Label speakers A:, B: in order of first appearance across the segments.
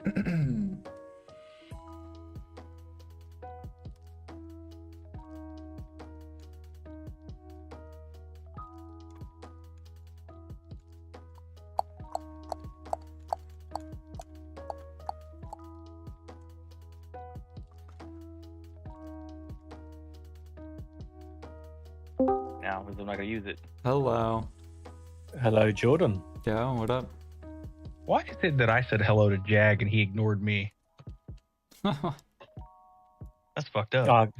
A: Now, because I'm not gonna use it.
B: Hello.
C: Hello, Jordan.
B: Yeah, what up?
D: Why is it that I said hello to Jag and he ignored me? That's fucked up.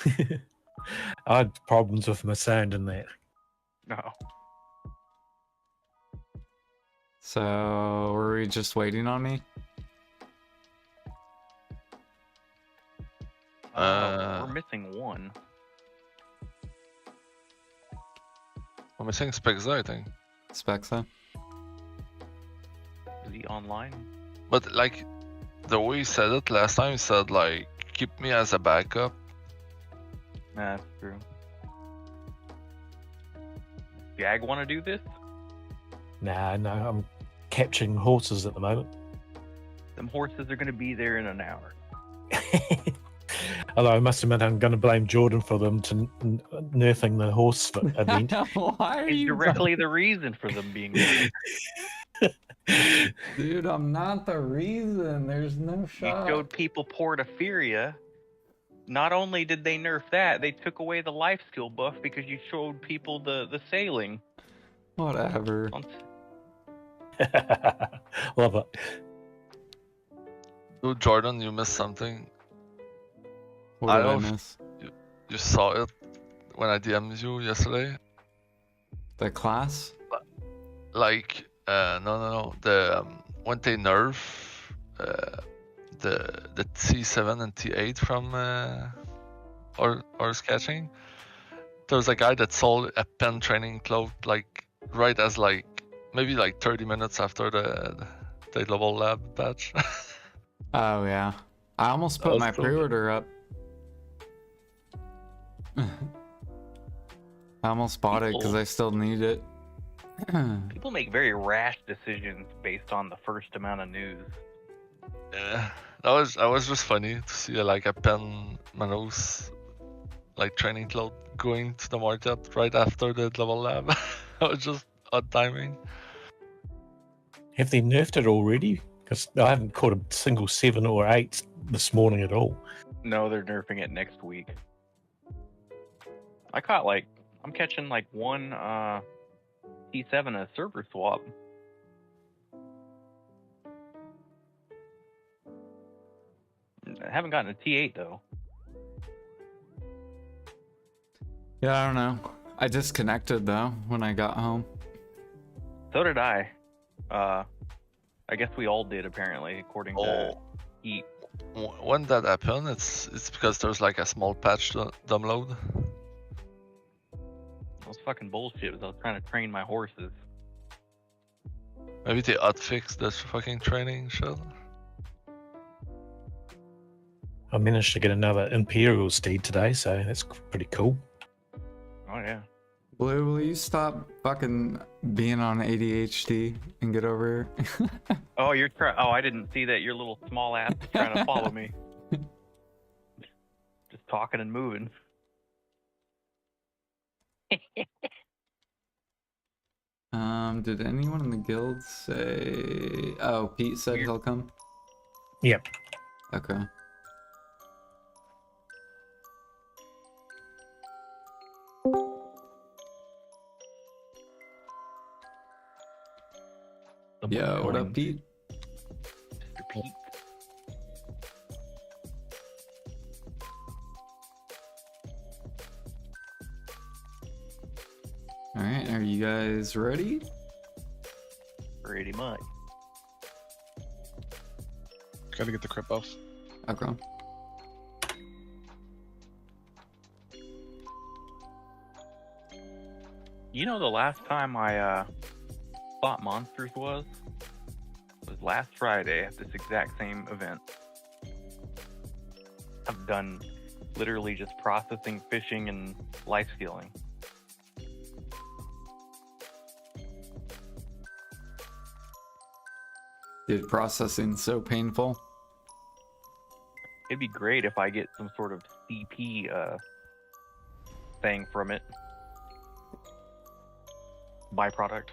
C: I had problems with my sound in that.
A: No.
B: So, were we just waiting on me?
A: We're missing one.
E: I'm missing Spexer, I think.
B: Spexa?
A: Is he online?
E: But like, the way he said it last time, he said like, keep me as a backup.
A: Nah, that's true. Jag want to do this?
C: Nah, no, I'm catching horses at the moment.
A: Them horses are gonna be there in an hour.
C: Although I must admit, I'm going to blame Jordan for them to nerfing the horse event.
B: Why are
A: It's
B: you
A: directly the reason for them being there.
B: Dude, I'm not the reason. There's no
A: You
B: shot.
A: showed people Portophilia. Not only did they nerf that, they took away the life skill buff because you showed people the sailing.
B: Whatever.
C: Love it.
E: Dude, Jordan, you missed something.
B: What
E: I
B: did I
E: don't know if
B: miss?
E: You saw it when I DM'd you yesterday.
B: The class?
E: Like, no. The when they nerf the T7 and T8 from or sketching, there was a guy that sold a pen training cloak like right as like maybe like 30 minutes after the global lab patch.
B: Oh, yeah. I almost put my
C: cool.
B: pre-order up. I almost bought it because I still need it.
A: People make very rash decisions based on the first amount of news.
E: Yeah, that was just funny to see like a pen Manos like training cloak going to the market right after the global lab. That was just odd timing.
C: Have they nerfed it already? Because I haven't caught a single 7 or 8 this morning at all.
A: No, they're nerfing it next week. I'm catching like one T7 a server swap. I haven't gotten a T8 though.
B: Yeah, I don't know. I disconnected though when I got home.
A: So did I. I guess we all did apparently, according to Heat.
E: When that happened, it's because there's like a small patch to download.
A: That was fucking bullshit. I was trying to train my horses.
E: Maybe they hotfixed this fucking training shit.
C: I managed to get another Imperial steed today, so that's pretty cool.
A: Oh yeah.
B: Blue, will you stop fucking being on ADHD and get over here?
A: Oh, you're trying. Oh, I didn't see that. Your little small ass is trying to follow me. Just talking and moving.
B: Did anyone in the guild say... Oh, Pete said he'll come?
C: Yep.
B: Okay. Yo, what up, Pete?
A: Mr. Pete.
B: Alright, are you guys ready?
A: Pretty much.
F: Gotta get the crit buff.
B: Okay.
A: You know, the last time I fought monsters was last Friday at this exact same event. I've done literally just processing, fishing, and life skilling.
B: Dude, processing's so painful.
A: It'd be great if I get some sort of CP thing from it. Byproduct.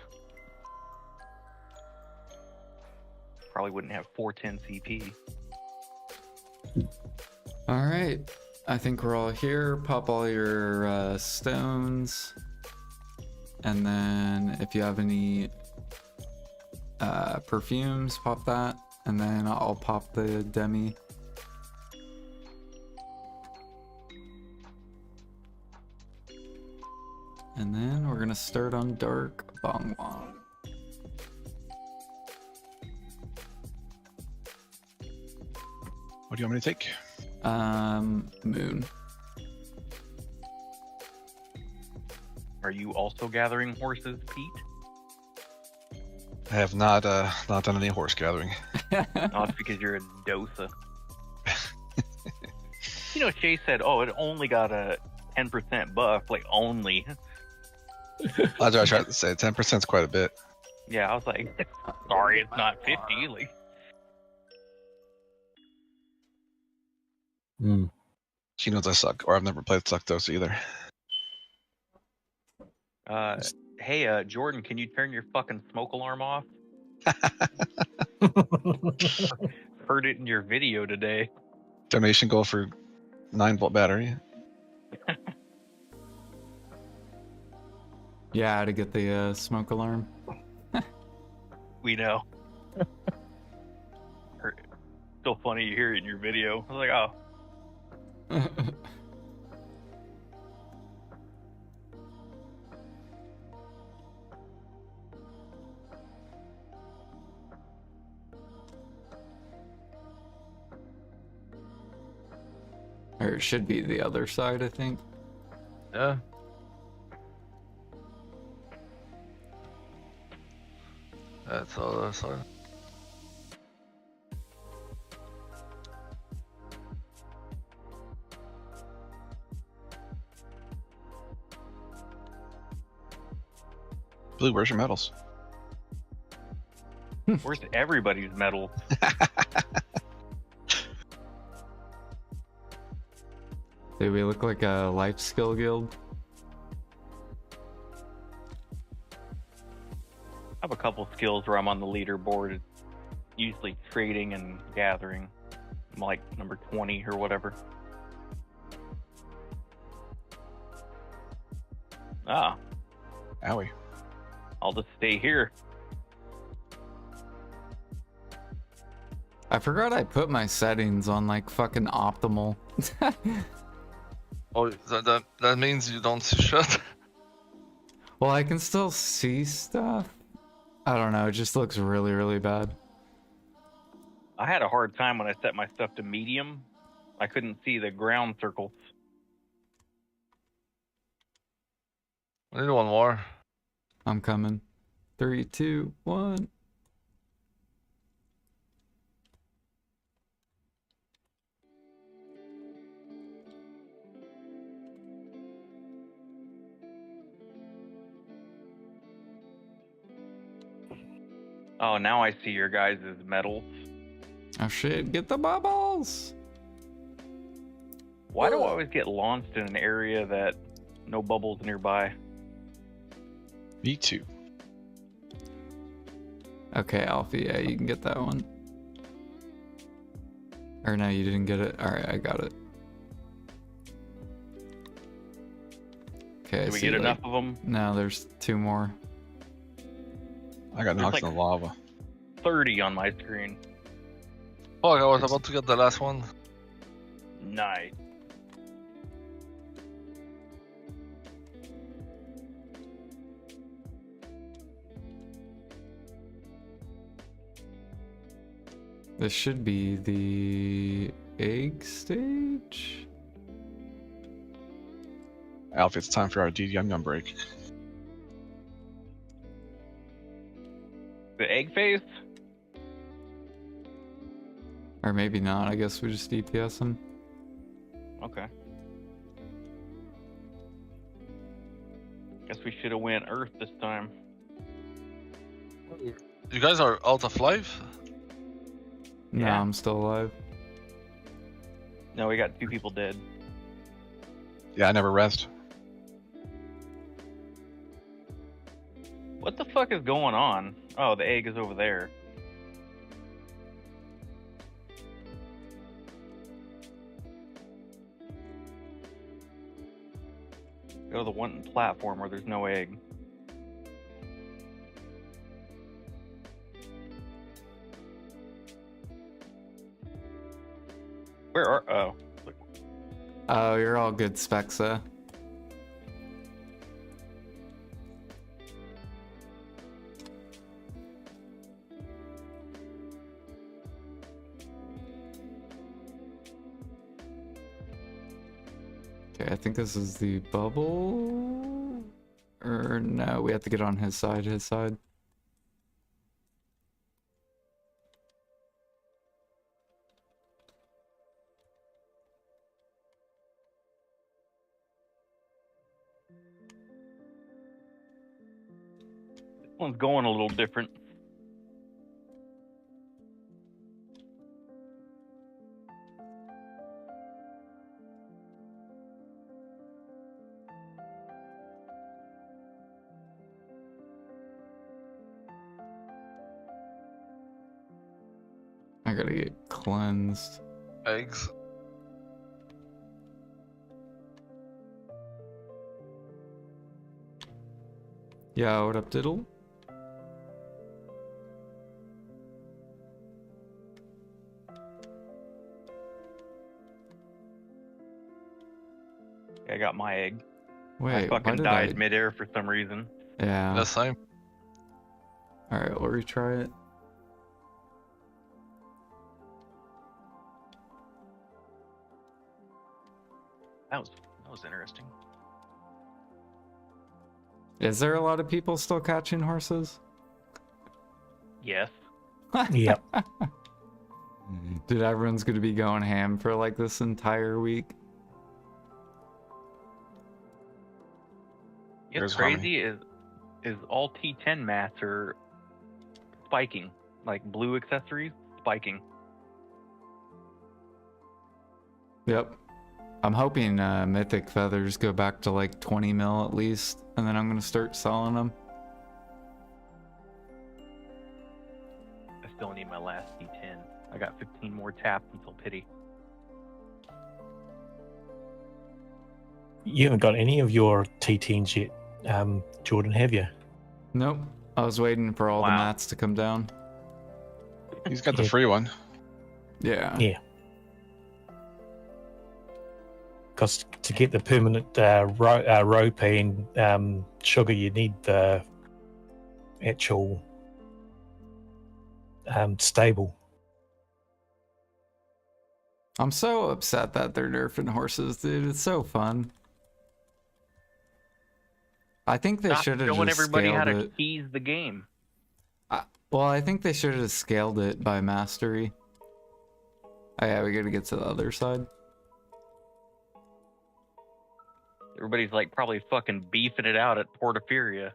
A: Probably wouldn't have 410 CP.
B: All right, I think we're all here. Pop all your stones, and then if you have any perfumes, pop that, and then I'll pop the demi. And then we're gonna start on dark bong bong.
F: What do you want me to take?
B: Moon.
A: Are you also gathering horses, Pete?
F: I have not done any horse gathering.
A: Oh, it's because you're a dosa. You know, Shay said, "Oh, it only got a 10% buff." Like only.
F: That's what I tried to say. 10% is quite a bit.
A: Yeah, I was like, sorry, it's not 50. Like,
F: She knows I suck, or I've never played Suck Dose either.
A: hey, Jordan, can you turn your fucking smoke alarm off? Heard it in your video today.
F: Donation goal for 9-volt battery.
B: Yeah, to get the smoke alarm.
A: We know. Still funny you hear it in your video. I was like, oh.
B: Or it should be the other side, I think.
E: Yeah. That's all other side.
F: Blue, where's your medals?
A: Where's everybody's medal?
B: Do we look like a life skill guild?
A: I have a couple skills where I'm on the leaderboard, usually trading and gathering. I'm like number 20 or whatever. Ah,
F: Owie.
A: I'll just stay here.
B: I forgot I put my settings on like fucking optimal.
E: Oh, that means you don't see shit.
B: Well, I can still see stuff. I don't know, it just looks really, really bad.
A: I had a hard time when I set my stuff to medium. I couldn't see the ground circles.
E: I need one more.
B: I'm coming. 3, 2, 1.
A: Oh, now I see your guys' medals.
B: Oh shit, get the bubbles!
A: Why do I always get launched in an area that no bubbles nearby?
F: Me too.
B: Okay, Alfie, yeah, you can get that one. Or no, you didn't get it. Alright, I got it. Okay,
A: Do we get enough of them?
B: No, there's 2 more.
F: I got knocked in the lava.
A: 30 on my screen.
E: Fuck, I was about to get the last one.
A: Nice.
B: This should be the egg stage?
F: Alfie, it's time for our DD Yum Yum break.
A: The egg phase?
B: Or maybe not, I guess we just DPS him.
A: Okay. Guess we should have went Earth this time.
E: You guys are out of life?
B: No,
A: Yeah.
B: I'm still alive.
A: No, we got 2 people dead.
F: Yeah, I never rest.
A: What the fuck is going on? Oh, the egg is over there. Go to the one platform where there's no egg. Where are... Oh.
B: Oh, you're all good, Spexa. Okay, I think this is the bubble. Or no, we have to get on his side. His side.
A: This one's going a little different.
B: I gotta get cleansed.
E: Eggs.
B: Yeah, what up, Diddle?
A: I got my egg. I
B: Wait, why
A: fucking
B: did
A: died midair for some reason.
B: Yeah.
E: The same.
B: Alright, we'll retry it.
D: That was interesting.
B: Is there a lot of people still catching horses?
A: Yes.
C: Yep.
B: Dude, everyone's gonna be going ham for like this entire week.
A: What's
F: There's
A: crazy is all T10 mats are spiking. Like blue accessories, spiking.
B: Yep. I'm hoping mythic feathers go back to like 20 mil at least, and then I'm gonna start selling them.
A: I still need my last T10. I got 15 more taps until pity.
C: You haven't got any of your T10s yet, Jordan, have you?
B: Nope. I was waiting for all the
A: Wow.
B: mats to come down.
F: He's got the
C: Yeah.
F: free one.
B: Yeah.
C: Yeah. Because to get the permanent rope and sugar, you need the actual stable.
B: I'm so upset that they're nerfing horses, dude. It's so fun. I think they
A: Stop
B: should have
A: showing
B: just
A: everybody how
B: scaled
A: to
B: it.
A: tease the game.
B: Well, I think they should have scaled it by mastery. Oh yeah, we gotta get to the other side.
A: Everybody's like probably fucking beefing it out at Portaferia.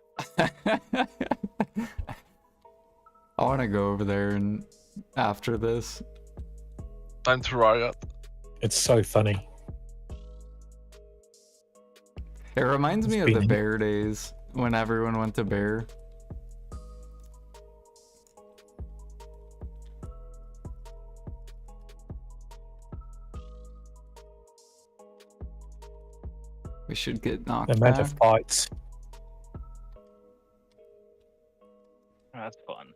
B: I want to go over there and after this.
E: Time to riot.
C: It's so funny.
B: It reminds me
C: It's
B: of the
C: been-
B: bear days when everyone went to bear. We should get knocked
C: The amount
B: back.
C: of fights.
A: That's fun.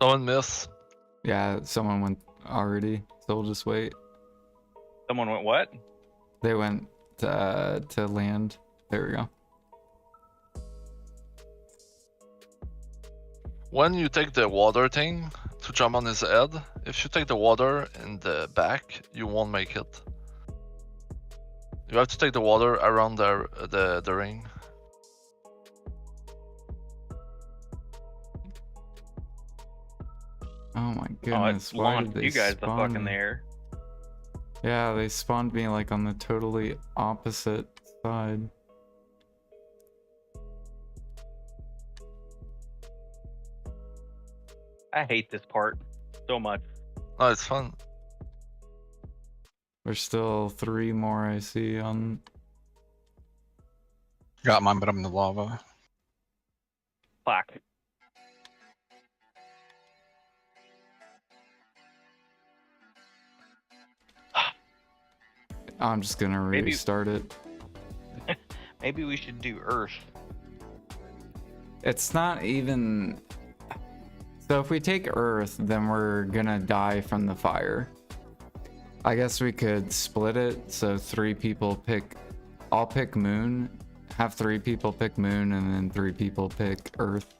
E: Someone miss.
B: Yeah, someone went already, so we'll just wait.
A: Someone went what?
B: They went to land. There we go.
E: When you take the water thing to jump on his head, if you take the water in the back, you won't make it. You You have to take the water around the ring.
B: Oh my
A: Oh,
B: goodness!
A: it
B: Why
A: launched
B: did they
A: you guys the
B: spawn
A: fuck in
B: me?
A: the air.
B: Yeah, they spawned me like on the totally opposite side.
A: I hate this part so much.
E: No, it's fun.
B: There's still 3 more I see on.
F: Got mine, but I'm in the lava.
A: Fuck.
B: I'm just gonna
A: Maybe-
B: restart it.
A: Maybe we should do Earth.
B: It's not even. So if we take Earth, then we're gonna die from the fire. I guess we could split it so 3 people pick. I'll pick Moon, have 3 people pick Moon, and then 3 people pick Earth.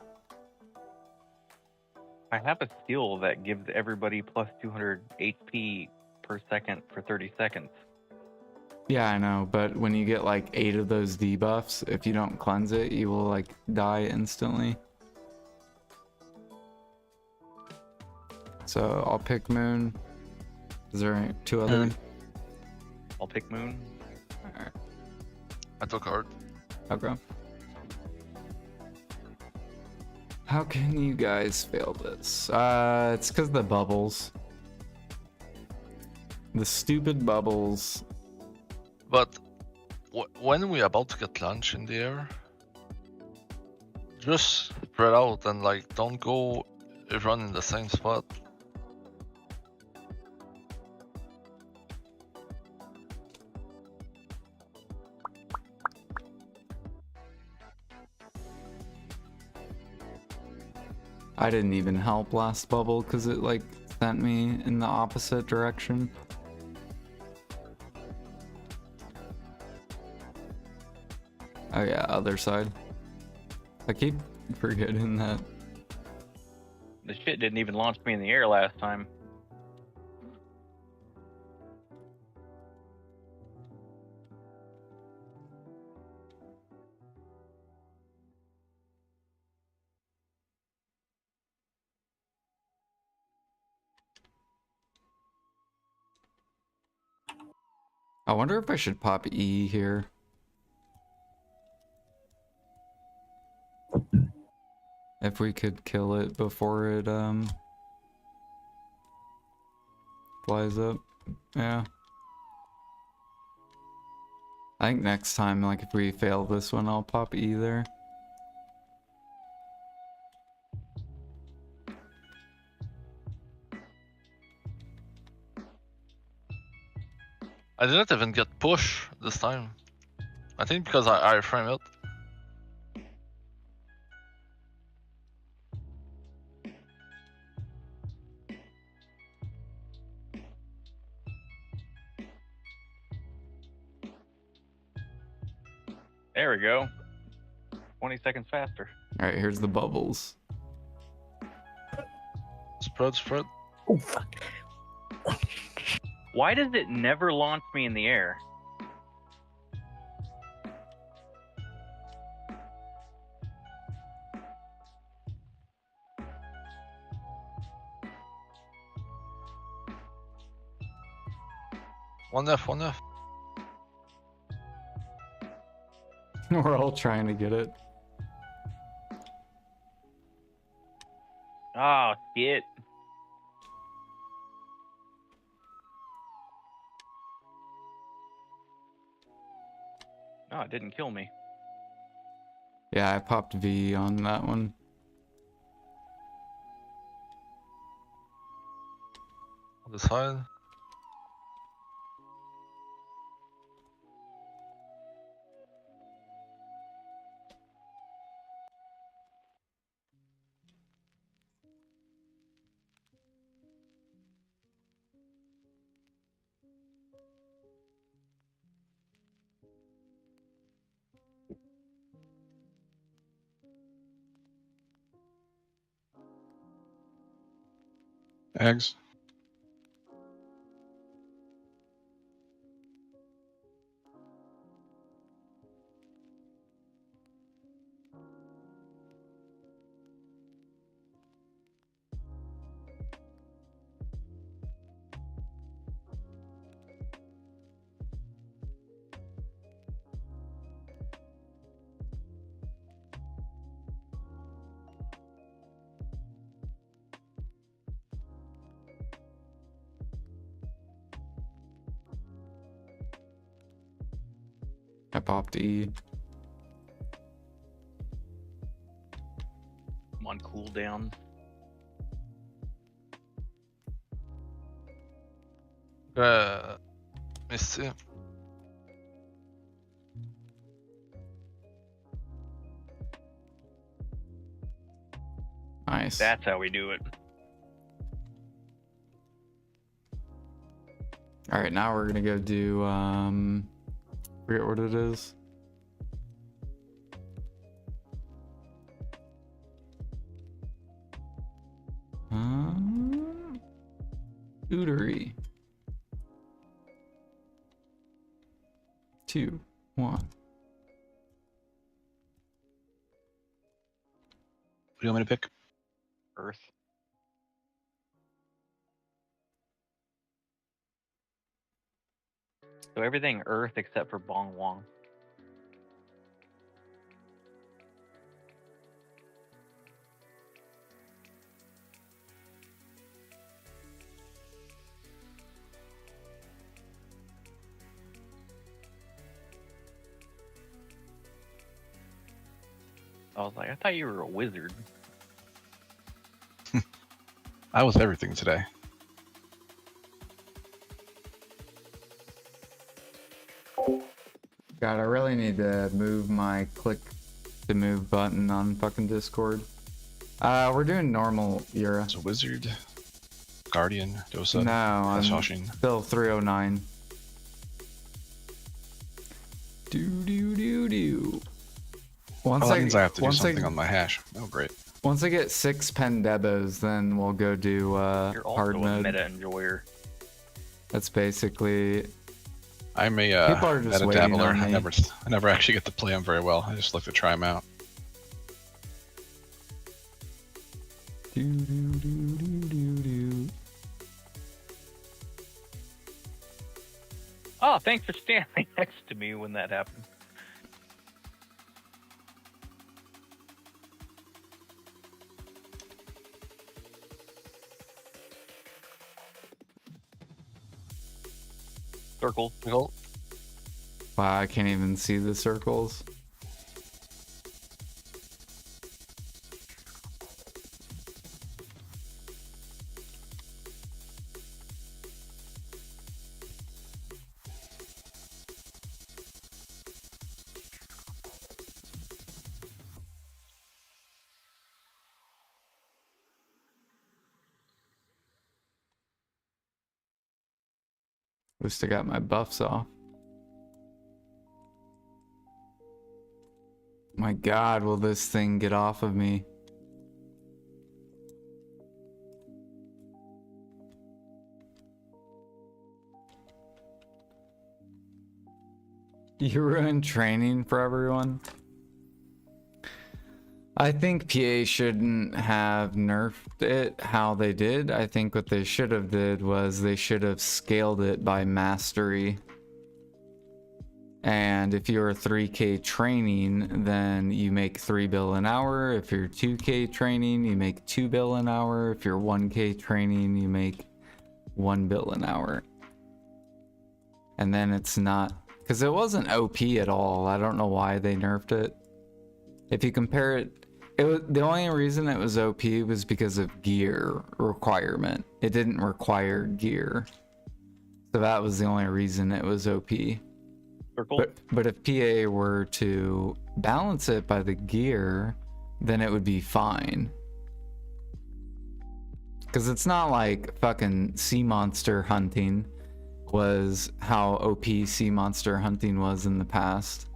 A: I have a skill that gives everybody plus 200 HP per second for 30 seconds.
B: Yeah, I know, but when you get like 8 of those debuffs, if you don't cleanse it, you will like die instantly. So I'll pick Moon. Is there 2 other?
A: I'll pick Moon.
B: Alright,
E: I took Earth.
B: okay. How can you guys fail this? It's because the bubbles. The stupid bubbles.
E: But when we're about to get lunch in the air, just spread out and like don't go run in the same spot.
B: I didn't even help last bubble because it like sent me in the opposite direction. Oh yeah, other side. I keep forgetting that.
A: The shit didn't even launch me in the air last time.
B: I wonder if I should pop E here. If we could kill it before it flies up. Yeah. I think next time, like if we fail this one, I'll pop E there.
E: I didn't even get push this time. I think because I frame it.
A: There we go. 20 seconds faster.
B: All right, here's the bubbles.
E: Spread.
C: Oh fuck!
A: Why does it never launch me in the air?
E: One F.
B: We're all trying to get it.
A: Oh, shit. No, it didn't kill me.
B: Yeah, I popped V on that one.
E: On the side.
F: Eggs.
B: I popped E.
A: I'm on cooldown.
E: Let me see.
B: Nice.
A: That's how we do it.
B: All right, now we're gonna go do forget what it is. Ootery. 2, 1.
F: What do you want me to pick?
A: Earth. So everything Earth except for Bong Wong. I was like, I thought you were a wizard.
F: I was everything today.
B: God, I really need to move my click to move button on fucking Discord. We're doing normal era.
F: It's a wizard, guardian, Dosa.
B: No, I'm
F: Hashashin.
B: still 309. Do.
F: Oh, that means I have to do something on my hash. Oh, great.
B: Once I get 6 Pendebos, then we'll go do
A: You're
B: hard
A: also a
B: mode.
A: meta enjoyer.
B: That's basically.
F: I'm a
B: People are just
F: meta
B: waiting
F: dabbler.
B: on
F: I
B: me.
F: never actually get to play them very well. I just like to try them out.
B: Do.
A: Oh, thanks for standing next to me when that happened. Circle.
E: Go.
B: Wow, I can't even see the circles. At least I got my buffs off. My God, will this thing get off of me? You ruined training for everyone? I think PA shouldn't have nerfed it how they did. I think what they should have did was they should have scaled it by mastery. And if you're 3K training, then you make 3 bill an hour. If you're 2K training, you make 2 bill an hour. If you're 1K training, you make 1 bill an hour. And then it's not, because it wasn't OP at all. I don't know why they nerfed it. If you compare it, the only reason it was OP was because of gear requirement. It didn't require gear. So that was the only reason it was OP.
A: Circle.
B: But if PA were to balance it by the gear, then it would be fine. Because it's not like fucking sea monster hunting was how OP sea monster hunting was in the past.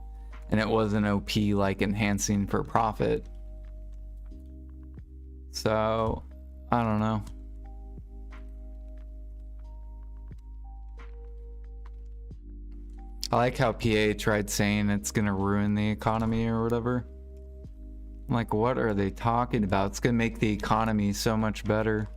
B: And it wasn't OP like enhancing for profit. So, I don't know. I like how PA tried saying it's gonna ruin the economy or whatever. I'm like, what are they talking about? It's gonna make the economy so much better.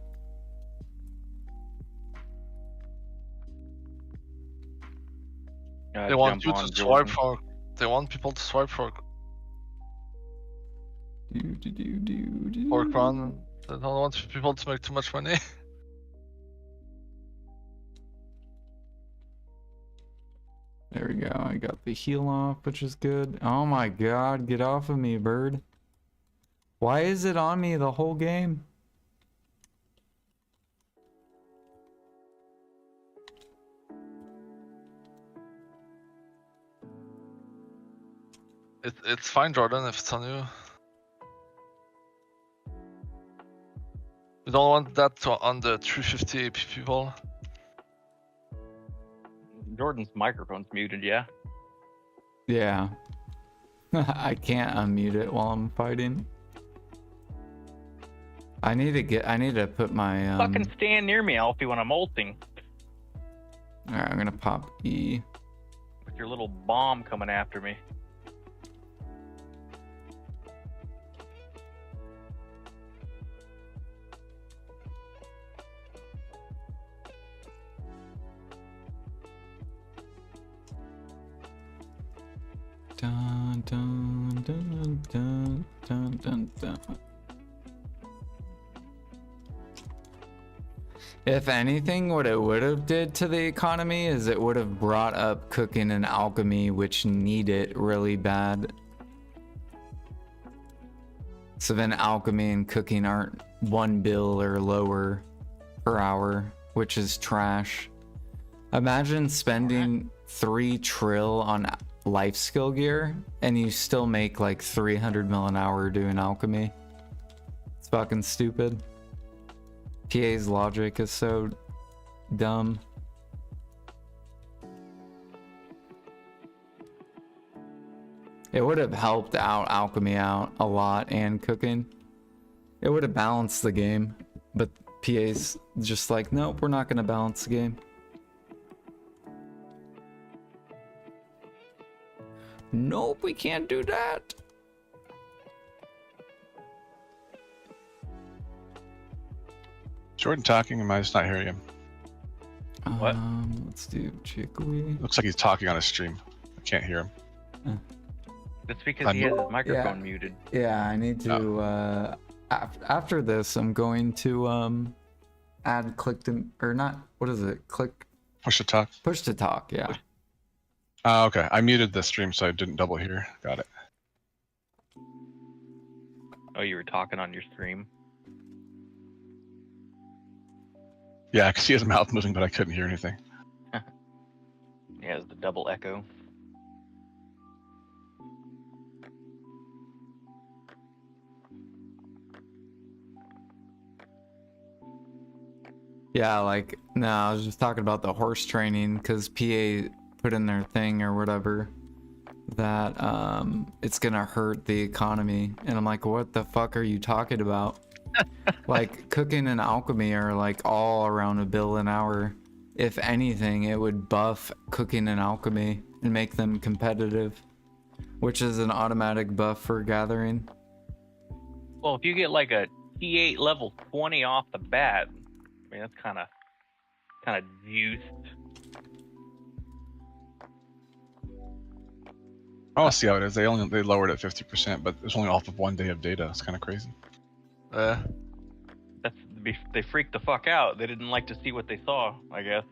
E: They want
A: Jump
E: you
A: on
E: to
A: Jordan.
E: swipe for. They want people to swipe for crown. They don't want people to make too much money.
B: There we go. I got the heal off, which is good. Oh my god, get off of me, bird. Why is it on me the whole game?
E: It's fine, Jordan, if it's on you. We don't want that on the 350 AP people.
A: Jordan's microphone's muted, yeah?
B: Yeah. I can't unmute it while I'm fighting. I need to put my
A: Fucking stand near me, Alfie, when I'm ulting.
B: Alright, I'm gonna pop E.
A: With your little bomb coming after me.
B: Dun, dun, dun, dun, dun, dun, dun. If anything, what it would have did to the economy is it would have brought up cooking and alchemy, which need it really bad. So then alchemy and cooking aren't 1 bill or lower per hour, which is trash. Imagine spending 3 trill on life skill gear and you still make like 300 mil an hour doing alchemy. It's fucking stupid. PA's logic is so dumb. It would have helped out alchemy out a lot and cooking. It would have balanced the game, but PA's just like, nope, we're not gonna balance the game. Nope, we can't do that.
F: Jordan talking, am I just not hearing him?
A: What?
B: Let's do Chickly.
F: Looks like he's talking on a stream. I can't hear him.
A: That's because he has his microphone
B: Yeah.
A: muted.
B: Yeah, I need to after this I'm going to add click to, or not, what is it? Click
F: Push to talk.
B: push to talk, yeah.
F: Okay. I muted the stream so I didn't double hear. Got it.
A: Oh, you were talking on your stream?
F: Yeah, I could see his mouth moving, but I couldn't hear anything.
A: Yeah, it's the double echo.
B: Yeah, like, no, I was just talking about the horse training because PA put in their thing or whatever that it's gonna hurt the economy, and I'm like, what the fuck are you talking about? Like, cooking and alchemy are like all around $1 bill an hour. If anything, it would buff cooking and alchemy and make them competitive, which is an automatic buff for gathering.
A: Well, if you get like a T8 level 20 off the bat, I mean, that's kind of juiced.
F: I'll see how it is. They lowered it 50%, but it's only off of 1 day of data. It's kind of crazy.
A: They freaked the fuck out. They didn't like to see what they saw, I guess.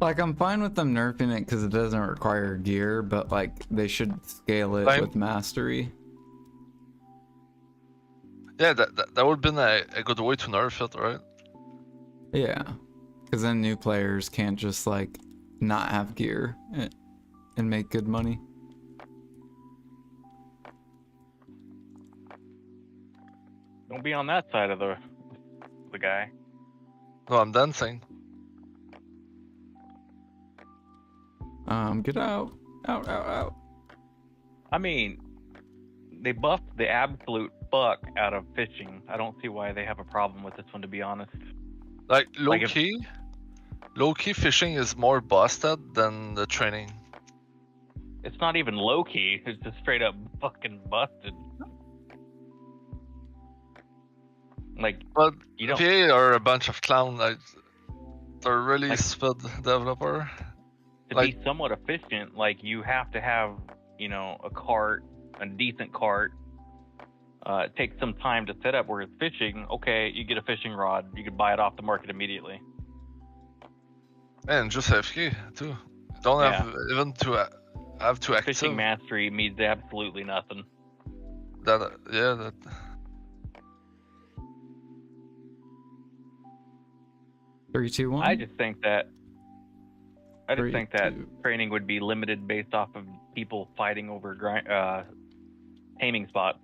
B: Like, I'm fine with them nerfing it because it doesn't require gear, but like, they should scale it with mastery.
E: Yeah, that would have been a good way to nerf it, right?
B: Yeah, because then new players can't just like not have gear and make good money.
A: Don't be on that side of the guy.
E: No, I'm dancing.
B: Get out. Out.
A: I mean, they buffed the absolute fuck out of fishing. I don't see why they have a problem with this one, to be honest.
E: Like,
A: Like
E: low key fishing is more busted than the training.
A: It's not even low key. It's just straight up fucking busted. Like,
E: But
A: you don't.
E: PA are a bunch of clowns. Like, they're really
A: Like-
E: sped developer.
A: To
E: like-
A: be somewhat efficient, like, you have to have, you know, a cart, a decent cart, It takes some time to set up. Whereas fishing, okay, you get a fishing rod, you could buy it off the market immediately.
E: And just AFK too. Don't have even to have to active.
A: Fishing mastery means absolutely nothing.
E: That
B: 3, 2, 1.
A: I just think that training would be limited based off of people fighting over taming spots.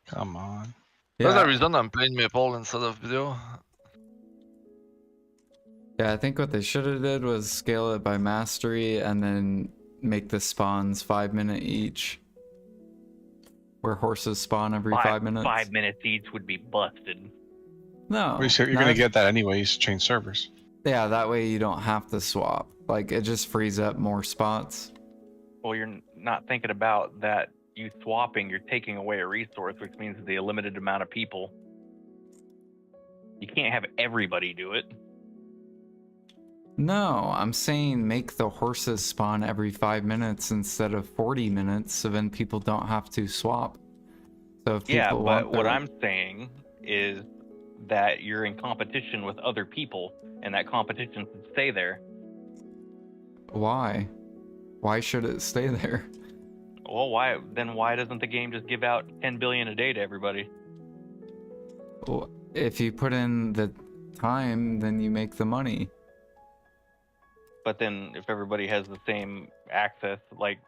F: Come on.
E: That's the reason I'm playing Maple instead of video.
B: Yeah, I think what they should have did was scale it by mastery and then make the spawns 5 minute each. Where horses spawn every 5 minutes.
A: 5 minutes each would be busted.
B: No.
F: You're going to get that anyways, change servers.
B: Yeah, that way you don't have to swap. Like, it just frees up more spots.
A: Well, you're not thinking about that. You swapping, you're taking away a resource, which means the limited amount of people. You can't have everybody do it.
B: No, I'm saying make the horses spawn every 5 minutes instead of 40 minutes, so then people don't have to swap. So if people
A: but what I'm saying is that you're in competition with other people, and that competition should stay there.
B: Why? Why should it stay there?
A: Well, why doesn't the game just give out 10 billion a day to everybody?
B: Well, if you put in the time, then you make the money.
A: But then if everybody has the same access, like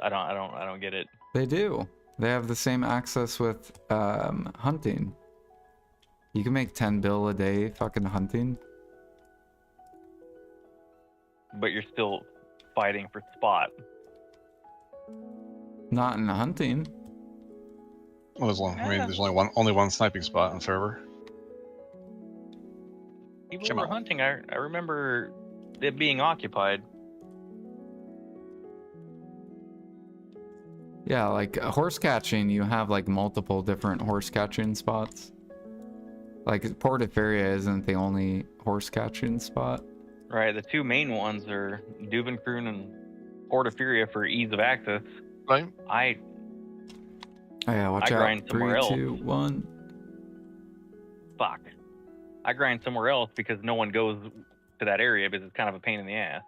A: I don't get it.
B: They do. They have the same access with hunting. You can make 10 bill a day fucking hunting.
A: But you're still fighting for spot.
B: Not in hunting.
F: Well, there's only one sniping spot on server.
A: People were hunting. I remember it being occupied.
B: Yeah, like horse catching, you have like multiple different horse catching spots. Like Portaferia isn't the only horse catching spot.
A: Right, the two main ones are Duvenkroon and Portaferia for ease of access.
E: Right.
B: Oh yeah, watch
A: I
B: out.
A: grind somewhere
B: 3, 2, 1.
A: Fuck. I grind somewhere else because no one goes to that area because it's kind of a pain in the ass.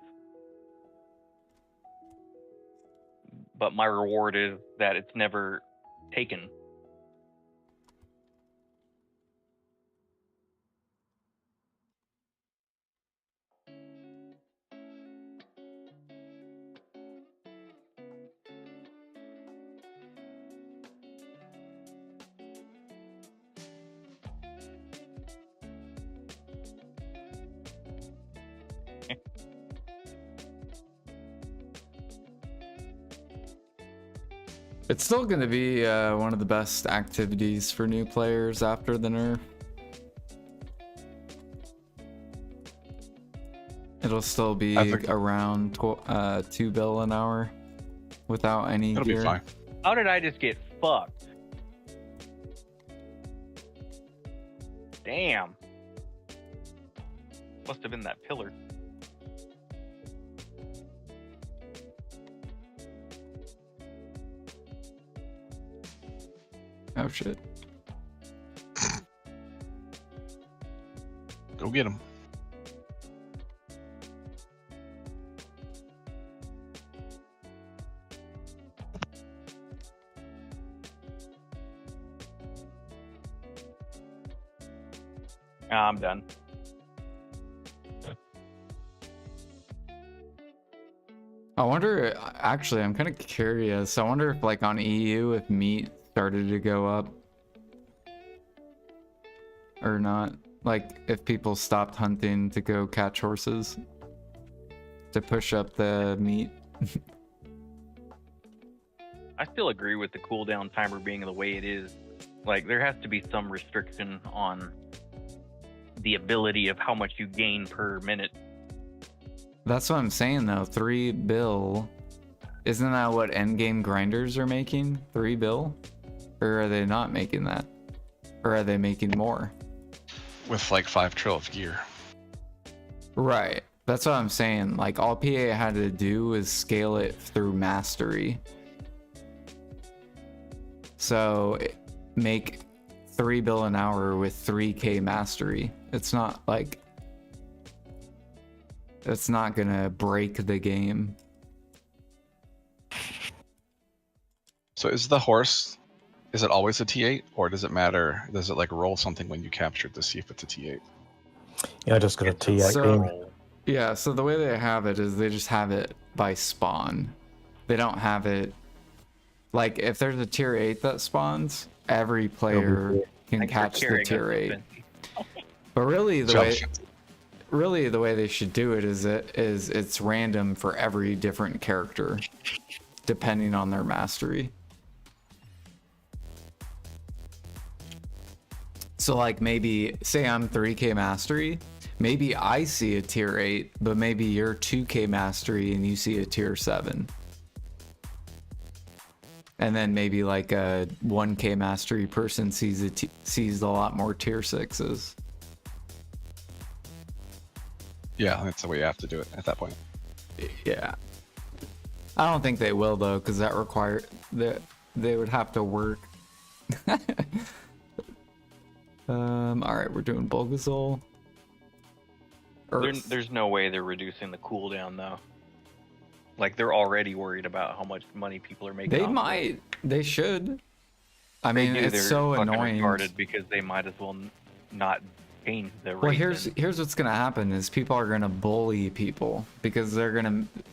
A: But my reward is that it's never taken.
B: It's still going to be one of the best activities for new players after the nerf. It'll still be around 2 bill an hour without any
F: It'll
B: gear.
F: be fine.
A: How did I just get fucked? Damn. Must have been that pillar.
B: Oh shit.
F: Go get him.
A: I'm done.
B: I wonder, actually, I'm kind of curious. I wonder if, like, on EU, if meat started to go up or not. Like, if people stopped hunting to go catch horses to push up the meat.
A: I still agree with the cooldown timer being the way it is. Like, there has to be some restriction on the ability of how much you gain per minute.
B: That's what I'm saying, though. 3 bill. Isn't that what endgame grinders are making? 3 bill? Or are they not making that? Or are they making more?
F: With like 5 trill of gear.
B: Right. That's what I'm saying. Like, all PA had to do is scale it through mastery. So make 3 bill an hour with 3k mastery. It's not like, it's not gonna break the game.
F: So is the horse, is it always a T8 or does it matter? Does it like roll something when you capture it to see if it's a T8?
C: Yeah, I just got a T8
B: So-
C: beam.
B: Yeah, so the way they have it is they just have it by spawn. They don't have it, like if there's a tier 8 that spawns, every player can
A: Like,
B: catch
A: you're
B: the
A: carrying
B: tier
A: us
B: 8. But really the way they should do it is it's random for every different character depending on their mastery. So like maybe say I'm 3k mastery, maybe I see a tier 8, but maybe you're 2k mastery and you see a tier 7. And then maybe like a 1k mastery person sees a lot more tier 6s.
F: Yeah, that's the way you have to do it at that point.
B: Yeah. I don't think they will though, because that require that they would have to work. All right, we're doing Bulgazol.
A: There's no way they're reducing the cooldown though. Like they're already worried about how much money people are making.
B: They
A: off of it.
B: might. They should. I
A: They
B: mean,
A: do,
B: it's
A: they're
B: so
A: fucking
B: annoying.
A: retarded because they might as well not change the rate.
B: Well,
A: then.
B: here's what's gonna happen is people are gonna bully people because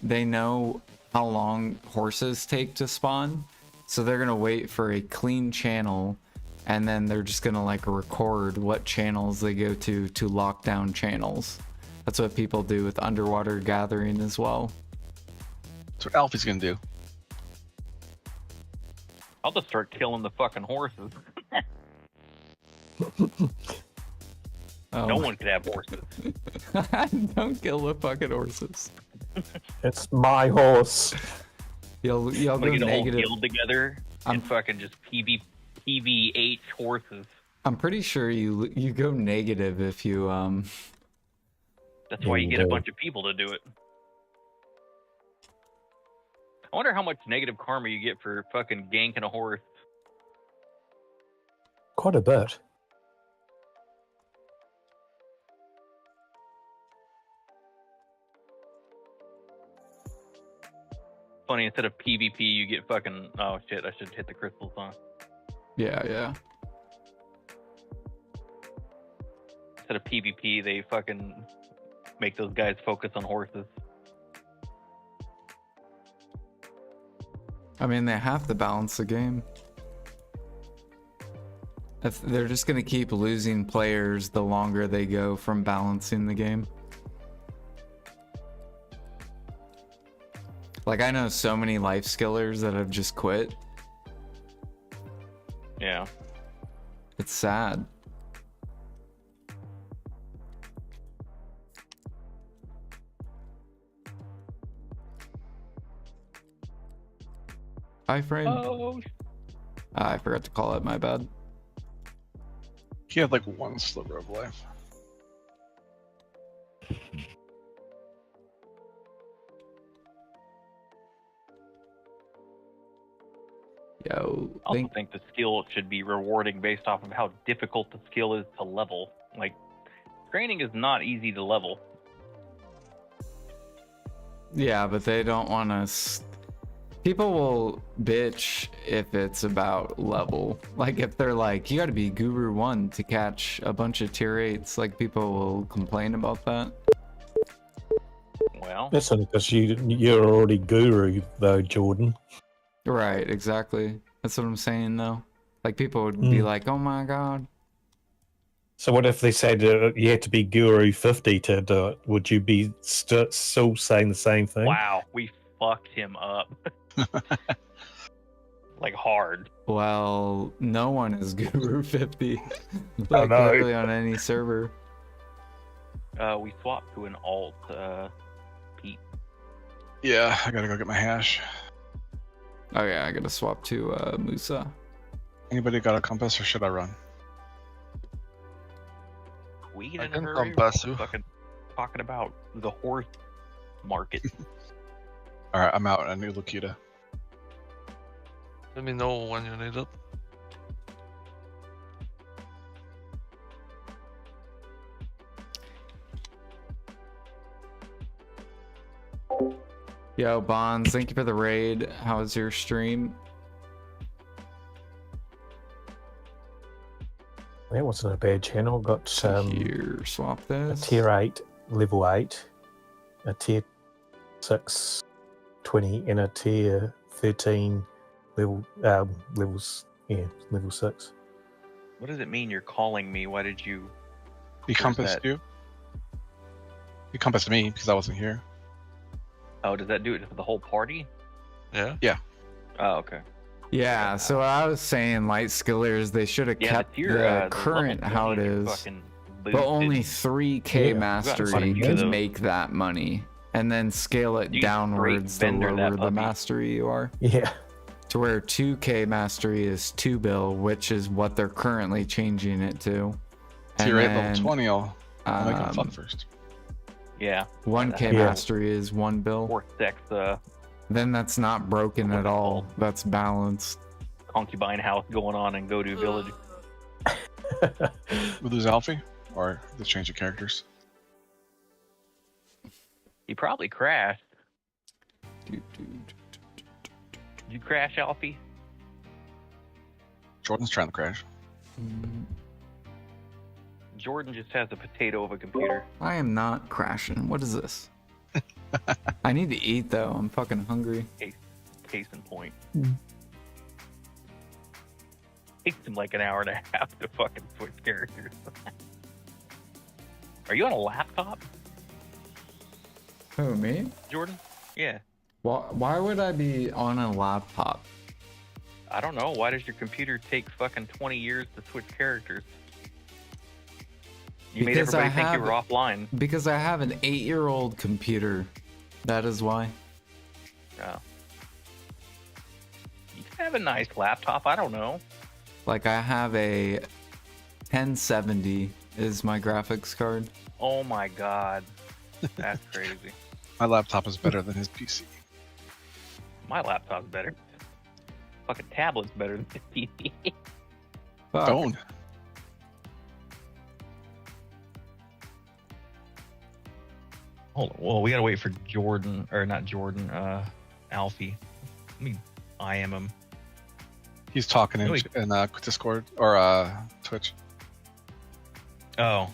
B: they know how long horses take to spawn, so they're gonna wait for a clean channel, and then they're just gonna like record what channels they go to lock down channels. That's what people do with underwater gathering as well.
F: That's what Alfie's gonna do.
A: I'll just start killing the fucking horses.
B: Oh.
A: No one could have horses.
B: Don't kill the fucking horses.
C: It's my horse.
B: You'll
A: I'm
B: go
A: gonna get a whole
B: negative.
A: guild together
B: I'm-
A: and fucking just PvH horses.
B: I'm pretty sure you go negative if you
A: That's why you get a
C: Yeah.
A: bunch of people to do it. I wonder how much negative karma you get for fucking ganking a horse.
C: Quite a bit.
A: Funny, instead of PvP, you get fucking. Oh shit! I should hit the crystals on.
B: yeah.
A: Instead of PvP, they fucking make those guys focus on horses.
B: I mean, they have to balance the game. If they're just gonna keep losing players the longer they go from balancing the game. Like, I know so many life skillers that have just quit.
A: Yeah.
B: It's sad. Hi, friend.
A: Oh.
B: I forgot to call it, my bad.
F: He had like one sliver of life.
B: Yo,
A: I also think the skill should be rewarding based off of how difficult the skill is to level. Like, training is not easy to level.
B: yeah, but they don't want to. People will bitch if it's about level. Like, if they're like, you got to be Guru 1 to catch a bunch of tier 8s, like, people will complain about that.
A: Well,
C: That's only because you're already guru, though, Jordan.
B: Right, exactly. That's what I'm saying, though. Like, people would be like, oh my god.
C: So what if they said you had to be guru 50 to do it? Would you be still saying the same thing?
A: wow, we fucked him up. Like, hard.
B: Well, no one is Guru 50. Like,
C: no.
B: literally on any server.
A: We swapped to an alt, Pete.
F: Yeah, I gotta go get my hash.
B: Oh yeah, I gotta swap to Musa.
F: Anybody got a compass or should I run?
A: We
E: I
A: get in a
E: can
A: hurry.
E: compass you.
A: Fucking talking about the horse market.
F: Alright, I'm out. I need Lukita.
E: Let me know when you need it.
B: Yo, Bonds, thank you for the raid. How was your stream?
C: It wasn't a bad channel. Got
B: Here, swap
C: a
B: this.
C: tier 8, level 8, a tier 6, 20, and a tier 13, level level 6.
A: What does it mean you're calling me? Why did you?
F: He compassed
A: that?
F: you. He compassed me because I wasn't here.
A: Oh, does that do it for the whole party?
E: Yeah.
A: Oh, okay.
B: Yeah, so I was saying light skillers, they should have kept the current how it is, but only 3k
C: Yeah.
B: mastery
A: You
B: can
A: gotta-
B: make that money, and then scale it
A: You
B: downwards the
A: straight vendor that
B: lower the
A: puppy.
B: mastery you are.
C: Yeah.
B: To where 2k mastery is 2 bill, which is what they're currently changing it to.
F: Tier 8 level
B: then,
F: 20. I'll make him fuck
B: um,
F: first.
A: Yeah.
B: 1k
C: Yeah.
B: mastery is 1 bill.
A: Or sex,
B: Then that's not broken
A: What's
B: at
A: it
B: all.
A: called?
B: That's balanced.
A: concubine house going on in Godu Village.
F: We lose Alfie, or they change the characters.
A: He probably crashed.
B: Doo, doo,
A: Did you crash, Alfie?
F: Jordan's trying to crash.
B: doo.
A: Jordan just has a potato of a computer.
B: I am not crashing. What is this? I need to eat though. I'm fucking hungry.
A: Case in point.
C: Mm.
A: Takes him like an hour and a half to fucking switch characters. Are you on a laptop,
B: Who, me?
A: Jordan? Yeah.
B: Why would I be on a laptop?
A: I don't know. Why does your computer take fucking 20 years to switch characters? You made
B: Because I
A: everybody think you
B: have-
A: were offline.
B: Because I have an 8-year-old computer. That is why.
A: Oh. You can have a nice laptop. I don't know.
B: Like I have a 1070 is my graphics card.
A: Oh my god. That's crazy.
F: My laptop is better than his PC.
A: My laptop's better. Fucking tablet's better than the PC.
B: Fuck.
F: Don't.
D: Hold on. Well, we gotta wait for Jordan, or not Jordan, Alfie. Let me IM him.
F: He's talking in,
D: Wait.
F: Discord or Twitch.
D: Oh,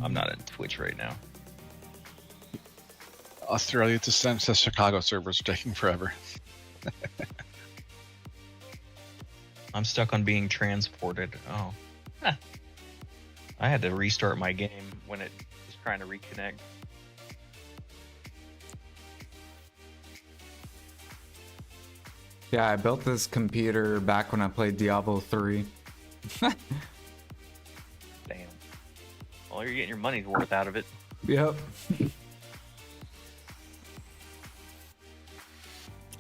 D: I'm not in Twitch right now.
F: Australia to send says Chicago servers are taking forever.
D: I'm stuck on being transported. Oh. Huh. I had to restart my game.
A: When it was trying to reconnect.
B: Yeah, I built this computer back when I played Diablo 3.
A: Damn. Well, you're getting your money's worth out of it.
B: Yep.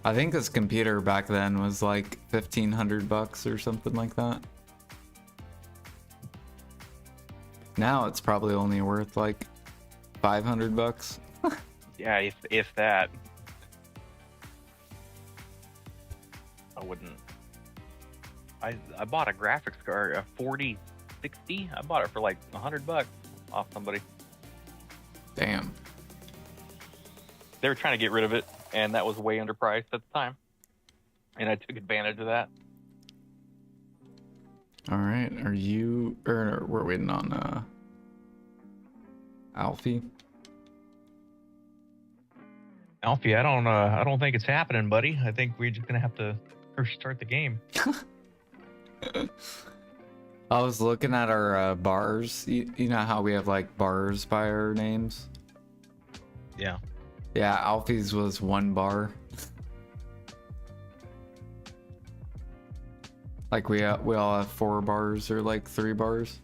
B: I think this computer back then was like $1,500 or something like that. Now it's probably only worth like $500.
A: Yeah, if that. I wouldn't. I bought a graphics card, a 4060. I bought it for like $100 off somebody.
B: Damn.
A: They were trying to get rid of it, and that was way underpriced at the time. And I took advantage of that.
B: All right, are you? Or we're waiting on Alfie.
D: Alfie, I don't think it's happening, buddy. I think we're just gonna have to restart the game.
B: I was looking at our bars. You know how we have like bars by our names?
D: Yeah.
B: Yeah, Alfie's was 1 bar. Like we all have 4 bars or like 3 bars.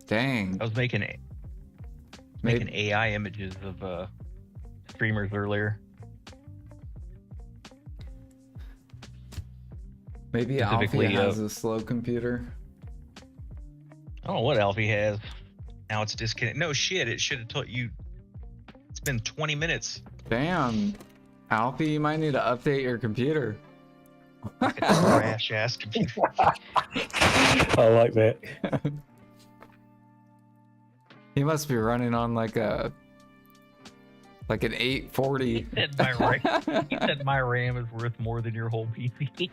B: Dang.
D: I was making AI images of streamers earlier.
B: Maybe Alfie
D: Specifically,
B: has a slow computer.
D: I don't know what Alfie has. Now it's disconnected. No shit, it should have told you. It's been 20 minutes.
B: Damn. Alfie, you might need to update your computer.
D: Trash ass computer.
C: I like that.
B: He must be running on like an 840.
A: He said my RAM is worth more than your whole PC.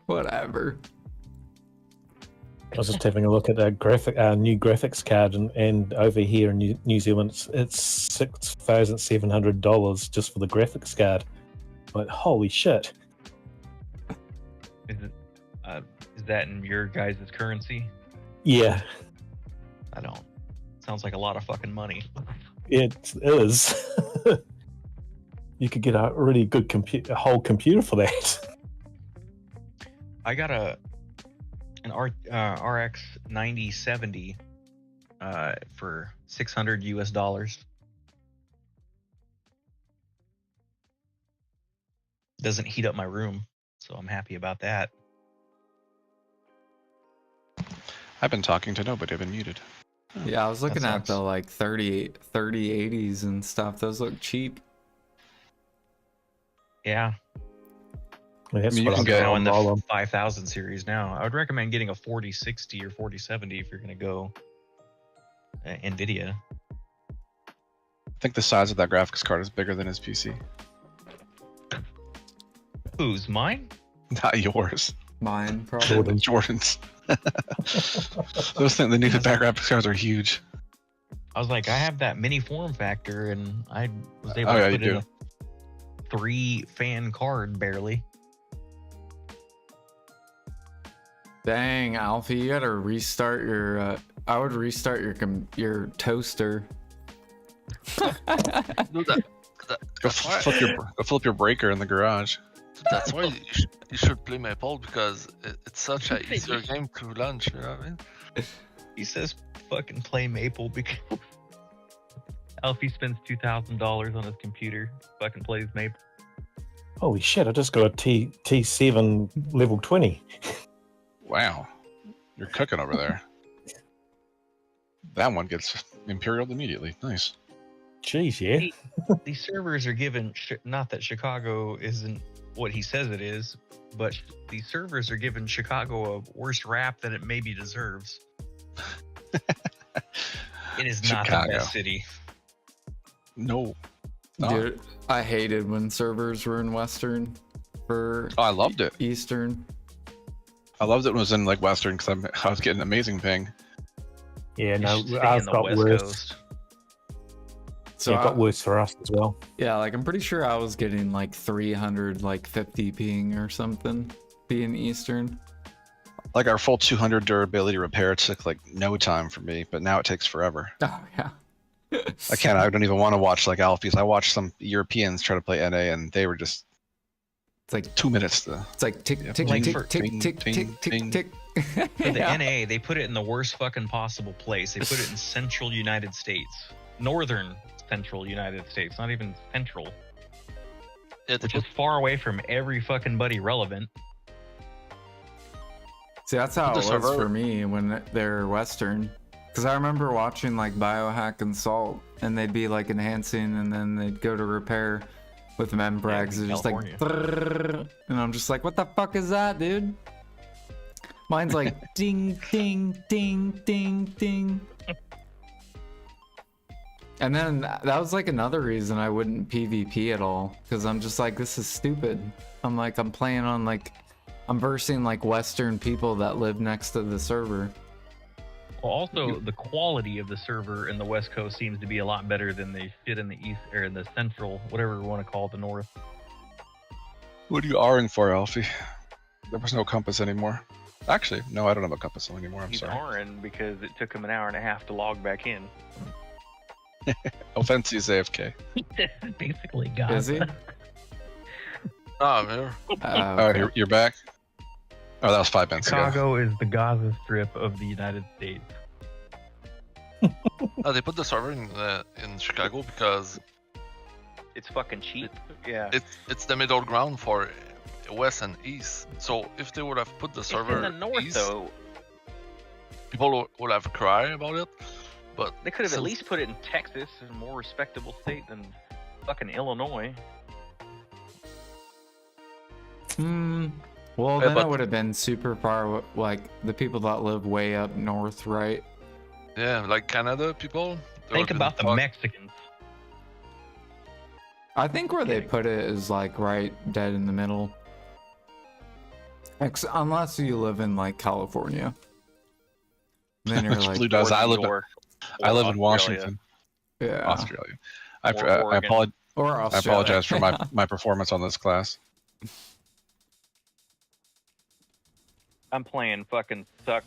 B: Whatever.
C: I was just having a look at the new graphics card, and over here in New Zealand, it's $6,700 just for the graphics card. Like, holy shit!
A: Is that in your guys' currency?
C: Yeah,
A: I don't. Sounds like a lot of fucking money.
C: it is. You could get a really good whole computer for that.
A: I got an RX 9070 for $600 US. Doesn't heat up my room, so I'm happy about that.
F: I've been talking to nobody. I've been muted.
B: Yeah, I was looking
A: That
B: at the
A: sucks.
B: like 3080s and stuff. Those look cheap.
A: Yeah,
C: I mean, that's
F: I mean, you
C: what
F: can
C: I'm
F: get
A: now
C: going
A: in the
C: all on.
A: 5000 series now. I would recommend getting a 4060 or 4070 if you're going to go NVIDIA.
F: I think the size of that graphics card is bigger than his PC.
A: Who's mine?
F: Not yours.
B: Mine probably.
F: Jordan's. Those things, the new back graphics cards are huge.
A: I was like, I have that mini form factor, and I was able
F: Oh, yeah,
A: to
F: you
A: put in
F: do.
A: a 3-fan card barely.
B: Dang, Alfie, you gotta restart your. I would restart your toaster.
E: Do that.
F: Go flip your breaker in the garage.
E: That's why you should play Maple, because it's such a easier game to launch. You know what I mean?
A: He says fucking play Maple because Alfie spends $2,000 on his computer. Fucking plays Maple.
C: Holy shit! I just got a T7 level 20.
F: Wow, you're cooking over there. That one gets Imperial immediately. Nice.
C: Jeez, yeah.
A: These servers are given, not that Chicago isn't what he says it is, but these servers are giving Chicago a worse rap than it maybe deserves. It is not the
F: Chicago.
A: best city.
F: No.
B: Dude, I hated when servers were in Western for
F: Oh, I loved it.
B: Eastern.
F: I loved it when it was in like Western because I was getting amazing ping.
C: Yeah,
A: You
C: no,
A: should stay
C: ours
A: in the
C: got
A: West
C: worse.
A: Coast.
B: So
C: Yeah, it got worse for us as well.
B: yeah, like I'm pretty sure I was getting like 300, like 50 ping or something, being Eastern.
F: Like our full 200 durability repair took like no time for me, but now it takes forever.
B: Oh yeah.
F: I can't. I don't even want to watch like Alfies. I watched some Europeans try to play NA, and they were just
B: It's like
F: 2 minutes to.
B: it's like tick
F: Yeah,
B: tick
A: like
B: tick
A: for-
B: tick
F: ting,
B: tick
F: ting,
B: tick tick
F: ting.
B: tick.
A: For the
B: Yeah.
A: NA, they put it in the worst fucking possible place. They put it in central United States. Northern central United States, not even central.
E: Yeah, they
A: Which is far away from every fucking buddy relevant.
B: See, that's how it
E: The
B: was
E: server-
B: for me when they're Western. Because I remember watching like Biohack and Salt, and they'd be like enhancing, and then they'd go to repair with membrags.
A: in
B: It's just like,
A: California.
B: "Brrrr," and I'm just like, what the fuck is that, dude? Mine's like ding, ding, ding, ding, ding. And then that was like another reason I wouldn't PvP at all, because I'm just like, this is stupid. I'm like, I'm playing on like, I'm versing like Western people that live next to the server.
A: Well, also the quality of the server in the West Coast seems to be a lot better than the shit in the East or in the Central, whatever we want to call it, the North.
F: What are you R-ing for, Alfie? There was no compass anymore. Actually, no, I don't have a compass anymore. I'm
A: He's
F: sorry.
A: R'ing because it took him an hour and a half to log back in.
F: Offensive AFK.
A: Basically, God.
B: Is he?
E: Oh, I'm here.
F: Oh,
B: Okay.
F: you're back. Oh, that was 5 minutes ago.
A: Chicago is the Gaza Strip of the United States.
E: They put the server in Chicago because
A: It's fucking cheap. Yeah.
E: it's the middle ground for West and East. So if they would have put the server
A: in the North,
E: East,
A: though.
E: people would have cried about it. But
A: They could have at
E: since-
A: least put it in Texas, a more respectable state than fucking Illinois.
B: Well,
E: Yeah,
B: then it
E: but-
B: would have been super far, like the people that live way up north, right?
E: Yeah, like Canada people. there
D: Think
E: have been
D: about the
E: talk-
D: Mexicans.
B: I think where they put it is like right dead in the middle. Unless you live in like California. Then you're
F: Which
B: like,
F: Blue does.
A: Or
F: I
A: New
F: live
A: York,
F: I
A: or
F: live in
A: Australia.
F: Washington,
B: yeah.
F: Australia.
A: Or
F: I
A: Oregon.
B: Or
F: I
B: Australia.
F: apologize for my performance on this class.
A: I'm playing fucking suck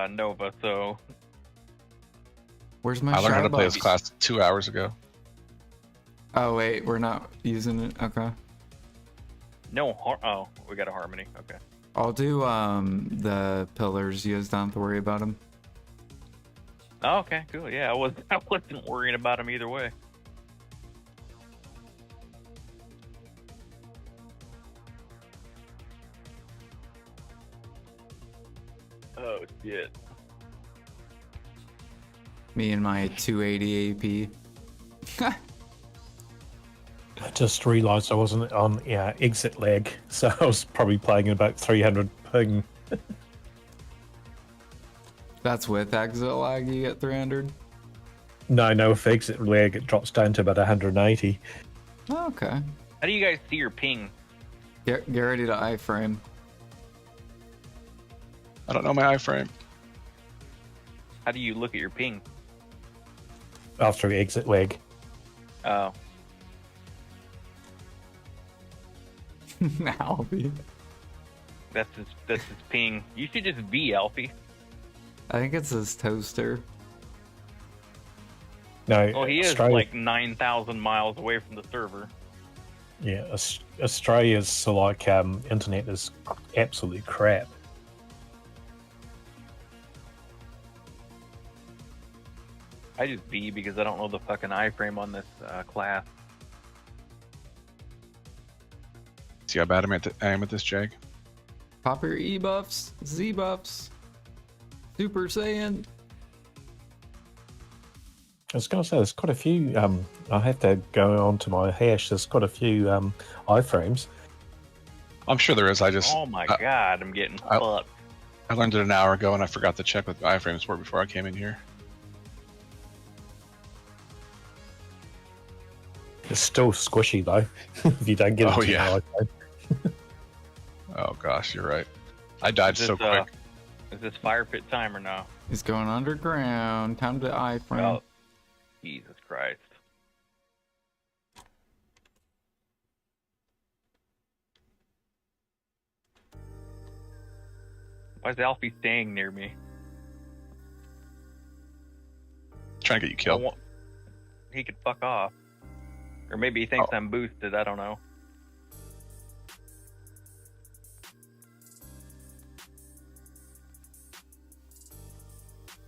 A: Nova, so
B: Where's my
F: I learned how to play
B: Sharbucks?
F: this class 2 hours ago.
B: Oh wait, we're not using it. Okay.
A: no. Oh, we got a harmony. Okay.
B: I'll do the pillars. You guys don't have to worry about them.
A: Oh, okay, cool. Yeah, I wasn't worrying about him either way. Oh shit.
B: Me and my 280 AP.
C: I just realised I wasn't on exit lag, so I was probably playing at about 300 ping.
B: That's with exit lag. You get 300.
C: No, if exit lag it drops down to about 180.
B: Oh, okay.
A: How do you guys see your ping?
B: Get ready to iframe.
F: I don't know my iframe.
A: How do you look at your ping?
C: After exit lag.
A: Oh,
B: Alfie.
A: that's his ping. You should just be Alfie.
B: I think it's his toaster.
C: No,
A: Oh, he is
C: Australia,
A: like 9,000 miles away from the server.
C: yeah, Australia's like internet is absolute crap.
A: I just be because I don't know the fucking iframe on this class.
F: See how bad I am at this, Jag?
B: Pop your E buffs, Z buffs, Super Saiyan.
C: I was going to say, there's quite a few. I have to go on to my hash. There's quite a few iframes.
F: I'm sure there is. I just
A: Oh my god, I'm getting fucked.
F: I learned it an hour ago and I forgot to check what the iframes were before I came in here.
C: It's still squishy though. If you don't get it,
F: Oh,
C: to
F: yeah.
C: your iPhone.
F: Oh gosh, you're right. I died
A: Is
F: so
A: this,
F: quick.
A: Is this fire pit time or no?
B: He's going underground. Time to iframe.
A: Oh, Jesus Christ. Why is Alfie staying near me?
F: Trying to get you
A: I
F: killed.
A: want- He could fuck off. Or maybe he thinks
F: Oh.
A: I'm boosted, I don't know.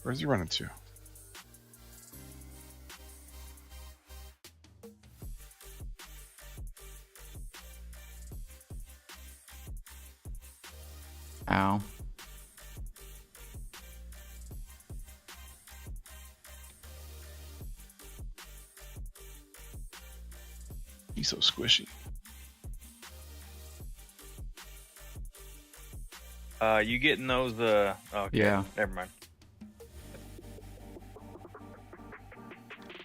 F: Where's he running to?
B: Ow.
F: He's so squishy.
A: You getting those, okay,
B: Yeah.
A: never mind.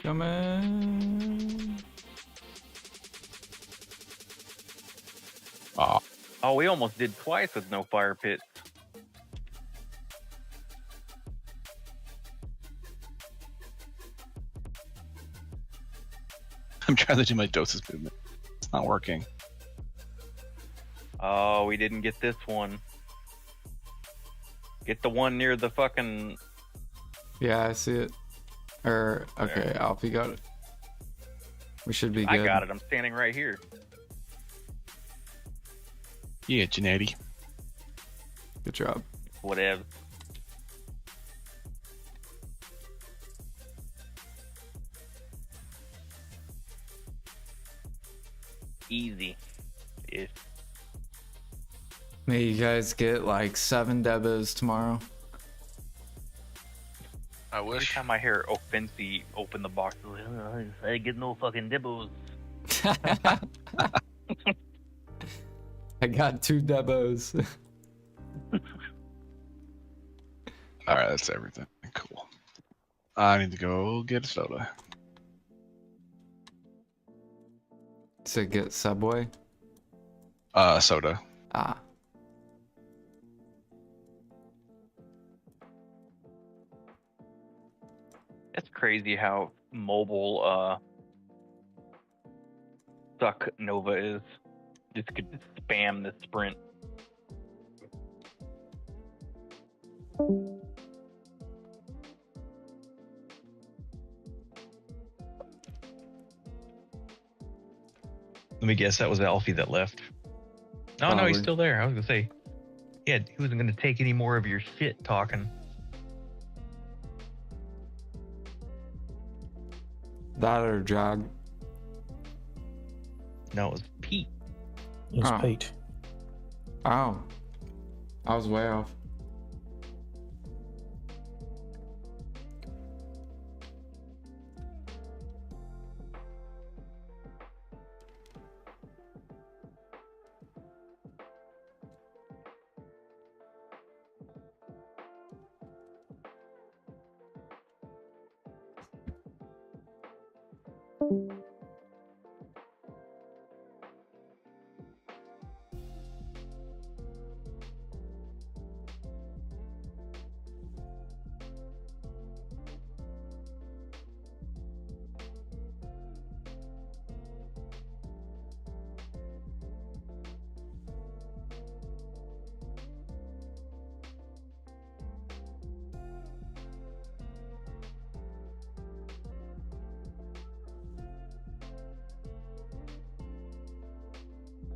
B: Come in.
F: Aw,
A: Oh, we almost did twice with no fire pit.
F: I'm trying to do my doses movement. It's not working.
A: Oh, we didn't get this one. Get the one near the fucking...
B: Yeah, I see it. Okay,
A: There.
B: Alfie got it. We should be good.
A: I got it, I'm standing right here.
F: Yeah, Janady.
B: Good job.
A: Whatever. Easy. Ish.
B: May you guys get like 7 debos tomorrow.
E: I
A: Every
E: wish.
A: time I hear Offensi open the box, I get no fucking dibbles.
B: Hey, I got 2 debos.
F: All right, that's everything. Cool. I need to go get a soda.
B: To get Subway?
F: Soda.
B: Ah.
A: It's crazy how mobile suck Nova is. Just could spam the sprint.
D: Let me guess, that was Alfie that left. Oh, no, he's
B: Probably.
D: still there. I was going to say, yeah, he wasn't going to take any more of your shit talking.
B: That or Jog.
D: No, it was Pete.
C: It's
B: Oh.
C: Pete.
B: Oh. I was way off.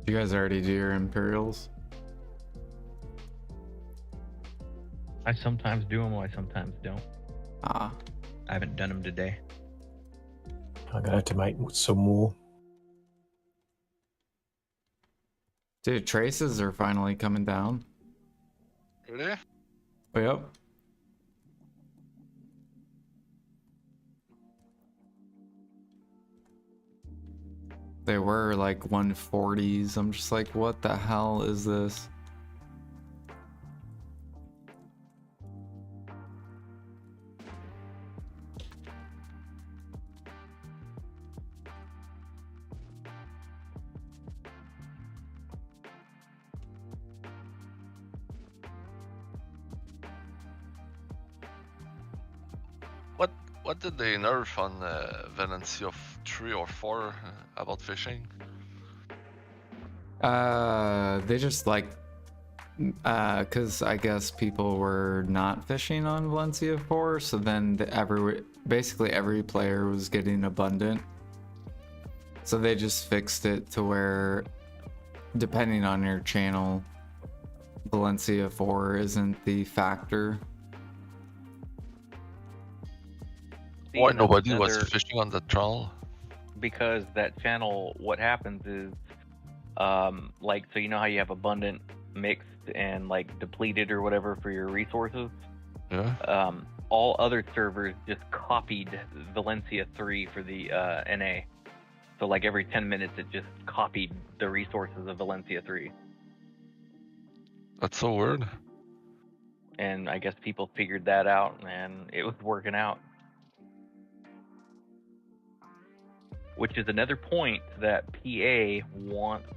B: You guys already do your Imperials?
D: I sometimes do them, I sometimes don't.
B: Ah.
D: I haven't done them today.
C: I'm gonna have to make some more.
B: Dude, traces are finally coming down.
E: Really?
B: Yep. They were like 140s. I'm just like, what the hell is this?
E: What did they nerf on Valencia 3 or 4 about fishing?
B: They just like, cause I guess people were not fishing on Valencia 4, so then basically every player was getting abundant. So they just fixed it to where, depending on your channel, Valencia 4 isn't the factor.
E: Why nobody was
A: Another-
E: fishing on the trawl?
A: Because that channel, what happens is, like, so you know how you have abundant, mixed, and like depleted or whatever for your resources.
E: Yeah.
A: All other servers just copied Valencia 3 for the NA. So like every 10 minutes, it just copied the resources of Valencia 3.
E: That's so weird.
A: And I guess people figured that out, and it was working out. Which is another point that PA wants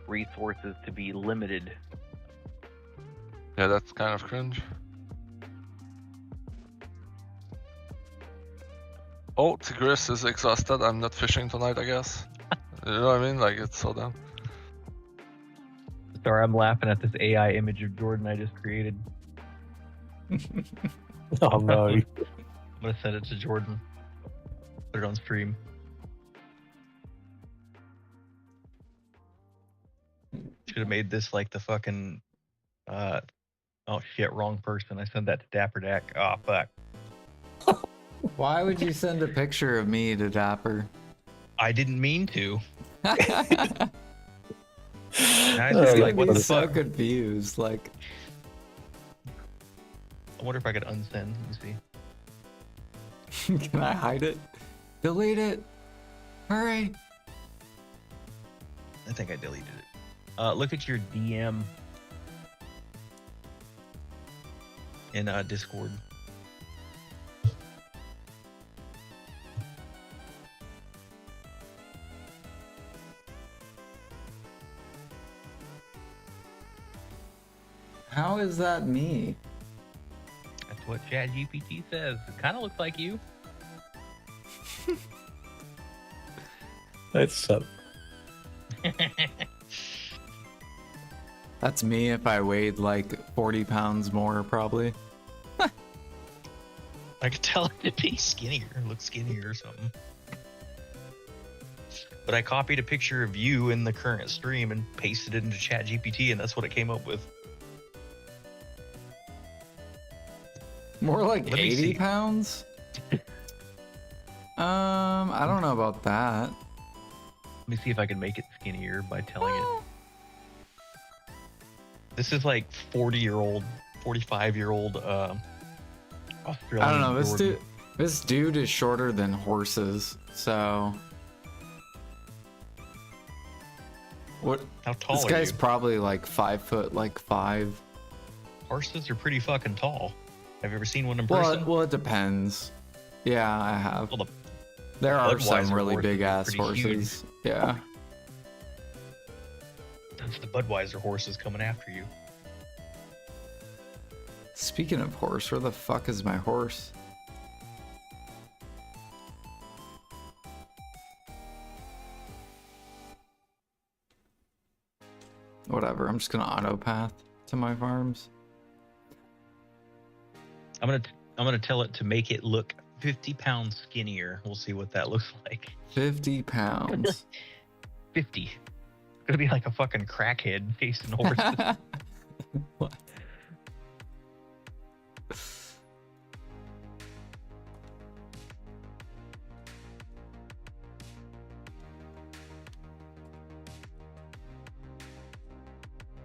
A: resources to be limited.
E: Yeah, that's kind of cringe. Oh, Tigris is exhausted. I'm not fishing tonight, I guess. You know what I mean? Like, it's so dumb.
D: Sorry, I'm laughing at this AI image of Jordan I just created.
C: Oh no.
D: I'm gonna send it to Jordan. Put it on stream. Should have made this like the fucking oh shit, wrong person. I sent that to Dapper Dak. Oh fuck.
B: Why would you send a picture of me to Dapper?
D: I didn't mean to.
B: I
D: I
C: Oh,
D: was
B: would
D: like, what
B: be
D: the
B: so
D: fuck?
B: confused. Like,
D: I wonder if I could unsend. Let me see.
B: can I hide it? Delete it. Hurry.
D: I think I deleted it. Look at your DM in Discord.
B: How is that me?
D: That's what ChatGPT says. It kind of looks like you.
C: That's
B: That's me if I weighed like 40 pounds more, probably.
D: I could tell it to be skinnier, look skinnier or something. But I copied a picture of you in the current stream and pasted it into ChatGPT, and that's what it came up with.
B: More like
D: Let me
B: 80
D: see.
B: pounds? I don't know about that.
D: Let me see if I can make it skinnier by telling it. This is like 40-year-old, 45-year-old Australian.
B: I don't know.
D: Jordan.
B: This dude is shorter than horses, so what?
D: How tall
B: This
D: are
B: guy's
D: you?
B: probably like 5 foot, like 5.
D: Horses are pretty fucking tall. Have you ever seen one in person?
B: Well, it depends. Yeah, I have.
D: Well,
B: There are some
D: Budweiser
B: really
D: horses
B: big
D: are
B: ass
D: pretty huge.
B: horses. Yeah.
D: that's the Budweiser horses coming after you.
B: Speaking of horse, where the fuck is my horse? Whatever, I'm just gonna auto path to my farms.
D: I'm gonna tell it to make it look 50 pounds skinnier. We'll see what that looks like.
B: 50 pounds.
D: 50. It's gonna be like a fucking crackhead chasing horses.
B: What?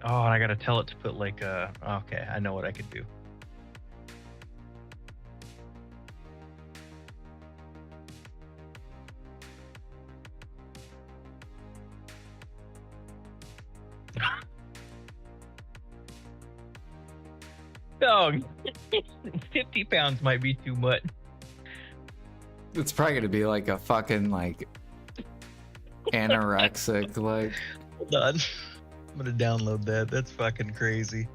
D: Oh, and I gotta tell it to put like okay, I know what I could do. Dog, 50 pounds might be too much.
B: It's probably gonna be like a fucking like anorexic like.
D: Hold on. I'm gonna download that. That's fucking crazy.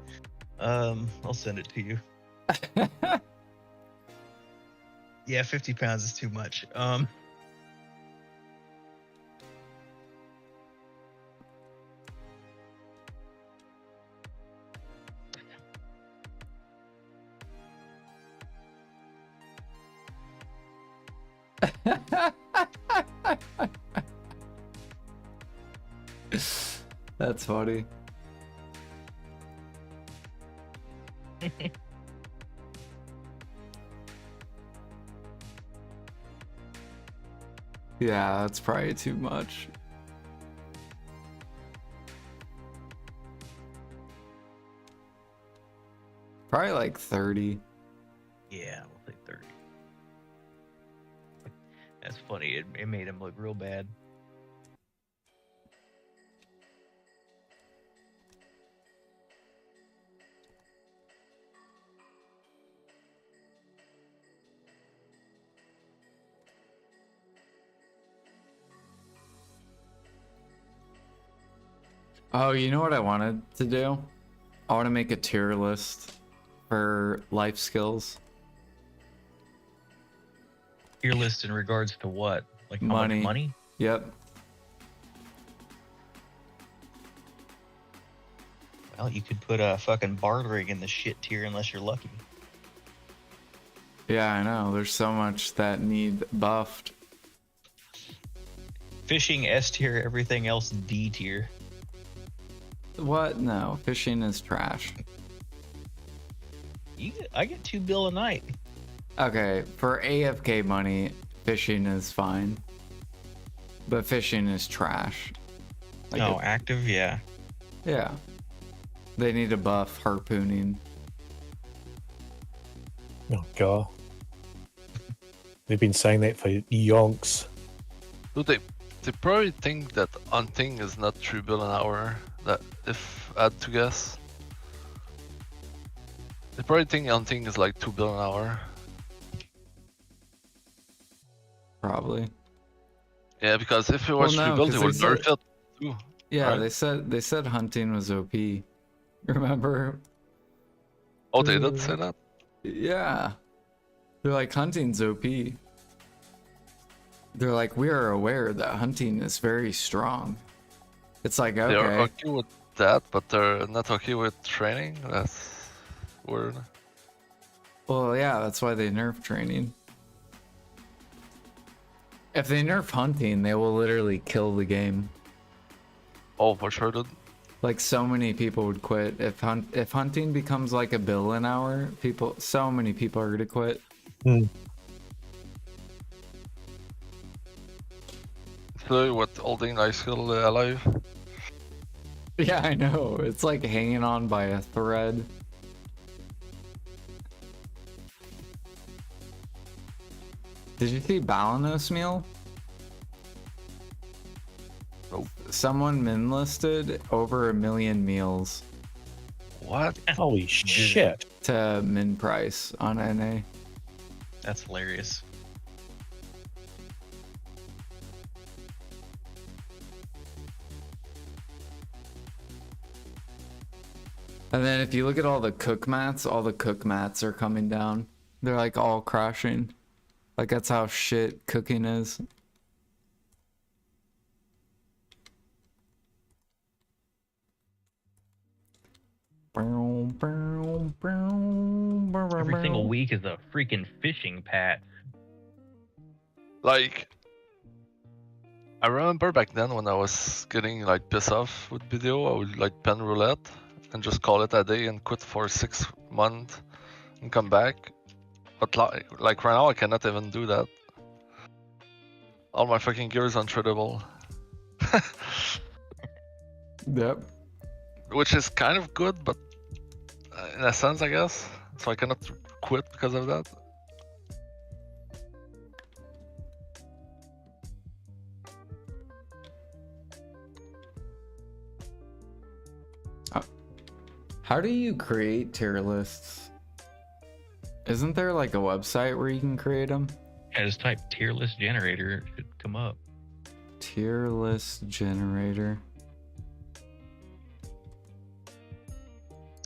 D: I'll send it to you. Yeah, 50 pounds is too much.
B: That's funny. Yeah, that's probably too much. Probably like 30.
D: Yeah, we'll say 30. That's funny. It made him look real bad.
B: Oh, you know what I wanted to do? I want to make a tier list for life skills.
D: Your list in regards to what? Like how
B: Money.
D: much money?
B: Yep.
D: Well, you could put a fucking bartering in the shit tier unless you're lucky.
B: Yeah, I know. There's so much that need buffed.
D: Fishing S tier, everything else D tier.
B: What? No, fishing is trash.
D: I get $2 bill a night.
B: Okay, for AFK money, fishing is fine. But fishing is trash. Like
D: No, active, yeah.
B: yeah. They need to buff harpooning.
C: Oh god. They've been saying that for yonks.
E: Do they probably think that hunting is not $3 bill an hour, That if I had to guess. I probably think hunting is like 2 billion an hour.
B: Probably.
E: Yeah, because if it
B: Well,
E: was 3
B: no,
E: billion, they
B: 'cause
E: would
B: they
E: nerf
B: said-
E: it too.
B: Yeah,
E: Right.
B: they said hunting was OP. Remember?
E: Oh, they did say that?
B: Yeah. They're like, hunting's OP. They're like, we are aware that hunting is very strong. It's like,
E: They're
B: okay.
E: okay with that, but they're not okay with training? That's weird.
B: Well, yeah, that's why they nerf training. If they nerf hunting, they will literally kill the game.
E: Oh, for sure, dude.
B: Like, so many people would quit. If hunting becomes like $1 billion an hour, so many people are gonna quit.
E: So with holding life skill alive.
B: Yeah, I know. It's like hanging on by a thread. Did you see Balanos meal?
E: Nope.
B: Someone min listed over 1 million meals
E: What?
C: Holy shit.
B: to min price on NA.
D: That's hilarious.
B: And then if you look at all the cook mats are coming down. They're like all crashing. Like that's how shit cooking is.
A: Every single week is a freaking fishing patch.
E: Like, I remember back then when I was getting like pissed off with video, I would like pen roulette and just call it a day and quit for 6 months and come back. But like right now, I cannot even do that. All my fucking gear is untradeable.
B: Yep.
E: Which is kind of good, but in a sense, I guess. So I cannot quit because of that.
B: How do you create tier lists? Isn't there like a website where you can create them?
A: Yeah, just type tier list generator. It should come up.
B: Tier list generator.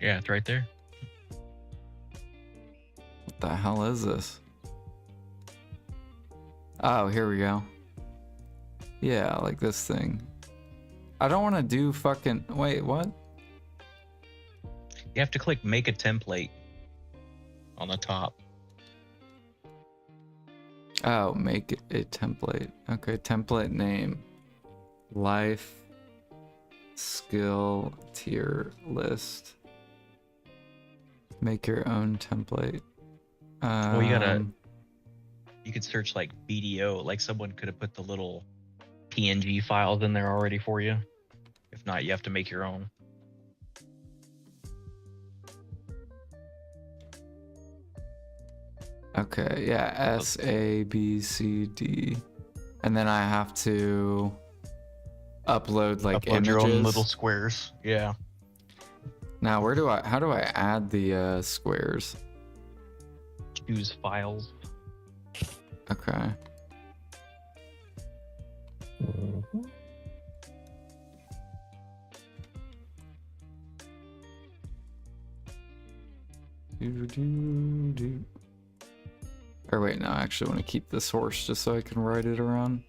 A: Yeah, it's right there.
B: What the hell is this? Oh, here we go. Yeah, like this thing. I don't want to do fucking... Wait, what?
D: You have to click make a template on the top.
B: Oh, make a template. Okay, template name. Life skill tier list. Make your own template.
D: Well, you could search like BDO, like someone could have put the little PNG files in there already for you. If not, you have to make your own.
B: Okay, yeah, S, A, B, C, D. And then I have to upload like
D: Upload
B: images.
D: your own little squares. Yeah.
B: Now, how do I add the squares?
D: Choose files.
B: Okay.
C: Mhm.
B: Or wait, no, I actually want to keep this horse just so I can ride it around.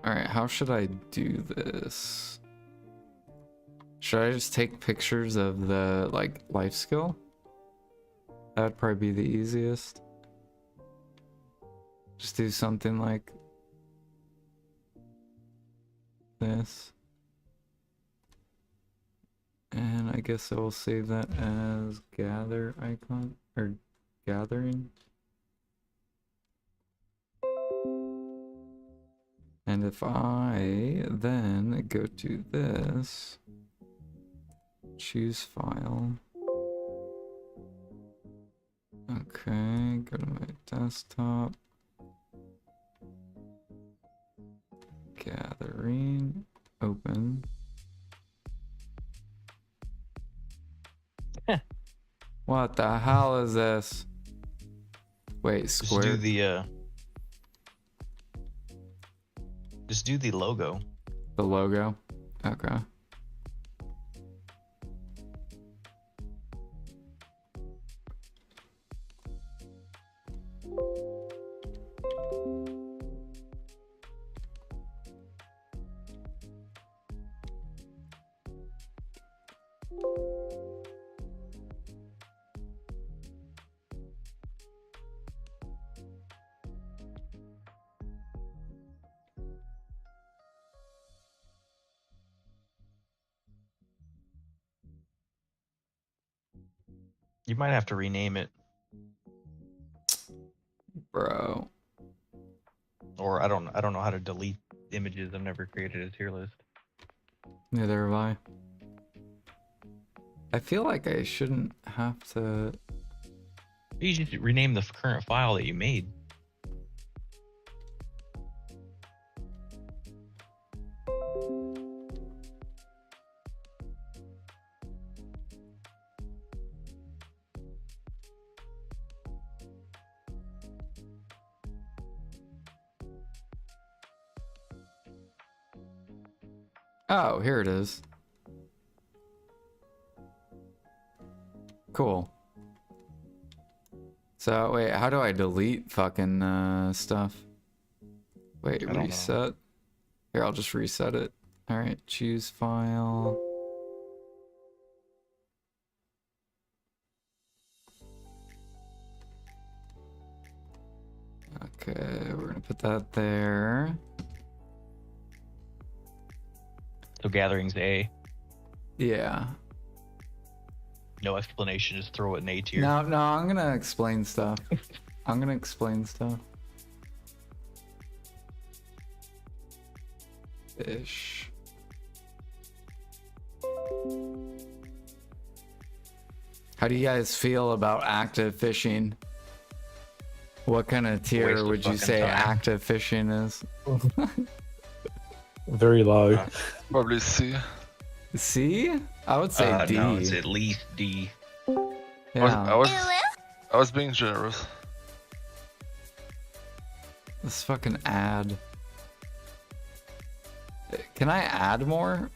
B: Alright, how should I do this? Should I just take pictures of the, like, life skill? That'd probably be the easiest. Just do something like this. And I guess I will save that as gather icon, or gathering. And if I then go to this, choose file. Okay, go to my desktop. Gathering, open. What the hell is this? Wait, square.
D: Just do the logo.
B: The logo? Okay.
D: You might have to rename it,
B: Bro.
D: or I don't know how to delete images. I've never created a tier list.
B: Neither have I. I feel like I shouldn't have to.
D: You just rename the current file that you made.
B: Oh, here it is. Cool. So, wait, how do I delete fucking stuff? Wait,
D: I don't know.
B: reset? Here, I'll just reset it. Alright, choose file. Okay, we're gonna put that there.
D: So gatherings A.
B: Yeah.
D: No explanation. Just throw it in A tier.
B: No, I'm gonna explain stuff. I'm gonna explain stuff. Fish. How do you guys feel about active fishing? What kind of
D: Waste
B: tier
D: of
B: would you
D: fucking
B: say
D: time.
B: active fishing is?
C: Very low.
E: Probably C.
B: C? I would say D.
D: No, it's at least D.
B: Yeah.
E: I was being generous.
B: This fucking ad. Can I add more?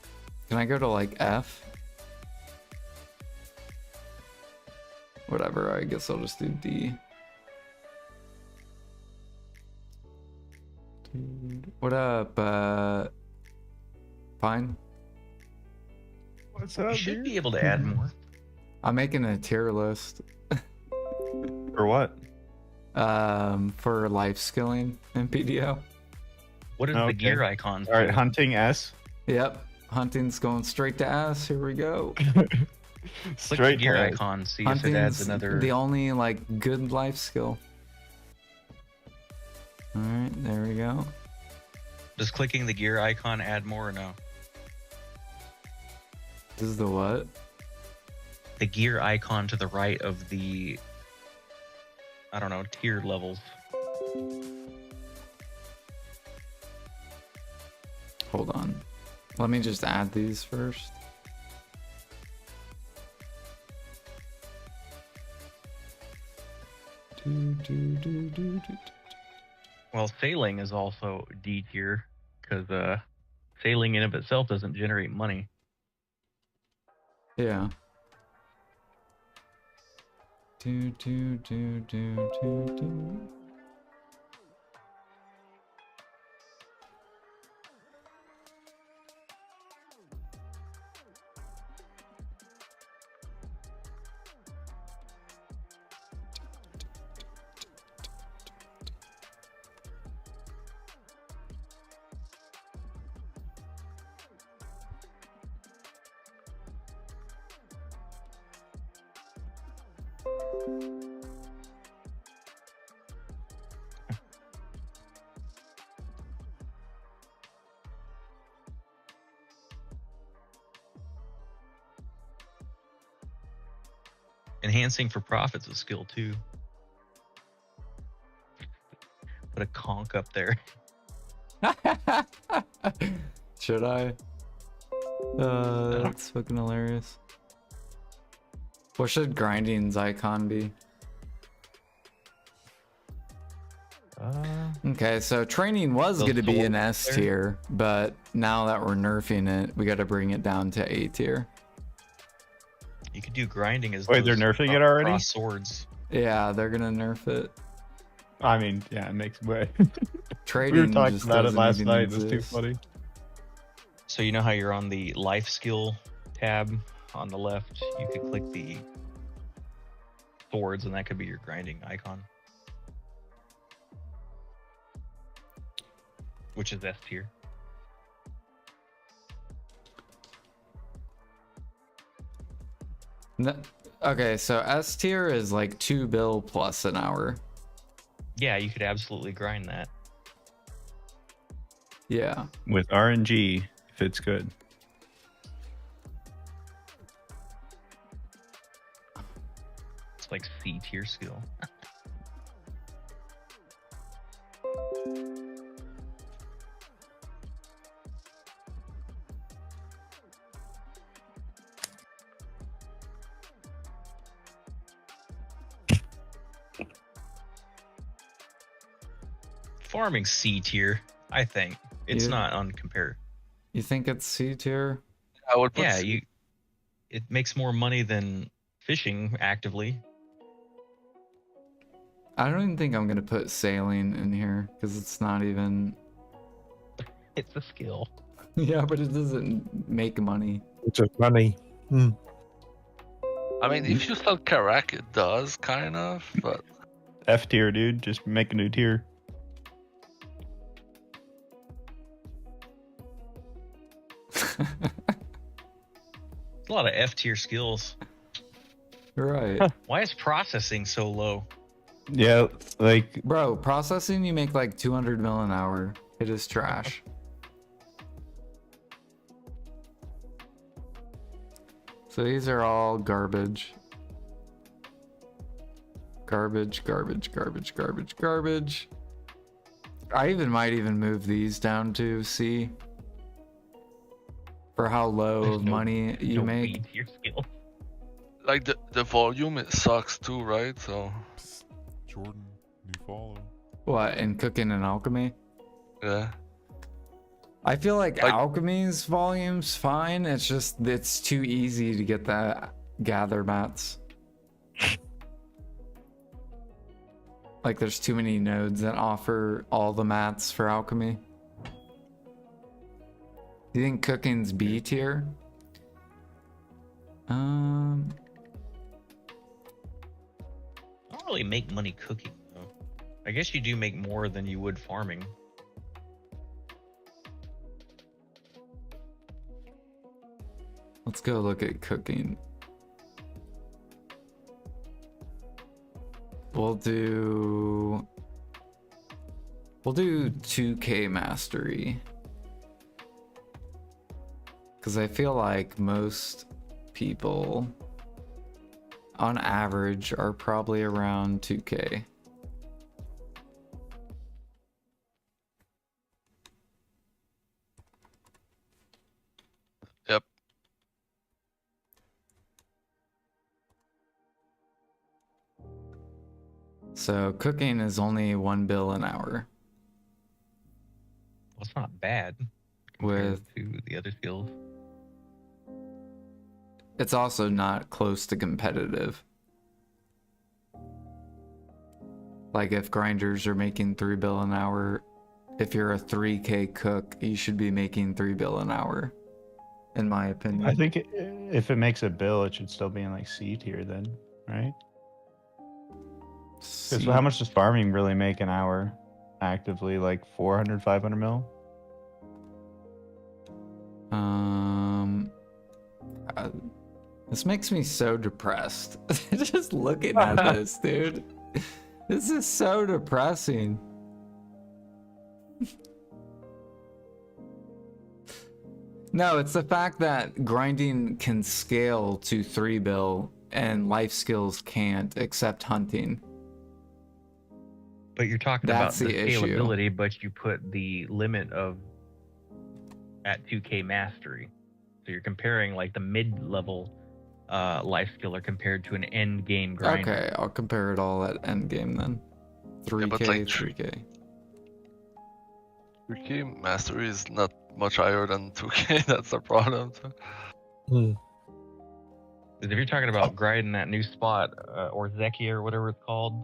B: Can I go to like F? Whatever, I guess I'll just do D. Dude. What up, Pine?
G: What's
D: You
G: up,
D: should
G: dude?
D: be able to add more.
B: I'm making a tier list.
G: For what?
B: For life skilling in PDO.
D: What is
G: Okay.
D: the gear icon?
G: All right, hunting S.
B: Yep, hunting's going straight to ass. Here we go.
D: Click the
G: Straight
D: gear
G: to S.
D: icon. See if it adds
B: Hunting's
D: another.
B: the only like good life skill. All right, there we go.
D: Does clicking the gear icon add more or no?
B: This is the what?
D: The gear icon to the right of the, I don't know, tier levels.
B: Hold on. Let me just add these first.
A: Well, sailing is also D tier because sailing in of itself doesn't generate money.
B: Yeah. Do.
D: Enhancing for profit's a skill too. Put a conch up there.
B: Should I? That's fucking hilarious. What should grinding's icon be? Okay, so training was going to be an S tier, but now that we're nerfing it, we got to bring it down to A tier.
D: You could do grinding as
G: Wait, they're nerfing it already?
D: cross swords.
B: Yeah, they're gonna nerf it.
G: I mean, yeah, it makes way.
B: Trading
G: We were talking
B: just
G: about it
B: doesn't
G: last
B: even
G: night. It was too
B: exist.
G: funny.
D: So you know how you're on the life skill tab on the left? You could click the swords, and that could be your grinding icon, which is S tier.
B: No, okay, so S tier is like 2 bill plus an hour.
D: Yeah, you could absolutely grind that.
B: Yeah.
G: With RNG, if it's good.
D: It's like C tier skill. Farming C tier, I think. It's
B: Yeah.
D: not uncompared.
B: You think it's C tier?
E: I would put
D: Yeah,
E: C.
D: it makes more money than fishing actively.
B: I don't even think I'm gonna put sailing in here because it's not even.
D: It's a skill.
B: Yeah, but it doesn't make money.
C: Which is money.
E: I mean, if you sell Karak, it does kind of, but
G: F tier, dude. Just make a new tier.
D: A lot of F tier skills.
B: Right.
D: Why is processing so low?
G: Yeah, like
B: Bro, processing you make like 200 mil an hour. It is trash. So these are all garbage. Garbage, garbage, garbage, garbage, garbage. I might even move these down to C. For how low
D: There's
B: of
D: no-
B: money you
D: no
B: make.
D: B tier skill.
E: like the volume, it sucks too, right? So
H: Psst, Jordan, new follow.
B: What, in cooking and alchemy?
E: yeah,
B: I feel like
E: Like-
B: alchemy's volume's fine. It's just it's too easy to get the gather mats. Like there's too many nodes that offer all the mats for alchemy. Do you think cooking's B tier?
D: I don't really make money cooking though. I guess you do make more than you would farming.
B: Let's go look at cooking. We'll do 2K mastery. Because I feel like most people on average are probably around 2K.
E: yep.
B: So cooking is only 1 bill an hour.
D: Well, it's not bad compared to the other skills.
B: It's also not close to competitive. Like if grinders are making 3 bill an hour, if you're a 3K cook, you should be making 3 bill an hour, in my opinion.
G: I think if it makes a bill, it should still be in like C tier then, right? Because how much does farming really make an hour actively? Like 400, 500 mil?
B: This makes me so depressed. Just looking at this, dude. This is so depressing. No, it's the fact that grinding can scale to 3 bill and life skills can't, except hunting.
A: But you're talking
B: That's
A: about the
B: the issue.
A: scalability, but you put the limit of at 2K mastery. So you're comparing like the mid-level life skiller compared to an end game grinder.
B: Okay, I'll compare it all at end game then. 3K,
E: but like
B: 3K.
E: 3K mastery is not much higher than 2K. That's the problem.
C: Hmm.
A: Because if you're talking about grinding that new spot, or Zeki or whatever it's called,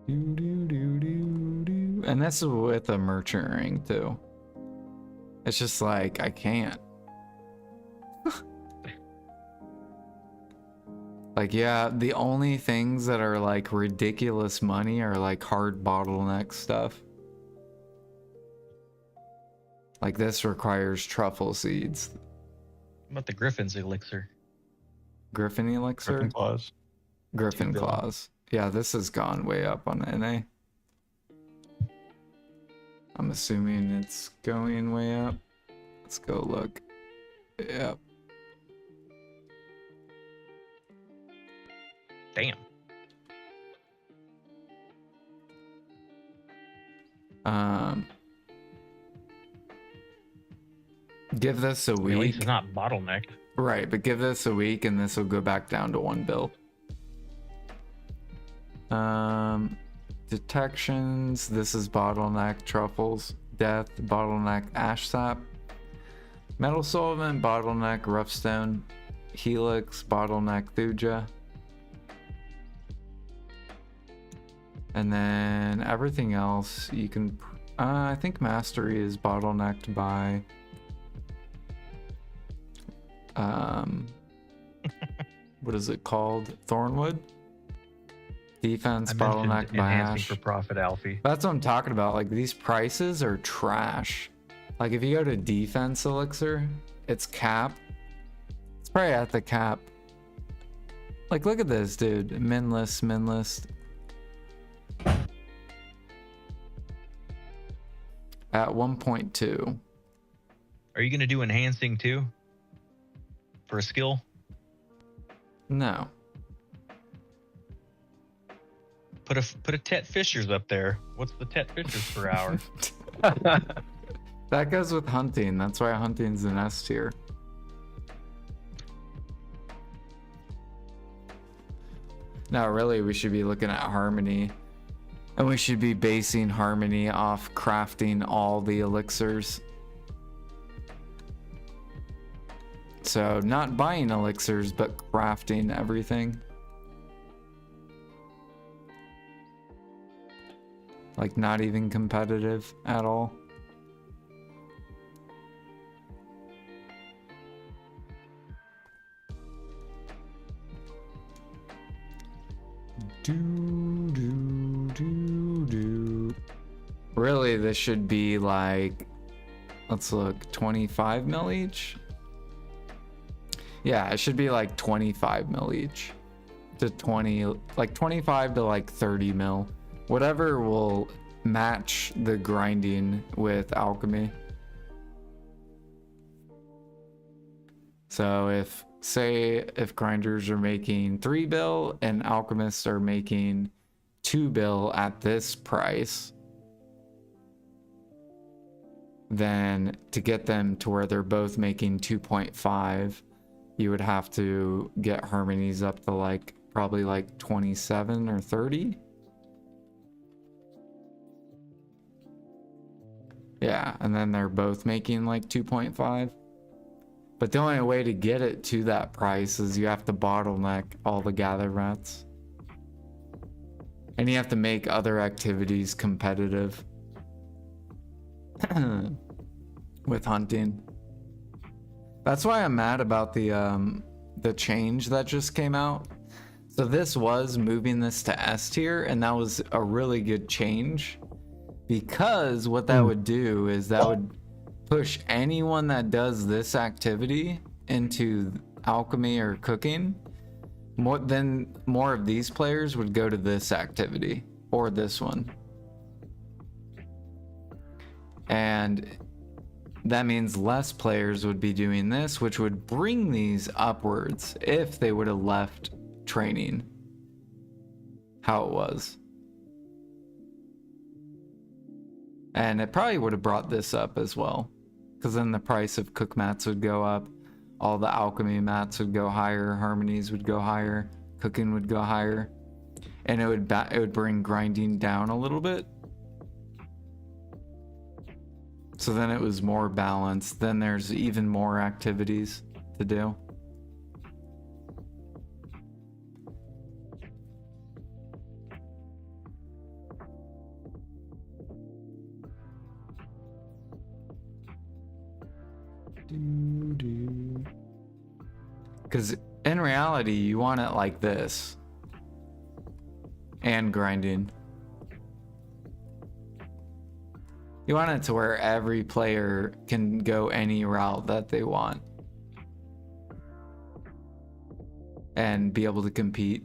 B: And this is with a merchant ring too. It's just like, I can't. Like, yeah, the only things that are like ridiculous money are like hard bottleneck stuff. Like this requires truffle seeds.
D: What about the Griffin's elixir?
B: Griffin elixir?
G: Griffin claws.
B: Griffin
D: 2 bill.
B: claws. Yeah, this has gone way up on NA. I'm assuming it's going way up. Let's go look. Yep.
D: Damn.
B: Give this a
A: at least
B: week.
A: it's not bottlenecked.
B: Right, but give this a week and this will go back down to 1 bill. Detections. This is bottleneck truffles. Death, bottleneck ash sap. Metal solvent, bottleneck roughstone. Helix, bottleneck thuja. And then everything else you can. I think mastery is bottlenecked by. What is it called? Thornwood? Defense
A: I mentioned
B: bottlenecked by
A: enhancing
B: ash.
A: for profit, Alfie.
B: That's what I'm talking about. Like, these prices are trash. Like, if you go to defense elixir, it's cap. It's probably at the cap. Like, look at this, dude. Min list, min list. At 1.2.
D: Are you gonna do enhancing too? For a skill?
B: No.
D: Put a Tet Fishers up there. What's the Tet Fishers per hour?
B: That goes with hunting. That's why hunting's an S tier. No, really, we should be looking at harmony. And we should be basing harmony off crafting all the elixirs. So, not buying elixirs, but crafting everything. Like, not even competitive at all. Really, this should be like, let's look, 25 mil each? Yeah, it should be like 25 mil each. To 20, like 25 to like 30 mil. Whatever will match the grinding with alchemy. So if, say, if grinders are making 3 bill and alchemists are making 2 bill at this price, then to get them to where they're both making 2.5, you would have to get harmonies up to like probably like 27 or 30. Yeah, and then they're both making like 2.5. But the only way to get it to that price is you have to bottleneck all the gather rats. And you have to make other activities competitive. With hunting. That's why I'm mad about the change that just came out. So this was moving this to S tier, and that was a really good change. Because what that would do is that would push anyone that does this activity into alchemy or cooking. More of these players would go to this activity or this one. And that means less players would be doing this, which would bring these upwards if they would have left training how it was. And it probably would have brought this up as well, because then the price of cook mats would go up, all the alchemy mats would go higher, harmonies would go higher, cooking would go higher, and it would bring grinding down a little bit. So then it was more balanced. Then there's even more activities to do. Because in reality, you want it like this. And grinding. You want it to where every player can go any route that they want. And be able to compete.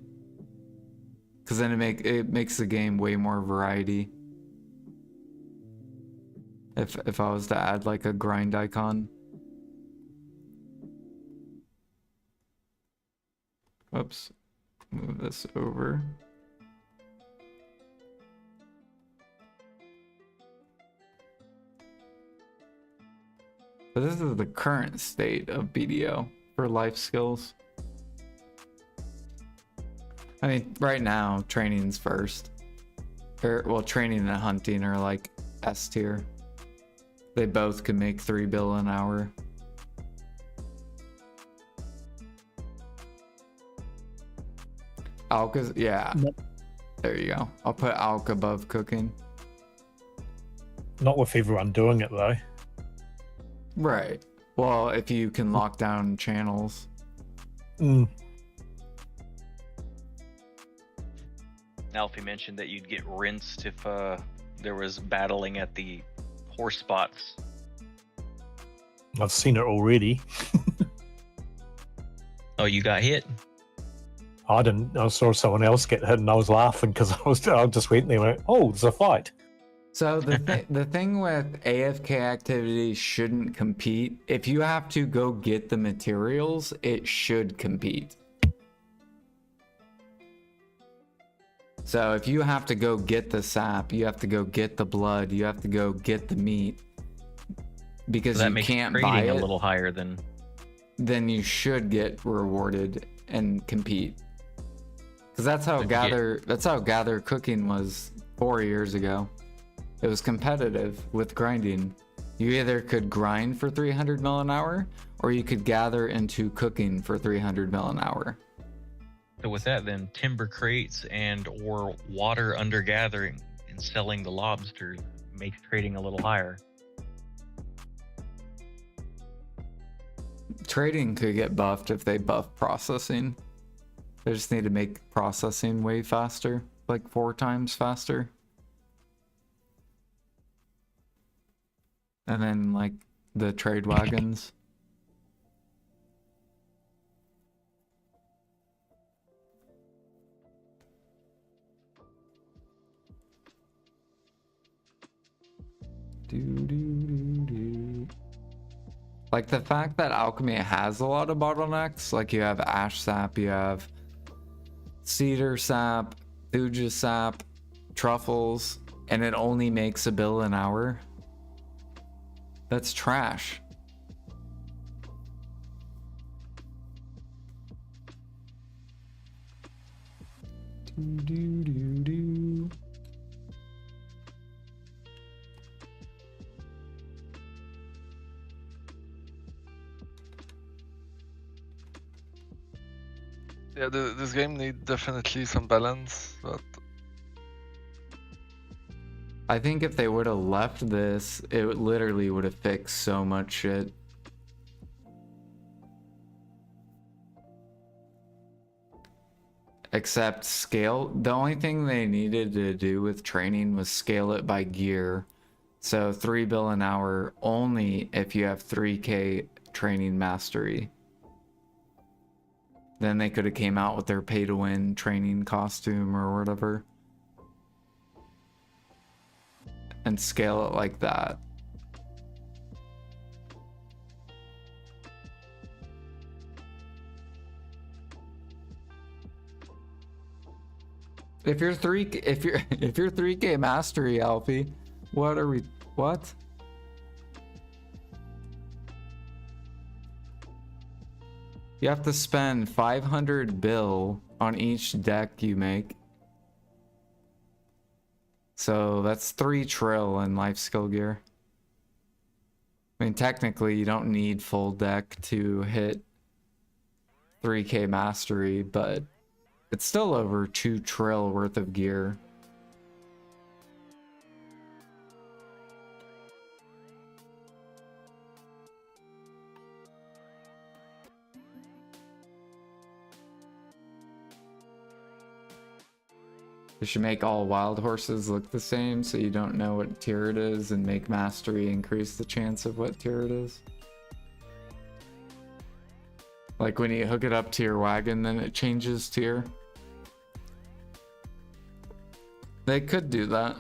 B: Because then it makes the game way more variety. If I was to add like a grind icon. Whoops. Move this over. But this is the current state of BDO for life skills. I mean, right now, training's first. Well, training and hunting are like S tier. They both can make 3 bill an hour. Alka's, yeah. There you go. I'll put Alk above cooking.
C: Not with everyone doing it though.
B: Right. Well, if you can lock down channels.
A: Alfie mentioned that you'd get rinsed if there was battling at the horse spots.
C: I've seen it already.
D: Oh, you got hit?
C: I didn't. I saw someone else get hit and I was laughing because I just went there and went, oh, there's a fight.
B: So the thing with AFK activities shouldn't compete. If you have to go get the materials, it should compete. So if you have to go get the sap, you have to go get the blood, you have to go get the meat, because
A: that
B: you
A: makes
B: can't buy
A: trading
B: it,
A: a little higher than.
B: then you should get rewarded and compete. Because that's how gather cooking was 4 years ago. It was competitive with grinding. You either could grind for 300 mil an hour, or you could gather into cooking for 300 mil an hour.
D: So with that, then timber crates and or water under gathering and selling the lobsters makes trading a little higher.
B: Trading could get buffed if they buff processing. They just need to make processing way faster, like 4 times faster. And then like the trade wagons. Like the fact that alchemy has a lot of bottlenecks, like you have ash sap, you have cedar sap, thuja sap, truffles, and it only makes a bill an hour. That's trash.
E: Yeah, this game need definitely some balance, but
B: I think if they would have left this, it literally would have fixed so much shit. Except scale. The only thing they needed to do with training was scale it by gear. So 3 bill an hour only if you have 3k training mastery. Then they could have came out with their pay to win training costume or whatever. And scale it like that. If you're 3K mastery, Alfie, what? You have to spend 500 bill on each deck you make. So that's 3 trill in life skill gear. I mean, technically, you don't need full deck to hit 3K mastery, but it's still over 2 trill worth of gear. You should make all wild horses look the same so you don't know what tier it is, and make mastery increase the chance of what tier it is. Like when you hook it up to your wagon, then it changes tier. They could do that.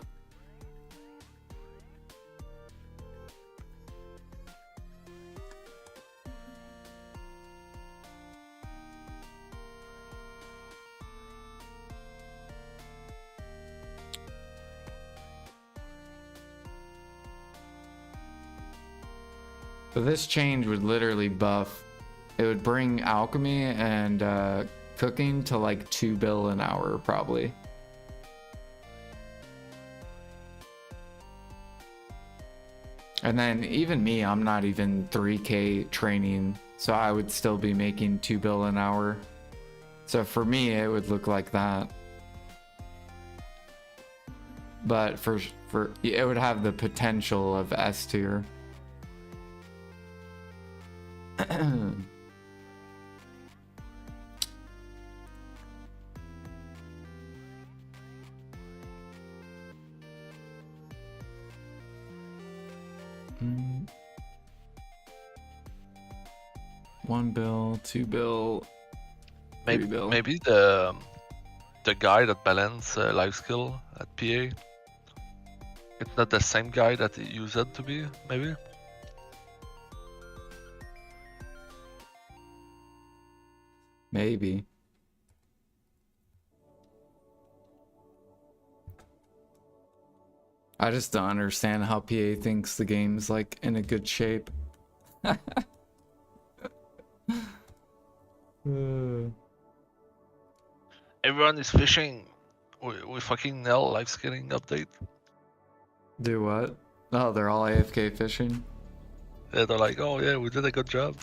B: So this change would literally buff. It would bring alchemy and cooking to like 2 bill an hour probably. And then even me, I'm not even 3K training, so I would still be making 2 bill an hour. So for me, it would look like that. But for it would have the potential of S tier. One bill, 2 bill,
E: Maybe
B: 3 bill.
E: maybe the guy that balance life skill at PA. It's not the same guy that it used to be. Maybe.
B: Maybe. I just don't understand how PA thinks the game's like in a good shape.
E: Everyone is fishing. We fucking nail life skilling update.
B: Do what? Oh, they're all AFK fishing.
E: Yeah, they're like, oh yeah, we did a good job.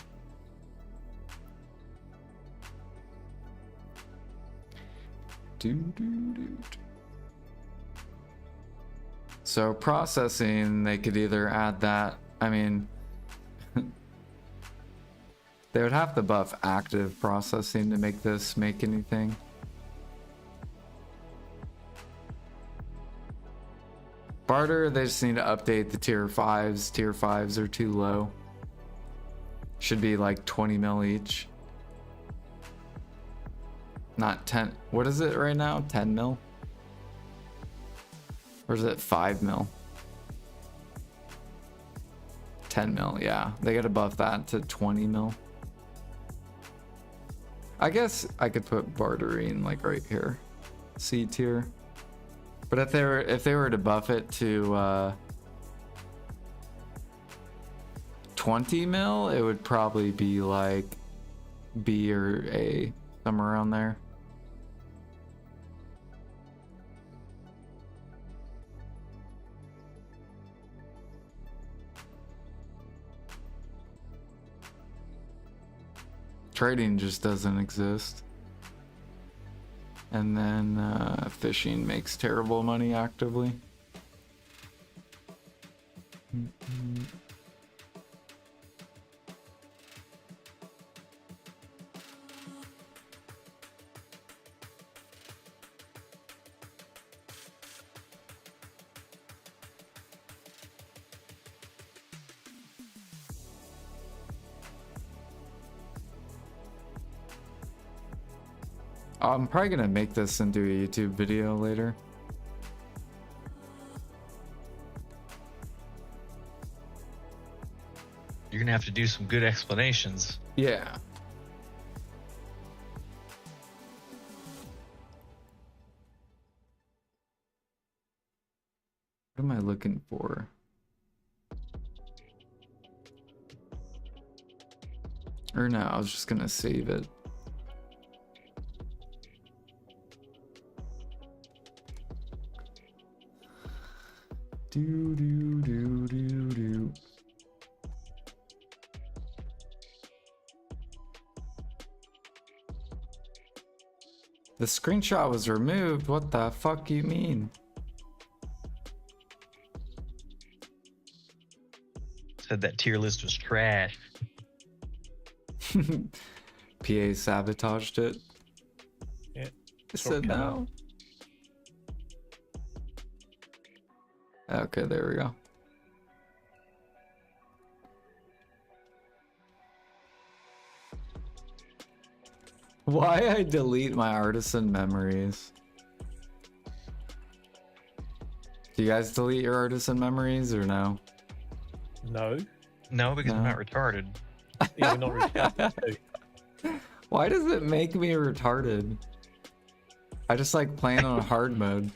B: So processing, they could either add that. I mean, they would have to buff active processing to make this make anything. Barter, they just need to update the tier 5s. Tier 5s are too low. Should be like 20 mil each. Not 10. What is it right now? 10 mil? Or is it 5 mil? 10 mil, yeah. They gotta buff that to 20 mil. I guess I could put bartering like right here. C tier. But if they were to buff it to 20 mil, it would probably be like B or A, somewhere around there. Trading just doesn't exist. And then fishing makes terrible money actively. I'm probably gonna make this into a YouTube video later.
D: You're gonna have to do some good explanations.
B: Yeah. am I looking for? Or no, I was just gonna save it. Do do do do do. The screenshot was removed. What the fuck you mean?
D: Said that tier list was trash.
B: PA sabotaged it.
C: Yeah.
B: It said no. Okay, there we go. Why I delete my artisan memories? Do you guys delete your artisan memories or no?
C: No.
D: No, because
B: No.
D: I'm not retarded.
C: Yeah, we're not retarded.
B: Why does it make me retarded? I just like playing on hard mode.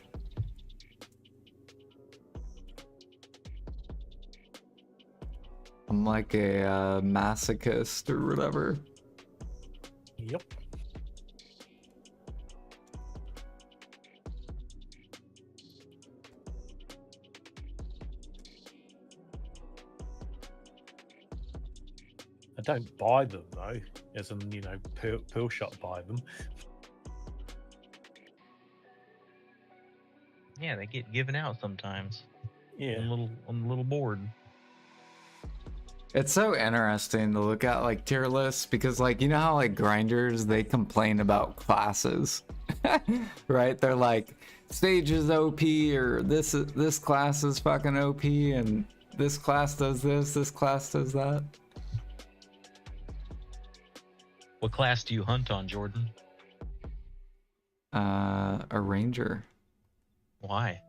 B: I'm like a masochist or whatever.
C: Yep. I don't buy them though, as in, you know, Pearl Shop buy them.
D: Yeah, they get given out sometimes.
C: Yeah.
D: On the little board.
B: It's so interesting to look at like tier lists because like you know how like grinders they complain about classes. Right? They're like stage is OP or this class is fucking OP and this class does this class does that.
D: What class do you hunt on, Jordan?
B: A ranger.
D: Why?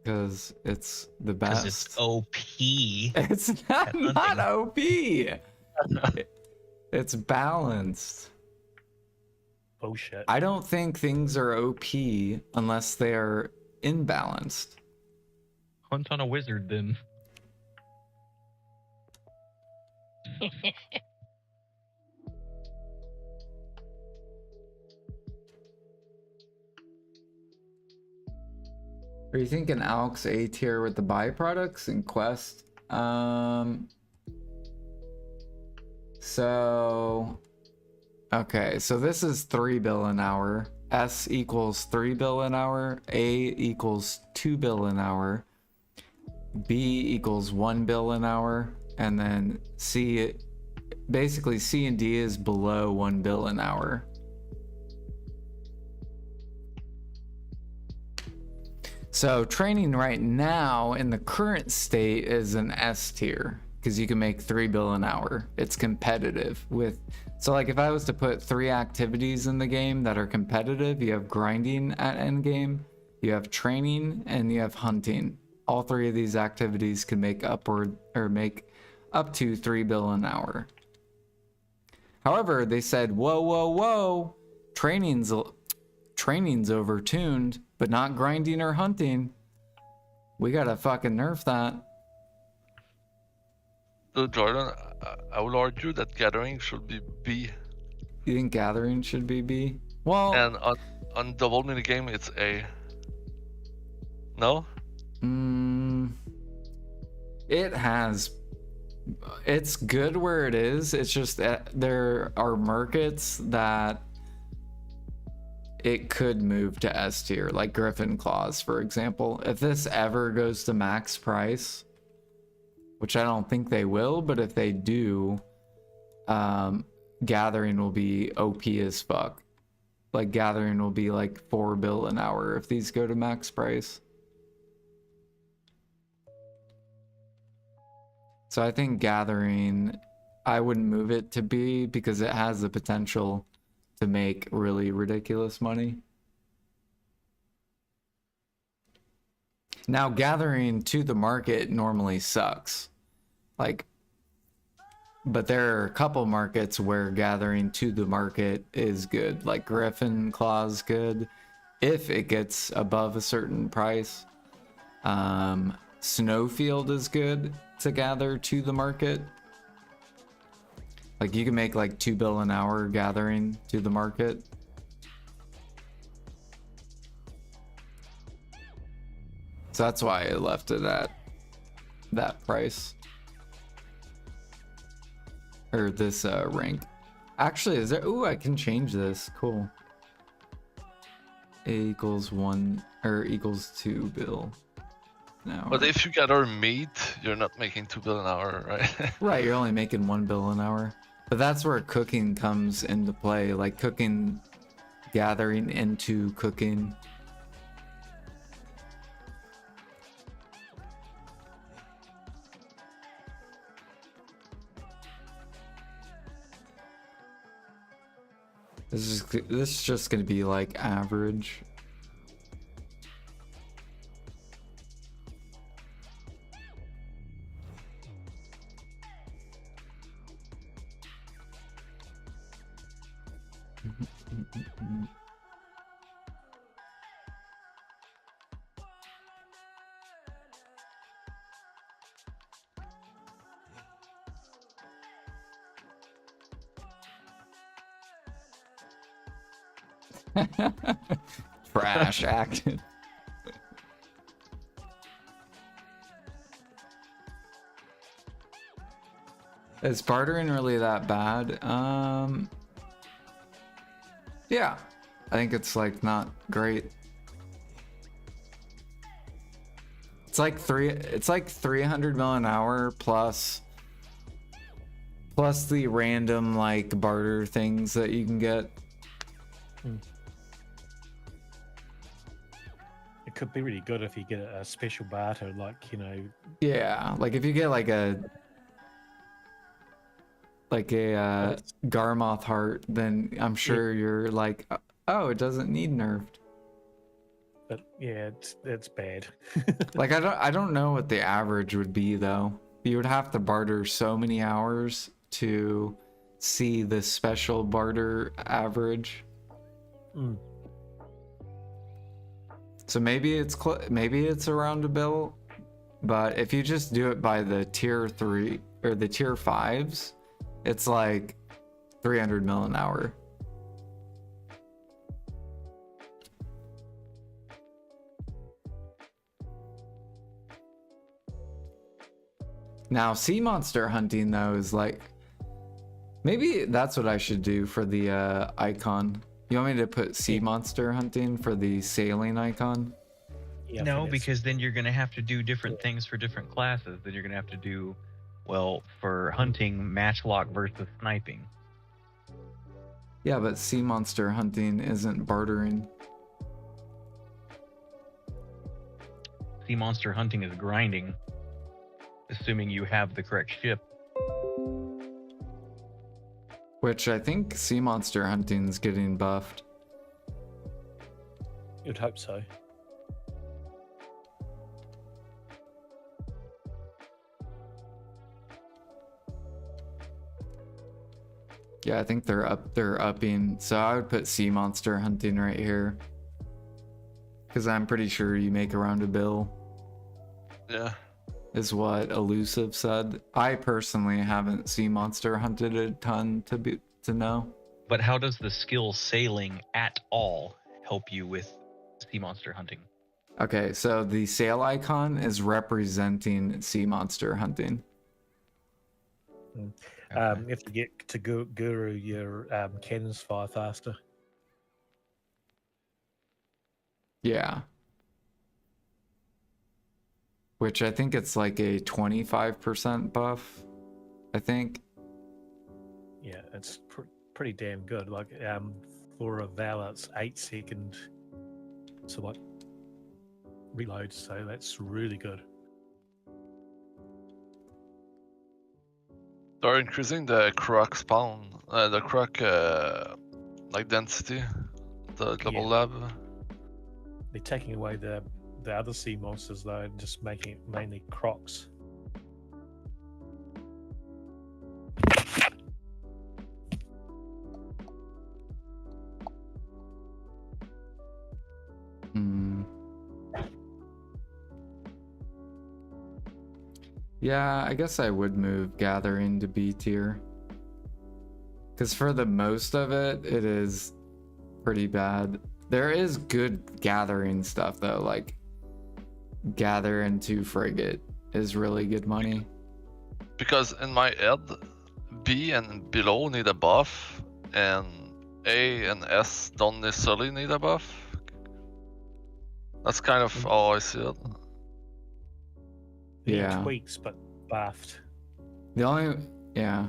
B: Because it's the
D: Because
B: best.
D: it's OP.
B: It's not OP. It's balanced.
C: Bullshit.
B: I don't think things are OP unless they're imbalanced.
D: Hunt on a wizard then.
B: Are you thinking Alex A tier with the byproducts and Quest? So okay, so this is 3 bill an hour. S equals 3 bill an hour. A equals 2 bill an hour. B equals 1 bill an hour. And then C, basically C and D is below 1 bill an hour. So training right now in the current state is an S tier because you can make 3 bill an hour. It's competitive with, so like if I was to put 3 activities in the game that are competitive, you have grinding at end game, you have training, and you have hunting. All 3 of these activities can make upward or make up to 3 bill an hour. However, they said, whoa, training's overtuned, but not grinding or hunting. We gotta fucking nerf that.
E: So Jordan, I will argue that gathering should be B.
B: You think gathering should be B? Well,
E: And on double minigame, it's A. No?
B: It's good where it is. It's just that there are markets that it could move to S tier, like Griffin Claws, for example. If this ever goes to max price, which I don't think they will, but if they do, Gathering will be OP as fuck. Like Gathering will be like 4 bill an hour if these go to max price. So I think Gathering, I wouldn't move it to B because it has the potential to make really ridiculous money. Now, Gathering to the market normally sucks. Like, but there are a couple markets where Gathering to the market is good. Like Griffin Claw's good if it gets above a certain price. Snowfield is good to gather to the market. Like you can make like 2 bill an hour gathering to the market. So that's why I left it at that price. Or this rank. Actually, is there... Ooh, I can change this. Cool. A equals 1 or equals 2 bill an hour.
E: But if you gather meat, you're not making 2 bill an hour, right?
B: Right, you're only making 1 bill an hour. But that's where cooking comes into play. Like cooking, gathering into cooking. This is just gonna be like average. Trash acted. Is bartering really that bad? Yeah, I think it's like not great. It's like 300 mil an hour plus the random like barter things that you can get.
C: It could be really good if you get a special barter, like, you know.
B: Yeah, like if you get like a Garmoth heart, then I'm sure you're like, oh, it doesn't need nerfed.
C: But yeah, it's bad.
B: Like I don't know what the average would be though. You would have to barter so many hours to see the special barter average.
C: Mm.
B: So maybe it's around a bill, but if you just do it by the tier 3 or the tier 5s, it's like 300 mil an hour. Now, sea monster hunting though is like, maybe that's what I should do for the icon. You want me to put sea monster hunting for the sailing icon?
C: Yeah, I
D: No,
C: think
D: because then you're going to have to do different things for different classes. Then you're going to have to do, well, for hunting, matchlock versus sniping.
B: Yeah, but sea monster hunting isn't bartering.
A: Sea monster hunting is grinding, assuming you have the correct ship.
B: Which I think sea monster hunting's getting buffed.
C: You'd hope so.
B: Yeah, I think they're upping. So I would put sea monster hunting right here. Because I'm pretty sure you make around a bill.
E: Yeah.
B: Is what Elusive said. I personally haven't sea monster hunted a ton to know.
D: But how does the skill sailing at all help you with sea monster hunting?
B: Okay, so the sail icon is representing sea monster hunting.
C: You have to get to guru your cannons fire faster.
B: Yeah. Which I think it's like a 25% buff, I think.
C: Yeah, it's pretty damn good. Like for a Valor, it's 8 second. So like reload. So that's really good.
E: They're increasing the croc spawn, the croc like density, the global lab.
C: They're taking away the other sea monsters though, and just making it mainly crocs.
B: Yeah, I guess I would move gathering to B tier. Because for the most of it, it is pretty bad. There is good gathering stuff though, like gather into frigate is really good money.
E: Because in my head, B and below need a buff, and A and S don't necessarily need a buff. That's kind of how I see it.
C: Need
B: Yeah.
C: tweaks, but buffed.
B: The only, yeah.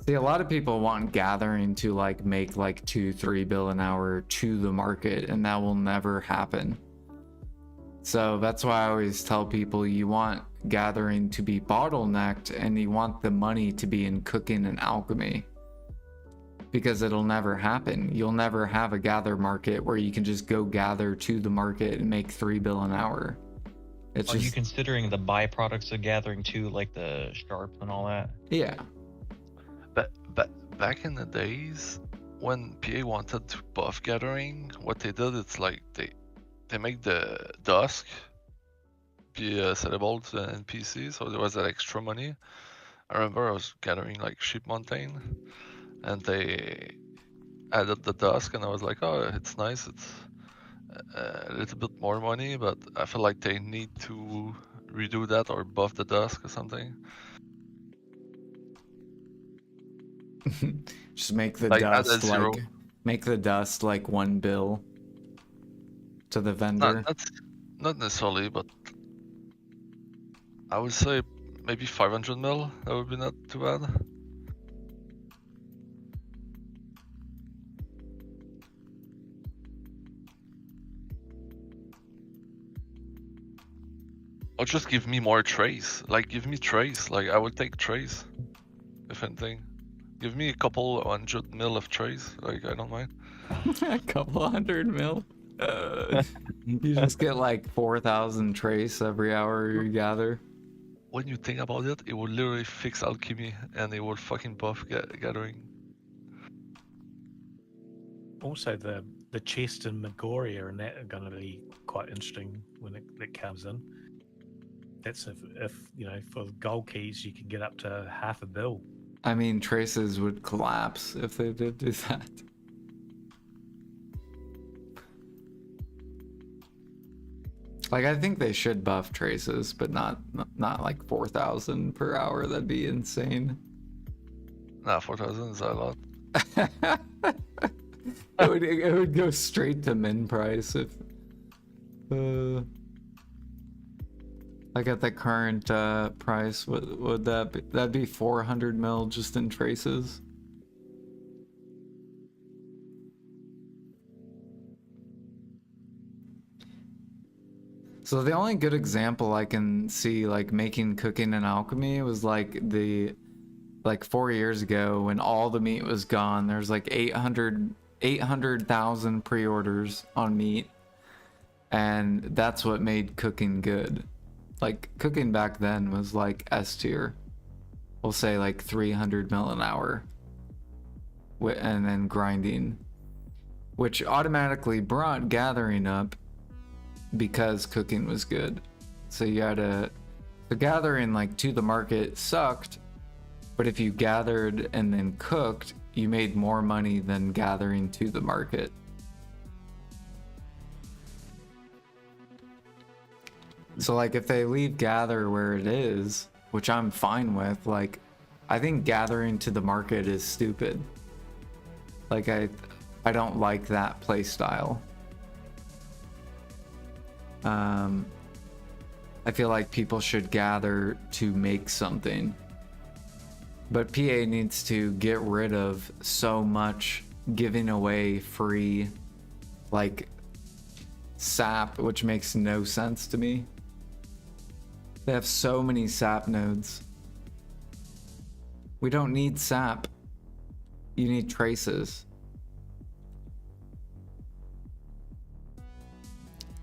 B: See, a lot of people want gathering to like make like 2-3 bill an hour to the market, and that will never happen. So that's why I always tell people you want gathering to be bottlenecked and you want the money to be in cooking and alchemy. Because it'll never happen. You'll never have a gather market where you can just go gather to the market and make 3 bill an hour. It's
D: Are
B: just,
D: you considering the byproducts of gathering too, like the sharps and all that?
B: yeah.
E: But back in the days when PA wanted to buff gathering, what they did, it's like they make the dusk be sellable to the NPC, so there was that extra money. I remember I was gathering like Sheep Mountain, and they added the dusk, and I was like, oh, it's nice, it's a little bit more money, but I feel like they need to redo that or buff the dusk or something.
B: Just make the
E: Like, add a
B: dust
E: zero.
B: like make the dust like 1 bill to the vendor.
E: Not necessarily, but I would say maybe 500 mil. That would be not too bad. Or just give me more trays. Like, give me trays. Like, I would take trays, if anything. Give me a couple 100 mil of trays. Like, I don't mind.
B: A couple 100 mil. You just get like 4,000 trace every hour you gather.
E: When you think about it, it would literally fix alchemy, and it would fucking buff gathering.
C: Also, the chest in Megoria and that are going to be quite interesting when it comes in. That's if you know, for gold keys you can get up to $500 million.
B: I mean, traces would collapse if they did do that. Like, I think they should buff traces, but not like 4,000 per hour. That'd be insane.
E: Nah, 4,000 is a lot.
B: it would go straight to min price if like at the current price. Would that be? That'd be 400 mil just in traces. So the only good example I can see like making cooking and alchemy was like 4 years ago when all the meat was gone. There's like 800,000 pre-orders on meat, and that's what made cooking good. Like, cooking back then was like S tier. We'll say like 300 mil an hour, and then grinding, which automatically brought gathering up because cooking was good. So you had the gathering like to the market sucked, but if you gathered and then cooked, you made more money than gathering to the market. So like if they leave gather where it is, which I'm fine with, like I think gathering to the market is stupid. Like I don't like that play style. I feel like people should gather to make something. But PA needs to get rid of so much giving away free like sap, which makes no sense to me. They have so many sap nodes. We don't need sap. You need traces.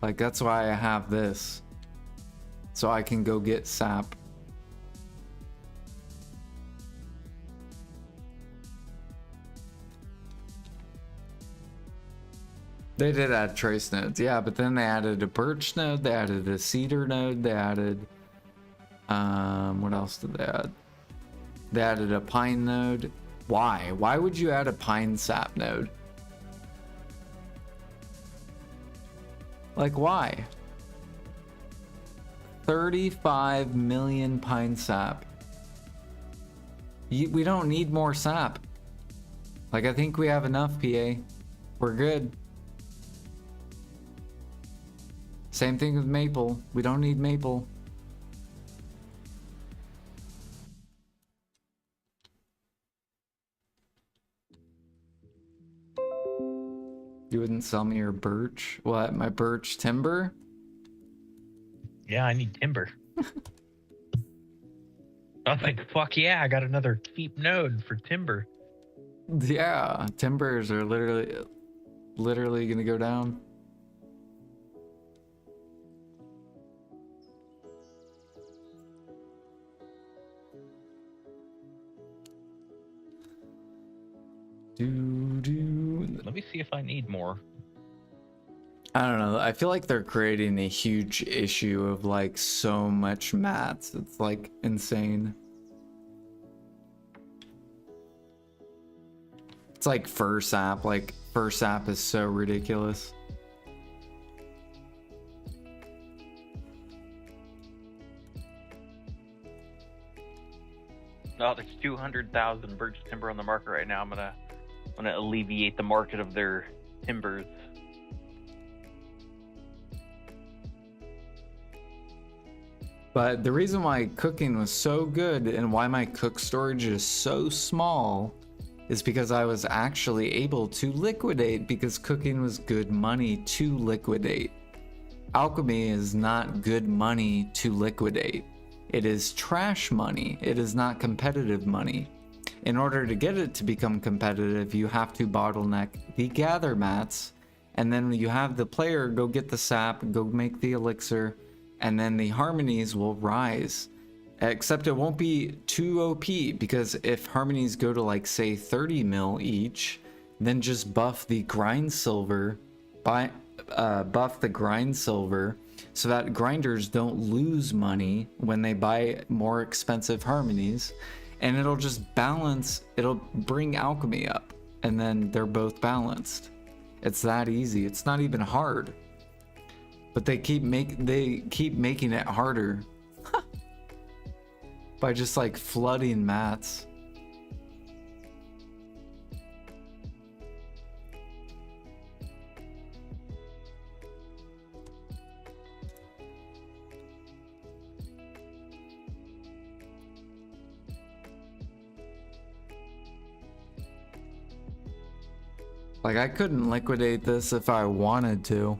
B: Like, that's why I have this. So I can go get sap. They did add trace nodes, yeah, but then they added a birch node, they added a cedar node, they added What else did they add? They added a pine node. Why? Why would you add a pine sap node? Like, why? 35 million pine sap. We don't need more sap. Like, I think we have enough, PA. We're good. Same thing with maple. We don't need maple. You wouldn't sell me your birch? What? My birch timber?
D: Yeah, I need timber. I was like, fuck yeah, I got another cheap node for timber.
B: Yeah, timbers are literally gonna go down.
D: Let me see if I need more.
B: I don't know. I feel like they're creating a huge issue of like so much mats. It's like insane. It's like fur sap. Like fur sap is so ridiculous.
A: No, there's 200,000 birch timber on the market right now. I'm gonna alleviate the market of their timbers.
B: But the reason why cooking was so good and why my cook storage is so small is because I was actually able to liquidate, because cooking was good money to liquidate. Alchemy is not good money to liquidate. It is trash money. It is not competitive money. In order to get it to become competitive, you have to bottleneck the gather mats, and then you have the player go get the sap, go make the elixir, and then the harmonies will rise. Except it won't be too OP, because if harmonies go to like say 30 mil each, then just buff the grind silver buff the grind silver so that grinders don't lose money when they buy more expensive harmonies, and it'll just balance, it'll bring alchemy up, and then they're both balanced. It's that easy. It's not even hard, but they keep making it harder by just like flooding mats. Like, I couldn't liquidate this if I wanted to.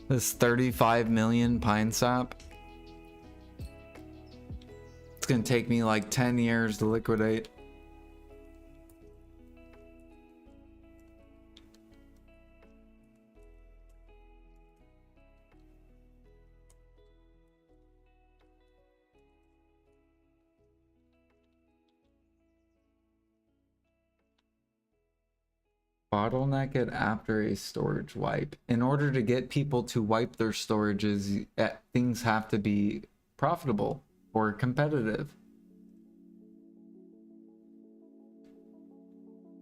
B: This 35 million pine sap. It's gonna take me like 10 years to liquidate. Bottleneck it after a storage wipe. In order to get people to wipe their storages, things have to be profitable or competitive.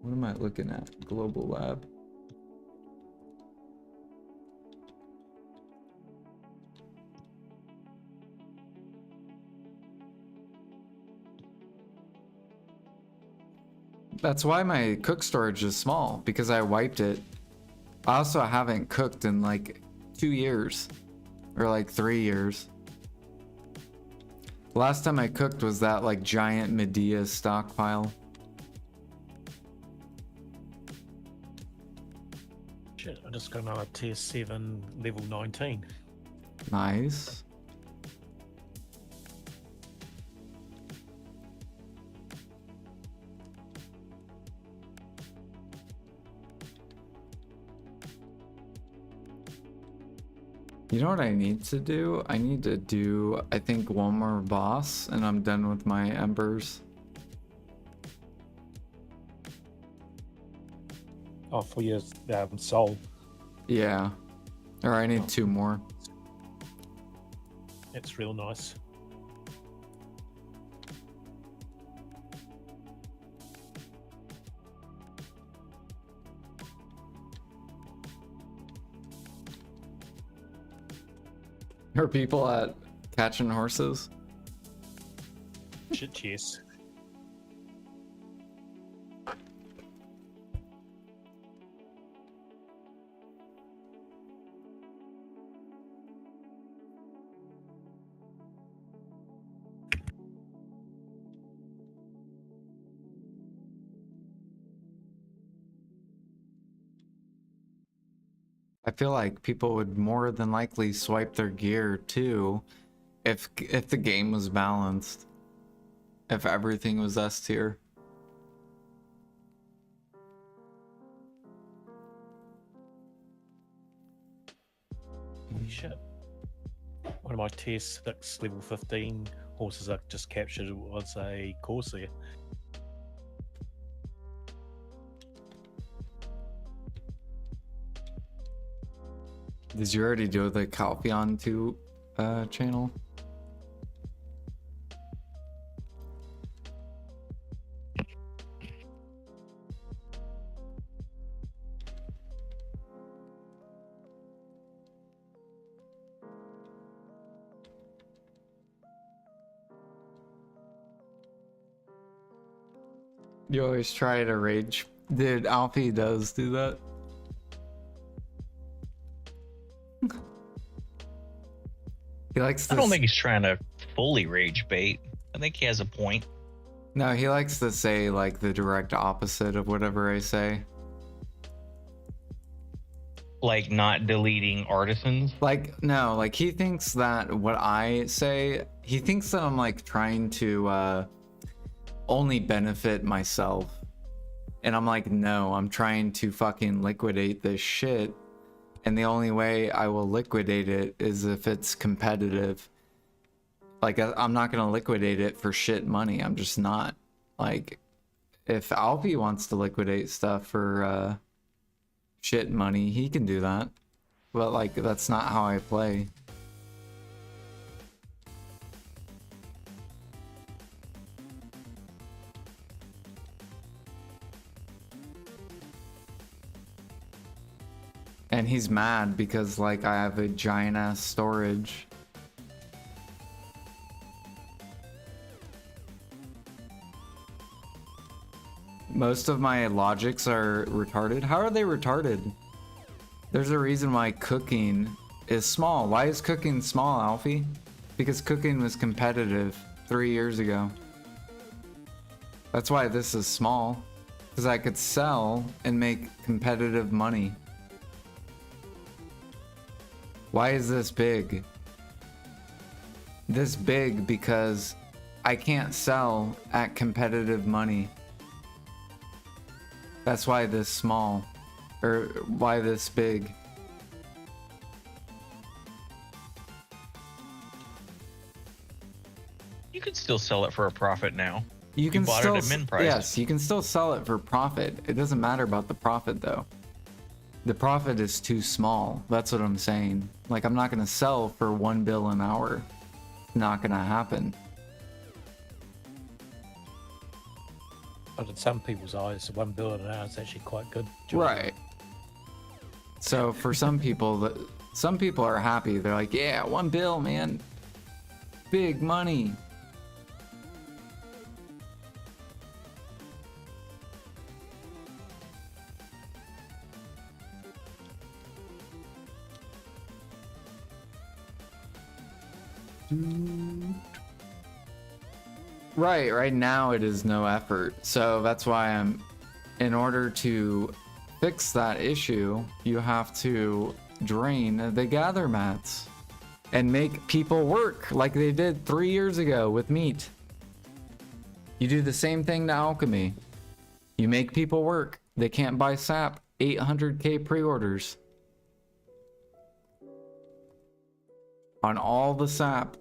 B: What am I looking at? Global Lab. That's why my cook storage is small, because I wiped it. I also haven't cooked in like 2 years or like 3 years. Last time I cooked was that like giant Medea stockpile.
C: Shit, I just got another tier 7 level 19.
B: Nice. You know what I need to do? I need to do, I think, one more boss, and I'm done with my embers.
C: Oh, for your soul.
B: Yeah. Or I need 2 more.
C: It's real nice.
B: Are people at catching horses?
C: Shit, yes.
B: I feel like people would more than likely swipe their gear too if the game was balanced. If everything was S tier.
C: Holy shit. One of my tier 6 level 15 horses I just captured was a Corsair.
B: Did you already do the Calpheon 2 channel? You always try to rage. Dude, Alfie does do that. He likes to
D: I don't think he's trying to fully rage bait. I think he has a point.
B: No, he likes to say like the direct opposite of whatever I say.
D: Like not deleting artisans.
B: Like, no, like he thinks that what I say, he thinks that I'm like trying to only benefit myself. And I'm like, no, I'm trying to fucking liquidate this shit. And the only way I will liquidate it is if it's competitive. Like, I'm not going to liquidate it for shit money. I'm just not. Like, if Alfie wants to liquidate stuff for shit money, he can do that. But, like, that's not how I play. And he's mad because, like, I have a giant ass storage. Most of my logics are retarded. How are they retarded? There's a reason why cooking is small. Why is cooking small, Alfie? Because cooking was competitive 3 years ago. That's why this is small. Because I could sell and make competitive money. Why is this big? This big because I can't sell at competitive money. That's why this small. Or why this big.
D: You could still sell it for a profit now.
B: You can
D: bought
B: still,
D: it at min price.
B: yes, you can still sell it for profit. It doesn't matter about the profit though. The profit is too small. That's what I'm saying. Like, I'm not gonna sell for 1 bill an hour. Not gonna happen.
C: But in some people's eyes, 1 bill an hour is actually quite good.
B: Right. So for some people, some people are happy. They're like, yeah, 1 bill, man. Big money. Right now it is no effort. So that's why in order to fix that issue, you have to drain the gather mats and make people work like they did 3 years ago with meat. You do the same thing to alchemy. You make people work. They can't buy sap. 800k pre-orders on all the sap.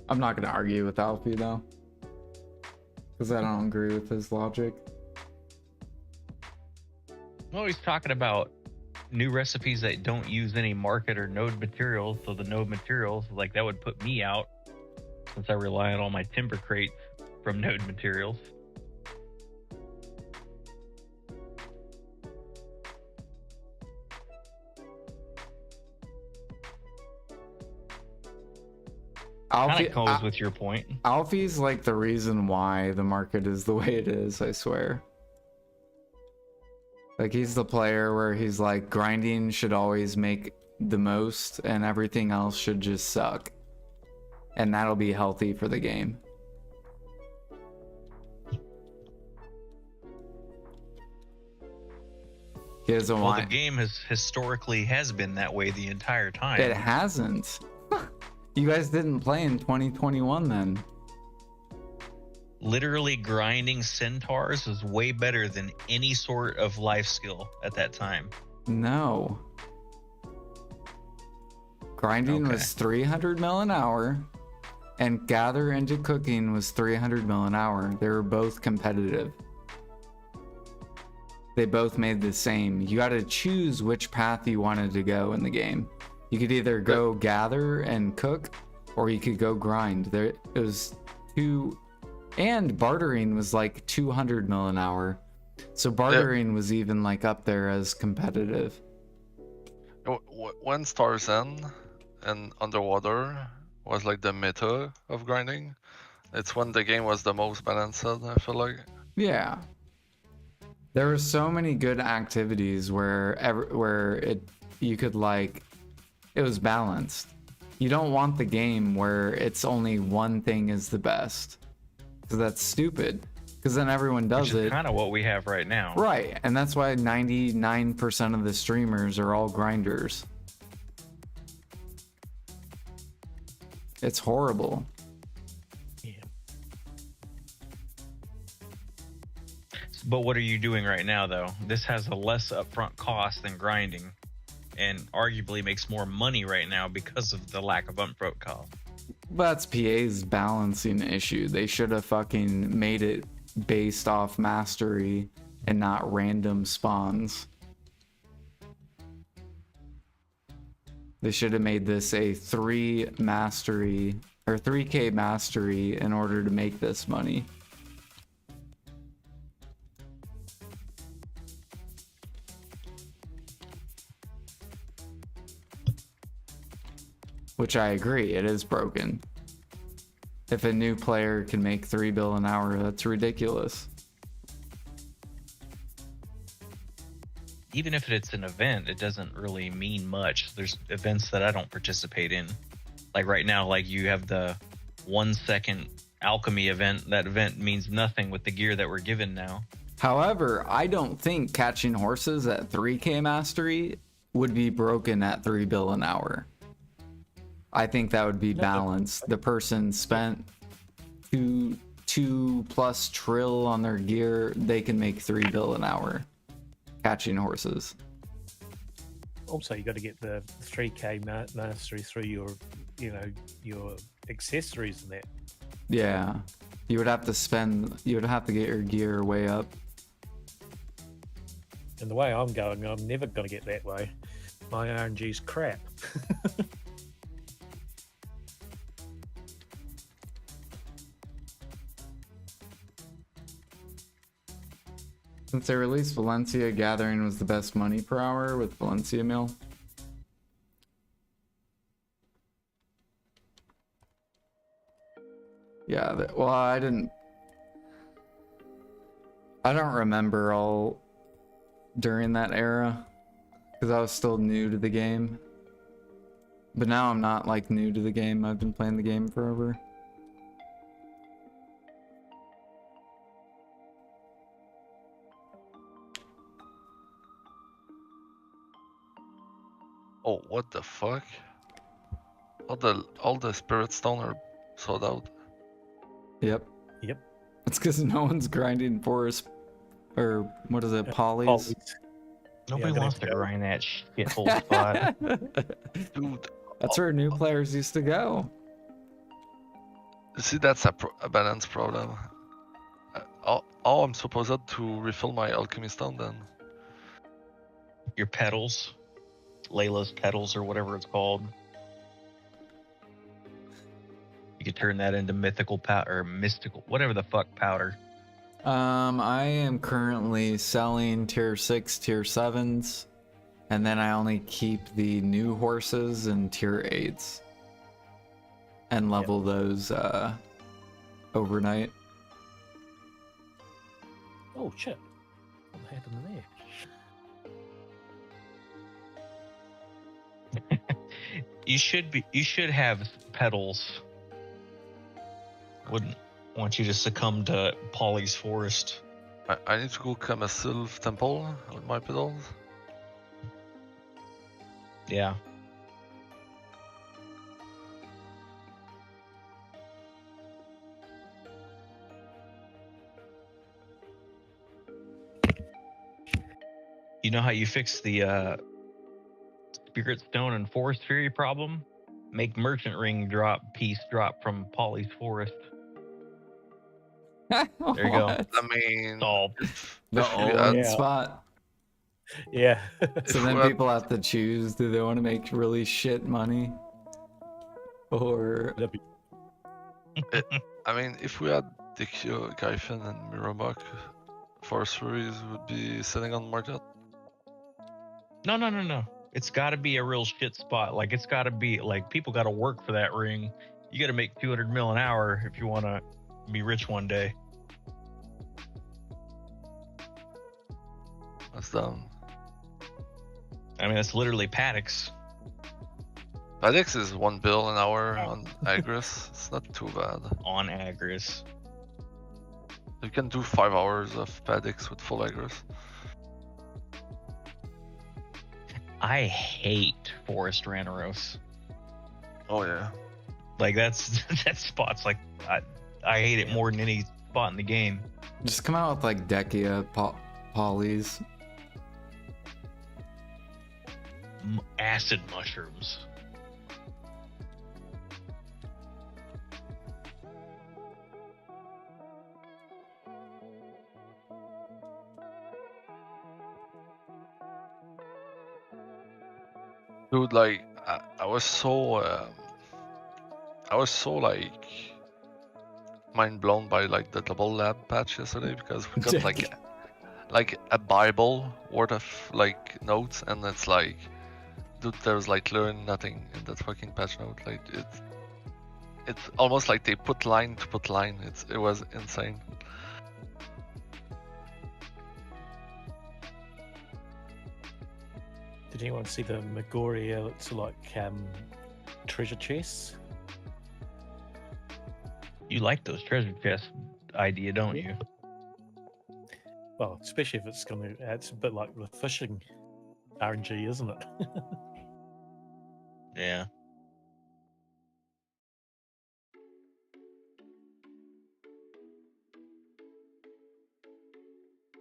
B: I'm not gonna argue with Alfie though, because I don't agree with his logic.
A: Well, he's talking about new recipes that don't use any market or node materials. So the node materials, like that would put me out since I rely on all my timber crates from node materials. Kind of goes with your point.
B: Alfie's like the reason why the market is the way it is, I swear. Like he's the player where he's like grinding should always make the most and everything else should just suck. And that'll be healthy for the game. He doesn't
D: Well,
B: want...
D: the game historically has been that way the entire time.
B: It hasn't. You guys didn't play in 2021 then.
D: Literally grinding centaurs was way better than any sort of life skill at that time.
B: No. Grinding was 300 mil an hour, and gather into cooking was 300 mil an hour. They were both competitive. They both made the same. You got to choose which path you wanted to go in the game. You could either go gather and cook, or you could go grind. There it was two, and bartering was like 200 mil an hour. So bartering was even like up there as competitive.
E: When Stars End and Underwater was like the meta of grinding, it's when the game was the most balanced, I feel like.
B: Yeah. There were so many good activities where you could like, it was balanced. You don't want the game where it's only one thing is the best, because that's stupid. Because then everyone does it.
A: Kind of what we have right now.
B: Right, and that's why 99% of the streamers are all grinders. It's horrible.
C: Yeah.
A: But what are you doing right now, though? This has a less upfront cost than grinding, and arguably makes more money right now because of the lack of upfront cost.
B: That's PA's balancing issue. They should have fucking made it based off mastery and not random spawns. They should have made this a 3 mastery or 3k mastery in order to make this money. Which I agree, it is broken. If a new player can make 3 bill an hour, that's ridiculous.
D: Even if it's an event, it doesn't really mean much. There's events that I don't participate in. Like right now, like you have the 1 second alchemy event. That event means nothing with the gear that we're given now.
B: However, I don't think catching horses at 3k mastery would be broken at 3 bill an hour. I think that would be balanced. The person spent 2+ trill on their gear, they can make 3 bill an hour catching horses.
C: Also, you got to get the 3k mastery through your, your accessories and that.
B: Yeah, you would have to get your gear way up.
C: And the way I'm going, I'm never going to get that way. My RNG's crap.
B: Since they released Valencia, gathering was the best money per hour with Valencia Mill. Yeah, well, I don't remember all during that era because I was still new to the game. But now I'm not like new to the game. I've been playing the game forever.
E: Oh, what the fuck? All the spirit stone are sold out.
B: Yep.
C: Yep.
B: It's because no one's grinding forest, or what is it, polys?
A: Nobody wants to grind that shithole spot.
E: Dude.
B: That's where new players used to go.
E: See, that's a balance problem. How I'm supposed to refill my alchemy stone then?
D: Your petals, Layla's petals or whatever it's called. You could turn that into mythical powder or mystical, whatever the fuck powder.
B: I am currently selling tier 6, tier 7s, and then I only keep the new horses in tier 8s and level those overnight.
C: Oh shit! What happened there?
D: You should have petals. Wouldn't want you to succumb to Polly's forest.
E: I need to go come a Sylph temple with my pedals.
D: Yeah. You know how you fix the Spirit Stone and Forest Fury problem? Make Merchant Ring piece drop from Polly's forest. There you go.
B: What?
E: I mean,
D: Solved.
B: The
E: if we
B: old
E: add-
C: Yeah.
B: spot.
C: Yeah.
B: So
E: If
B: then
E: we had-
B: people have to choose, do they want to make really shit money? Or
C: That'd be-
E: I mean, if we had Dikyo, Gryphon, and Mirabok, Forest Furies would be sitting on the market.
D: No. It's got to be a real shit spot. Like, it's got to be, like, people got to work for that ring. You got to make 200 mil an hour if you want to be rich one day.
E: That's dumb.
D: I mean, that's literally paddocks.
E: Paddox is 1 bill an hour on Agris. It's not too bad.
D: On Agris.
E: You can do 5 hours of Paddox with full Agris.
D: I hate Forest Ranaros.
E: Oh yeah.
D: Like, that's that spot's like, I hate it more than any spot in the game.
B: just come out with like Dekia polys.
D: Acid mushrooms.
E: Dude, like I was so like mind blown by like the double lab patch yesterday because we got like a Bible worth of like notes, and it's like, dude, there's like learn nothing in that fucking patch note. Like it's almost like they put line to put line. It was insane.
C: Did anyone see the Megoria? Looks like treasure chests.
D: You like those treasure chest idea, don't you?
C: Well, especially if it's it's a bit like the fishing RNG, isn't it?
D: Yeah.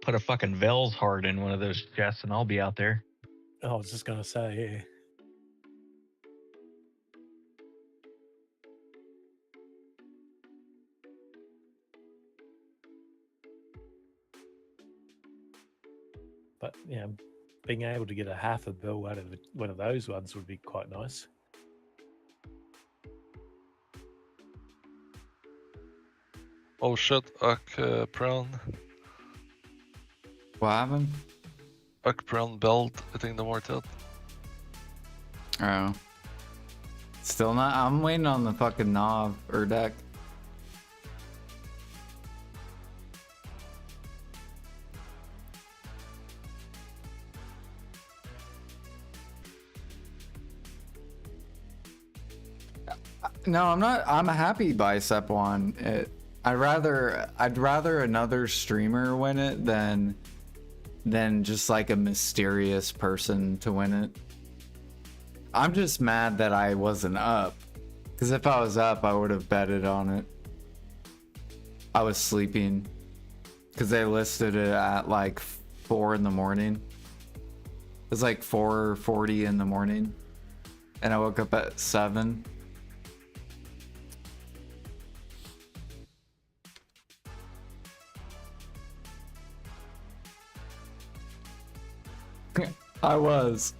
D: Put a fucking Vel's heart in one of those chests and I'll be out there.
C: I was just gonna say, yeah. But yeah, being able to get a half a bill out of one of those ones would be quite nice.
E: Oh shit, Preon.
B: What happened?
E: Preon belt hitting the mortar.
B: Oh. Still not. I'm waiting on the fucking knob or deck. No, I'm not. I'm a happy bicep one. I'd rather another streamer win it than just like a mysterious person to win it. I'm just mad that I wasn't up, because if I was up, I would have betted on it. I was sleeping because they listed it at like 4 in the morning. It was like 4:40 in the morning, and I woke up at 7. I was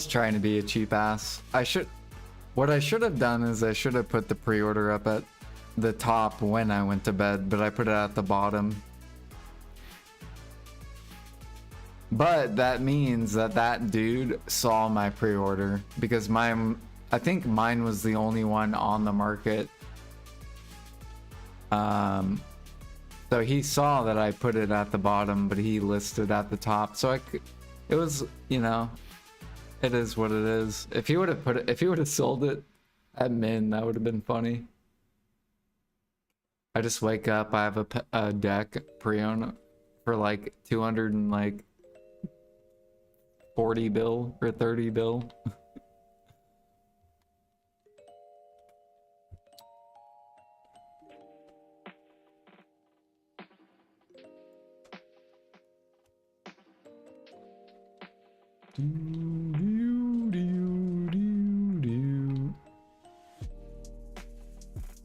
B: trying to be a cheap ass. What I should have done is I should have put the pre-order up at the top when I went to bed, but I put it at the bottom. But that means that dude saw my pre-order because I think mine was the only one on the market. So he saw that I put it at the bottom, but he listed at the top. So it was, you know, it is what it is. If he would have sold it at min, that would have been funny. I just wake up, I have a deck pre-owned for like 240 bill or 30 bill.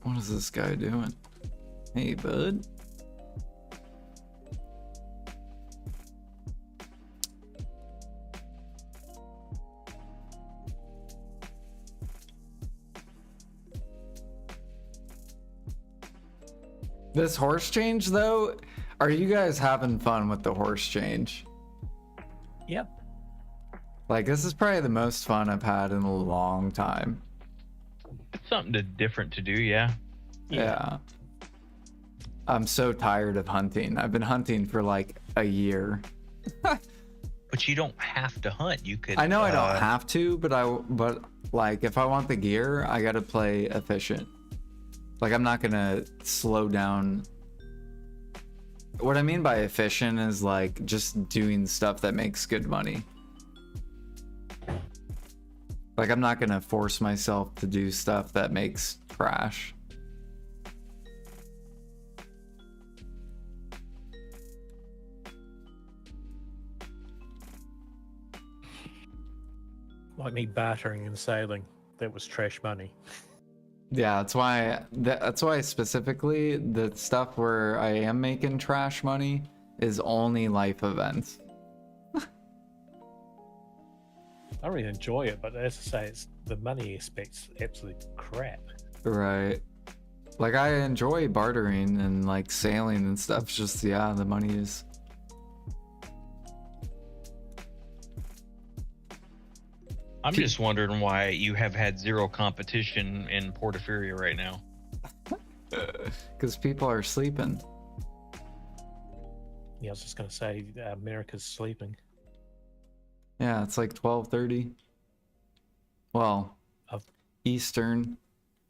B: What is this guy doing? Hey, bud. This horse change, though, are you guys having fun with the horse change?
C: Yep.
B: Like, this is probably the most fun I've had in a long time.
D: It's something different to do, yeah.
B: Yeah. I'm so tired of hunting. I've been hunting for like a year.
D: But you don't have to hunt. You could.
B: I know I don't have to, but like if I want the gear, I gotta play efficient. Like I'm not gonna slow down. What I mean by efficient is like just doing stuff that makes good money. Like I'm not gonna force myself to do stuff that makes trash.
C: Like me bartering and sailing. That was trash money.
B: Yeah, that's why specifically the stuff where I am making trash money is only life events.
C: I really enjoy it, but as I say, it's the money aspect's absolute crap.
B: Right. Like I enjoy bartering and like sailing and stuff. It's just yeah, the money is.
D: I'm just wondering why you have had zero competition in Portaferia right now.
B: Because people are sleeping.
C: Yeah, I was just going to say, America's sleeping.
B: Yeah, it's like 12:30. Well, Eastern.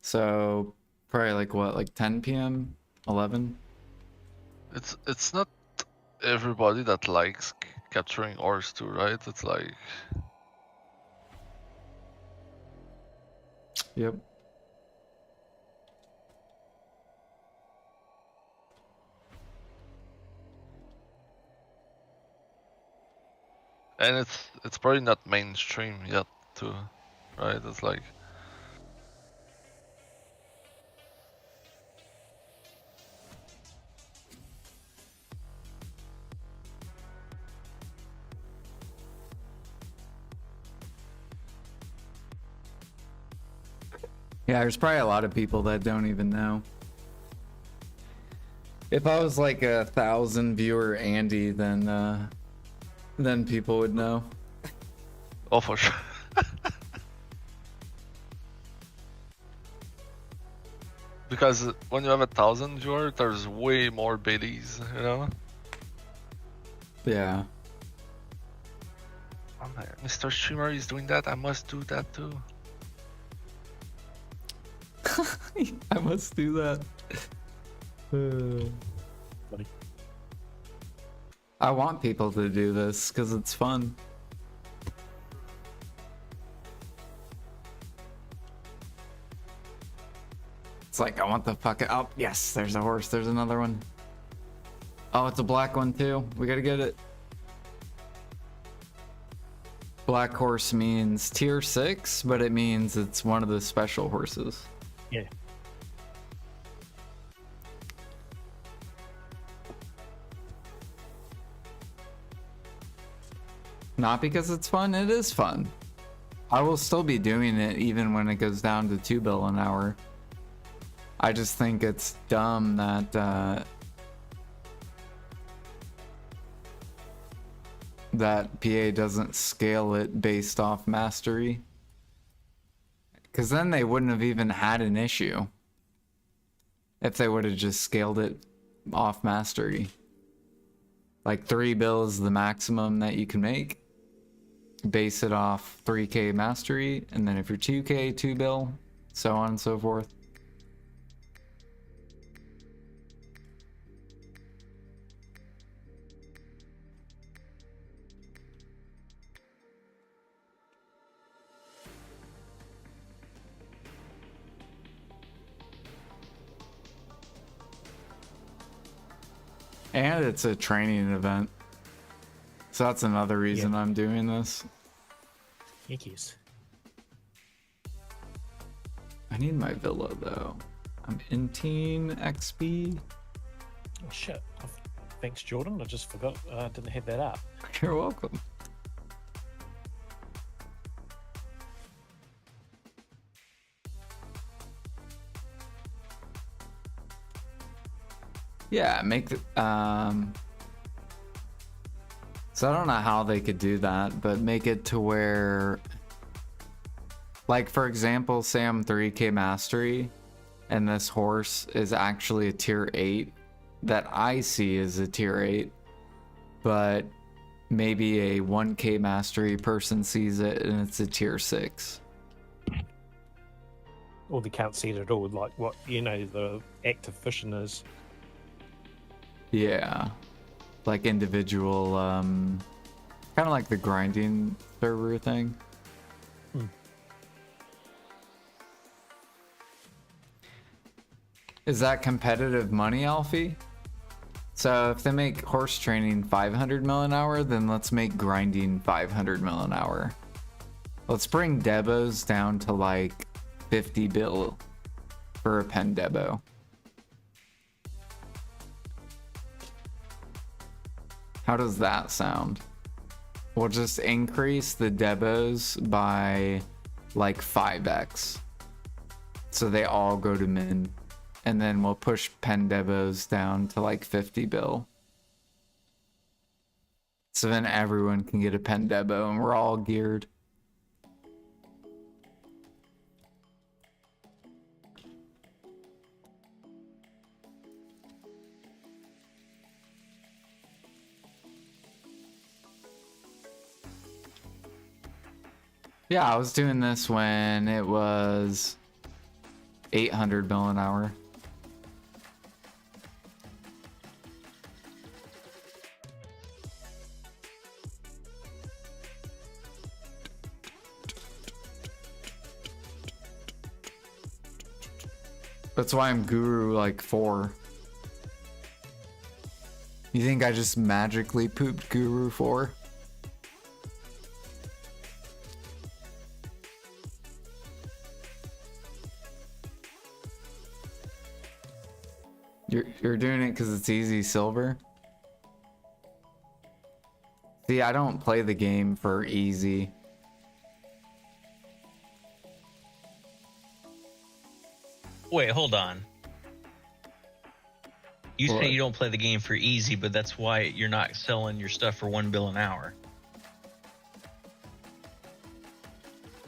B: So probably like what, like 10 p.m., 11.
E: It's not everybody that likes capturing ores too, right? It's like.
B: Yep.
E: And it's probably not mainstream yet too, right? It's like.
B: Yeah, there's probably a lot of people that don't even know. If I was like 1,000 viewer Andy, then people would know.
E: Oh, for sure. Because when you have 1,000 viewers, there's way more baileys, you know?
B: Yeah.
E: I'm like, Mr. Streamer is doing that, I must do that too.
B: I must do that. I want people to do this because it's fun. It's like, I want the fucking... Oh, yes, there's a horse. There's another one. Oh, it's a black one too. We gotta get it. Black horse means tier 6, but it means it's one of the special horses.
C: Yeah.
B: Not because it's fun, it is fun. I will still be doing it even when it goes down to 2 bill an hour. I just think it's dumb that that PA doesn't scale it based off mastery. Because then they wouldn't have even had an issue if they would have just scaled it off mastery. Like 3 bill is the maximum that you can make. Base it off 3k mastery, and then if you're 2k, 2 bill, so on and so forth. And it's a training event. So that's another reason I'm doing this.
I: Yankees.
B: I need my villa though. I'm in team XP.
I: Oh shit. Thanks, Jordan. I just forgot. I didn't have that up.
B: You're welcome. Yeah, make the so I don't know how they could do that, but make it to where, like for example, say I'm 3k mastery and this horse is actually a tier 8 that I see as a tier 8, but maybe a 1k mastery person sees it and it's a tier 6.
I: Or they can't see it at all, like what, you know, the active fishing is.
B: Yeah. Like individual, kind of like the grinding server thing. Is that competitive money, Alfie? So if they make horse training 500 mil an hour, then let's make grinding 500 mil an hour. Let's bring debos down to like 50 bill for a pen debo. How does that sound? We'll just increase the debos by like 5x. So they all go to min. And then we'll push pen debos down to like 50 bill. So then everyone can get a pen debo and we're all geared. Yeah, I was doing this when it was 800 mil an hour. That's why I'm Guru like 4. You think I just magically pooped Guru 4? You're doing it because it's easy silver? See, I don't play the game for easy.
D: Wait, hold on. You
B: What?
D: say you don't play the game for easy, but that's why you're not selling your stuff for 1 bill an hour.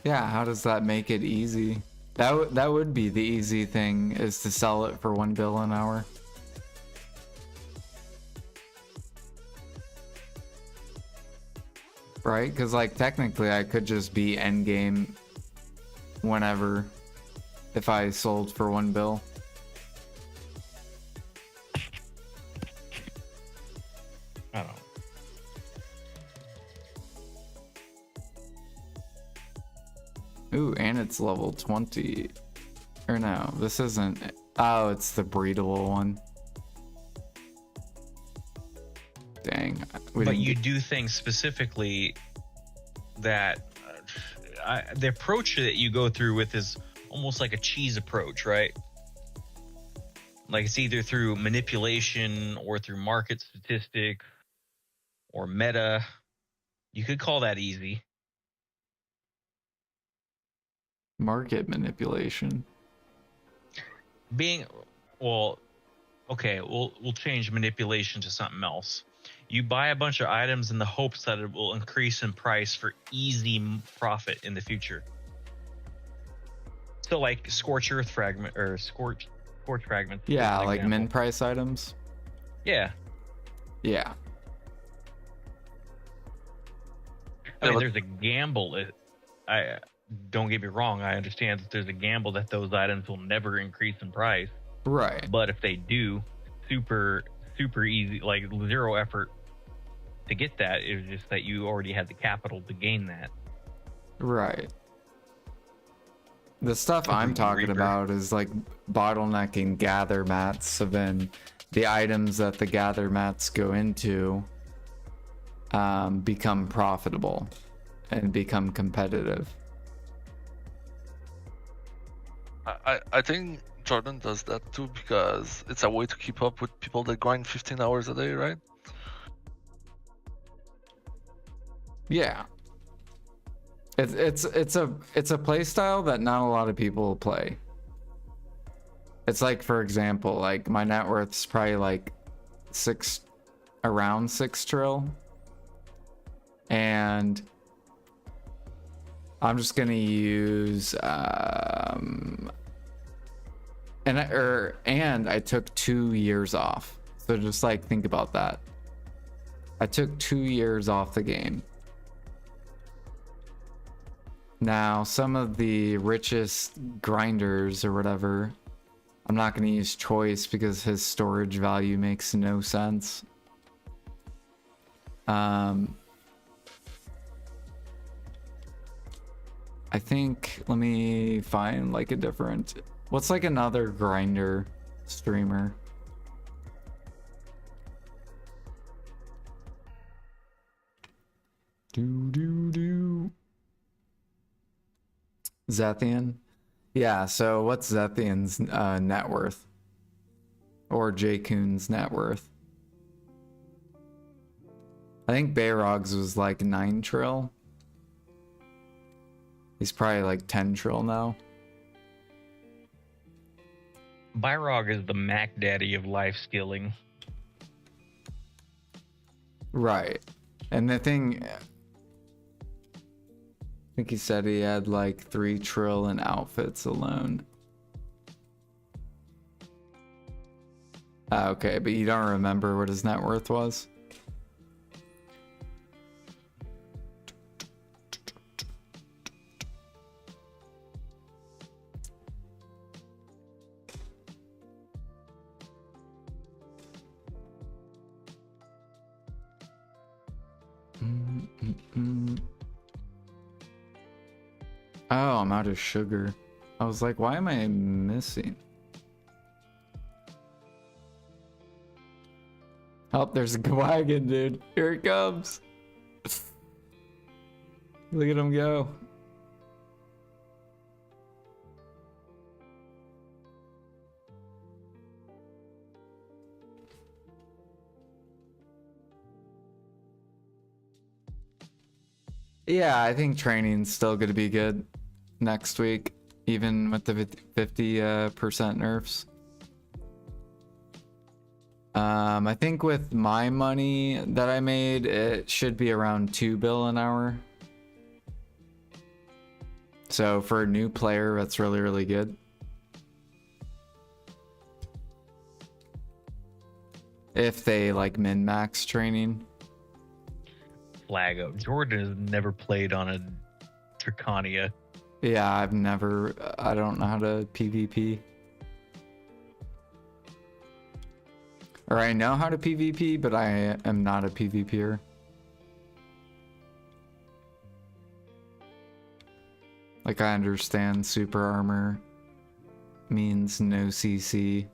B: Yeah, how does that make it easy? That would be the easy thing, is to sell it for 1 bill an hour. Right? Because like technically I could just be endgame whenever if I sold for 1 bill.
D: I don't know.
B: Ooh, and it's level 20. Or no, this isn't. Oh, it's the breedable one. Dang.
D: But you do things specifically that the approach that you go through with is almost like a cheese approach, right? Like it's either through manipulation or through market statistics or meta.
A: You could call that easy.
B: Market manipulation.
A: Well, okay, we'll change manipulation to something else. You buy a bunch of items in the hopes that it will increase in price for easy profit in the future. So like Scorch Earth Fragment or Scorch Fragments.
B: Yeah, like
A: example.
B: min price items.
A: Yeah.
B: Yeah.
A: I mean, there's a gamble. I don't get me wrong. I understand that there's a gamble that those items will never increase in price.
B: Right.
A: But if they do, super easy, like zero effort to get that. It's just that you already had the capital to gain that.
B: Right. The stuff I'm talking about is like bottlenecking gather mats, so then the items that the gather mats go into become profitable and become competitive.
E: I think Jordan does that too because it's a way to keep up with people that grind 15 hours a day, right?
B: Yeah. It's a play style that not a lot of people play. It's like, for example, like my net worth's probably like around 6 trill. And I'm just gonna use and I took 2 years off. So just like think about that. I took 2 years off the game. Now, some of the richest grinders or whatever, I'm not going to use choice because his storage value makes no sense. I think, let me find like a different, what's like another grinder streamer? Zethian? Yeah, so what's Zethian's net worth? Or J-Coon's net worth? I think Bayrog's was like 9 trill. He's probably like 10 trill now.
A: Byrog is the Mac Daddy of life skilling.
B: Right. And the thing, I think he said he had like 3 trill in outfits alone. Okay, but you don't remember what his net worth was? Oh, I'm out of sugar. I was like, why am I missing? Oh, there's a wagon, dude. Here it comes. Look at him go. Yeah, I think training's still going to be good next week, even with the 50% nerfs. I think with my money that I made, it should be around 2 bill an hour. So for a new player, that's really, really good. If they like min-max training.
A: Flag up. Jordan has never played on a Draconia.
B: Yeah, I don't know how to PvP. Or I know how to PvP, but I am not a PvPer. Like, I understand super armor means no CC,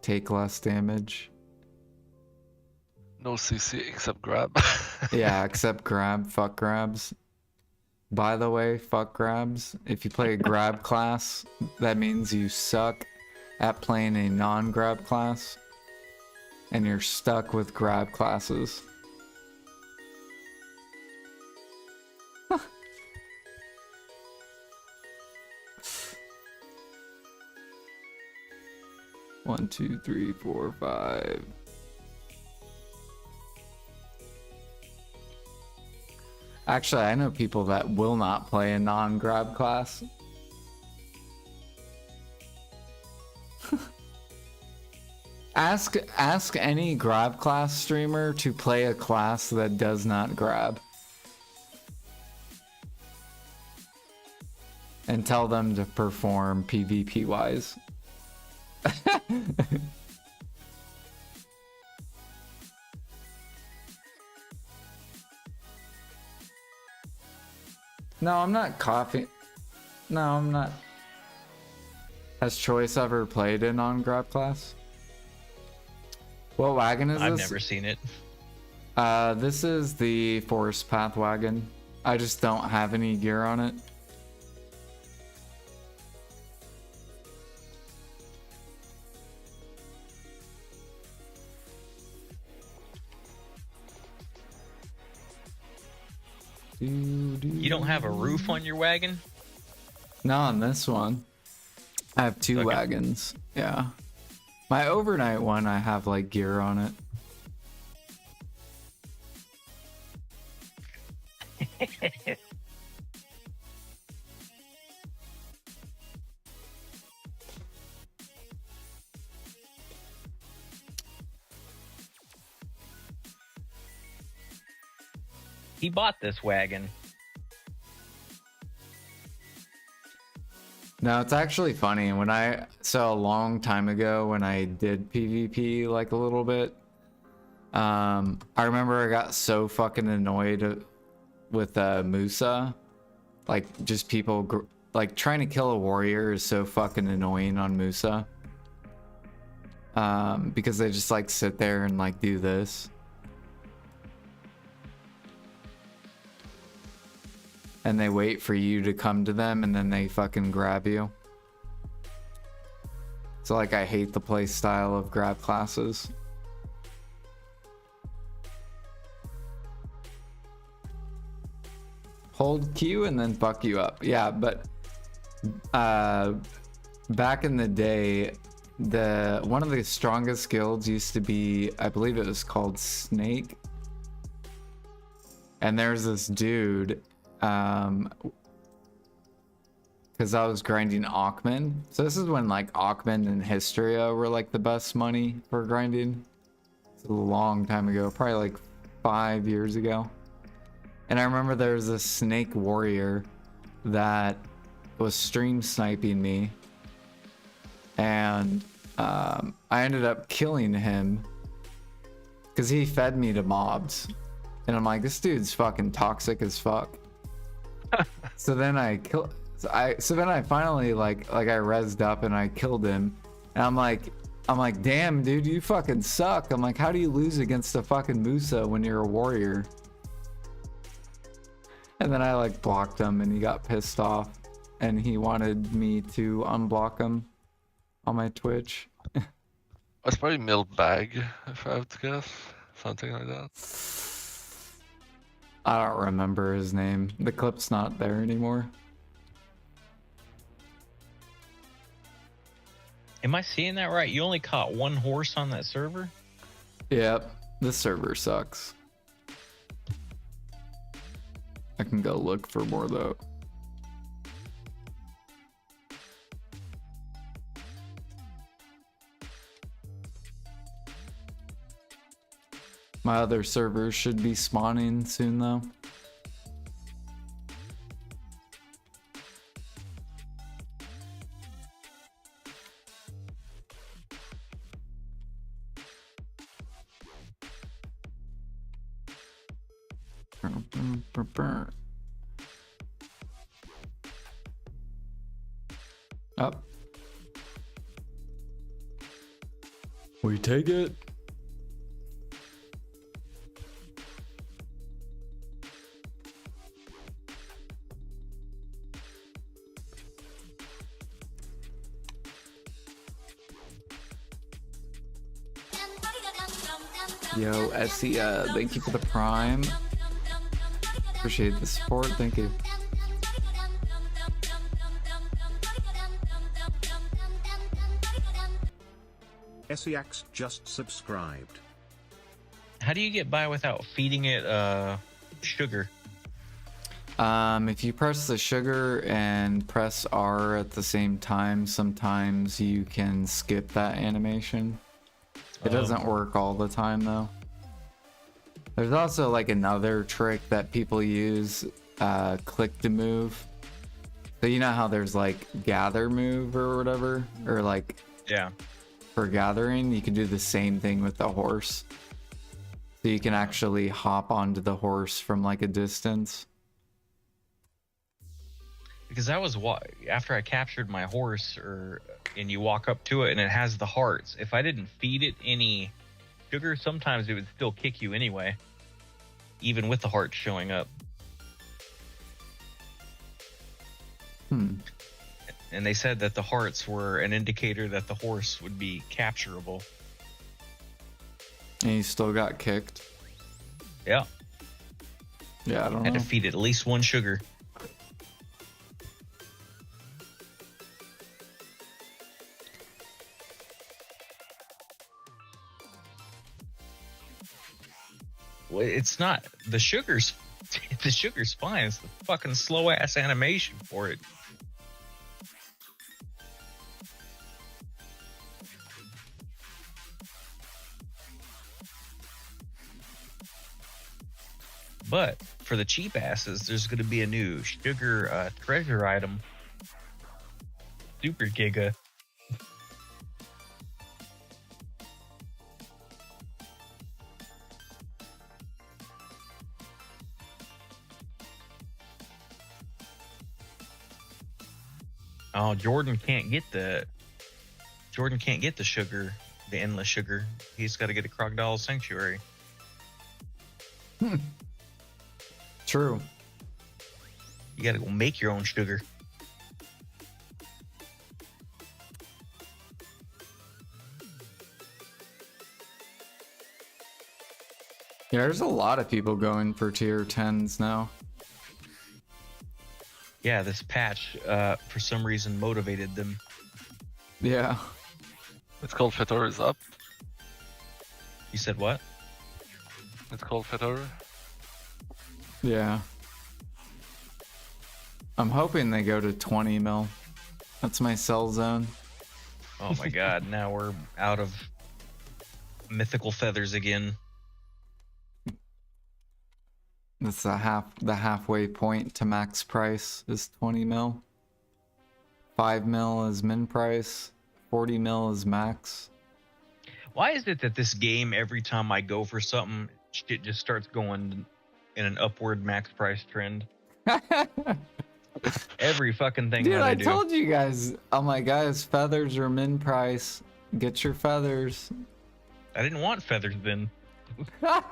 B: take less damage.
E: No CC except grab.
B: Yeah, except grab, fuck grabs. By the way, fuck grabs. If you play a grab class, that means you suck at playing a non-grab class. And you're stuck with grab classes. 1, 2, 3, 4, 5. Actually, I know people that will not play a non-grab class. Ask any grab class streamer to play a class that does not grab. And tell them to perform PvP wise. No, I'm not coffee. No, I'm not. Has Choice ever played a non-grab class? What wagon is this?
D: I've never seen it.
B: This is the Forest Path wagon. I just don't have any gear on it.
D: You don't have a roof on your wagon?
B: No, on this one. I have two
D: Okay.
B: wagons. Yeah. My overnight one, I have like gear on it.
D: He bought this wagon.
B: No, it's actually funny. So a long time ago when I did PvP like a little bit, I remember I got so fucking annoyed with Musa. Like just people like trying to kill a warrior is so fucking annoying on Musa. Because they just like sit there and like do this. And they wait for you to come to them and then they fucking grab you. So like I hate the play style of grab classes. Hold Q and then fuck you up. Yeah, but back in the day, one of the strongest guilds used to be, I believe it was called Snake. And there's this dude, because I was grinding Aukman. So this is when like Aukman and Hysteria were like the best money for grinding. It's a long time ago, probably like 5 years ago. And I remember there was a snake warrior that was stream sniping me. And I ended up killing him because he fed me to mobs. And I'm like, this dude's fucking toxic as fuck. So then I finally like I rezzed up and I killed him. And I'm like, damn dude, you fucking suck. I'm like, how do you lose against a fucking Musa when you're a warrior? And then I like blocked him and he got pissed off and he wanted me to unblock him on my Twitch.
E: It's probably Milk Bag, if I have to guess. Something like that.
B: I don't remember his name. The clip's not there anymore.
D: Am I seeing that right? You only caught one horse on that server?
B: Yep, this server sucks. I can go look for more though. My other servers should be spawning soon though. Up. We take it. Yo, Essie, thank you for the prime. Appreciate the support, thank you.
J: Esiax just subscribed.
D: How do you get by without feeding it sugar?
B: If you press the sugar and press R at the same time, sometimes you can skip that animation. It doesn't work all the time though. There's also like another trick that people use, click to move. So you know how there's like gather move or whatever, or like
D: Yeah.
B: for gathering, you can do the same thing with the horse. So you can actually hop onto the horse from like a distance.
D: Because that was what after I captured my horse, and you walk up to it and it has the hearts. If I didn't feed it any sugar, sometimes it would still kick you anyway, even with the hearts showing up. And they said that the hearts were an indicator that the horse would be capturable.
B: And you still got kicked.
D: Yeah.
B: Yeah, I don't
D: Had
B: know.
D: to feed at least one sugar. Well, it's not the sugar's. The sugar's fine. It's the fucking slow ass animation for it. But for the cheap asses, there's going to be a new sugar treasure item. Super Giga. Oh, Jordan can't get the sugar, the endless sugar. He's got to get a Crocodile Sanctuary.
B: True.
D: You got to go make your own sugar.
B: Yeah, there's a lot of people going for tier 10s now.
D: Yeah, this patch, for some reason, motivated them.
B: Yeah.
E: It's called Fetor is up.
D: You said what?
E: It's called Fetor.
B: Yeah. I'm hoping they go to 20 mil. That's my sell zone.
D: Oh my god, now we're out of mythical feathers again.
B: That's the halfway point to max price is 20 mil. 5 mil is min price. 40 mil is max.
D: Why is it that this game, every time I go for something, shit just starts going in an upward max price trend? Every fucking thing
B: Dude,
D: that I
B: I
D: do.
B: told you guys. I'm like, guys, feathers are min price. Get your feathers.
D: I didn't want feathers then. I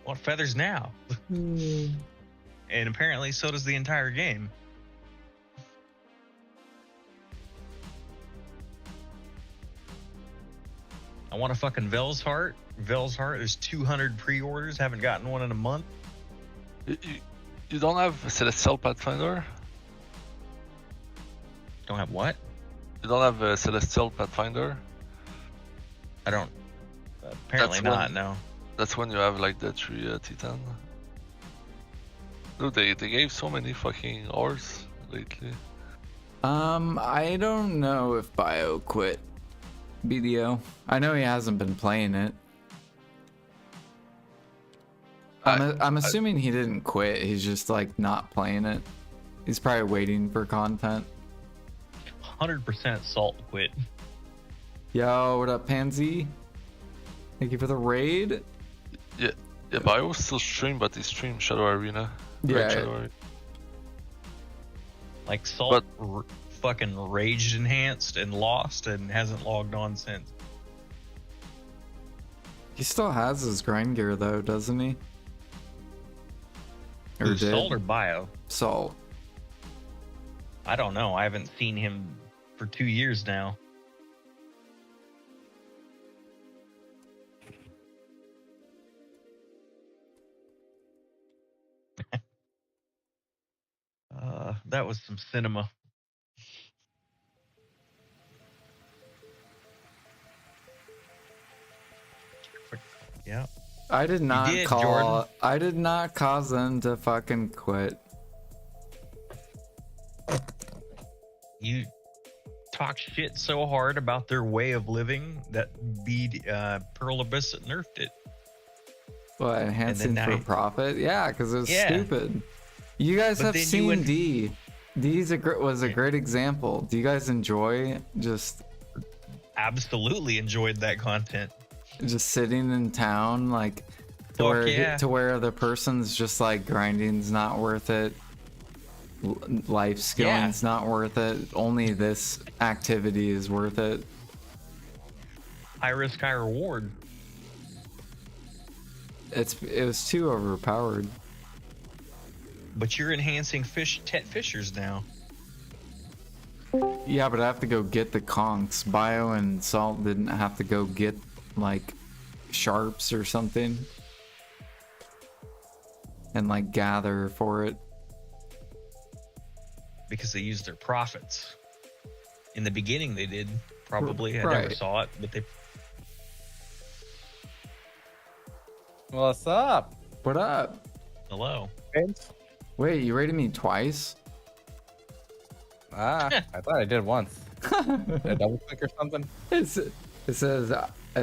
D: want feathers now. And apparently so does the entire game. I want a fucking Vel's Heart. Vel's Heart, there's 200 pre-orders. Haven't gotten one in a month.
E: You don't have a Celestial Pathfinder?
D: Don't have what?
E: You don't have a Celestial Pathfinder?
D: I don't. Apparently
E: That's
D: not,
E: when-
D: no.
E: That's when you have like the 3 Titan. Dude, they gave so many fucking ores lately.
B: I don't know if Bio quit BDO. I know he hasn't been playing it. I'm assuming he didn't quit. He's just like not playing it. He's probably waiting for content.
D: 100% Salt quit.
B: Yo, what up, Pansy? Thank you for the raid.
E: Yeah, Bio still stream, but he streamed Shadow Arena.
B: Yeah.
E: Shadow Arena.
D: Like Salt fucking raged enhanced and lost and hasn't logged on since.
B: He still has his grind gear though, doesn't he? Or
D: Who's
B: did?
D: Salt or Bio?
B: Salt.
D: I don't know. I haven't seen him for 2 years now. That was some cinema.
A: Yeah.
B: I did not
A: did,
B: call.
A: Jordan.
B: I did not cause them to fucking quit.
A: You talk shit so hard about their way of living that Pearl Abyss nerfed it.
B: What, enhancing
A: now
B: for
A: you-
B: profit? Yeah, because it was
A: Yeah.
B: stupid. You guys
A: But
B: have
A: then you
B: seen
A: went-
B: D. Was a great example. Do you guys enjoy just
A: Absolutely enjoyed that content.
B: sitting in town, like
A: Fuck yeah.
B: to where the person's just like grinding's not worth it, life skilling's not worth it. Only this activity is worth it.
A: High risk, high reward.
B: It was too overpowered.
A: But you're enhancing fishers now.
B: Yeah, but I have to go get the conchs. Bio and Salt didn't have to go get like sharps or something and like gather for it.
A: Because they used their profits. In the beginning, they did. Probably. I never
B: Right.
A: saw it, but they.
K: What's up?
B: What up?
A: Hello.
B: Wait, you rated me twice?
K: Ah, I thought I did once. Did I double click or something?
B: It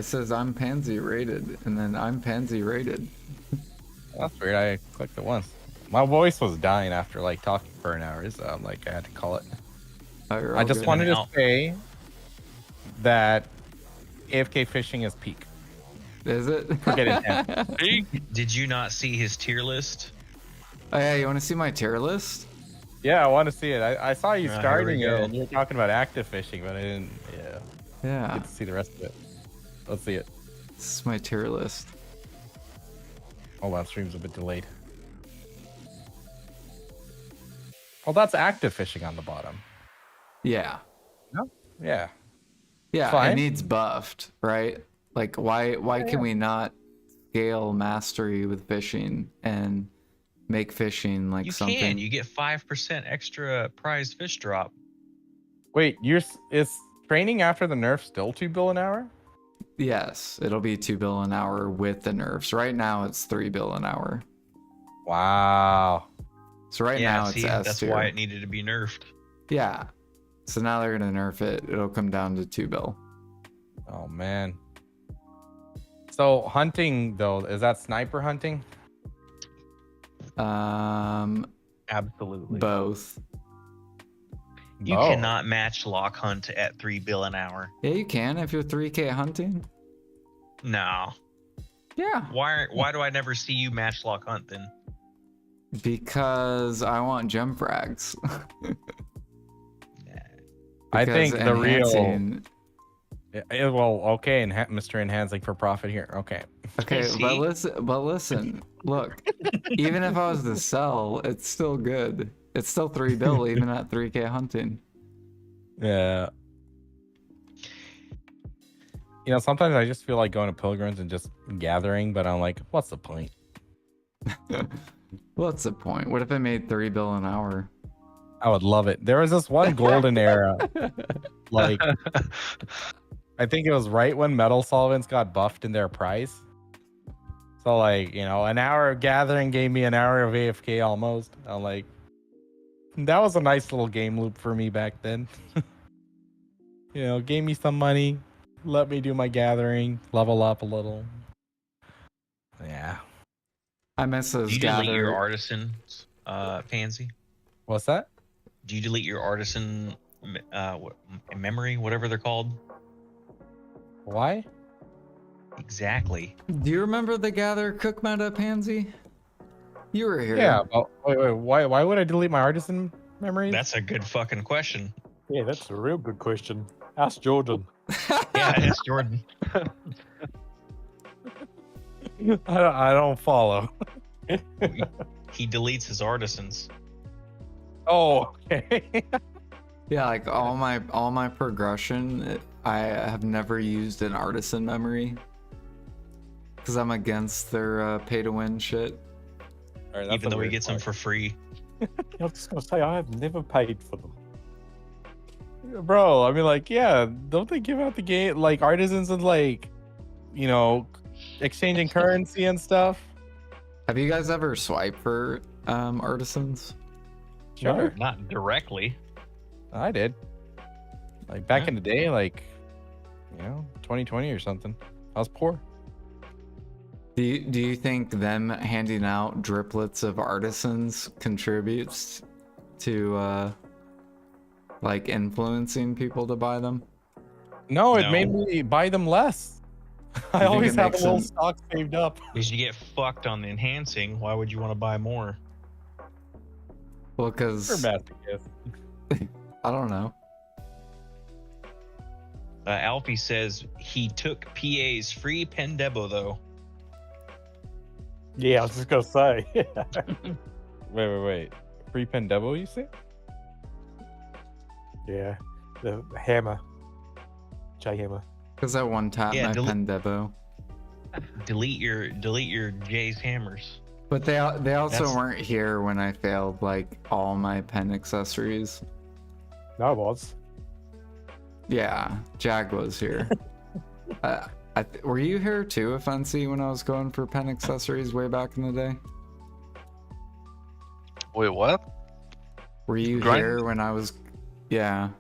B: says I'm pansy rated, and then I'm pansy rated.
K: That's weird. I clicked it once. My voice was dying after like talking for an hour, so I'm like, I had to call it. I just wanted to say that AFK fishing is peak.
B: Is it?
K: Forget it.
A: Peak? Did you not see his tier list?
B: Oh yeah, you want to see my tier list?
K: Yeah, I want to see it. I saw you
A: Here we
K: starting it,
A: go.
K: and you were talking about active fishing, but I didn't. Yeah.
B: Yeah.
K: Get to see the rest of it. Let's see it.
B: This is my tier list.
K: Hold on, stream's a bit delayed. Oh, that's active fishing on the bottom.
B: Yeah.
K: No? Yeah.
B: Yeah,
K: Fine.
B: it needs buffed, right? Like why can we not scale mastery with fishing and make fishing like
A: You
B: something?
A: can. You get 5% extra prize fish drop.
K: Wait, is training after the nerf still 2 bill an hour?
B: Yes, it'll be 2 bill an hour with the nerfs. Right now it's 3 bill an hour.
K: Wow.
B: So right now it's S
A: that's
B: tier.
A: why it needed to be nerfed.
B: Yeah. So now they're gonna nerf it. It'll come down to 2 bill.
K: Oh man. So hunting though, is that sniper hunting?
A: Absolutely.
B: Both.
A: You
K: Oh.
A: cannot match lock hunt at 3 bill an hour.
B: Yeah, you can if you're 3K hunting.
A: No.
B: Yeah.
A: Why do I never see you match lock hunt then?
B: Because I want gem frags.
K: I think
B: Because
K: the real.
B: enhancing-
K: Well, okay, Mr. Enhancing for profit here. Okay.
B: Okay,
A: See?
B: but listen, look. Even if I was to sell, it's still good. It's still 3 bill even at 3K hunting.
K: Yeah. You know, sometimes I just feel like going to pilgrims and just gathering, but I'm like, what's the point?
B: What's the point? What if I made 3 bill an hour?
K: I would love it. There was this one golden era, like I think it was right when metal solvents got buffed in their price. So like, you know, an hour of gathering gave me an hour of AFK almost. I'm like, that was a nice little game loop for me back then. You know, gave me some money, let me do my gathering, level up a little. Yeah.
B: I miss those
A: Do you delete
B: gather.
A: your artisan, Pansy?
K: What's that?
A: Do you delete your artisan memory, whatever they're called?
K: Why?
A: Exactly.
B: Do you remember the gather cook meta, Pansy? You were here.
K: Yeah, but wait, why would I delete my artisan memories?
A: That's a good fucking question.
I: Yeah, that's a real good question. Ask Jordan.
A: Yeah, it's Jordan.
K: I don't follow.
A: He deletes his artisans.
K: Oh, okay.
B: Yeah, like all my progression, I have never used an artisan memory because I'm against their pay to win shit.
K: All right, that's
A: Even
K: a
A: though he
K: weird
A: gets them
K: part.
A: for free.
I: I was just going to say, I have never paid for them.
K: Bro, I mean, like, yeah, don't they give out the game like artisans and like, you know, exchanging currency and stuff.
B: Have you guys ever swiped for artisans?
K: Sure.
A: Not directly.
K: I did. Like back
A: Yeah.
K: in the day, like 2020 or something. I was poor.
B: Do you think them handing out driplets of artisans contributes to like influencing people to buy them?
K: No, it
A: No.
K: made me buy them less. I
B: think
K: always
B: it
K: have a
B: makes
K: little
B: them-
K: stock saved up.
A: Because you get fucked on the enhancing. Why would you want to buy more?
B: Well,
K: For
B: because
K: masochists.
B: I don't know.
A: Alfie says he took PA's free Pendebo though.
I: Yeah, I was just gonna say.
K: Wait. Free Pendebo, you say?
I: Yeah, the hammer, J hammer.
B: Because that one tap
A: Yeah,
B: my
A: delete-
B: Pendebo.
A: Delete your Jay's hammers.
B: But they also
A: That's-
B: weren't here when I failed like all my pen accessories.
I: No, it was.
B: Yeah, Jag was here. Were you here too, Offensi, when I was going for pen accessories way back in the day?
E: Wait, what?
B: Were you
E: Grind-
B: here when I was? Yeah.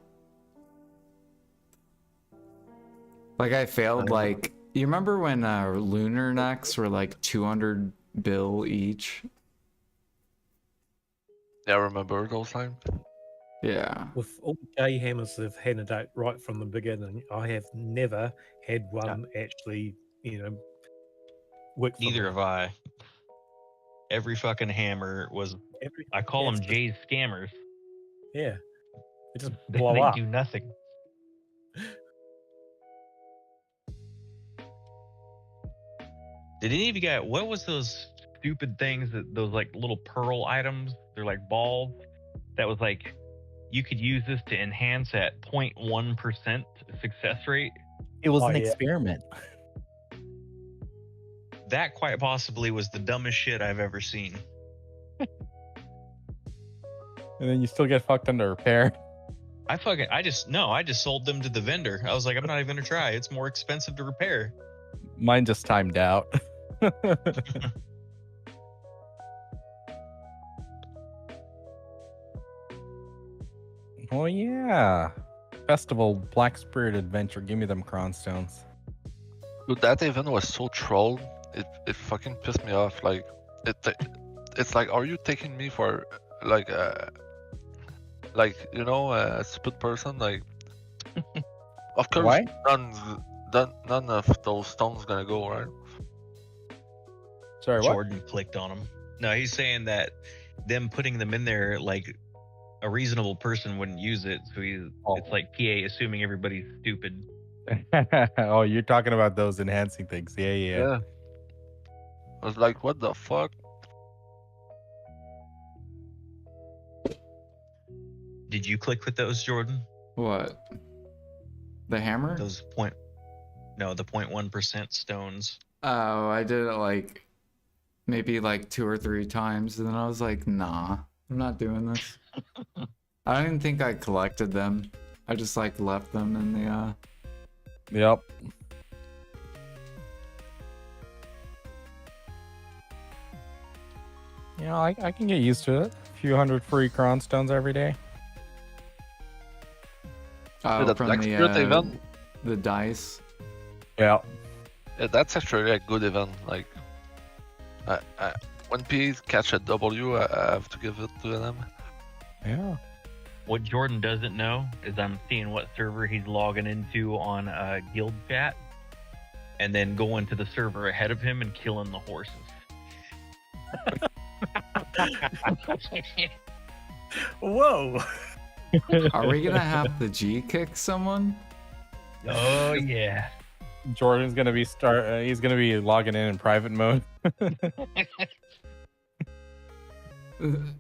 B: Like I failed like you remember when lunar necks were like 200 bill each?
E: Yeah, I remember those times.
B: Yeah.
I: With all J hammers they've handed out right from the beginning, I have never had one actually, work. For
A: Neither
I: me.
A: have I. Every fucking hammer was. I call them
I: it's just-
A: Jay's scammers.
I: Yeah, it just
A: They,
I: blow
A: they
I: up.
A: do nothing. Did any of you guys? What was those stupid things that those like little pearl items? They're like balls. That was like you could use this to enhance at 0.1% success rate.
K: It was
I: Oh,
K: an
I: yeah.
K: experiment.
A: That quite possibly was the dumbest shit I've ever seen.
K: And then you still get fucked under repair.
A: I just sold them to the vendor. I was like, I'm not even gonna try. It's more expensive to repair.
K: Mine just timed out. Oh yeah. Festival Black Spirit Adventure. Give me them cronstones.
E: Dude, that event was so trolled. It fucking pissed me off. Like it's like, are you taking me for like a stupid person? Like, of course,
K: Why?
E: none of those stones gonna go, right?
K: Sorry, what?
A: Jordan clicked on them. No, he's saying that them putting them in there, like a reasonable person wouldn't use it. So it's like PA assuming everybody's stupid.
K: Oh, you're talking about those enhancing things. Yeah.
E: I was like, what the fuck?
A: Did you click with those, Jordan?
B: What? The hammer?
A: Those the 0.1% stones.
B: Oh, I did it like maybe like 2 or 3 times, and then I was like, nah, I'm not doing this. I don't even think I collected them. I just like left them in the
K: Yep. You know, I can get used to it. A few hundred free cronstones every day.
E: That
B: from
E: Black Spirit event?
B: the dice.
K: Yeah.
E: Yeah, that's actually a good event. Like, when PAs catch a W, I have to give it to them.
K: Yeah.
A: What Jordan doesn't know is I'm seeing what server he's logging into on guild chat, and then going to the server ahead of him and killing the horses.
I: Whoa!
B: Are we gonna have the G kick someone?
A: Oh yeah.
K: Jordan's gonna be he's gonna be logging in private mode.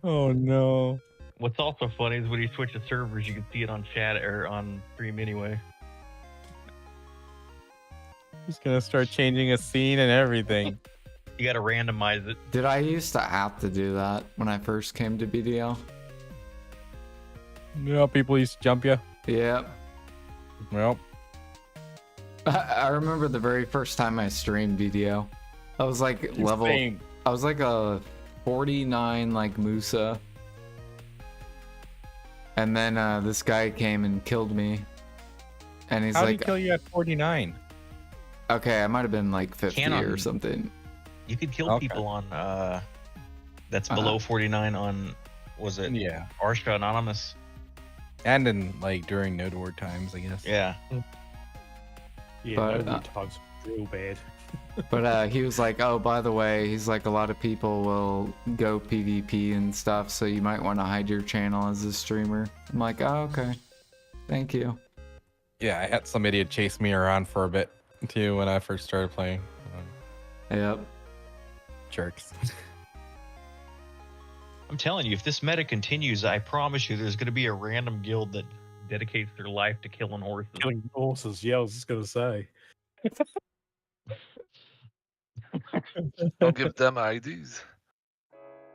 K: Oh no.
A: What's also funny is when you switch to servers, you can see it on chat or on stream anyway.
K: He's gonna start changing a scene and everything.
A: You got to randomize it.
B: Did I used to have to do that when I first came to BDL?
K: You know, people used to jump you.
B: Yeah.
K: Well,
B: I remember the very first time I streamed BDO. I was like I was like a 49 like Musa. And then this guy came and killed me. And he's
K: How
B: like,
K: did he kill you at 49?
B: okay, I might have been like 50 or something.
D: You could kill people on that's below 49 on, was it?
K: Yeah.
D: Arsha Anonymous.
K: And in like during node war times, I guess.
D: Yeah.
I: Yeah,
B: But,
I: no times real bad.
B: But he was like, oh, by the way, he's like, a lot of people will go PvP and stuff, so you might want to hide your channel as a streamer. I'm like, oh, okay. Thank you.
K: Yeah, I had some idiot chase me around for a bit too when I first started playing.
B: Yep.
K: Jerks.
D: I'm telling you, if this meta continues, I promise you there's going to be a random guild that dedicates their life to killing horses.
I: Killing horses, yeah, I was just going to say.
E: Don't give them IDs.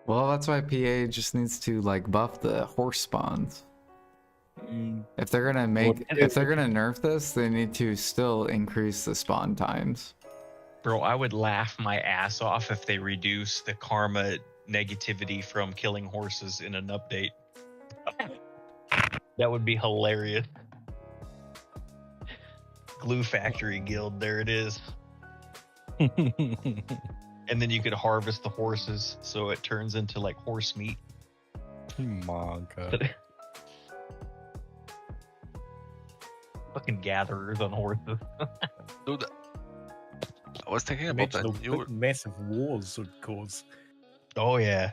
B: Well, that's why PA just needs to like buff the horse spawns. If they're gonna nerf this, they need to still increase the spawn times.
D: Bro, I would laugh my ass off if they reduce the karma negativity from killing horses in an update. That would be hilarious. Glue Factory Guild, there it is. And then you could harvest the horses so it turns into like horse meat.
K: My God.
D: Fucking gatherers on horses.
E: Dude, I was thinking about that new...
I: massive wars would cause.
D: Oh yeah.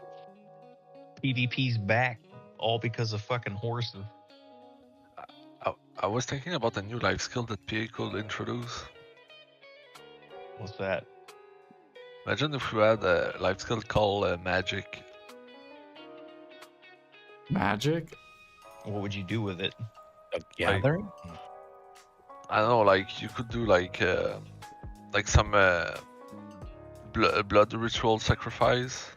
D: PvP's back, all because of fucking horses.
E: I was thinking about the new life skill that PA could introduce.
D: What's that?
E: Imagine if we had a life skill called magic.
B: Magic?
D: What would you do with it?
K: Gathering?
E: I don't know, like you could do like some blood ritual sacrifice.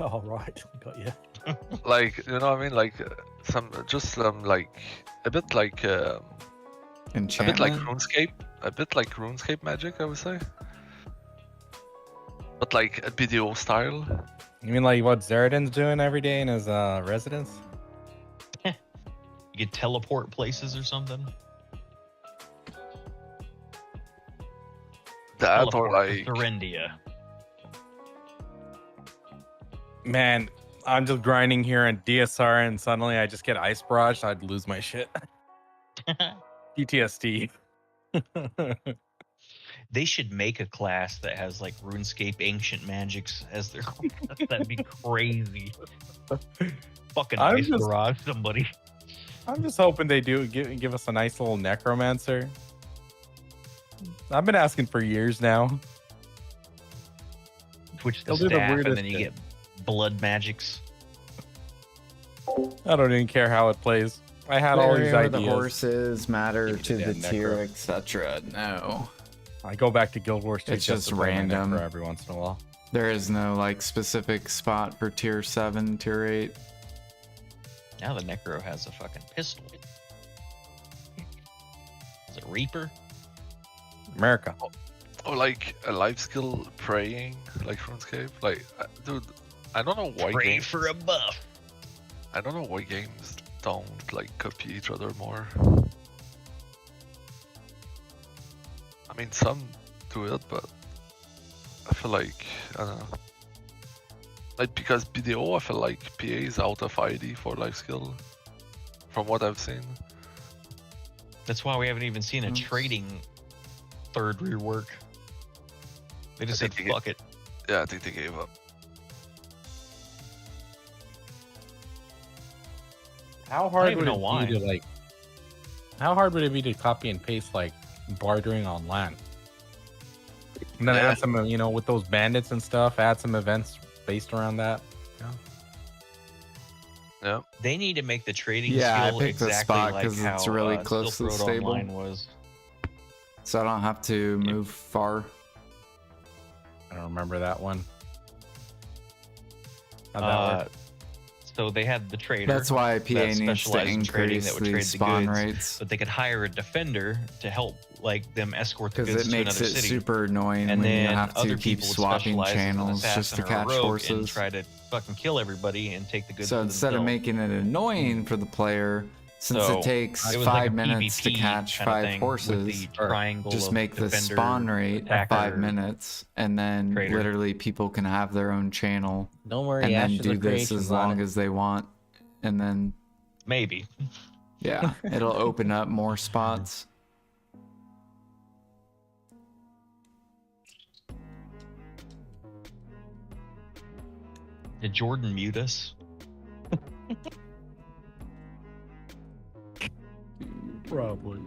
I: Oh right, got you.
E: Like, you know what I mean? Like like a bit like
B: enchantment?
E: a bit like RuneScape magic, I would say. But like a BDO style.
K: You mean like what Zeridan's doing every day in his residence?
D: You could teleport places or something.
E: That or like
D: Thurindia.
K: Man, I'm just grinding here in DSR and suddenly I just get ice barraged. I'd lose my shit. PTSD.
D: They should make a class that has like RuneScape Ancient Magics as their class. That'd be crazy. Fucking ice barrage somebody.
K: I'm just hoping they do give us a nice little necromancer. I've been asking for years now.
D: Switch the staff and then you get blood magics.
K: I don't even care how it plays. I had all these ideas.
B: The horses matter to the tier, etc. No.
K: I go back to Guild Wars 2.
B: It's just random
K: for every once in a while.
B: There is no like specific spot for tier 7, tier 8.
D: Now the Necro has a fucking pistol. Is it Reaper?
K: America.
E: Oh, like a life skill praying, like RuneScape. Like, dude, I don't know why
D: Pray
E: games...
D: for a buff.
E: I don't know why games don't like copy each other more. I mean, some do it, but I feel like, I don't know. Like, because BDO, I feel like PA is out of ID for life skill, from what I've seen.
D: That's why we haven't even seen a trading third rework. They just said, fuck it.
E: Yeah, I think they gave up.
K: How hard would
D: know
K: it
D: why.
K: be to like? How hard would it be to copy and paste like bartering on land? And then add some, you know, with those bandits and stuff, add some events based around that.
E: Yeah.
D: They need to make the trading
B: Yeah,
D: skill
B: I picked the
D: exactly
B: spot
D: like
B: because it's
D: how,
B: really close
D: Silk
B: to
D: Road
B: the stable.
D: Online was.
B: So I don't have to move far.
K: I don't remember that one. How'd that work?
D: So they had the trader.
B: That's why PA
D: that
B: needs to
D: specialized in trading
B: increase
D: that would
B: the
D: trade
B: spawn
D: goods,
B: rates.
D: but they could hire a defender to help like them escort the
B: Because
D: goods
B: it
D: to
B: makes
D: another
B: it
D: city.
B: super annoying
D: And
B: when you
D: then
B: have to
D: other
B: keep
D: people would
B: swapping
D: specialize as an
B: channels just
D: assassin
B: to
D: or a
B: catch
D: rogue
B: horses.
D: and try to fucking kill everybody and take the goods.
B: So
D: for
B: instead of
D: themselves.
B: making it annoying for the player, since
D: So
B: it takes
D: it was
B: 5
D: like a
B: minutes to
D: PvP
B: catch
D: kinda
B: 5
D: thing with
B: horses,
D: the triangle
B: just
D: of
B: make the
D: defender,
B: spawn rate at 5
D: attacker,
B: minutes, and then
D: trader.
B: literally people can have their own channel
K: Don't worry,
B: and then
K: Ashes
B: do
K: of
B: this
K: Creation's
B: as
K: on
B: long
K: it.
B: as they want, and then
D: maybe.
B: yeah, it'll open up more spots.
D: Did Jordan mute us?
I: Probably.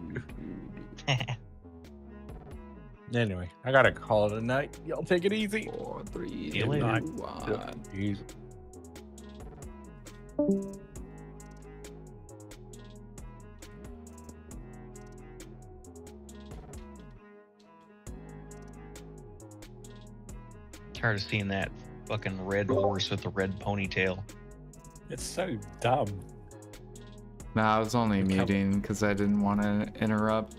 K: Anyway, I gotta call it a night. Y'all take it easy.
B: 4, 3,
D: See you
B: 2,
D: later.
B: 1.
K: Easy.
D: Tired of seeing that fucking red horse with the red ponytail.
I: It's so dumb.
B: No, I was only
I: Come-
B: muting because I didn't want to interrupt.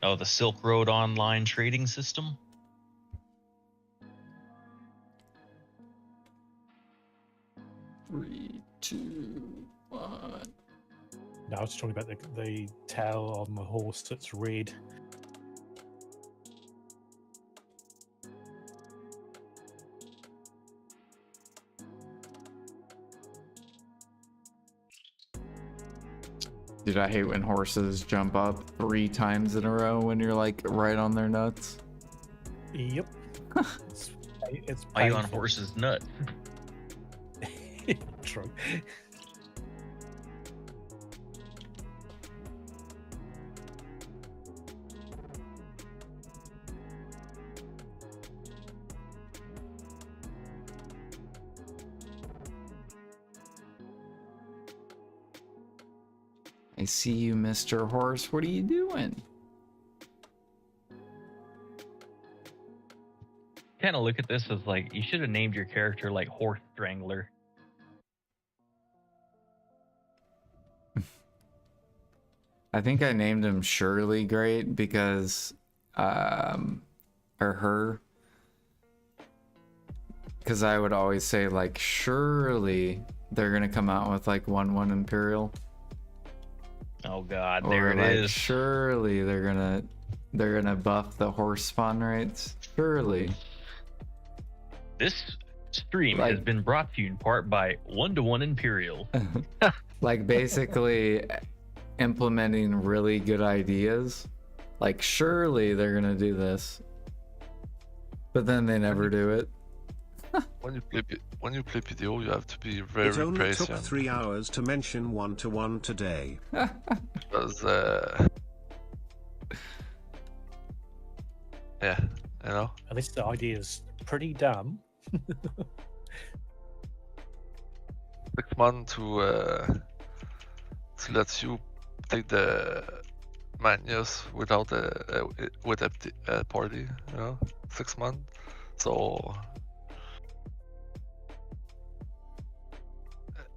D: Oh, the Silk Road online trading system?
B: Three, two, 1.
I: No, I was talking about the tail on the horse that's red.
B: Dude, I hate when horses jump up 3 times in a row when you're like right on their nuts.
I: Yep. it's
D: Are you on
I: painful.
D: horse's nut?
I: True.
B: I see you, Mr. Horse. What are you doing?
D: Kind of look at this as like you should have named your character like Horse Strangler.
B: I think I named him Shirley Great because, or her, because I would always say like, surely they're gonna come out with like 1/1 Imperial.
D: Oh God,
B: Or
D: there it
B: like,
D: is.
B: surely they're gonna buff the horse spawn rates. Surely.
D: This stream
B: Like-
D: has been brought to you in part by 1-to-1 Imperial.
B: Like basically implementing really good ideas. Like surely they're gonna do this, but then they never do it.
E: When you play PDO, you have to be very
J: It only took
E: patient
J: 3 hours to mention 1-to-1 today.
E: because yeah, you know.
I: At least the idea is pretty dumb.
E: 6 months to let you take the Magnus without with a party, you know, 6 months. So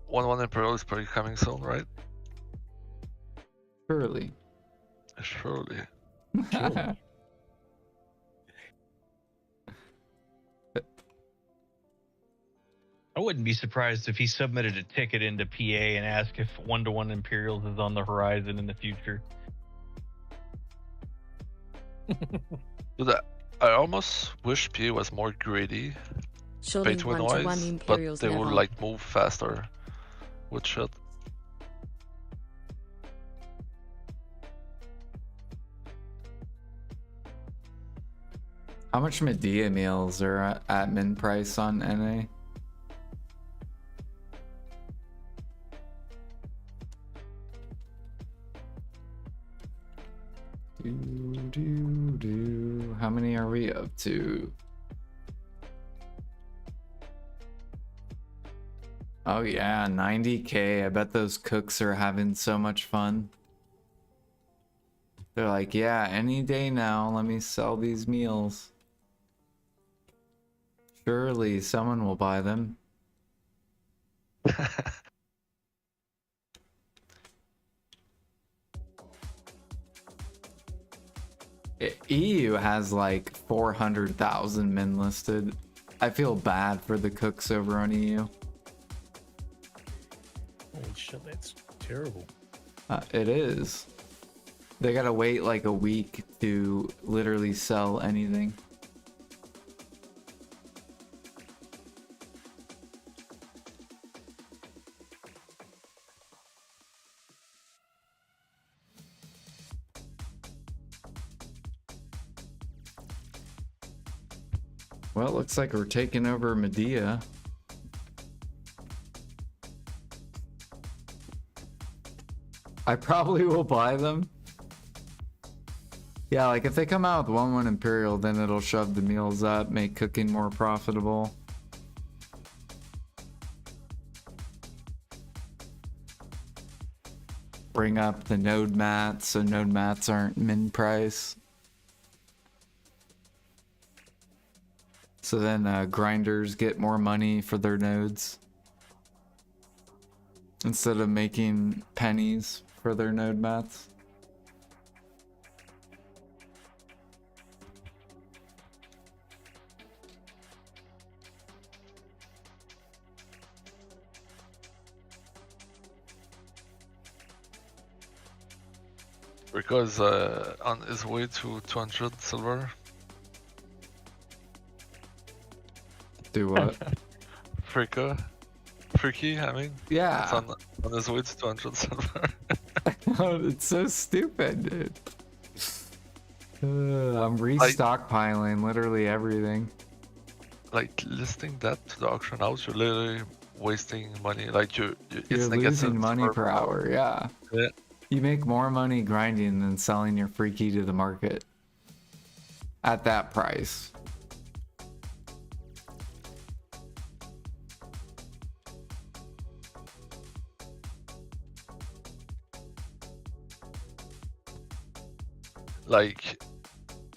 E: 1-1 Imperial is probably coming soon, right?
B: Surely.
E: Surely.
I: Surely.
D: I wouldn't be surprised if he submitted a ticket into PA and asked if 1-to-1 Imperials is on the horizon in the future.
E: Dude, I almost wish PA was more greedy,
L: Surely
E: pay to win
L: 1-to-1
E: wise, but
L: Imperials
E: they would
L: never.
E: like move faster with shit.
B: How much Medea meals are at min price on NA? How many are we up to? Oh yeah, 90K. I bet those cooks are having so much fun. They're like, yeah, any day now, let me sell these meals. Surely someone will buy them. EU has like 400,000 men listed. I feel bad for the cooks over on EU.
I: Holy shit, that's terrible.
B: It is. They gotta wait like a week to literally sell anything. Well, it looks like we're taking over Medea. I probably will buy them. Yeah, like if they come out with 1-1 Imperial, then it'll shove the meals up, make cooking more profitable. Bring up the node mats so node mats aren't min price. So then grinders get more money for their nodes instead of making pennies for their node mats.
E: Because on his way to 200 silver.
B: Do what?
E: Freaky, I mean.
B: Yeah.
E: It's on his way to 200 silver.
B: Oh, it's so stupid, dude. I'm restockpiling literally everything.
E: Like listing that to the auction house, you're literally wasting money. Like
B: You're
E: it's
B: losing money per hour, yeah.
E: Yeah.
B: You make more money grinding than selling your freaky to the market at that price.
E: Like,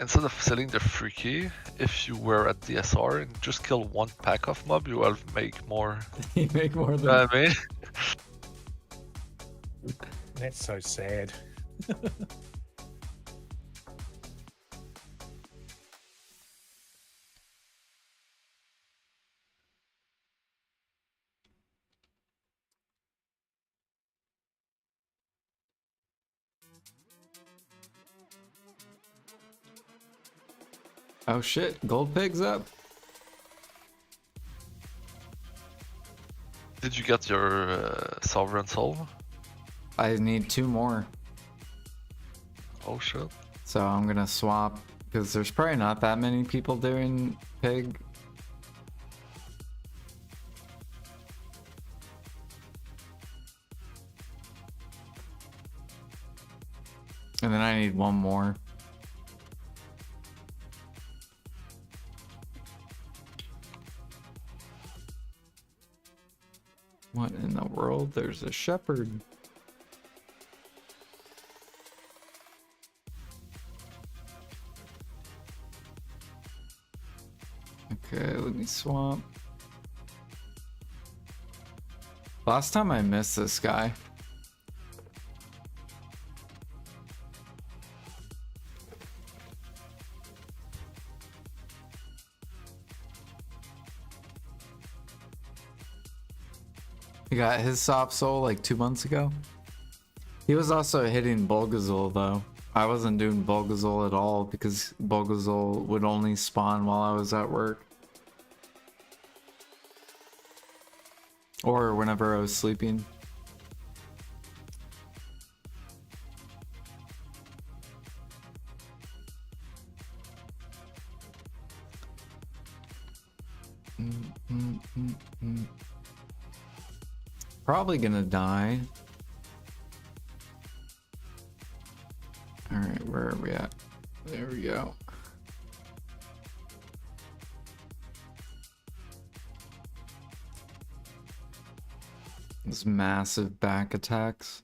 E: instead of selling the freaky, if you were at DSR and just kill one pack of mob, you will make more.
B: You make more than
E: I mean.
I: That's so sad.
B: Oh shit, gold pig's up.
E: Did you get your sovereign soul?
B: I need 2 more.
E: Oh shit.
B: So I'm gonna swap because there's probably not that many people doing pig. And then I need 1 more. What in the world? There's a shepherd. Okay, let me swap. Last time I missed this guy. He got his soft soul like 2 months ago. He was also hitting Bulgazul though. I wasn't doing Bulgazul at all because Bulgazul would only spawn while I was at work. Or whenever I was sleeping. Probably gonna die. Alright, where are we at? There we go. Those massive back attacks.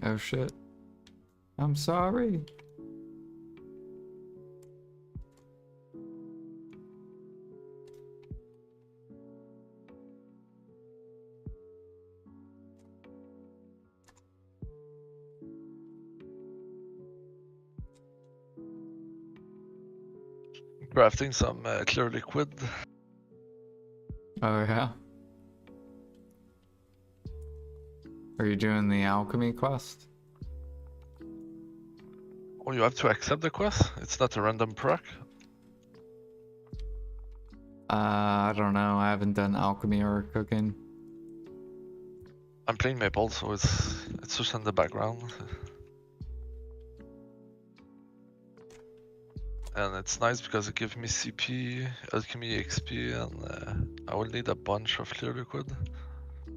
B: Oh shit. I'm sorry.
E: Crafting some clear liquid.
B: Oh yeah. Are you doing the alchemy quest?
E: Oh, you have to accept the quest? It's not a random proc?
B: I don't know. I haven't done alchemy or cooking.
E: I'm playing Maple, so it's just in the background. And it's nice because it gives me CP, alchemy XP, and I will need a bunch of clear liquid.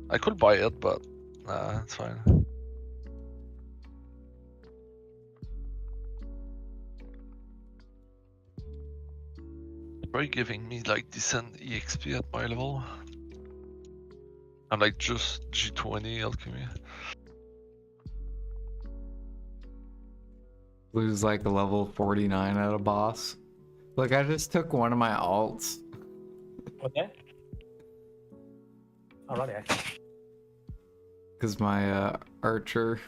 E: I could buy it, but nah, it's fine. Probably giving me like decent EXP at my level. I'm like just G20 alchemy.
B: Lose like a level 49 at a boss. Look, I just took one of my alts.
I: What that? Alrighty.
B: Because my archer.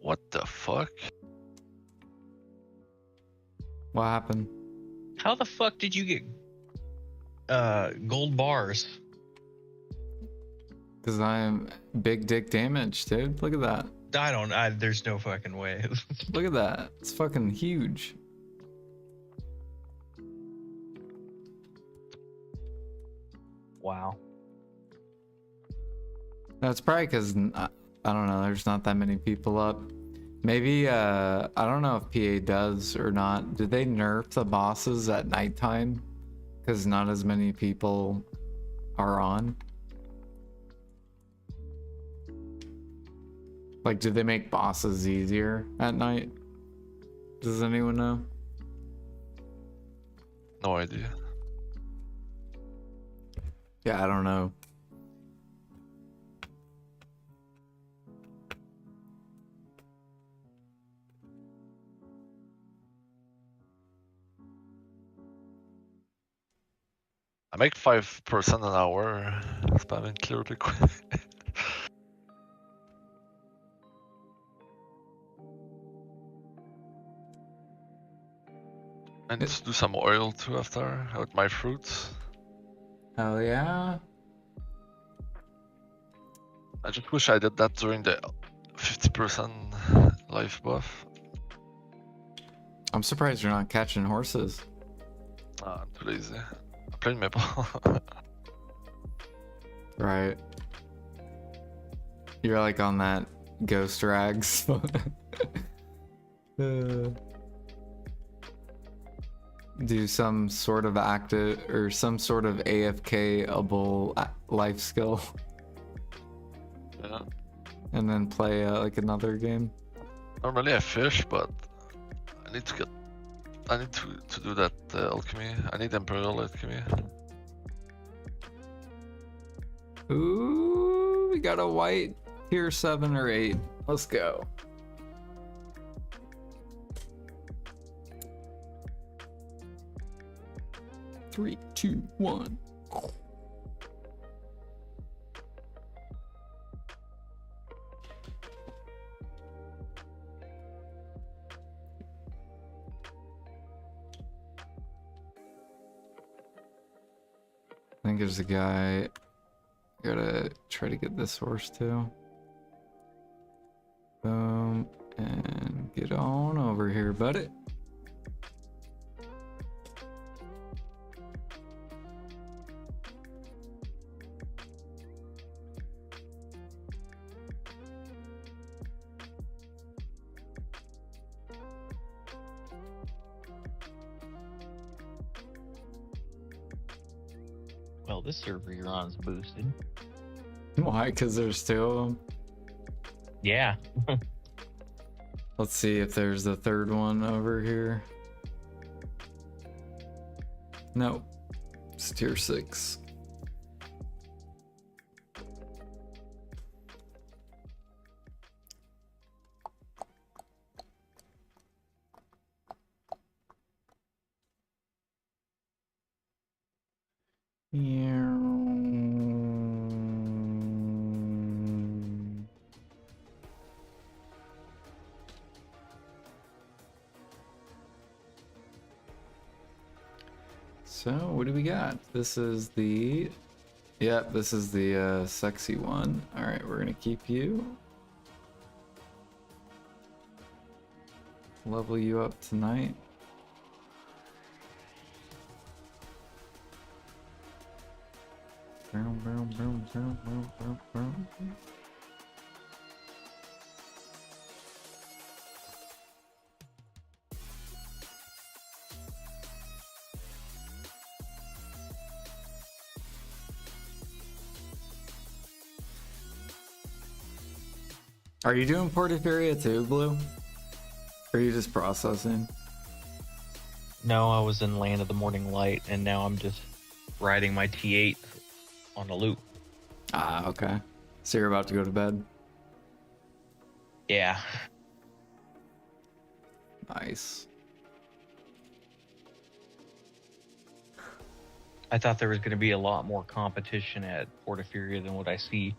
E: What the fuck?
B: What happened?
D: How the fuck did you get gold bars?
B: Because I'm big dick damage, dude. Look at that.
D: There's no fucking way.
B: Look at that. It's fucking huge.
D: Wow.
B: No, it's probably because, I don't know, there's not that many people up. Maybe, I don't know if PA does or not. Did they nerf the bosses at nighttime? Because not as many people are on. Like, did they make bosses easier at night? Does anyone know?
E: No idea.
B: Yeah, I don't know.
E: I make 5% an hour spamming clear liquid. I need to do some oil too after with my fruits.
B: Hell yeah.
E: I just wish I did that during the 50% life buff.
B: I'm surprised you're not catching horses.
E: I'm too lazy. I'm playing Maple.
B: Right. You're like on that ghost rags. Do some sort of active or some sort of AFK-able life skill.
E: Yeah.
B: And then play like another game.
E: Normally I fish, but I need to do that alchemy. I need Imperial alchemy.
B: Ooh, we got a white tier 7 or 8. Let's go. Three, two, one. I think there's a guy. Gotta try to get this horse too. Boom. And get on over here, buddy.
D: Well, this server you're on is boosted.
B: Why? Because there's 2 of them.
D: Yeah.
B: Let's see if there's a third one over here. Nope. It's tier 6. So what do we got? This is the, yeah, this is the sexy one. All right, we're gonna keep you. Level you up tonight. Boom, boom, boom, boom, boom, boom, boom. Are you doing Porphyria too, Blue? Or are you just processing?
D: No, I was in Land of the Morning Light, and now I'm just riding my T8 on a loop.
B: Ah, okay. So you're about to go to bed?
D: Yeah.
B: Nice.
D: I thought there was going to be a lot more competition at Porphyria than what I see.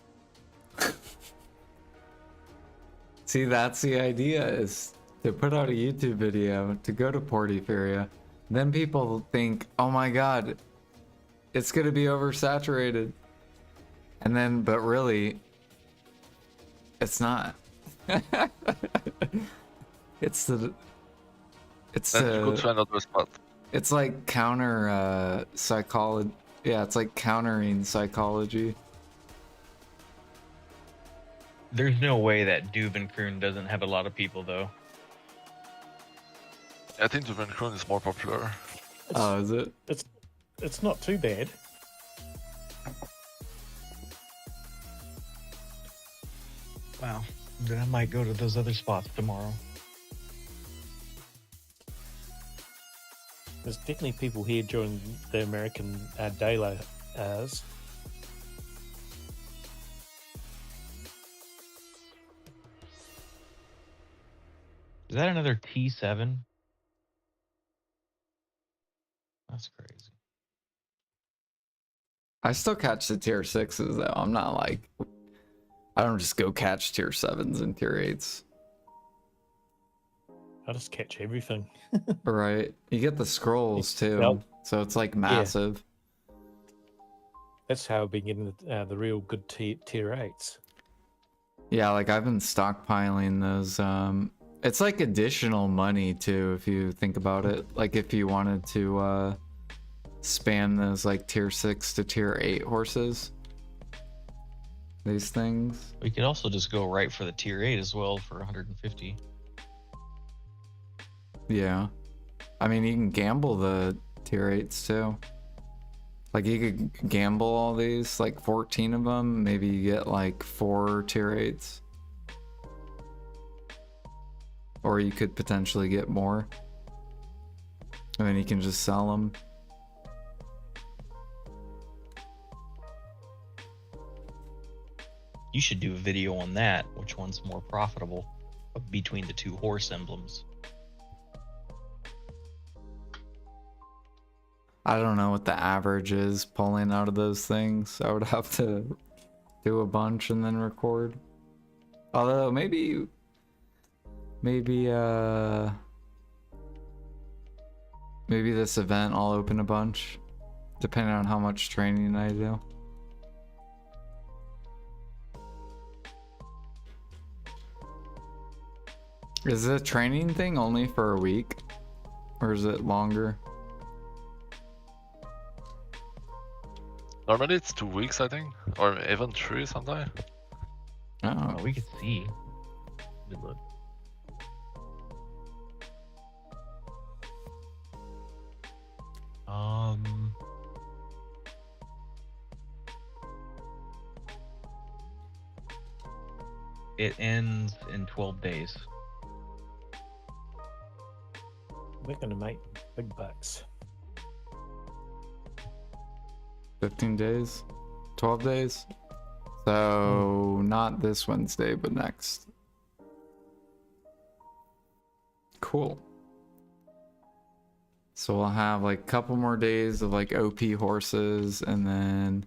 B: See, that's the idea, is to put out a YouTube video, to go to Porphyria. Then people think, oh my god, it's going to be oversaturated. And then, but really, it's not. It's the... It's
E: Then you go to another spot.
B: It's like counter psychology. Yeah, it's like countering psychology.
D: There's no way that Duvenkroon doesn't have a lot of people, though.
E: I think Duvenkroon is more popular.
B: Oh, is it?
I: It's not too bad.
D: Wow. Then I might go to those other spots tomorrow.
I: There's definitely people here during the American daylight hours.
D: Is that another T7? That's crazy.
B: I still catch the tier 6s though. I'm not like, I don't just go catch tier 7s and tier 8s.
I: I just catch everything.
B: Right. You get the scrolls too.
I: Well,
B: so it's like massive.
I: That's how I've been getting the real good tier 8s.
B: Yeah, like I've been stockpiling those. It's like additional money too, if you think about it. Like if you wanted to spam those like tier 6 to tier 8 horses. These things.
D: We could also just go right for the tier 8 as well for 150.
B: Yeah. I mean, you can gamble the tier 8s too. Like you could gamble all these, like 14 of them. Maybe you get like 4 tier 8s. Or you could potentially get more. And then you can just sell them.
D: You should do a video on that. Which one's more profitable between the two horse emblems?
B: I don't know what the average is pulling out of those things. I would have to do a bunch and then record. Although maybe this event I'll open a bunch, depending on how much training I do. Is the training thing only for a week? Or is it longer?
E: Normally it's 2 weeks, I think, or even 3 sometimes.
B: Oh,
D: we could see. Good look. It ends in 12 days.
I: We're going to make big bucks.
B: 15 days, 12 days. So not this Wednesday, but next. Cool. So we'll have like a couple more days of like OP horses, and then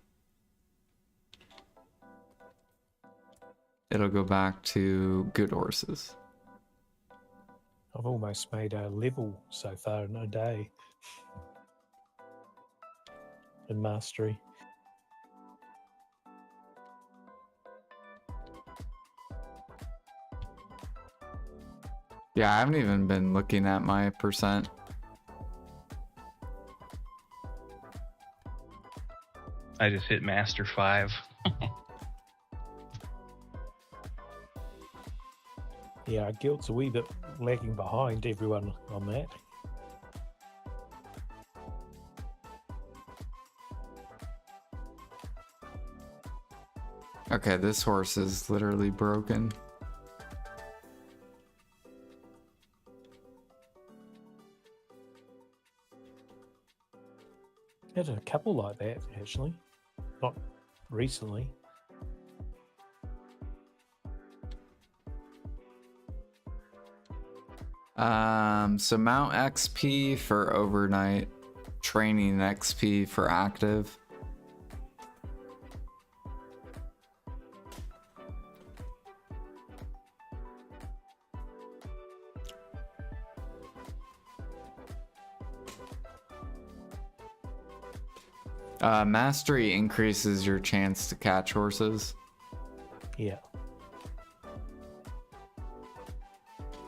B: it'll go back to good horses.
I: I've almost made a level so far in a day in mastery.
B: Yeah, I haven't even been looking at my percent.
D: I just hit Master 5.
I: Yeah, Guild's a wee bit lagging behind everyone on that.
B: Okay, this horse is literally broken.
I: Had a couple like that actually, not recently.
B: So mount XP for overnight, training XP for active. Mastery increases your chance to catch horses.
I: Yeah.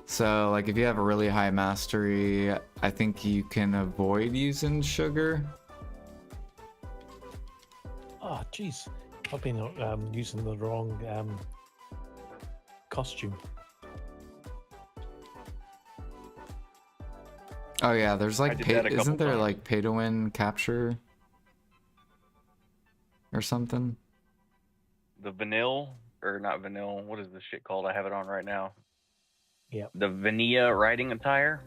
B: So, like, if you have a really high mastery, I think you can avoid using sugar.
I: Oh, jeez. I've been using the wrong costume.
B: Oh yeah, there's like
D: did that a couple
B: isn't there
D: times.
B: like pay to win capture or something?
D: The vanilla, or not vanilla, what is this shit called? I have it on right now.
I: Yep.
D: The vanilla riding attire.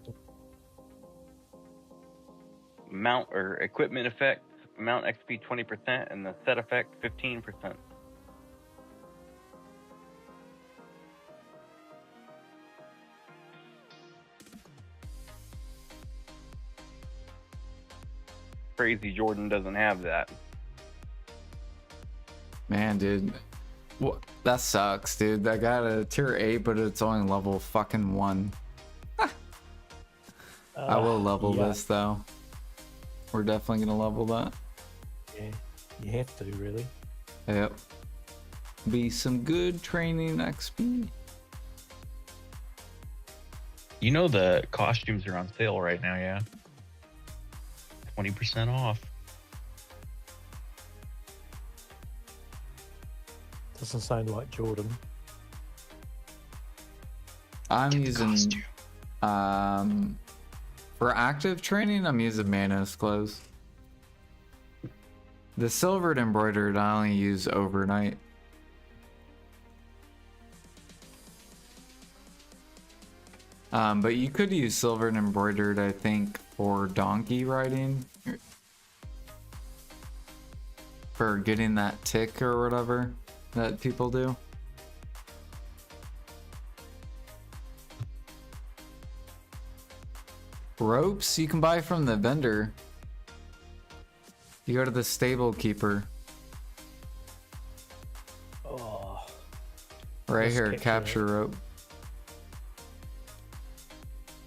D: Mount or equipment effect, mount XP 20%, and the set effect 15%. Crazy Jordan doesn't have that.
B: Man, dude, what? That sucks, dude. I got a tier 8, but it's only level fucking 1. I will level
I: yeah.
B: this though. We're definitely gonna level that.
I: Yeah, you have to really.
B: Yep. Be some good training XP.
D: You know the costumes are on sale right now, yeah? 20% off.
I: Doesn't sound like Jordan.
B: I'm using for active training, I'm using Manos clothes. The silvered embroidered I only use overnight. But you could use silvered embroidered, I think, for donkey riding. For getting that tick or whatever that people do. Ropes you can buy from the vendor. You go to the stable keeper.
I: Oh,
B: Right
I: Let's
B: here,
I: capture
B: capture rope.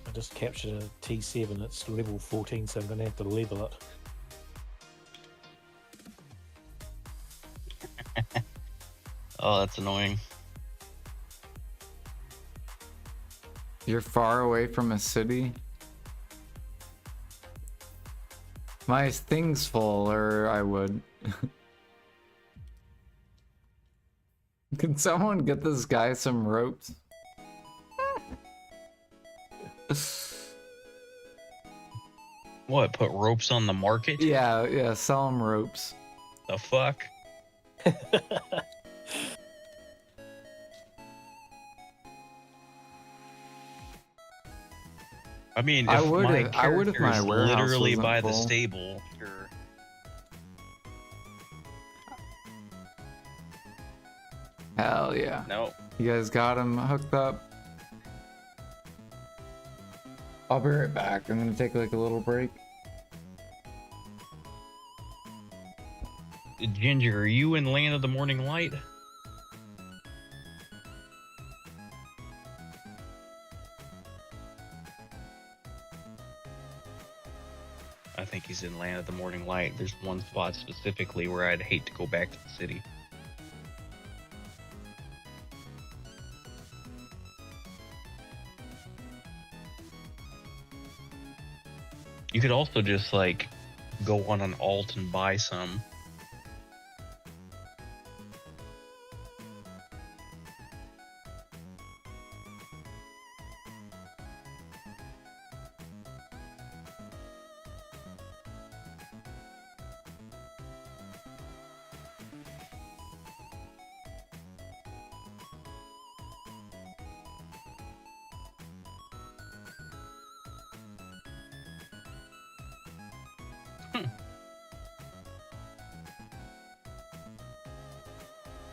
I: I just captured a T7. It's level 14, so I'm going to have to level it.
D: Oh, that's annoying.
B: You're far away from a city. My thing's full, or I would. Can someone get this guy some ropes?
D: What, put ropes on the market?
B: Yeah, sell him ropes.
D: The fuck? I mean, if
B: I would
D: my
B: if my
D: character is
B: warehouse
D: literally
B: wasn't
D: by the
B: full.
D: stable, sure.
B: Hell yeah.
D: No.
B: You guys got him hooked up? I'll be right back. I'm gonna take like a little break.
D: Ginger, are you in Land of the Morning Light? I think he's in Land of the Morning Light. There's one spot specifically where I'd hate to go back to the city. You could also just like go on an alt and buy some.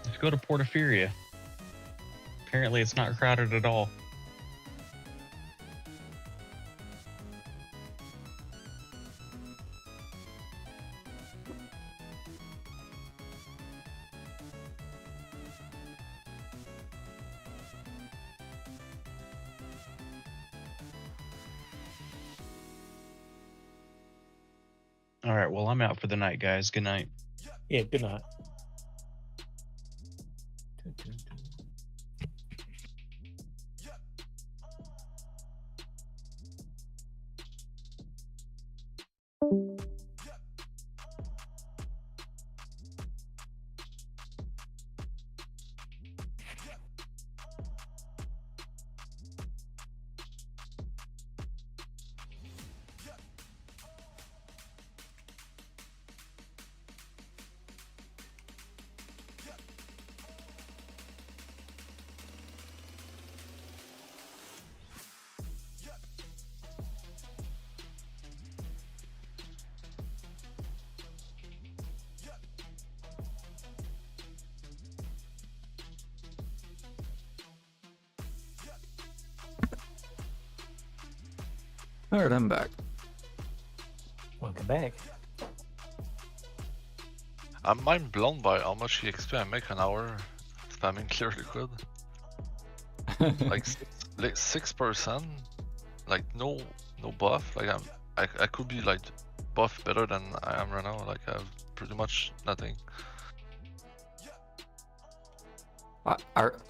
D: Let's go to Portaferia. Apparently it's not crowded at all. All right, well, I'm out for the night, guys. Good night.
I: Yeah, good night.
B: All right, I'm back.
I: Welcome back.
E: I'm mind blown by how much EXP I make an hour spamming clear liquid. Like 6%, like no buff. Like I could be like buff better than I am right now. Like I have pretty much nothing.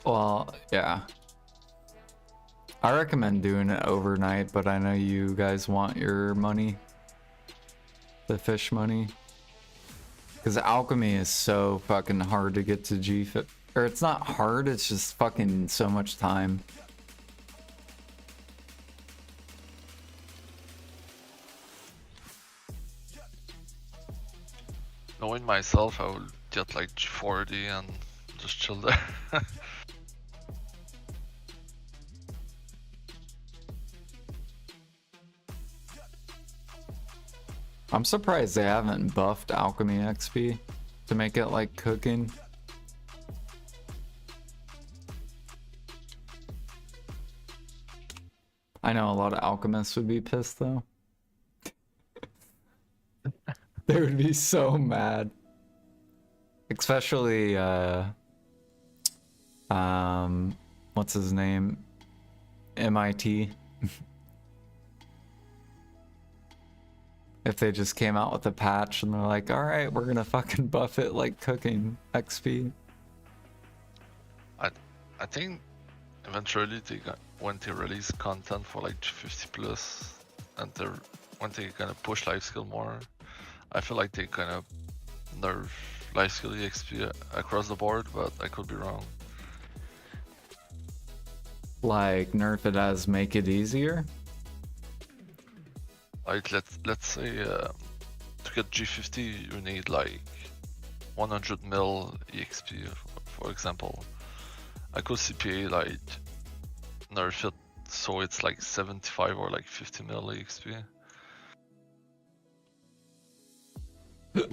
B: Well, yeah. I recommend doing it overnight, but I know you guys want your money. The fish money. Because alchemy is so fucking hard to get to G-Fit. Or it's not hard, it's just fucking so much time.
E: Knowing myself, I will get like G40 and just chill there.
B: I'm surprised they haven't buffed alchemy XP to make it like cooking. I know a lot of alchemists would be pissed though. They would be so mad. Especially what's his name? MIT. If they just came out with a patch and they're like, all right, we're gonna fucking buff it like cooking XP.
E: I think eventually when they release content for like 50 plus, and when they gonna push life skill more, I feel like they kind of nerf life skill EXP across the board, but I could be wrong.
B: Like nerf it as make it easier.
E: Like let's say to get G50 you need like 100 mil EXP for example. I could CPA like nerf it so it's like 75 or like 50 mil EXP.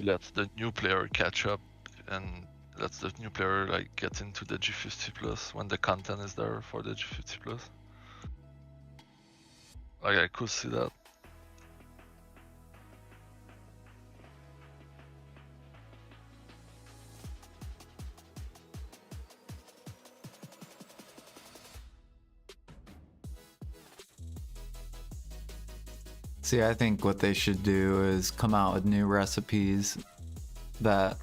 E: Let the new player catch up and lets the new player like get into the G50 plus when the content is there for the G50 plus. Like I could see that.
B: See, I think what they should do is come out with new recipes that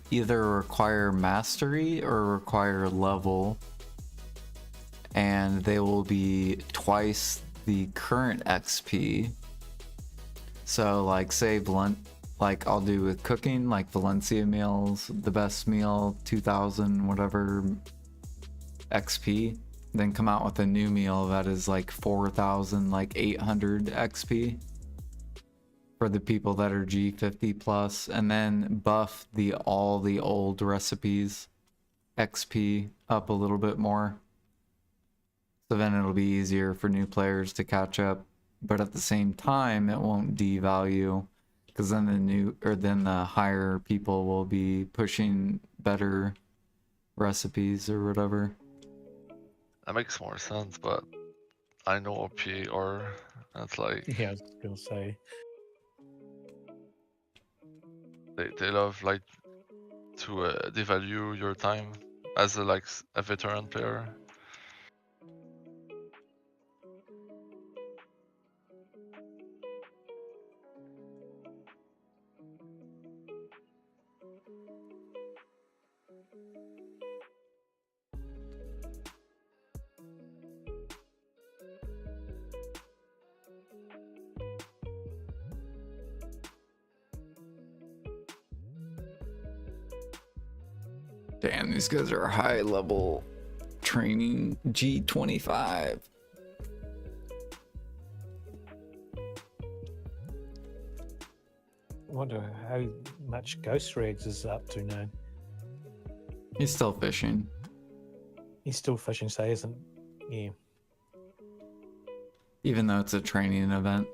B: either require mastery or require level, and they will be twice the current XP. So like say like I'll do with cooking, like Valencia meals, the best meal 2000 whatever XP, then come out with a new meal that is like 4,000 like 800 XP for the people that are G50 plus, and then buff all the old recipes XP up a little bit more. So then it'll be easier for new players to catch up, but at the same time it won't devalue, because then the higher people will be pushing better recipes or whatever.
E: That makes more sense, but I know OP or that's like
I: Yeah, I was gonna say.
E: they love like to devalue your time as a veteran player.
B: Damn, these guys are high level training G25.
I: I wonder how much Ghost Rags is up to now.
B: He's still fishing.
I: He's still fishing, so he isn't. Yeah.
B: Even though it's a training event.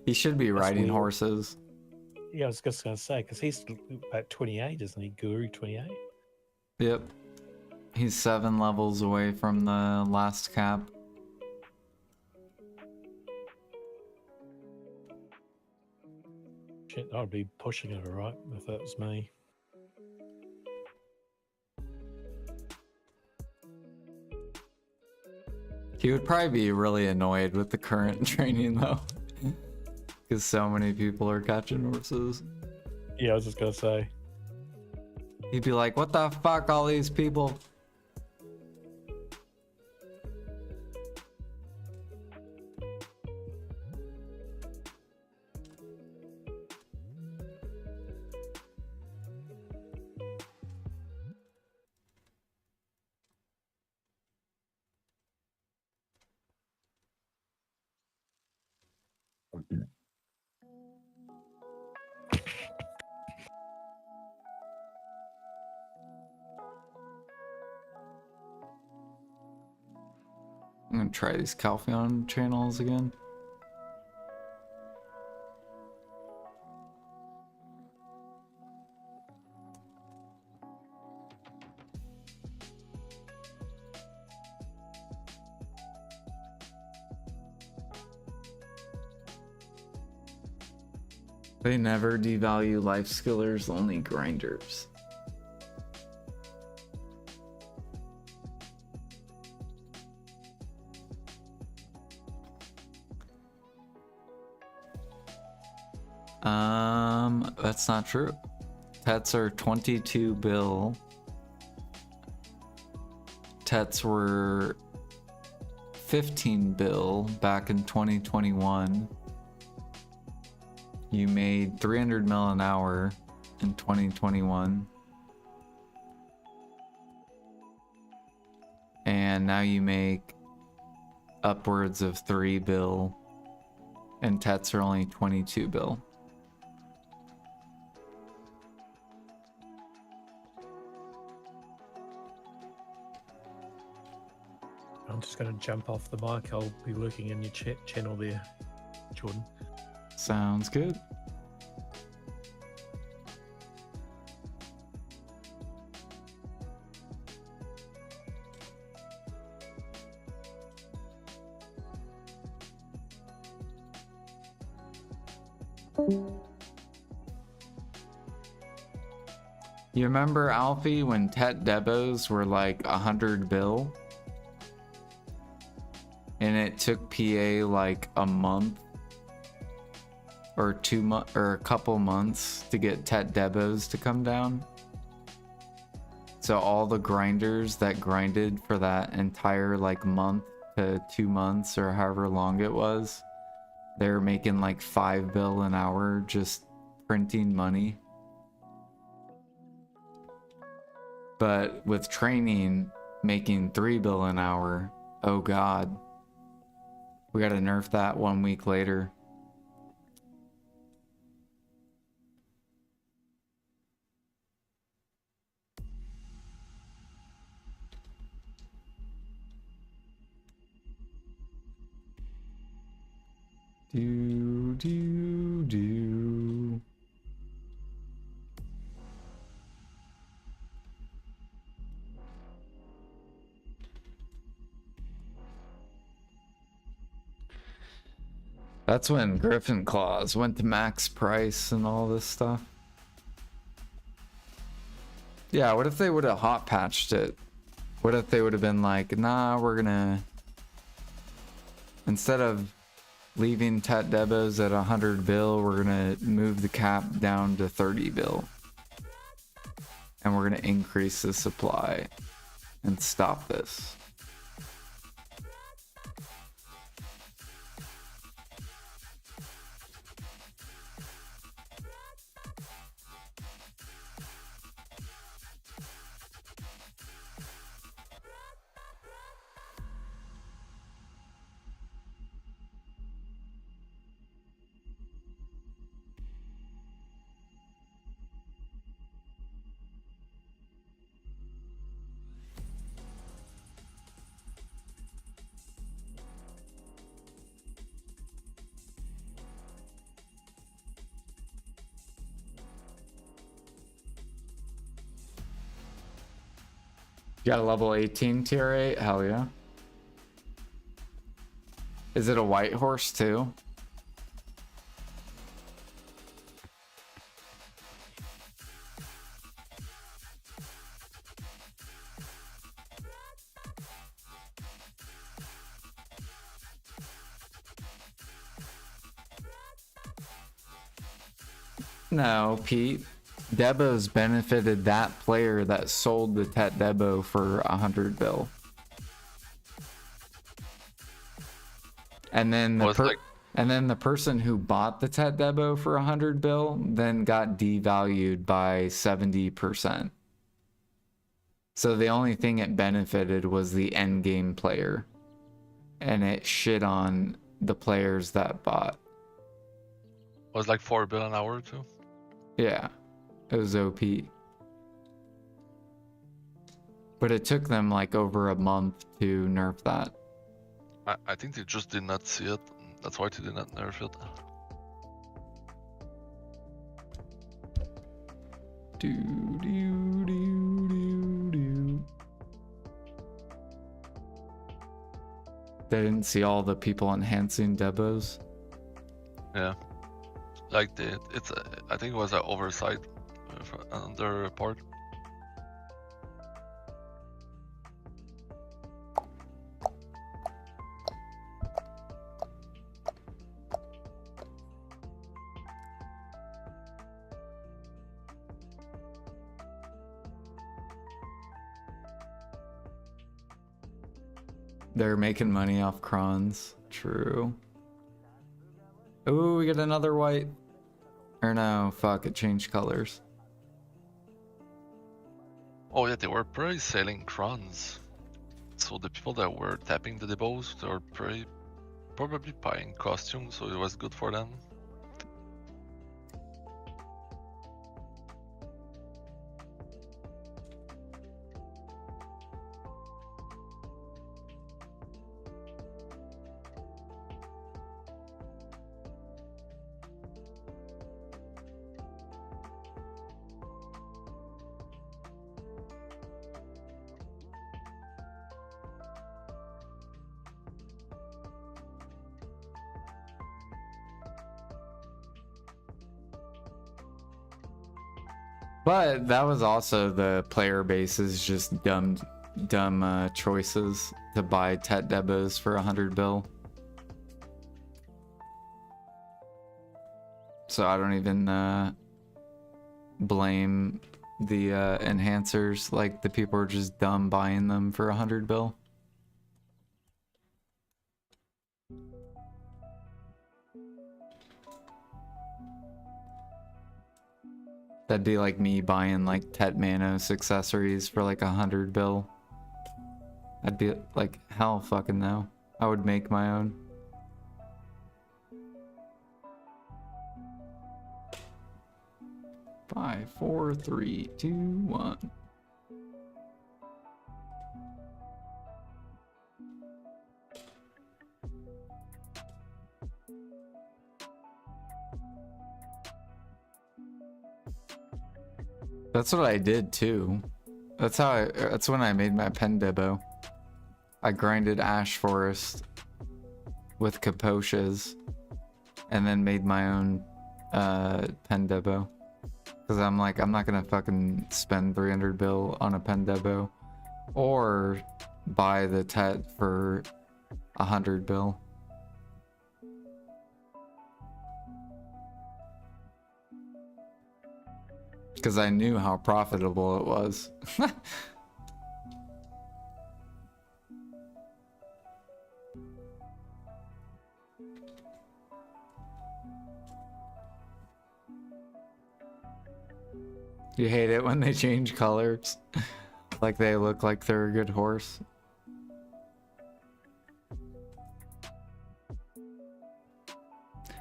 B: He should be riding
I: weird.
B: horses.
I: Yeah, I was just gonna say, because he's about 28, isn't he? Guru 28.
B: Yep. He's 7 levels away from the last cap.
I: Shit, I'd be pushing it, alright, if that was me.
B: He would probably be really annoyed with the current training though. Because so many people are catching horses.
I: Yeah, I was just gonna say.
B: He'd be like, what the fuck, all these people? I'm gonna try these Calpheon channels again. They never devalue life skillers, only grinders. That's not true. Tets are 22 bill. Tets were 15 bill back in 2021. You made 300 mil an hour in 2021. And now you make upwards of 3 bill. And Tets are only 22 bill.
I: I'm just gonna jump off the mic. I'll be looking in your channel there, Jordan.
B: Sounds good. You remember, Alfie, when Tet Debos were like 100 bill? And it took PA like a month or 2 months or a couple months to get Tet Debos to come down. So all the grinders that grinded for that entire like month to 2 months or however long it was, they're making like 5 bill an hour just printing money. But with training, making 3 bill an hour, oh god. We gotta nerf that 1 week later. Do. That's when Griffin Claws went to max price and all this stuff. Yeah, what if they would have hot patched it? What if they would have been like, nah, we're gonna, instead of leaving Tet Debos at 100 bill, we're gonna move the cap down to 30 bill. And we're gonna increase the supply and stop this. You got a level 18 tier 8? Hell yeah. Is it a white horse too? No, Pete. Debos benefited that player that sold the Tet Debo for 100 bill. And then the person who bought the Tet Debo for 100 bill then got devalued by 70%. So the only thing it benefited was the end game player. And it shit on the players that bought.
E: Was like 4 bill an hour too.
B: Yeah. It was OP. But it took them like over a month to nerf that.
E: I think they just did not see it. That's why they did not nerf it. They didn't see all the people enhancing Debos. Yeah. Like I think it was an oversight on their part.
B: They're making money off crons. True. Ooh, we get another white. Or no, fuck, it changed colors.
E: Oh yeah, they were probably selling crons. So the people that were tapping the debos, they were probably buying costumes, so it was good for them.
B: But that was also the player base's just dumb choices to buy Tet Debos for 100 bill. So I don't even blame the enhancers. Like, the people are just dumb buying them for 100 bill. That'd be like me buying like Tet Manos accessories for like 100 bill. I'd be like, hell fucking no. I would make my own. Five, four, three, two, one. That's what I did too. That's when I made my pen debo. I grinded ash forest with capoches and then made my own pen debo. Cause I'm like, I'm not gonna fucking spend 300 bill on a pen debo or buy the Tet for 100 bill. Because I knew how profitable it was. You hate it when they change colors. Like they look like they're a good horse.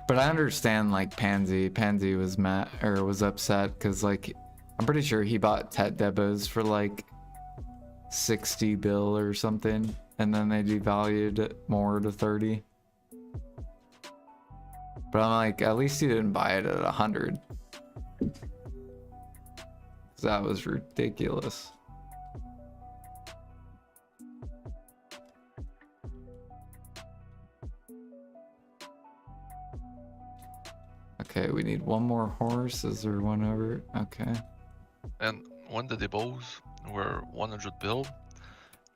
B: But I understand, like, Pansy was mad or was upset because, like, I'm pretty sure he bought Tet Debos for like 60 bill or something, and then they devalued it more to 30. But I'm like, at least he didn't buy it at 100. That was ridiculous. Okay, we need one more horse. Is there one over? Okay.
E: And when the debos were 100 bill,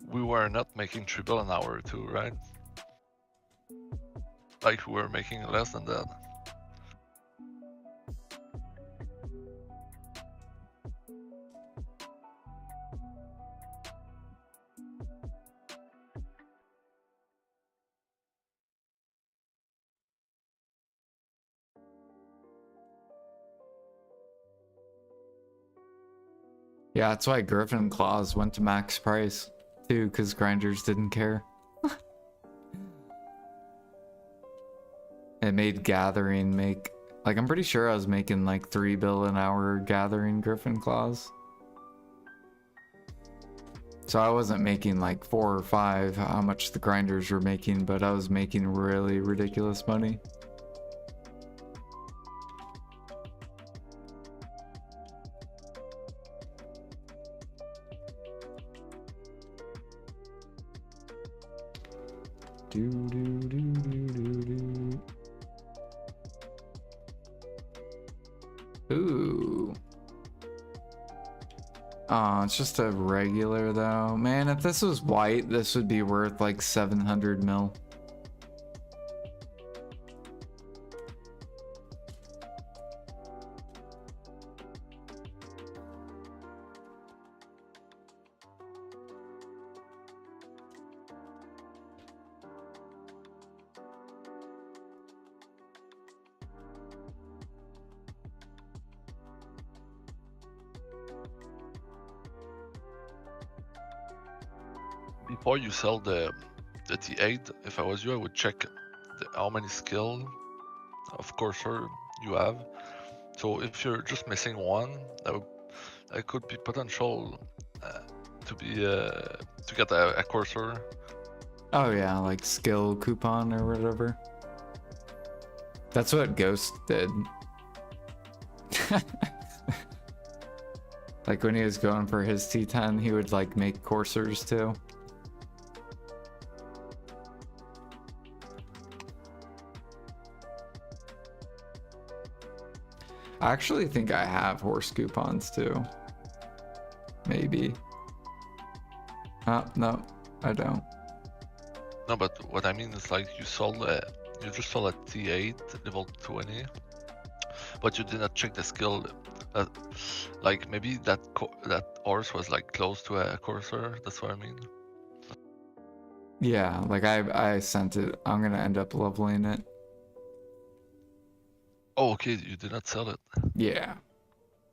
E: we were not making 3 bill an hour too, right? Like we were making less than that.
B: Yeah, that's why Griffin Claws went to max price too, because grinders didn't care. It made gathering make, like, I'm pretty sure I was making like 3 bill an hour gathering Griffin Claws. So I wasn't making like 4 or 5 how much the grinders were making, but I was making really ridiculous money. Ooh. Oh, it's just a regular though. Man, if this was white, this would be worth like 700 mil.
E: Before you sell the T8, if I was you, I would check how many skill of cursor you have. So if you're just missing one, that could be potential to get a cursor.
B: Oh yeah, like skill coupon or whatever. That's what Ghost did. Like when he was going for his T10, he would like make coursers too. I actually think I have horse coupons too. Maybe. Oh, no, I don't.
E: No, but what I mean is like you just sold a T8 level 20, but you did not check the skill. Like maybe that horse was like close to a courser. That's what I mean.
B: Yeah, like I sent it. I'm gonna end up leveling it.
E: Oh, okay, you did not sell it.
B: Yeah.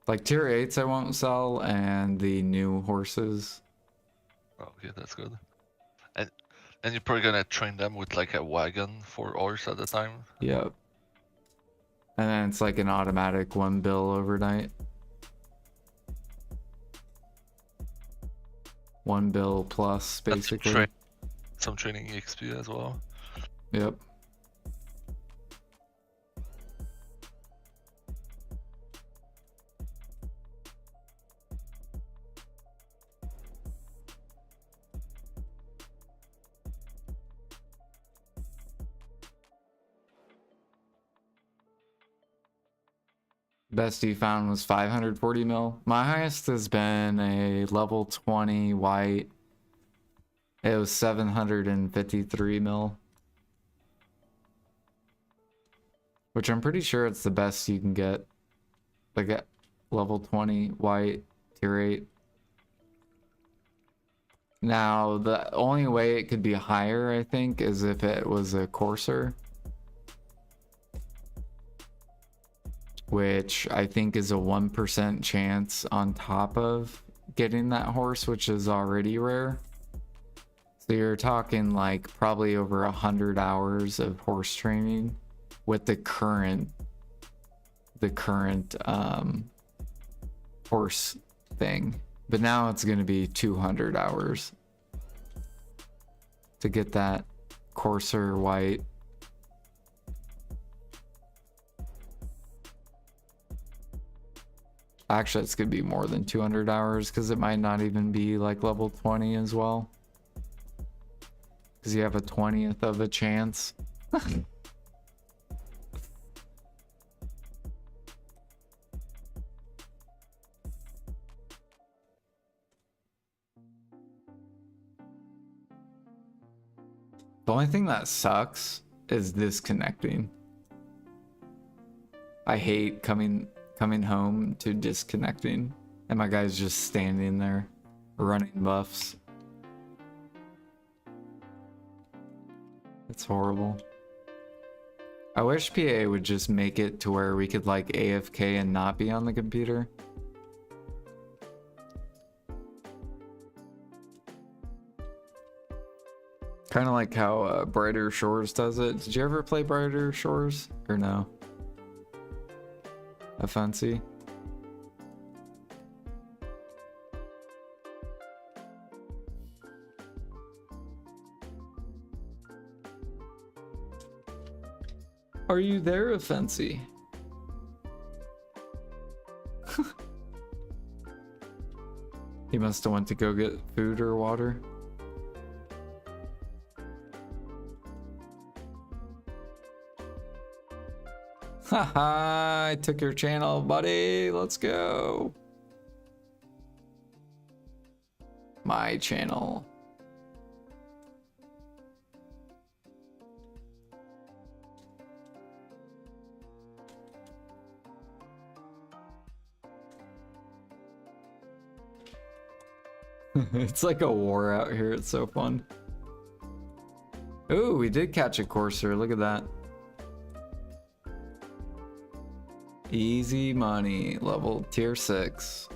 B: Like tier 8s I won't sell, and the new horses.
E: Oh, okay, that's good. And you're probably gonna train them with like a wagon for horse at the time.
B: Yep. And then it's like an automatic 1 bill overnight. 1 bill plus, basically.
E: Some training XP as well.
B: Yep. Best you found was 540 mil. My highest has been a level 20 white. It was 753 mil. Which I'm pretty sure it's the best you can get. Like at level 20 white tier 8. Now, the only way it could be higher, I think, is if it was a courser. Which I think is a 1% chance on top of getting that horse, which is already rare. So you're talking like probably over 100 hours of horse training with the current horse thing. But now it's going to be 200 hours to get that courser white. Actually, it's going to be more than 200 hours because it might not even be like level 20 as well. Because you have a 20th of a chance. The only thing that sucks is disconnecting. I hate coming home to disconnecting and my guy's just standing there running buffs. It's horrible. I wish PA would just make it to where we could like AFK and not be on the computer. Kind of like how Brighter Shores does it. Did you ever play Brighter Shores or no? Fancy. Are you there, Fancy? He must have went to go get food or water. Haha, I took your channel, buddy. Let's go. My channel. It's like a war out here. It's so fun. Ooh, we did catch a courser. Look at that. Easy money, level tier 6.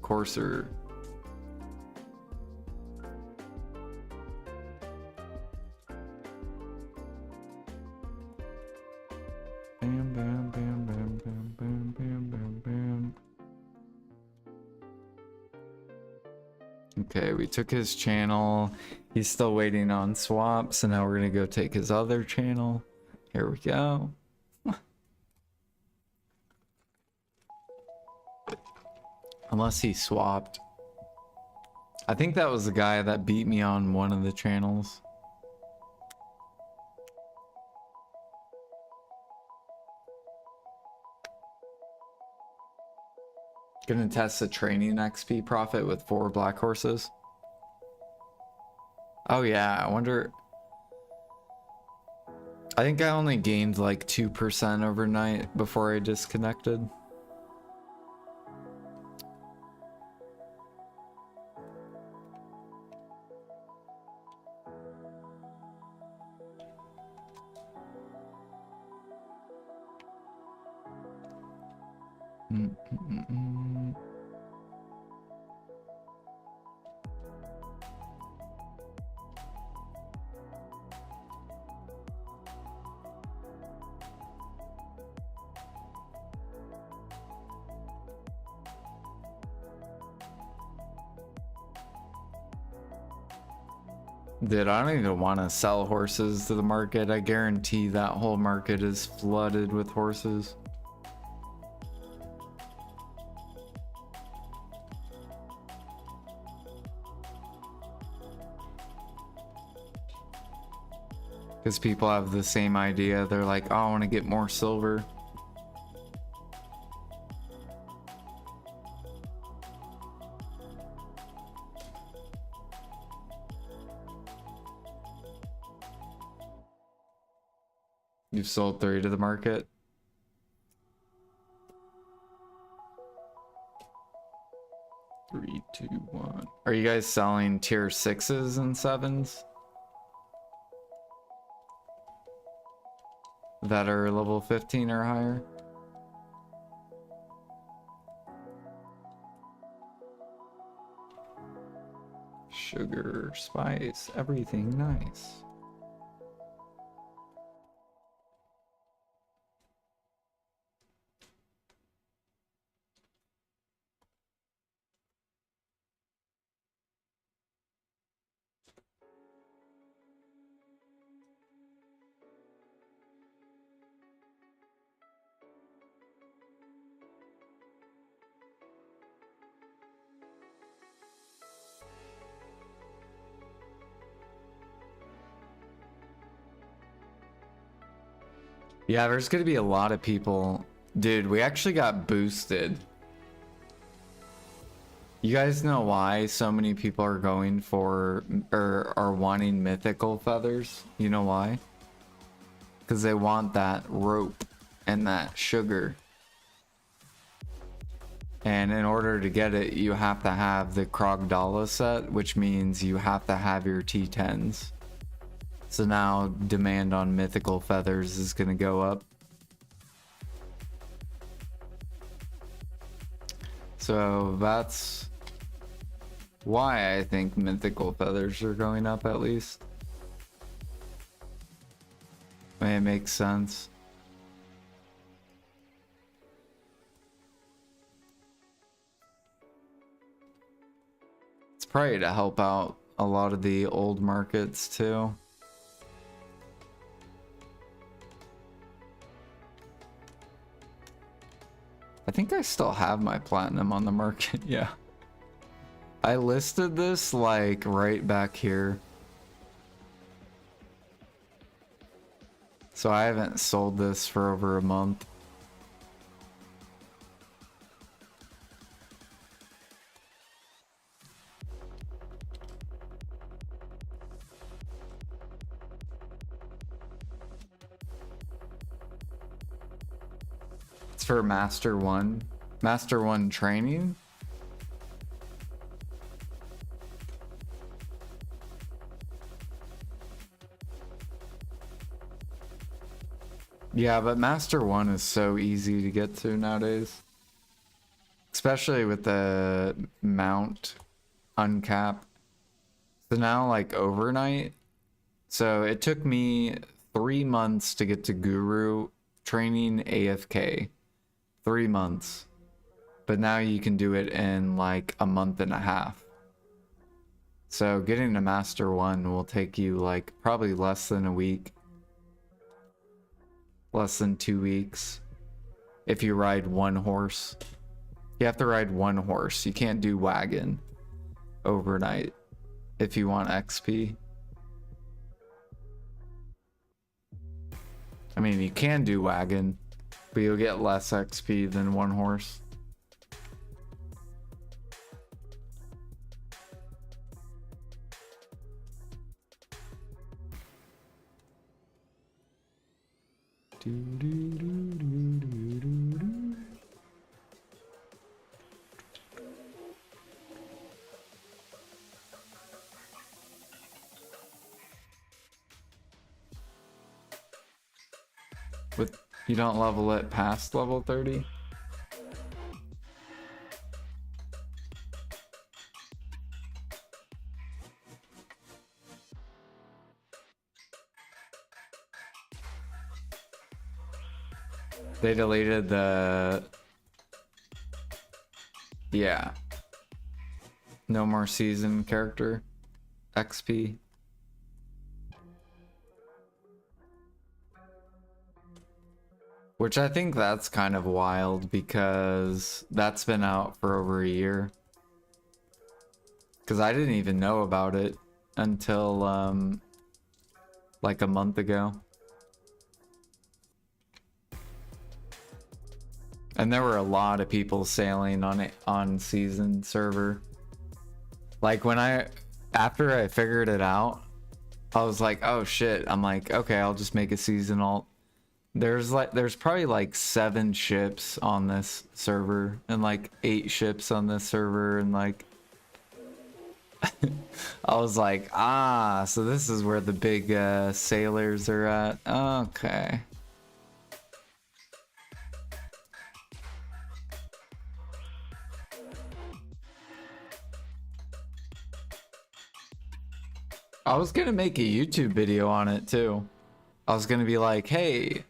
B: Courser. Bam, bam, bam, bam, bam, bam, bam, bam, bam. Okay, we took his channel. He's still waiting on swap, so now we're gonna go take his other channel. Here we go. Unless he swapped. I think that was the guy that beat me on one of the channels. Gonna test the training XP profit with 4 black horses. Oh yeah, I wonder. I think I only gained like 2% overnight before I disconnected. Dude, I don't even want to sell horses to the market. I guarantee that whole market is flooded with horses. Because people have the same idea. They're like, oh, I want to get more silver. You've sold 3 to the market. Three, two, one. Are you guys selling tier 6s and 7s? That are level 15 or higher? Sugar, spice, everything nice. Yeah, there's gonna be a lot of people. Dude, we actually got boosted. You guys know why so many people are going for, or are wanting mythical feathers? You know why? Because they want that rope and that sugar. And in order to get it, you have to have the Krogdala set, which means you have to have your T10s. So now demand on mythical feathers is going to go up. So that's why I think mythical feathers are going up, at least. It makes sense. It's probably to help out a lot of the old markets too. I think I still have my platinum on the market. Yeah. I listed this like right back here. So I haven't sold this for over a month. It's for Master 1. Master 1 training? Yeah, but Master 1 is so easy to get to nowadays. Especially with the mount uncap. So now, like, overnight. So it took me 3 months to get to Guru training AFK. 3 months. But now you can do it in like a month and a half. So getting to Master 1 will take you like probably less than a week. Less than 2 weeks. If you ride one horse. You have to ride one horse. You can't do wagon overnight if you want XP. I mean, you can do wagon, but you'll get less XP than one horse. With you don't level it past level 30? They deleted the... Yeah. No more season character. XP. Which I think that's kind of wild because that's been out for over a year. Because I didn't even know about it until like a month ago. And there were a lot of people sailing on it on season server. Like after I figured it out, I was like, oh shit. I'm like, okay, I'll just make a season alt. There's probably like 7 ships on this server and like 8 ships on this server and like I was like, so this is where the big sailors are at. Okay. I was gonna make a YouTube video on it too. I was gonna be like, hey,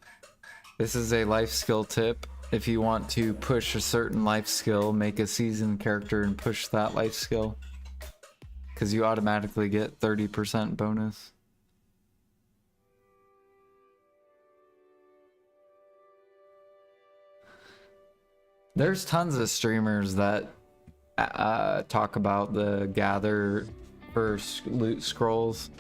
B: this is a life skill tip. If you want to push a certain life skill, make a seasoned character and push that life skill. Because you automatically get 30% bonus. There's tons of streamers that talk about the gather for loot scrolls.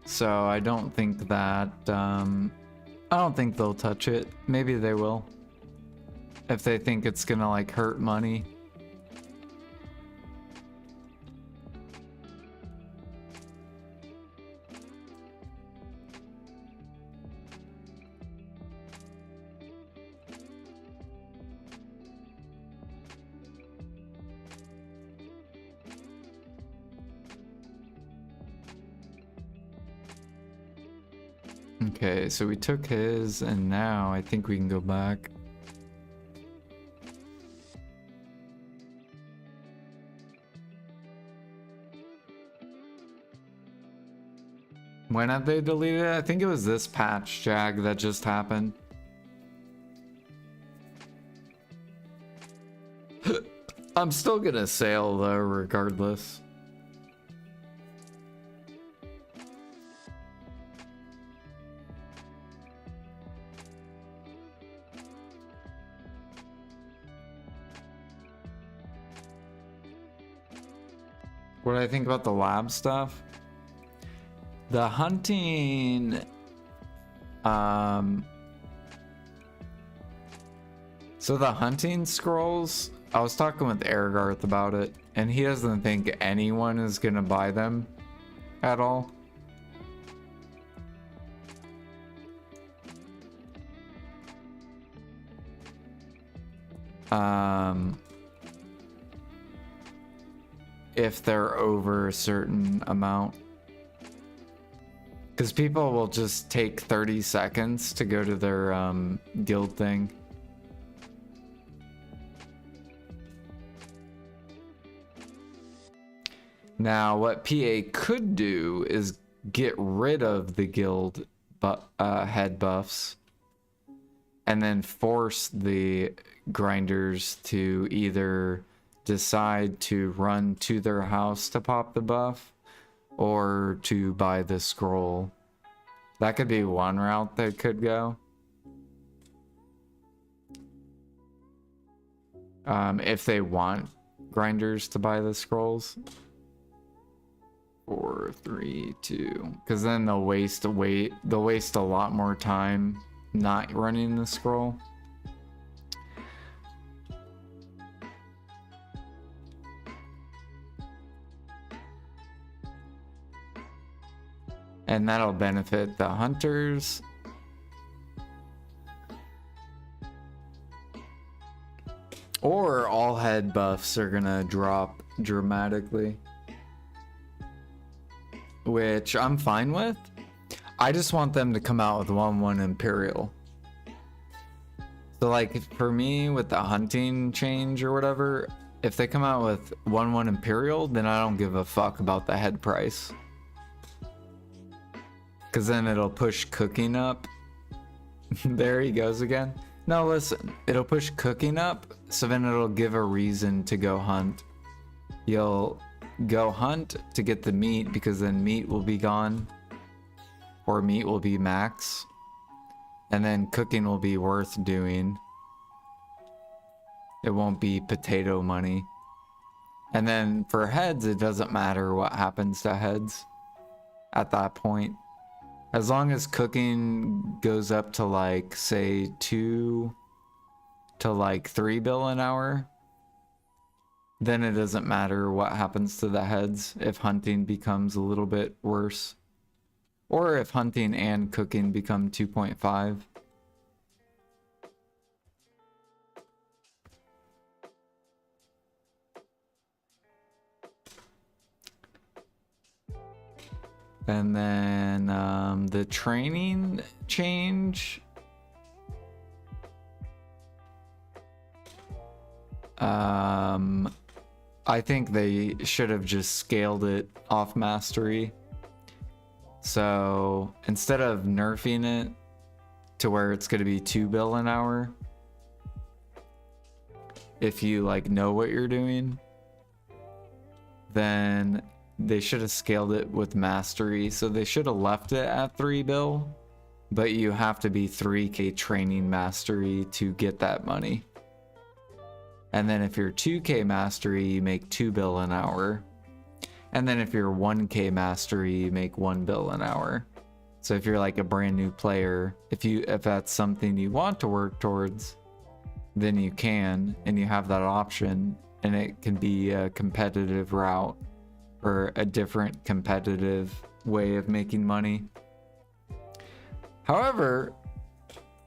B: So I don't think that I don't think they'll touch it. Maybe they will if they think it's gonna like hurt money. Okay, so we took his, and now I think we can go back. When have they deleted it? I think it was this patch, Jag, that just happened. I'm still gonna sail though, regardless. What do I think about the lab stuff? The hunting, so the hunting scrolls, I was talking with Ergarth about it, and he doesn't think anyone is gonna buy them at all. If they're over a certain amount. Because people will just take 30 seconds to go to their guild thing. Now, what PA could do is get rid of the guild head buffs and then force the grinders to either decide to run to their house to pop the buff or to buy the scroll. That could be one route that could go. If they want grinders to buy the scrolls. 4, 3, 2. Because then they'll waste a lot more time not running the scroll. And that'll benefit the hunters. Or all head buffs are gonna drop dramatically, which I'm fine with. I just want them to come out with 1/1 Imperial. So like for me with the hunting change or whatever, if they come out with 1/1 Imperial, then I don't give a fuck about the head price. Cause then it'll push cooking up. There he goes again. No, listen, it'll push cooking up, so then it'll give a reason to go hunt. You'll go hunt to get the meat, because then meat will be gone, or meat will be max, and then cooking will be worth doing. It won't be potato money. And then for heads, it doesn't matter what happens to heads at that point. As long as cooking goes up to like, say, 2 to like 3 bill an hour, then it doesn't matter what happens to the heads if hunting becomes a little bit worse. Or if hunting and cooking become 2.5. And then the training change. I think they should have just scaled it off mastery. So instead of nerfing it to where it's going to be 2 bill an hour, if you like know what you're doing, then they should have scaled it with mastery. So they should have left it at 3 bill, but you have to be 3k training mastery to get that money. And then if you're 2k mastery, you make 2 bill an hour. And then if you're 1k mastery, you make 1 bill an hour. So if you're like a brand new player, if that's something you want to work towards, then you can, and you have that option, and it can be a competitive route or a different competitive way of making money. However,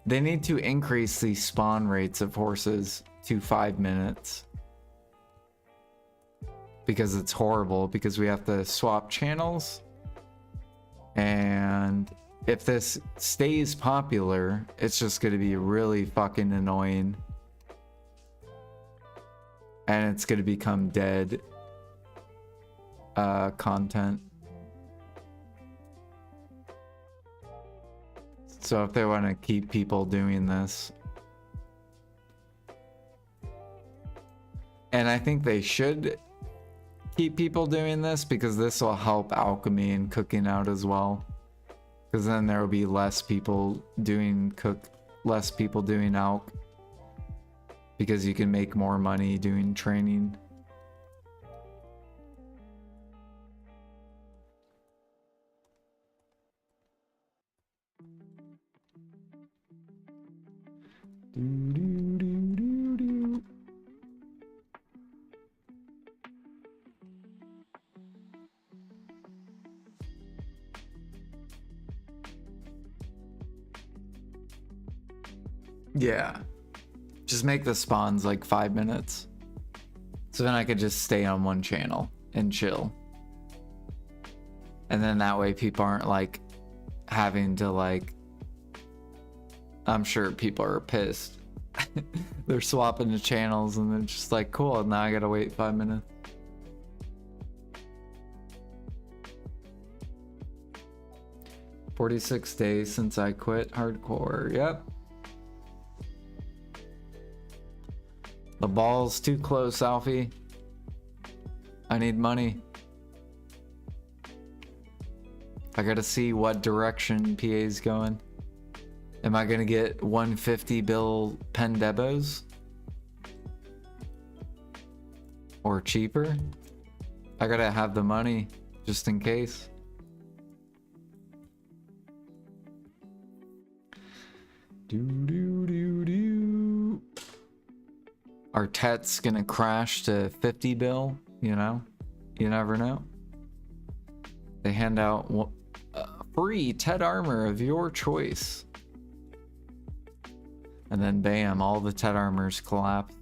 B: they need to increase the spawn rates of horses to 5 minutes, because it's horrible, because we have to swap channels. And if this stays popular, it's just going to be really fucking annoying, and it's going to become dead content. So if they want to keep people doing this, and I think they should keep people doing this, because this will help alchemy and cooking out as well, because then there will be less people doing alch, because you can make more money doing training. Yeah, just make the spawns like 5 minutes, so then I could just stay on one channel and chill, and then that way people aren't like having to like, I'm sure people are pissed. They're swapping the channels and they're just like, cool, now I gotta wait 5 minutes. "46 days since I quit hardcore." Yep. The ball's too close, Alfie. I need money. I gotta see what direction PA's going. Am I gonna get 150 bill pen debos? Or cheaper? I gotta have the money just in case. Our tet's gonna crash to 50 bill, you know? You never know. They hand out free Ted armor of your choice. And then bam, all the Ted armors collapse.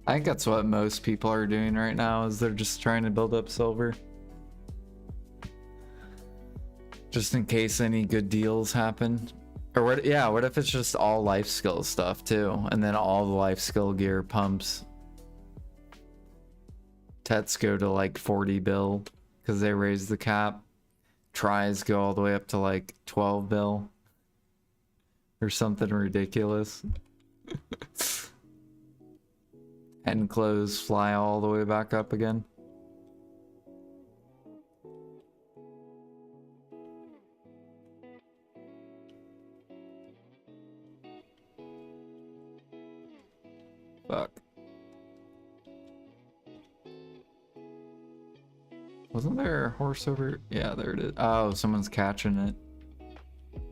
B: I think that's what most people are doing right now, is they're just trying to build up silver. Just in case any good deals happen. Or what, yeah, what if it's just all life skill stuff too, and then all the life skill gear pumps. Tets go to like 40 bill because they raise the cap. Tries go all the way up to like 12 bill. Or something ridiculous. And clothes fly all the way back up again. Fuck. Wasn't there a horse over? Yeah, there it is. Oh, someone's catching it.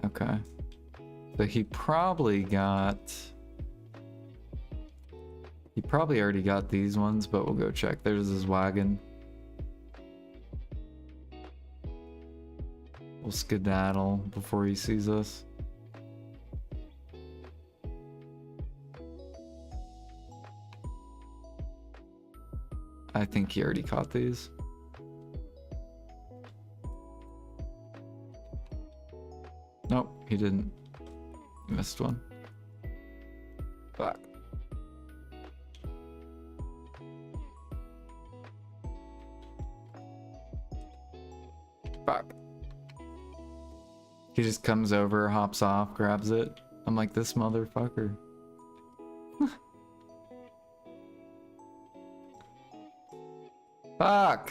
B: Okay. So he probably already got these ones, but we'll go check. There's his wagon. We'll skedaddle before he sees us. I think he already caught these. Nope, he didn't. He missed one. Fuck. Fuck. He just comes over, hops off, grabs it. I'm like, this motherfucker. Fuck!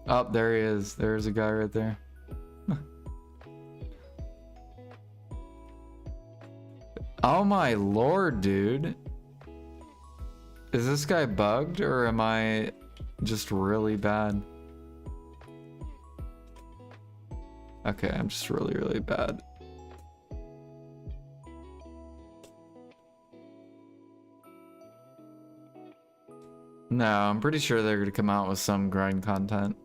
B: Oh, there he is. There's a guy right there. Oh my lord, dude. Is this guy bugged or am I just really bad? Okay, I'm just really, really bad. No, I'm pretty sure they're gonna come out with some grind content.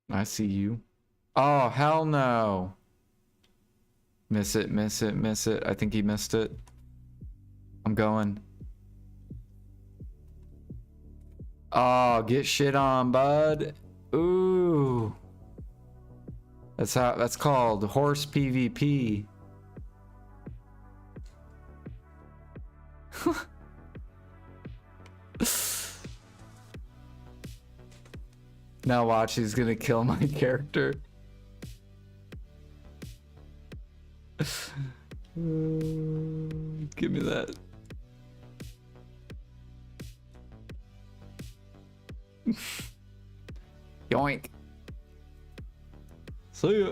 B: I see you. Oh, hell no. Miss it, miss it, miss it. I think he missed it. I'm going. Oh, get shit on, bud. Ooh. That's called horse PvP. Now watch, he's gonna kill my character. Give me that. Yoink. See ya.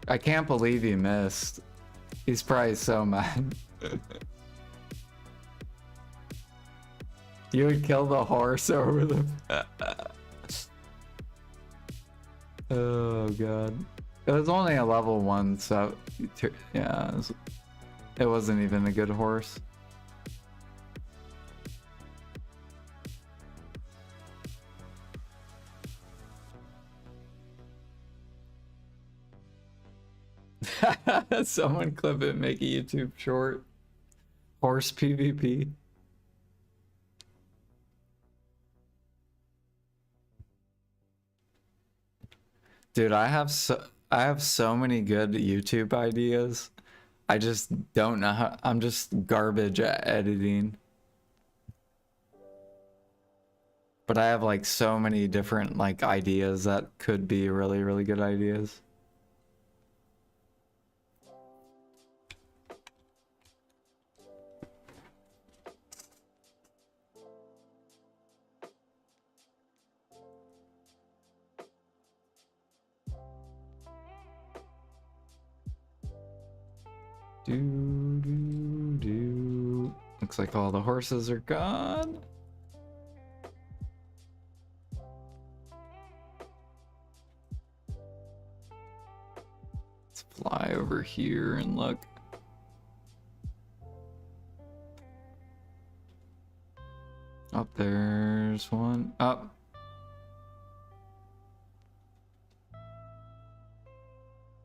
B: I can't believe he missed. He's probably so mad. You would kill the horse over the... Oh god. It was only a level 1, so... Yeah, it wasn't even a good horse. Someone clip it, make a YouTube short. Horse PvP. Dude, I have so many good YouTube ideas, I just don't know how. I'm just garbage at editing. But I have like so many different like ideas that could be really, really good ideas. Looks like all the horses are gone. Let's fly over here and look. Up there's one. Up.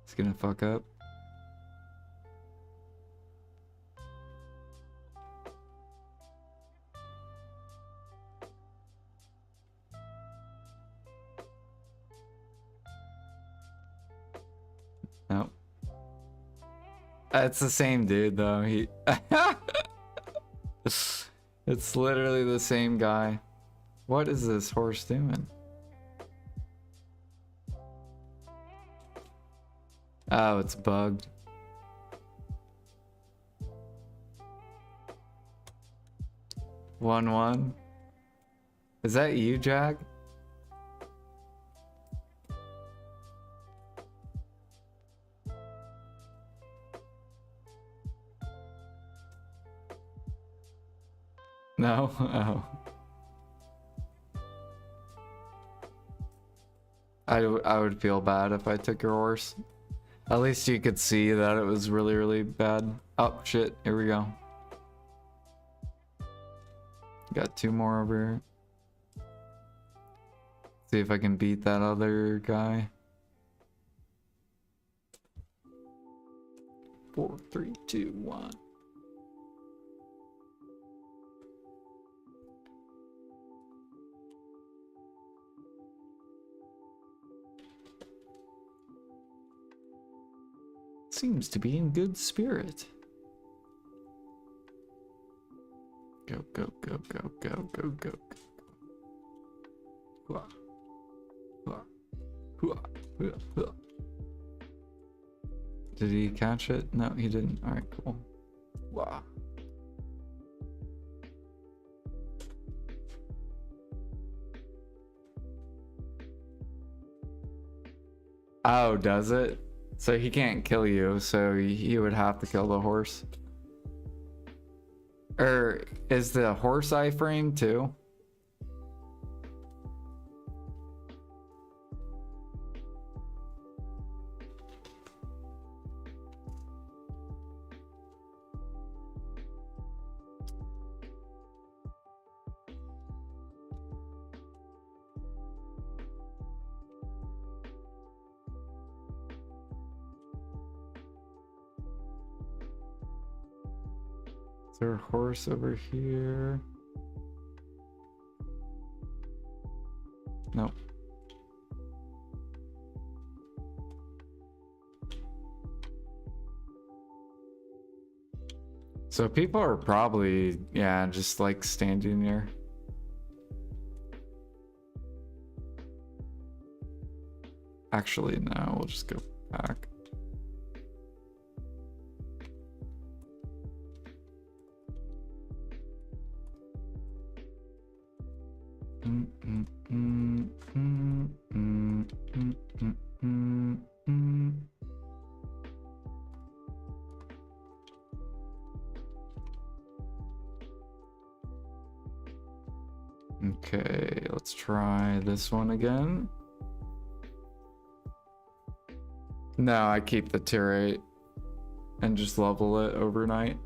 B: It's gonna fuck up. Nope. It's the same dude though. He It's literally the same guy. What is this horse doing? Oh, it's bugged. One. Is that you, Jag? No? Oh. I would feel bad if I took your horse. At least you could see that it was really, really bad. Oh, shit. Here we go. Got two more over here. See if I can beat that other guy. 4, 3, 2, 1. Seems to be in good spirit. Go, go, go, go, go, go, go. Hua. Hua. Hua. Hua. Hua. Did he catch it? No, he didn't. Alright, cool. Wow. Oh, does it? So he can't kill you, so he would have to kill the horse. Or is the horse iframe too? Is there a horse over here? Nope. So people are probably, yeah, just like standing there. Actually, no, we'll just go back. Okay, let's try this one again. No, I keep the tier 8 and just level it overnight.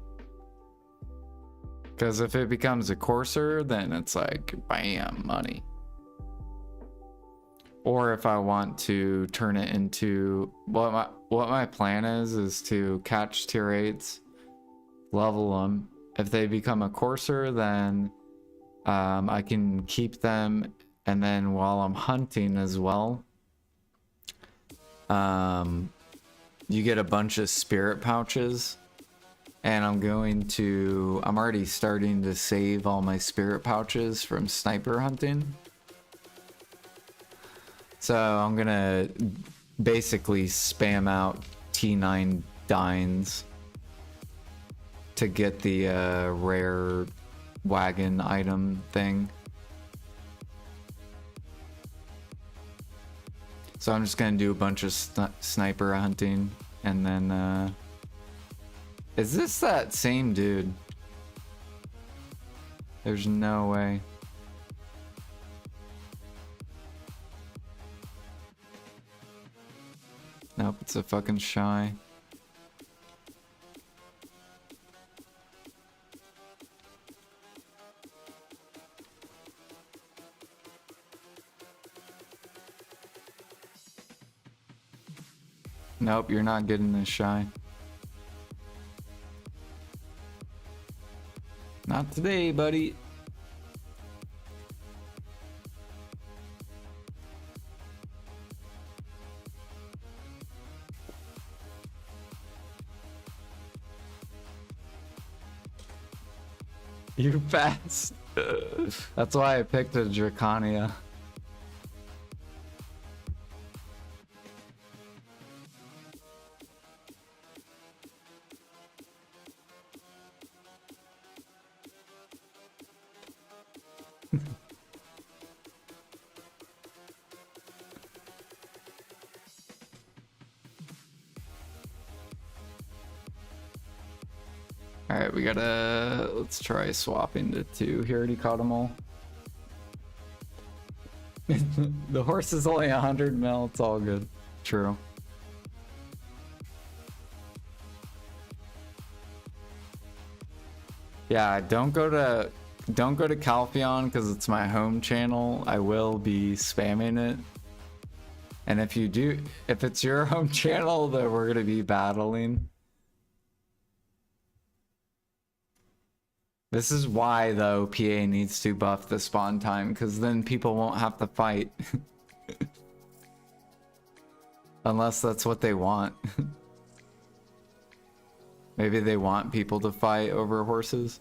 B: Because if it becomes a courser, then it's like, bam, money. Or if I want to turn it into, what my plan is to catch tier 8s, level them. If they become a courser, then I can keep them, and then while I'm hunting as well, you get a bunch of spirit pouches And I'm already starting to save all my spirit pouches from sniper hunting. So I'm gonna basically spam out T9 dines to get the rare wagon item thing. So I'm just gonna do a bunch of sniper hunting, and then is this that same dude? There's no way. Nope, it's a fucking shy. Nope, you're not getting this shy. Not today, buddy. You're fast. That's why I picked a Draconia. Alright, let's try swapping to 2. He already caught them all. The horse is only 100 mil, it's all good. True. Yeah, don't go to Calpheon because it's my home channel. I will be spamming it. And if it's your home channel, then we're gonna be battling. This is why, though, PA needs to buff the spawn time, because then people won't have to fight. Unless that's what they want. Maybe they want people to fight over horses.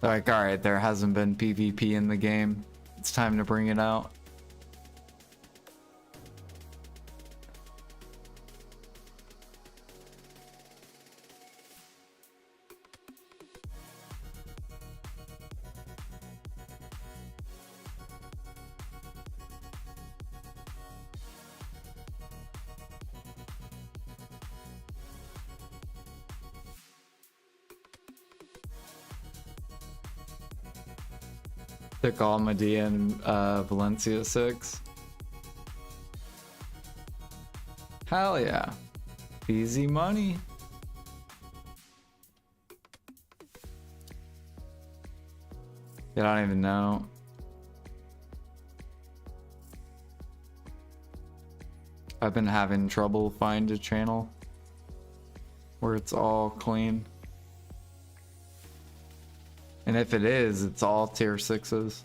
B: They're like, alright, there hasn't been PvP in the game. It's time to bring it out. Took Almadia and Valencia 6. Hell yeah. Easy money. I don't even know. I've been having trouble finding a channel where it's all clean. And if it is, it's all tier 6s.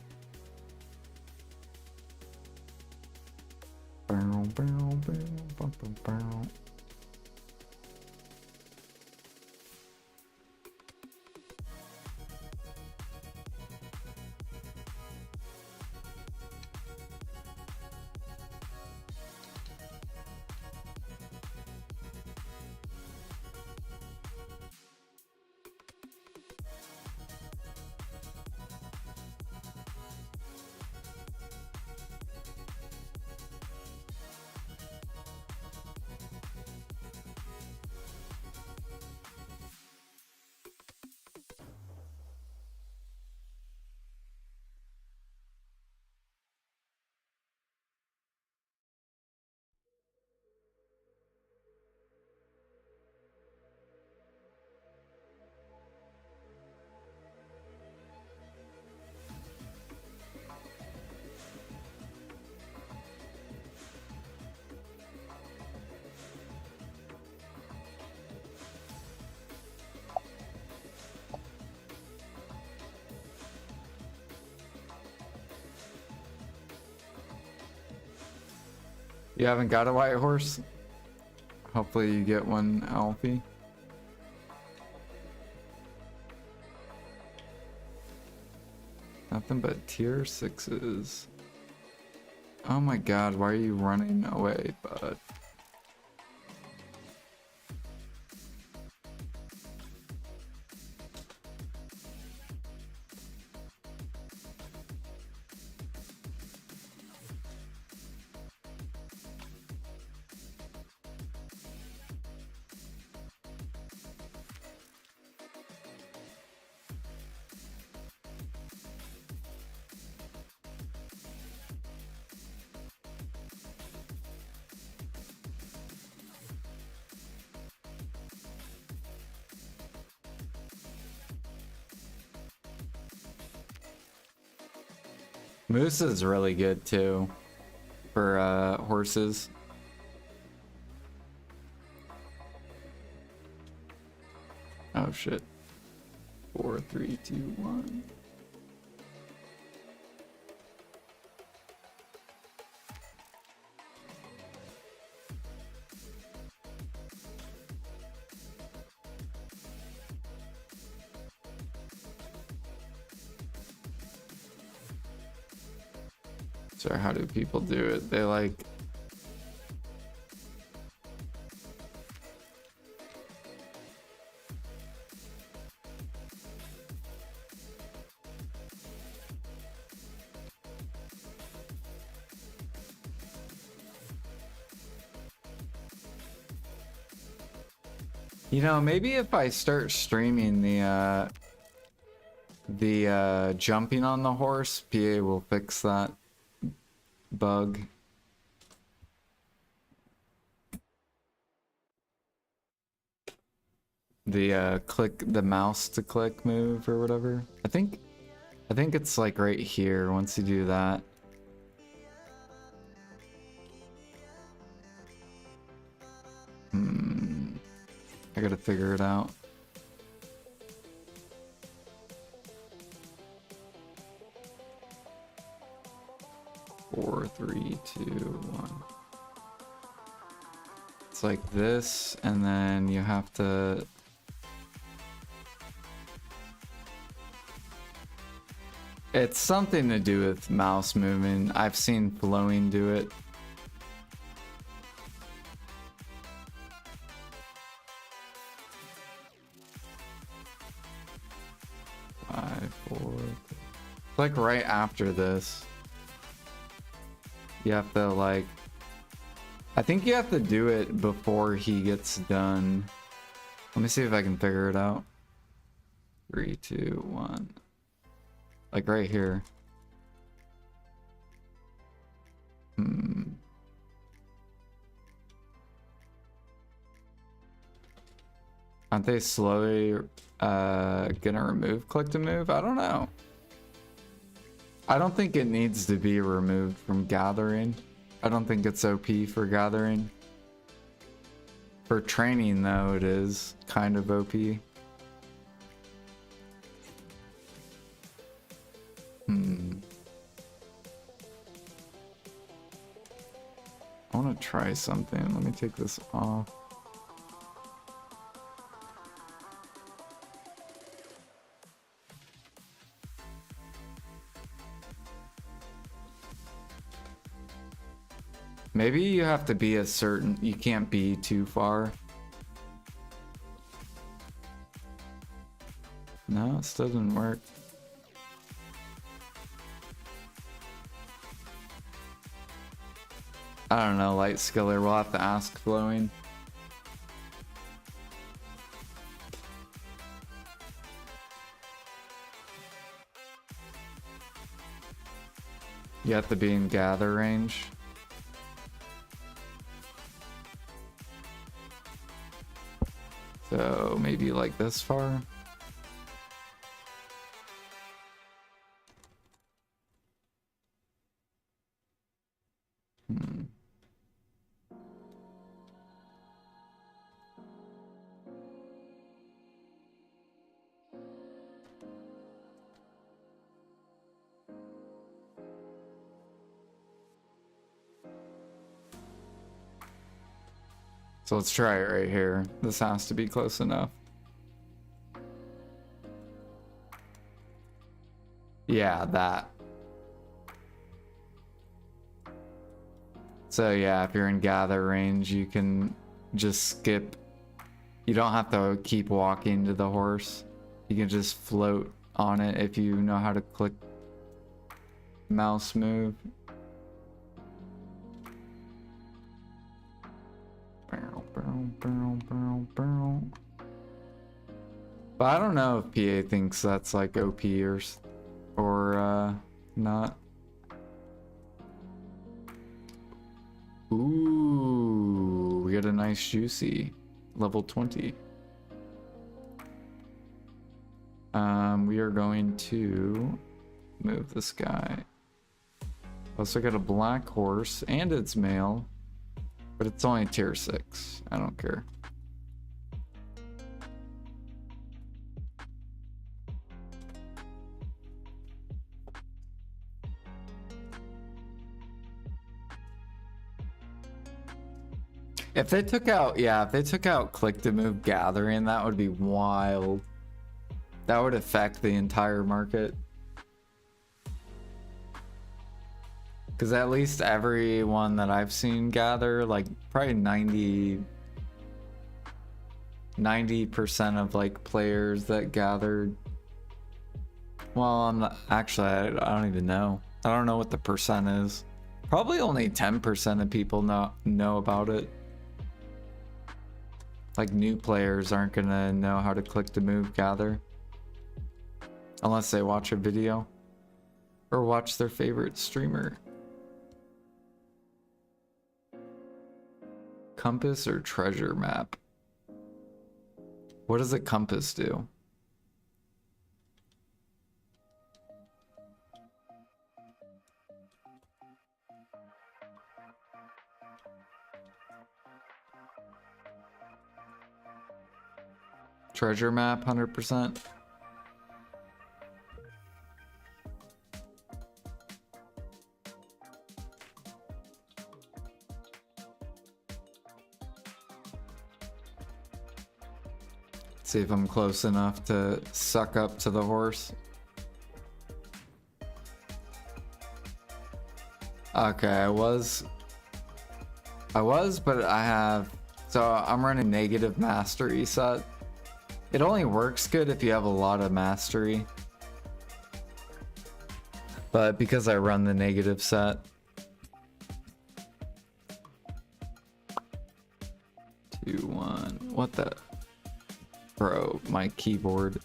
B: You haven't got a white horse? Hopefully you get one, Alfie. Nothing but tier 6s. Oh my god, why are you running away, bud? Moose is really good too for horses. Oh shit. 4, 3, 2, 1. So how do people do it? They like you know, maybe if I start streaming the jumping on the horse, PA will fix that bug. The click the mouse to click move or whatever. I think it's like right here once you do that. I gotta figure it out. Four, 3, 2, 1. It's like this, and then you have to. It's something to do with mouse movement. I've seen Flowing do it. Five, 4. It's like right after this. You have to like, I think you have to do it before he gets done. Let me see if I can figure it out. 3, 2, 1. Like right here. Aren't they slowly gonna remove click to move? I don't know. I don't think it needs to be removed from gathering. I don't think it's OP for gathering. For training though, it is kind of OP. I want to try something. Let me take this off. Maybe you have to be a certain, you can't be too far. No, it still doesn't work. I don't know, Light Skiller, we'll have to ask Flowing. You have to be in gather range. So maybe like this far. So let's try it right here. This has to be close enough. Yeah, that. So yeah, if you're in gather range, you can just skip. You don't have to keep walking to the horse. You can just float on it if you know how to click mouse move. But I don't know if PA thinks that's like OP or not. Ooh, we got a nice juicy level 20. We are going to move this guy. Also got a black horse and it's male, but it's only tier 6. I don't care. If they took out, yeah, if they took out click to move gathering, that would be wild. That would affect the entire market. Because at least everyone that I've seen gather, like probably 90% of like players that gathered. Well, I'm not, actually, I don't even know. I don't know what the percent is. Probably only 10% of people know about it. Like new players aren't gonna know how to click to move gather. Unless they watch a video. Or watch their favorite streamer. Compass or treasure map? What does a compass do? Treasure map, 100%. See if I'm close enough to suck up to the horse. Okay, I was, but I have, so I'm running negative mastery set. It only works good if you have a lot of mastery. But because I run the negative set. 2, 1, what the? Bro, my keyboard.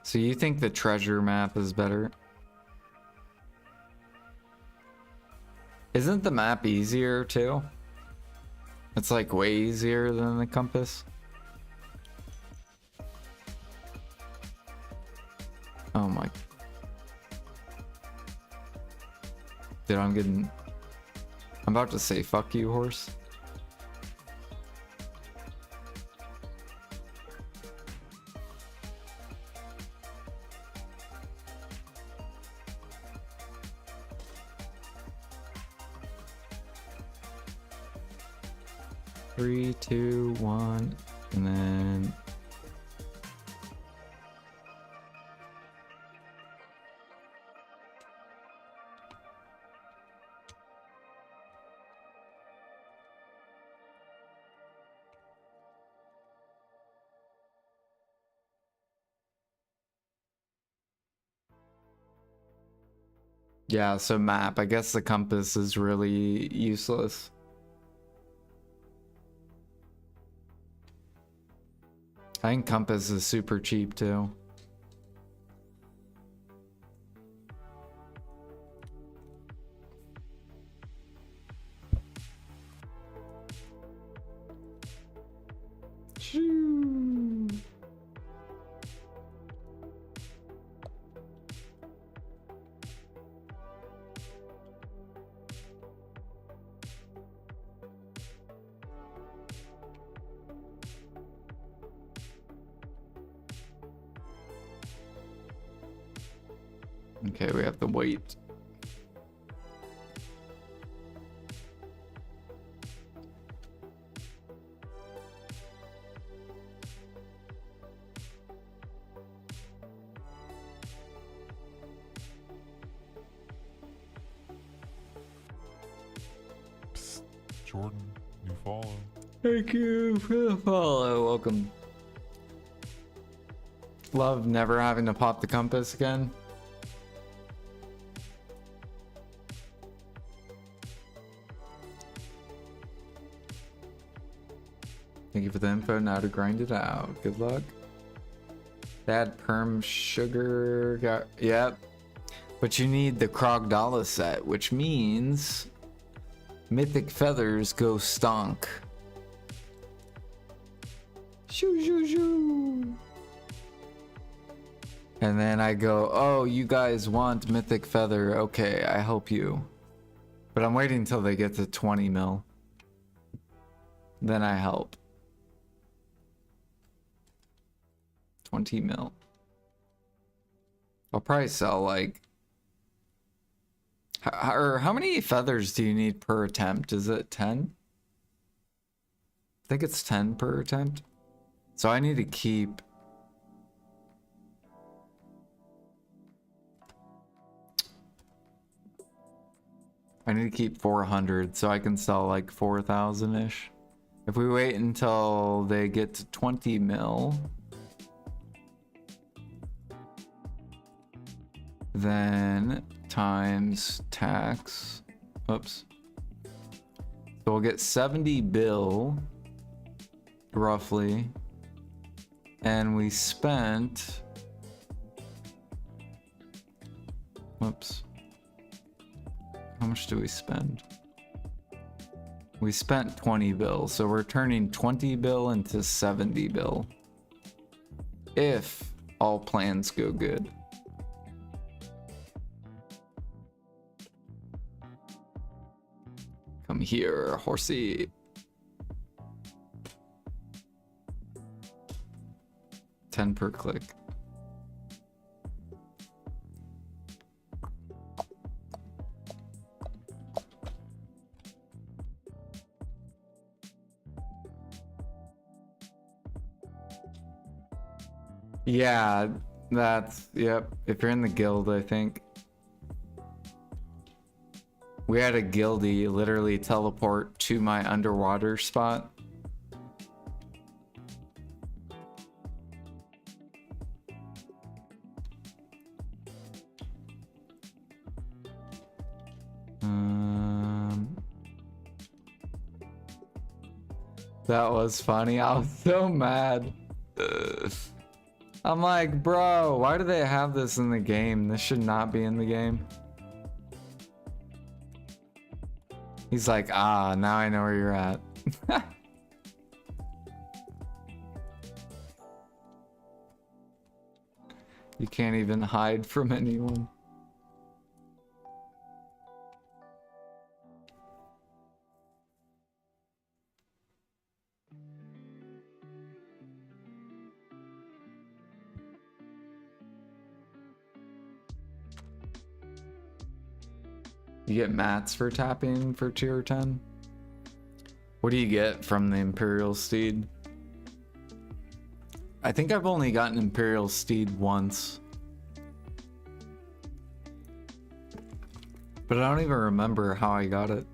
B: So you think the treasure map is better? Isn't the map easier too? It's like way easier than the compass. Oh my. Dude, I'm about to say fuck you, horse. Three, 2, 1, and then yeah, so map. I guess the compass is really useless. I think compass is super cheap too. Shoo. Okay, we have to wait.
H: Jordan, new follow.
B: Thank you for the follow. Welcome. Love never having to pop the compass again. Thank you for the info. Now to grind it out. Good luck. Bad perm sugar. Yep. But you need the Krogdala set, which means mythic feathers go stonk. Shoo shoo shoo. And then I go, oh, you guys want mythic feather. Okay, I help you. But I'm waiting until they get to 20 mil. Then I help. 20 mil. I'll probably sell like... How many feathers do you need per attempt? Is it 10? I think it's 10 per attempt. So I need to keep... I need to keep 400 so I can sell like 4,000-ish. If we wait until they get to 20 mil, then times tax. Oops. So we'll get 70 bill, roughly. And we spent... Whoops. How much do we spend? We spent 20 bill, so we're turning 20 bill into 70 bill. If all plans go good. Come here, horsey. 10 per click. Yeah, that's, yep. If you're in the guild, I think. We had a guildie literally teleport to my underwater spot. That was funny. I was so mad. I'm like, bro, why do they have this in the game? This should not be in the game. He's like, ah, now I know where you're at. You can't even hide from anyone. You get mats for tapping for tier 10. What do you get from the Imperial Steed? I think I've only gotten Imperial Steed once. But I don't even remember how I got it.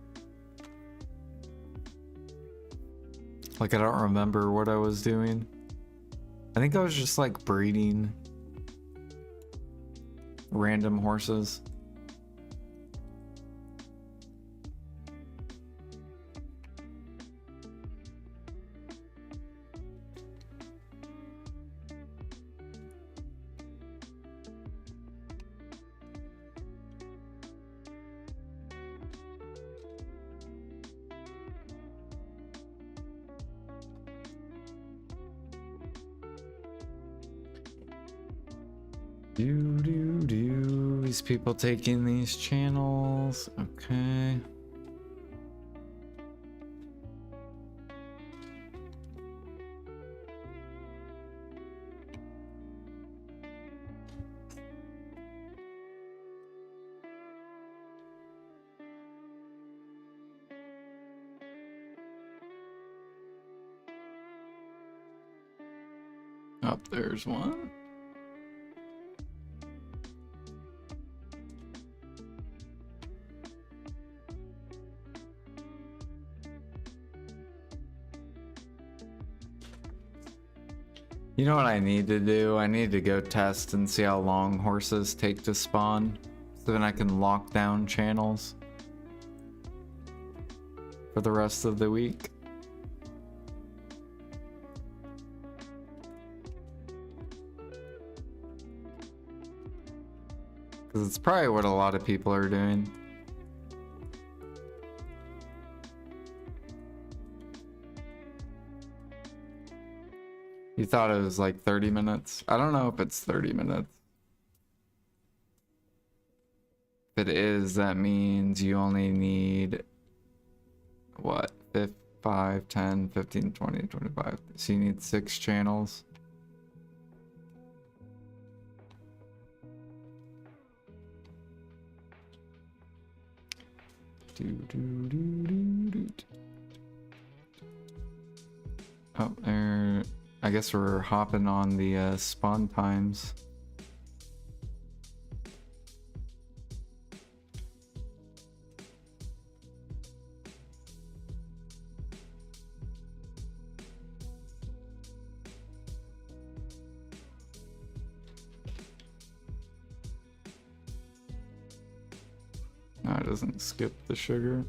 B: Like, I don't remember what I was doing. I think I was just like breeding random horses. These people taking these channels. Okay. Up there's one. You know what I need to do? I need to go test and see how long horses take to spawn, so then I can lock down channels for the rest of the week. Because it's probably what a lot of people are doing. You thought it was like 30 minutes? I don't know if it's 30 minutes. If it is, that means you only need, what, 5, 10, 15, 20, 25. So you need 6 channels. Oh, there. I guess we're hopping on the spawn times. No, it doesn't skip the sugar.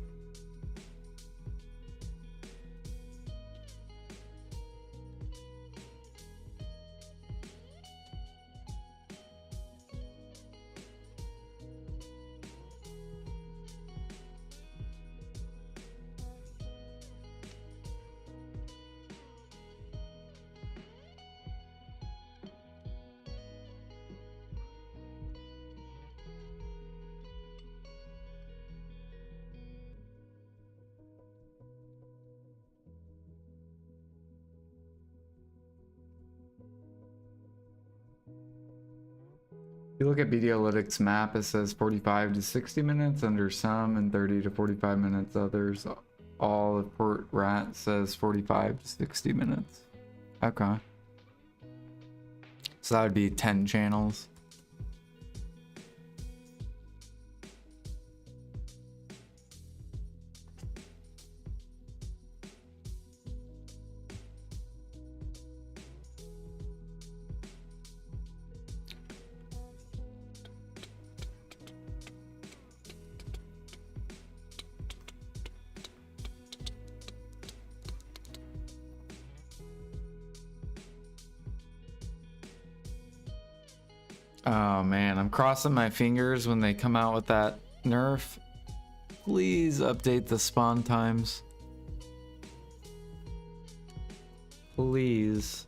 B: If you look at Videolytics map, it says 45 to 60 minutes under some and 30 to 45 minutes others. All of Port Rat says 45 to 60 minutes. Okay. So that would be 10 channels. Oh man, I'm crossing my fingers when they come out with that nerf. Please update the spawn times. Please.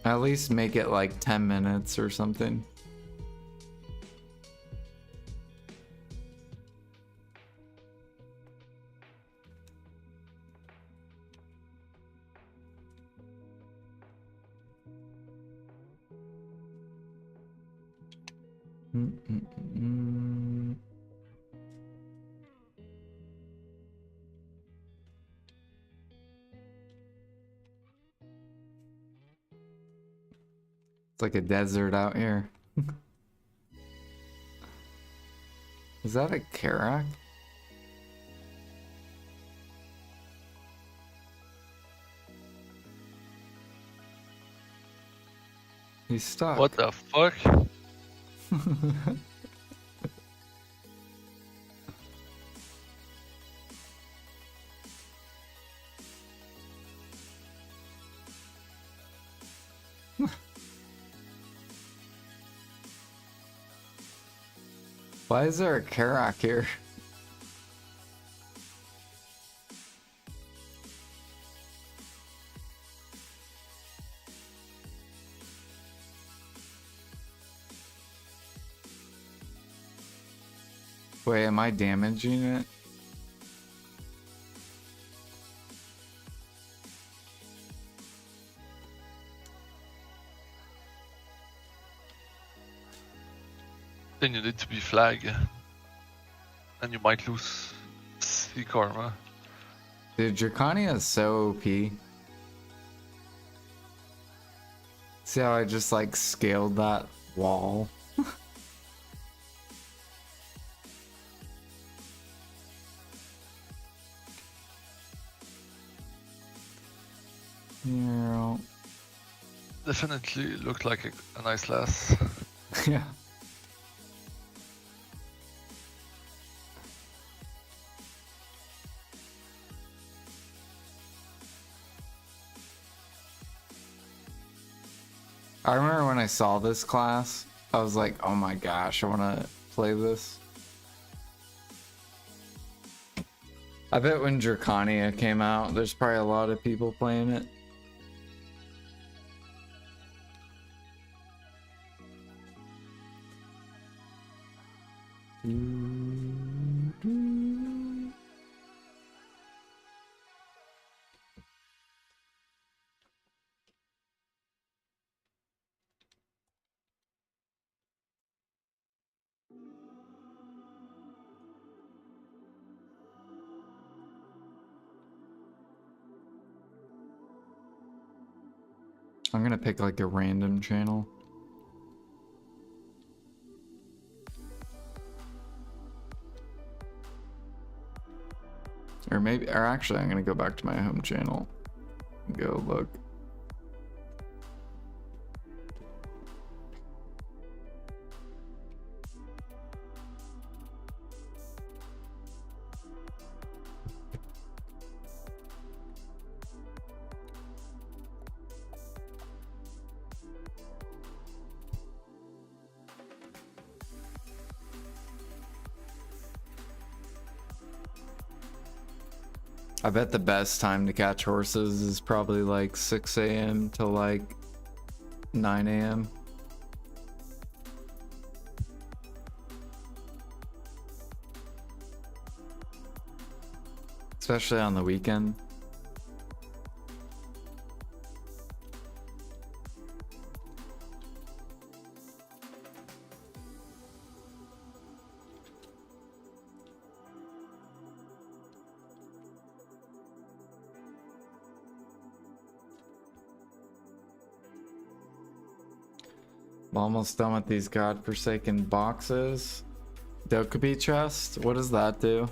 B: At least make it like 10 minutes or something. It's like a desert out here. Is that a Karak? He's stuck.
E: What the fuck?
B: Why is there a Karak here? Wait, am I damaging it?
E: Then you need to be flag. And you might lose C karma.
B: Dude, Dracania is so OP. See how I just like scaled that wall? Yeah.
E: Definitely looked like a nice lass.
B: Yeah. I remember when I saw this class, I was like, oh my gosh, I want to play this. I bet when Dracania came out, there's probably a lot of people playing it. I'm gonna pick like a random channel. Or maybe, or actually I'm gonna go back to my home channel and go look. I bet the best time to catch horses is probably like 6 a.m. to like 9 a.m. Especially on the weekend. I'm almost done with these godforsaken boxes. Dokkaebi chest? What does that do?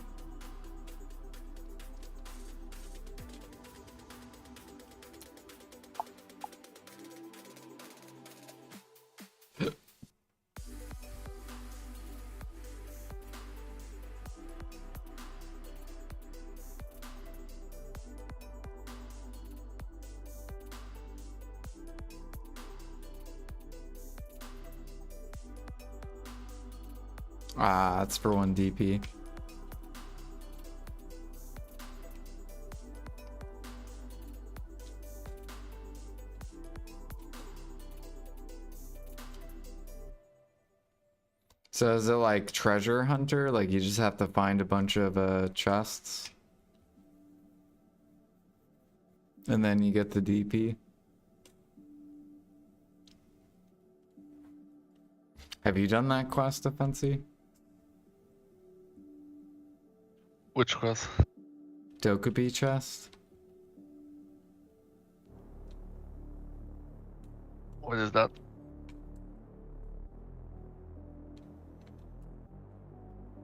B: Ah, that's for 1 DP. So is it like treasure hunter? Like you just have to find a bunch of chests? And then you get the DP? Have you done that quest, Offensi?
E: Which quest?
B: Dokkaebi chest?
E: What is that?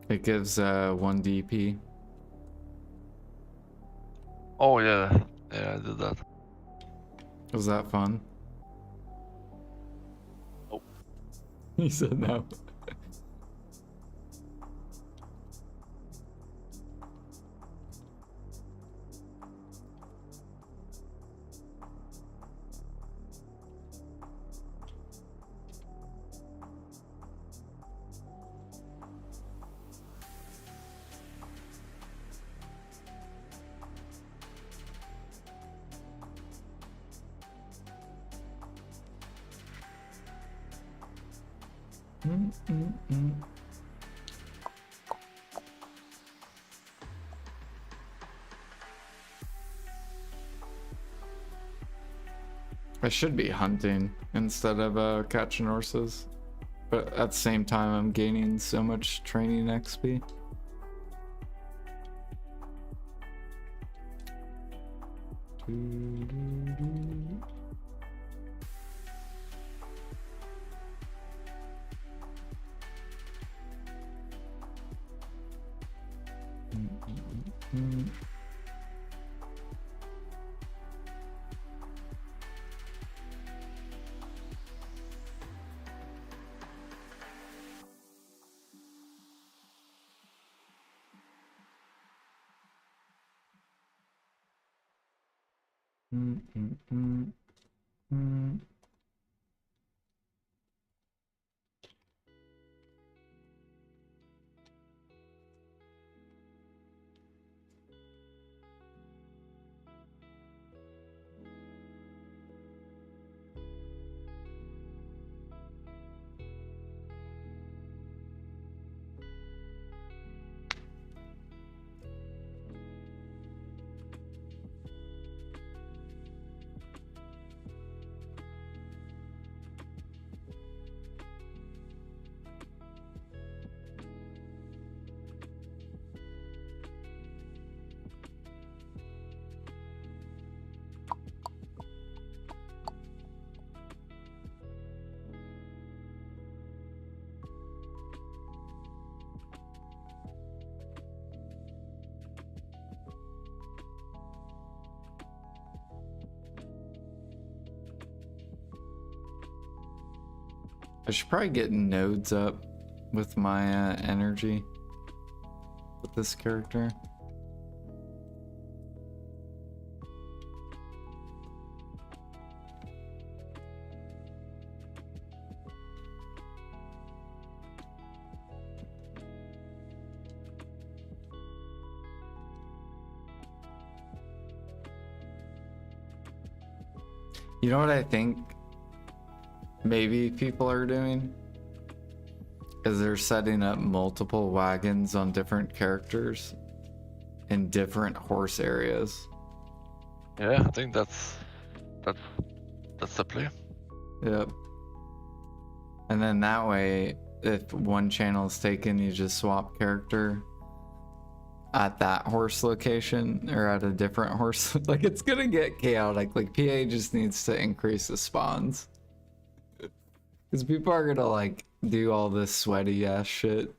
B: It gives 1 DP.
E: Oh yeah, yeah, I did that.
B: Was that fun?
E: Oh.
B: He said no. I should be hunting instead of catching horses, but at the same time I'm gaining so much training XP. Mm, mm, mm, mm. I should probably get nodes up with my energy with this character. You know what I think maybe people are doing? Is they're setting up multiple wagons on different characters in different horse areas.
E: Yeah, I think that's the play.
B: Yep. And then that way, if one channel is taken, you just swap character at that horse location or at a different horse. Like, it's gonna get chaotic. Like, PA just needs to increase the spawns. Because people are gonna, like, do all this sweaty ass shit.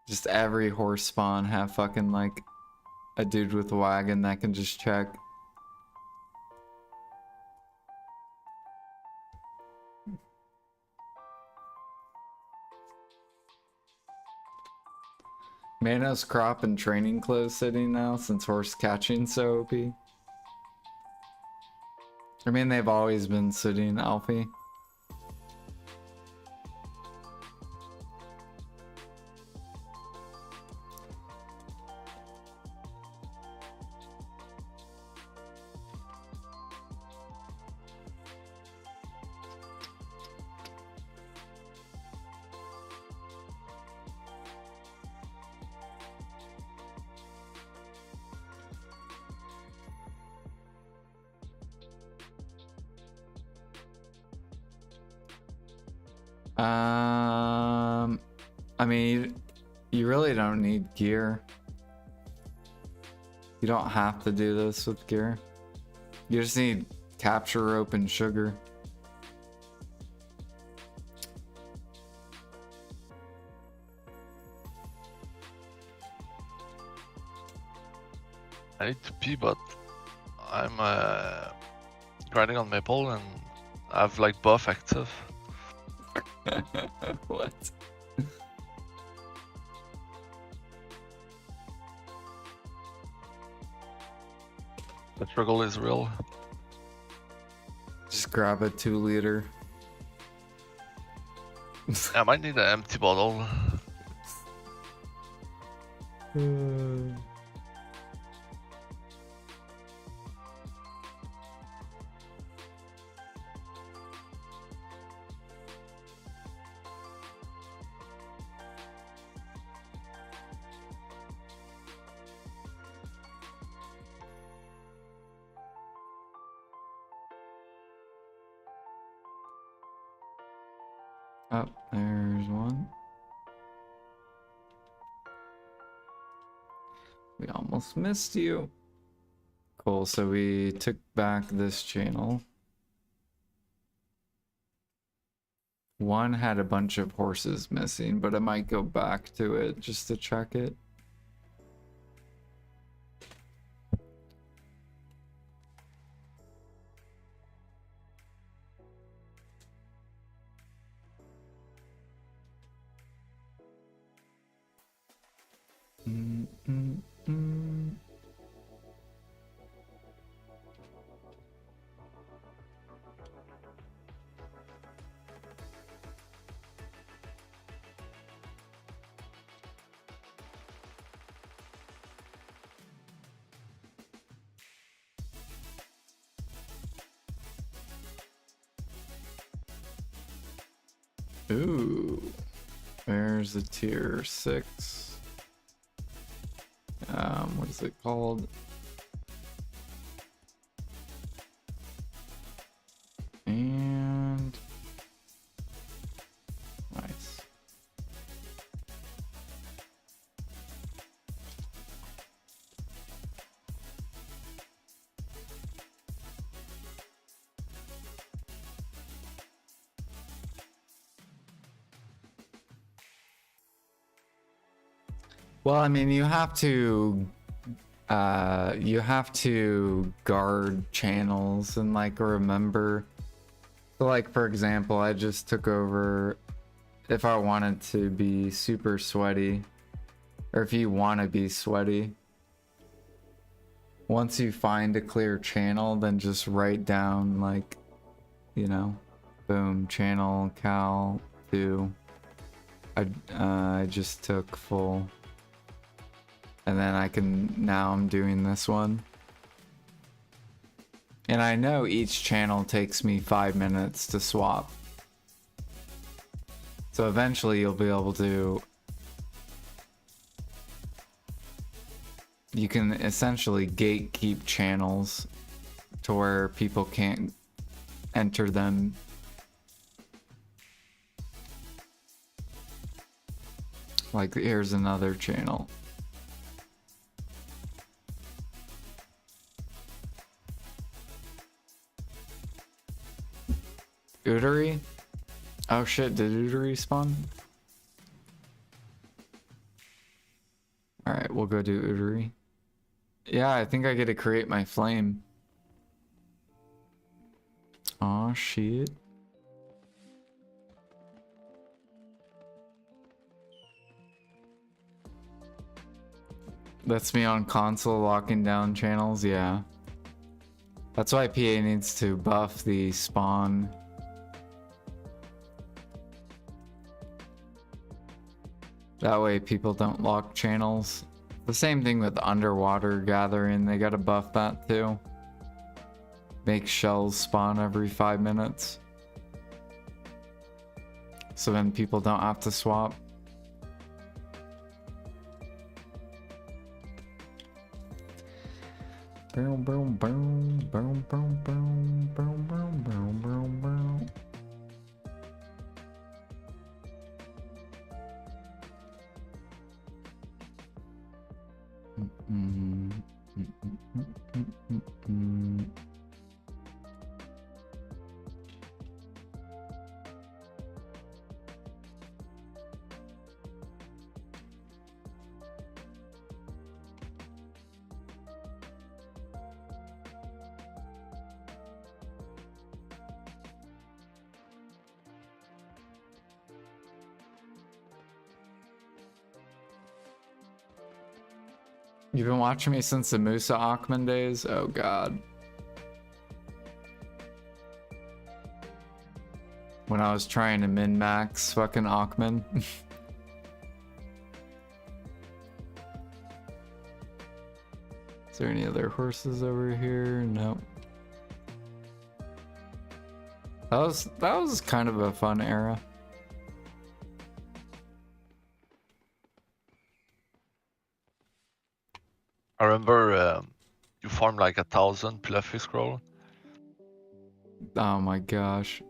B: Just every horse spawn have fucking, like, a dude with a wagon that can just check. Manos crop and training clothes sitting now since horse catching so OP. I mean, they've always been sitting, Alfie. I mean, you really don't need gear. You don't have to do this with gear. You just need capture rope and sugar.
E: I need to pee, but I'm grinding on maple and I have like buff active.
B: What?
E: The struggle is real.
B: Just grab a 2-liter.
E: I might need an empty bottle.
B: Oh, there's one. We almost missed you. Cool, so we took back this channel. One had a bunch of horses missing, but I might go back to it just to check it. Mm, mm, mm. Ooh. There's a tier 6. What is it called? And nice. Well, I mean, you have to guard channels and like remember. So like, for example, I just took over, if I wanted to be super sweaty, or if you want to be sweaty, once you find a clear channel, then just write down like, you know, boom, channel cal 2. I just took full. And then now I'm doing this one. And I know each channel takes me 5 minutes to swap. So eventually you'll be able to... You can essentially gatekeep channels to where people can't enter them. Like, here's another channel. Utery? Oh shit, did Utery spawn? Alright, we'll go do Utery. Yeah, I think I get to create my flame. Aw, shit. That's me on console locking down channels, yeah. That's why PA needs to buff the spawn. That way people don't lock channels. The same thing with underwater gathering, they gotta buff that too. Make shells spawn every 5 minutes. So then people don't have to swap. Boom, boom, boom, boom, boom, boom, boom, boom, boom, boom, boom. You've been watching me since the Musa Ackman days? Oh god. When I was trying to min-max fucking Ackman. Is there any other horses over here? Nope. That was kind of a fun era.
E: I remember you farmed like 1,000 Pluffy scroll.
B: Oh my gosh.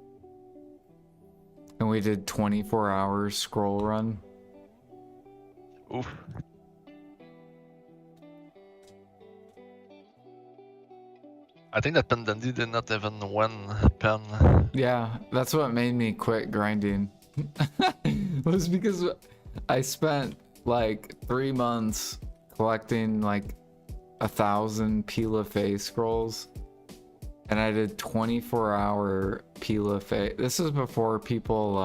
B: And we did 24 hours scroll run.
E: Oof. I think that Pendandy did not even win pen.
B: Yeah, that's what made me quit grinding. It was because I spent like 3 months collecting like 1,000 Pila Fey scrolls, and I did 24-hour Pila Fey. This is before people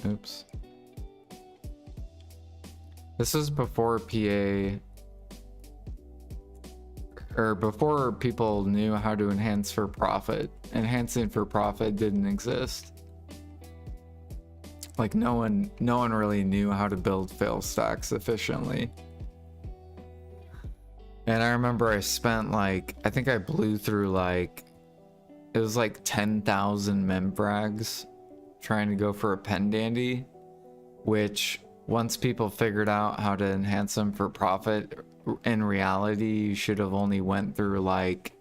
B: oops. This is before PA, or before people knew how to enhance for profit. Enhancing for profit didn't exist. Like no one really knew how to build fail stacks efficiently. And I remember I spent like, I think I blew through like it was like 10,000 memfrags trying to go for a pen dandy, which once people figured out how to enhance them for profit, in reality, you should have only went through like,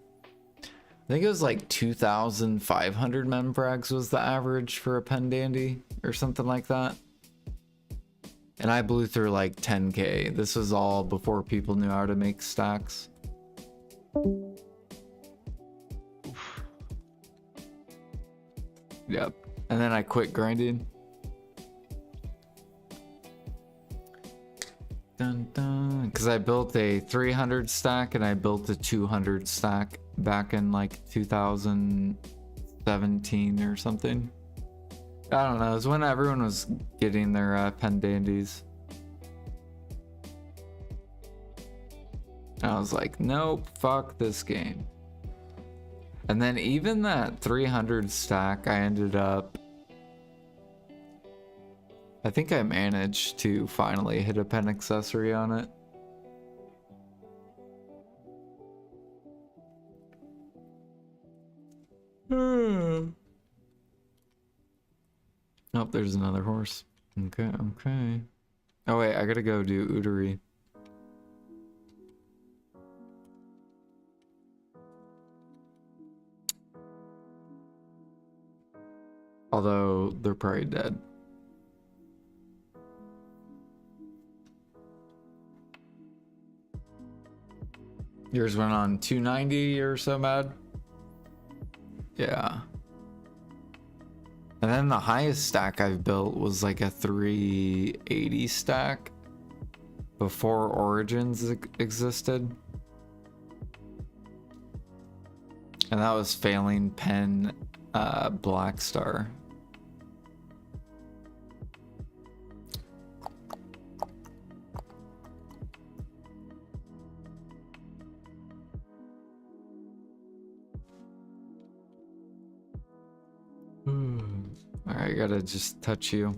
B: I think it was like 2,500 memfrags was the average for a pen dandy or something like that. And I blew through like 10k. This was all before people knew how to make stacks. Yep. And then I quit grinding. Dun dun. Because I built a 300 stack and I built a 200 stack back in like 2017 or something. I don't know. It was when everyone was getting their pen dandies. I was like, nope, fuck this game. And then even that 300 stack, I ended up, I think I managed to finally hit a pen accessory on it. Oh, there's another horse. Okay, okay. Oh wait, I gotta go do Udari. Although they're probably dead. Yours went on 290 or so, Mad? Yeah. And then the highest stack I've built was like a 380 stack before Origins existed. And that was failing pen Black Star. Alright, I gotta just touch you.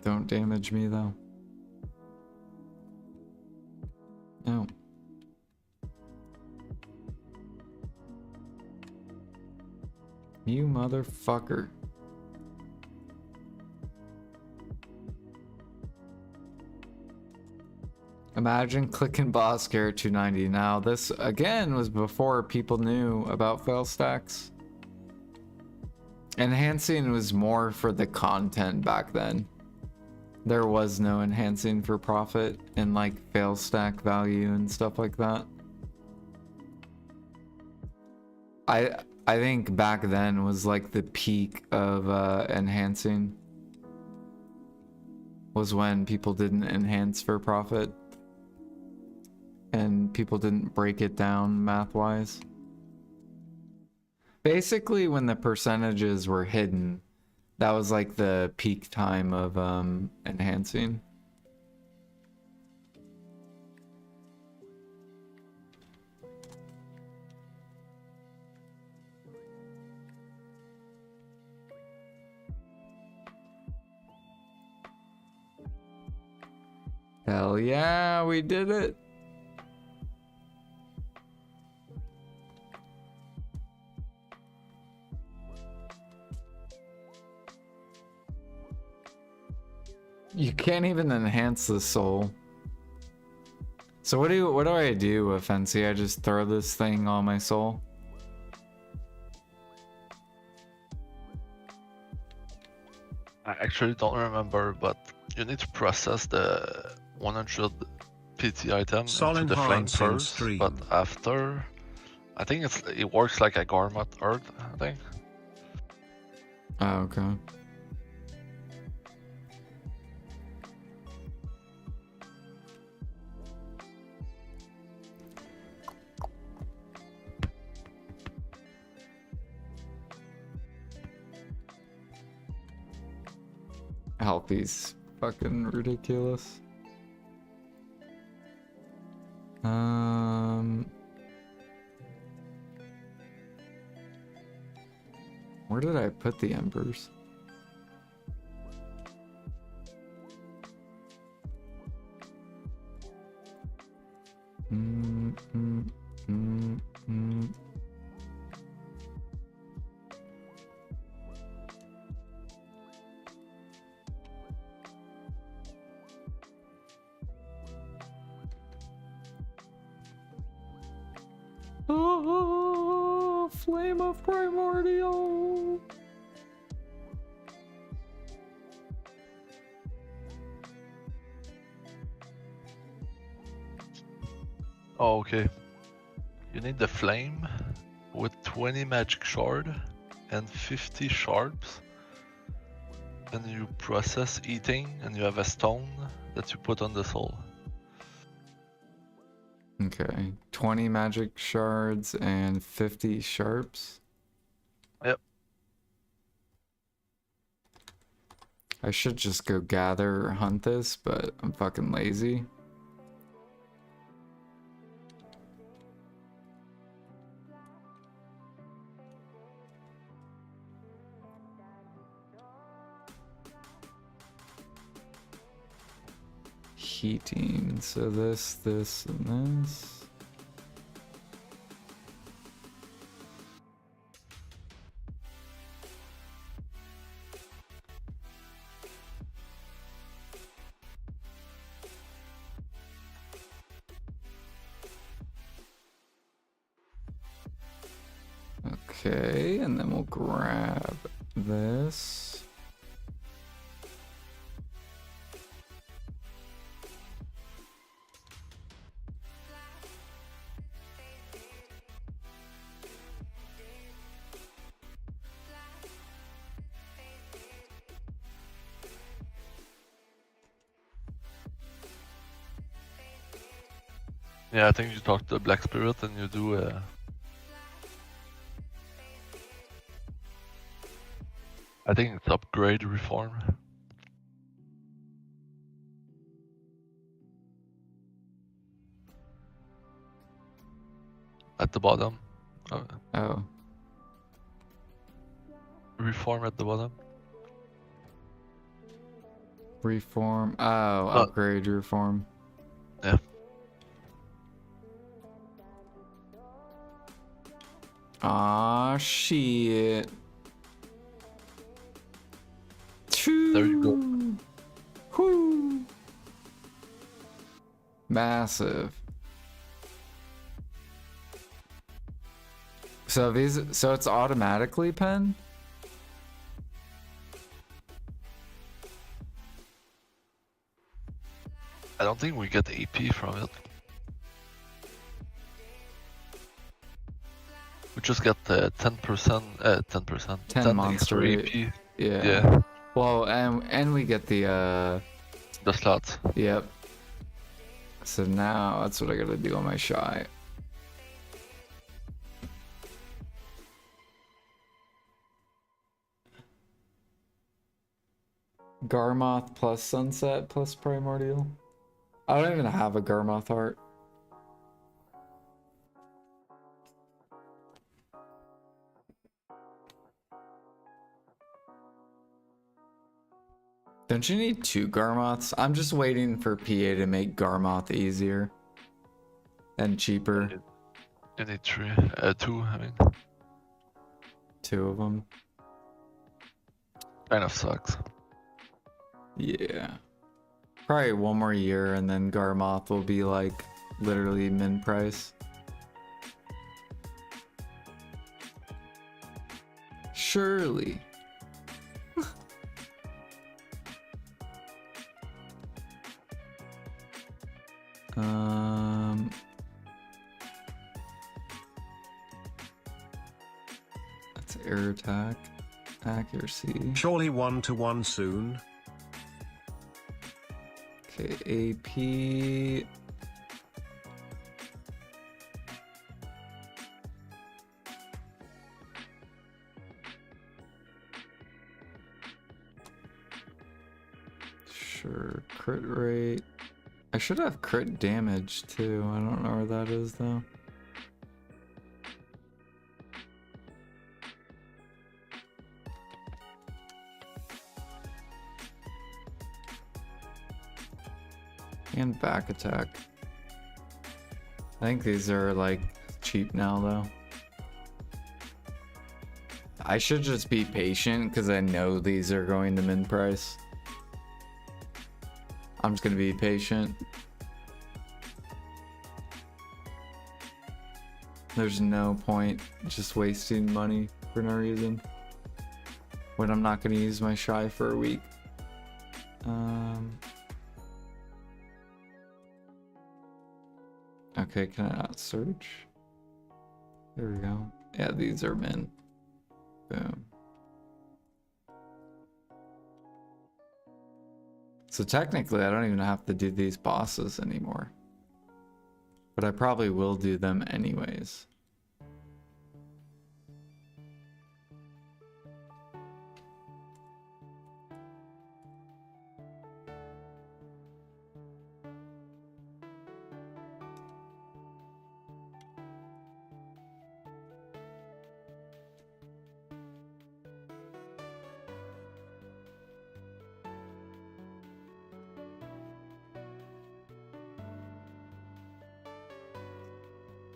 B: Don't damage me though. No. You motherfucker. Imagine clicking boss care 290. Now this again was before people knew about fail stacks. Enhancing was more for the content back then. There was no enhancing for profit and like fail stack value and stuff like that. I think back then was like the peak of enhancing. Was when people didn't enhance for profit. And people didn't break it down math-wise. Basically, when the percentages were hidden, that was like the peak time of enhancing. Hell yeah, we did it. You can't even enhance the soul. So what do I do, Fancy? I just throw this thing on my soul?
E: I actually don't remember, but you need to process the 100 PT item
J: Solid
E: into the flame
J: hearts in
E: first,
J: stream.
E: but after, I think it works like a Garmat Earth, I think.
B: Oh, okay. Healthy's fucking ridiculous. Where did I put the embers? Oh, flame of primordial.
E: Oh, okay. You need the flame with 20 magic shard and 50 sharps. Then you process eating and you have a stone that you put on the soul.
B: Okay, 20 magic shards and 50 sharps.
E: Yep.
B: I should just go gather or hunt this, but I'm fucking lazy. Heating, so this, and this. Okay, and then we'll grab this.
E: Yeah, I think you talk to the Black Spirit and you do I think it's upgrade reform. At the bottom.
B: Oh.
E: Reform at the bottom.
B: Reform. Oh, upgrade reform.
E: Yeah.
B: Aw, shit.
E: There you go.
B: Whoo. Massive. So it's automatically pen?
E: I don't think we get AP from it. We just get 10%,
B: 10 monster
E: extra
B: rate.
E: AP.
B: Yeah. Well, and we get the
E: slots.
B: Yep. So now that's what I gotta do on my shy. Garmoth plus sunset plus primordial. I don't even have a Garmoth heart. Don't you need 2 Garmoths? I'm just waiting for PA to make Garmoth easier and cheaper.
E: You need 2, I mean.
B: 2 of them.
E: Kind of sucks.
B: Yeah. Probably 1 more year and then Garmoth will be like literally min price. Surely. That's air attack. Accuracy.
J: Surely 1-to-1 soon.
B: Okay, AP. Sure, crit rate. I should have crit damage too. I don't know where that is though. And back attack. I think these are like cheap now though. I should just be patient because I know these are going to min price. I'm just gonna be patient. There's no point just wasting money for no reason when I'm not going to use my shy for a week. Okay, can I not search? There we go. Yeah, these are min. Boom. So technically, I don't even have to do these bosses anymore. But I probably will do them anyways.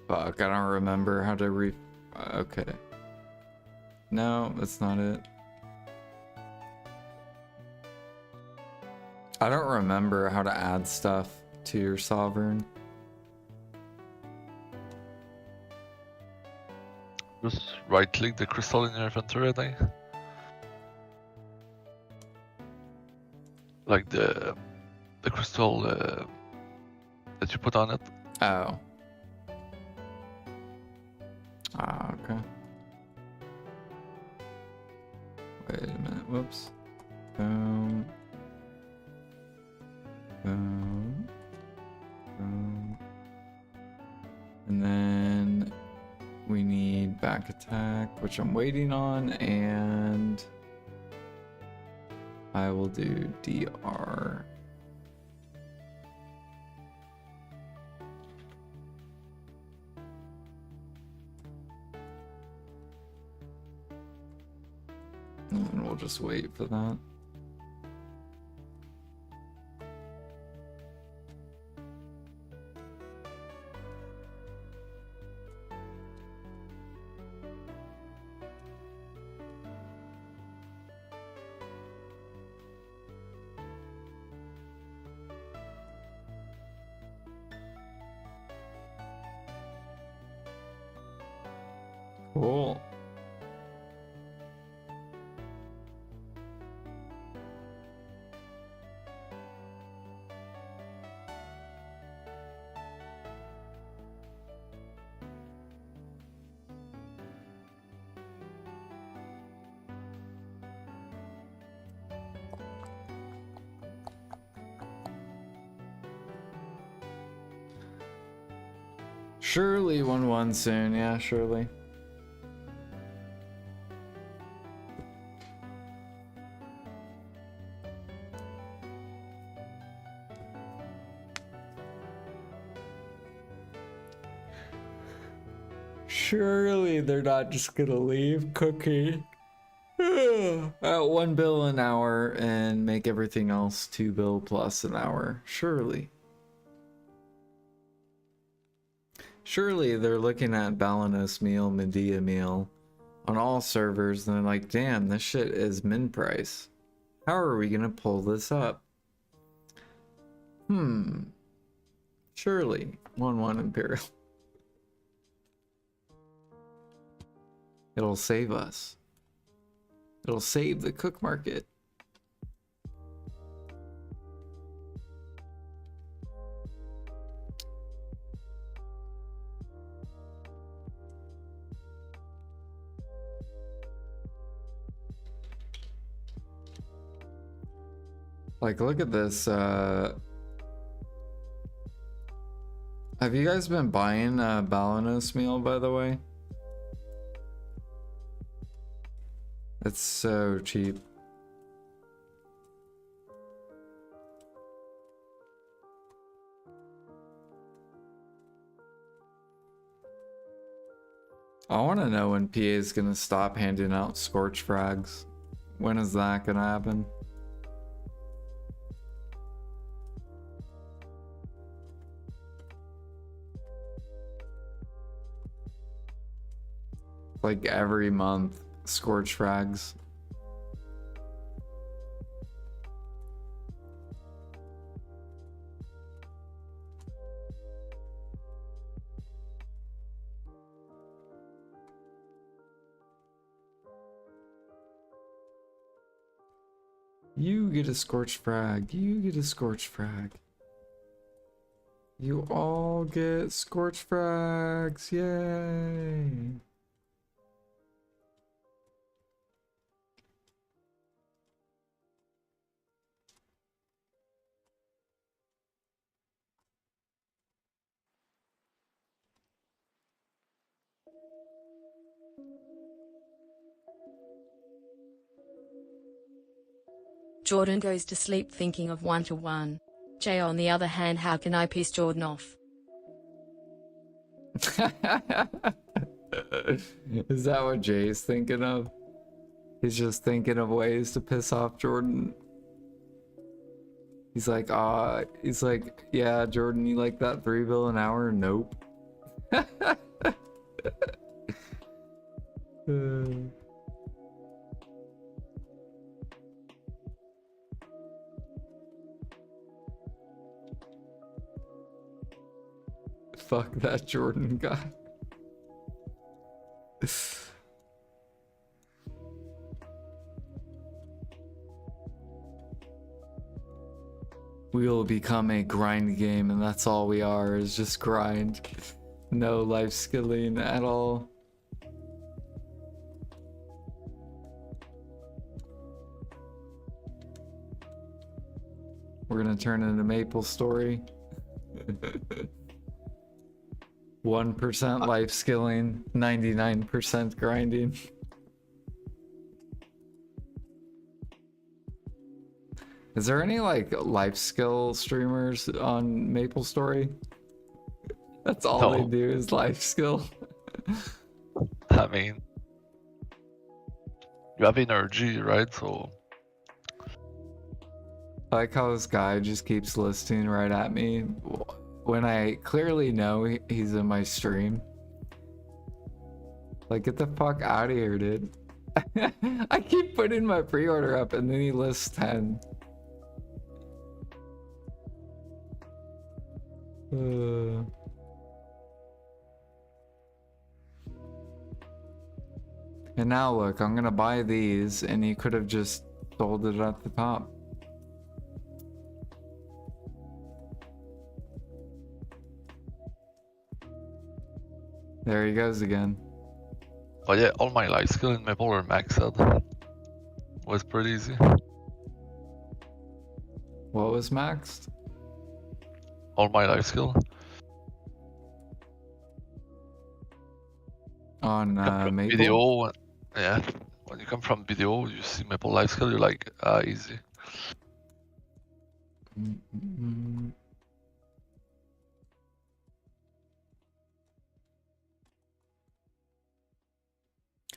B: Fuck, I don't remember how to okay. No, that's not it. I don't remember how to add stuff to your sovereign.
E: Just right click the crystal in your inventory, I think. Like the crystal that you put on it.
B: Oh. Ah, okay. Wait a minute, whoops. Boom. Boom. Boom. And then we need back attack, which I'm waiting on, and I will do DR. And we'll just wait for that. Cool. Surely 1-1 soon, yeah, surely. Surely they're not just gonna leave Cookie at 1 bill an hour and make everything else 2 bill plus an hour. Surely. Surely they're looking at Balanos meal, Medea meal on all servers and they're like, damn, this shit is min price. How are we gonna pull this up? Surely 1-1 Imperial. It'll save us. It'll save the cook market. Like, look at this. Have you guys been buying Balanos meal, by the way? It's so cheap. I want to know when PA is going to stop handing out scorch frags. When is that going to happen? Like every month, scorch frags. You get a scorched frag. You get a scorched frag. You all get scorched frags. Yay.
L: Jordan goes to sleep thinking of 1-to-1. Jay on the other hand, how can I piss Jordan off?
B: Is that what Jay's thinking of? He's just thinking of ways to piss off Jordan. He's like, yeah, Jordan, you like that $3 an hour? Nope. Fuck that Jordan guy. We'll become a grind game, and that's all we are, is just grind. No life skilling at all. We're gonna turn into Maple Story. 1% life skilling, 99% grinding. Is there any like life skill streamers on Maple Story? That's all they do is life skill.
E: I mean, you have energy, right? So
B: I like how this guy just keeps listing right at me when I clearly know he's in my stream. Like, get the fuck out of here, dude. I keep putting my pre-order up and then he lists 10. And now look, I'm gonna buy these and he could have just sold it at the top. There he goes again.
E: but yeah, all my life skill in Maple are maxed out. Was pretty easy.
B: What was maxed?
E: All my life skill.
B: On Maple?
E: BDO, yeah. When you come from BDO, you see Maple life skill, you're like, easy.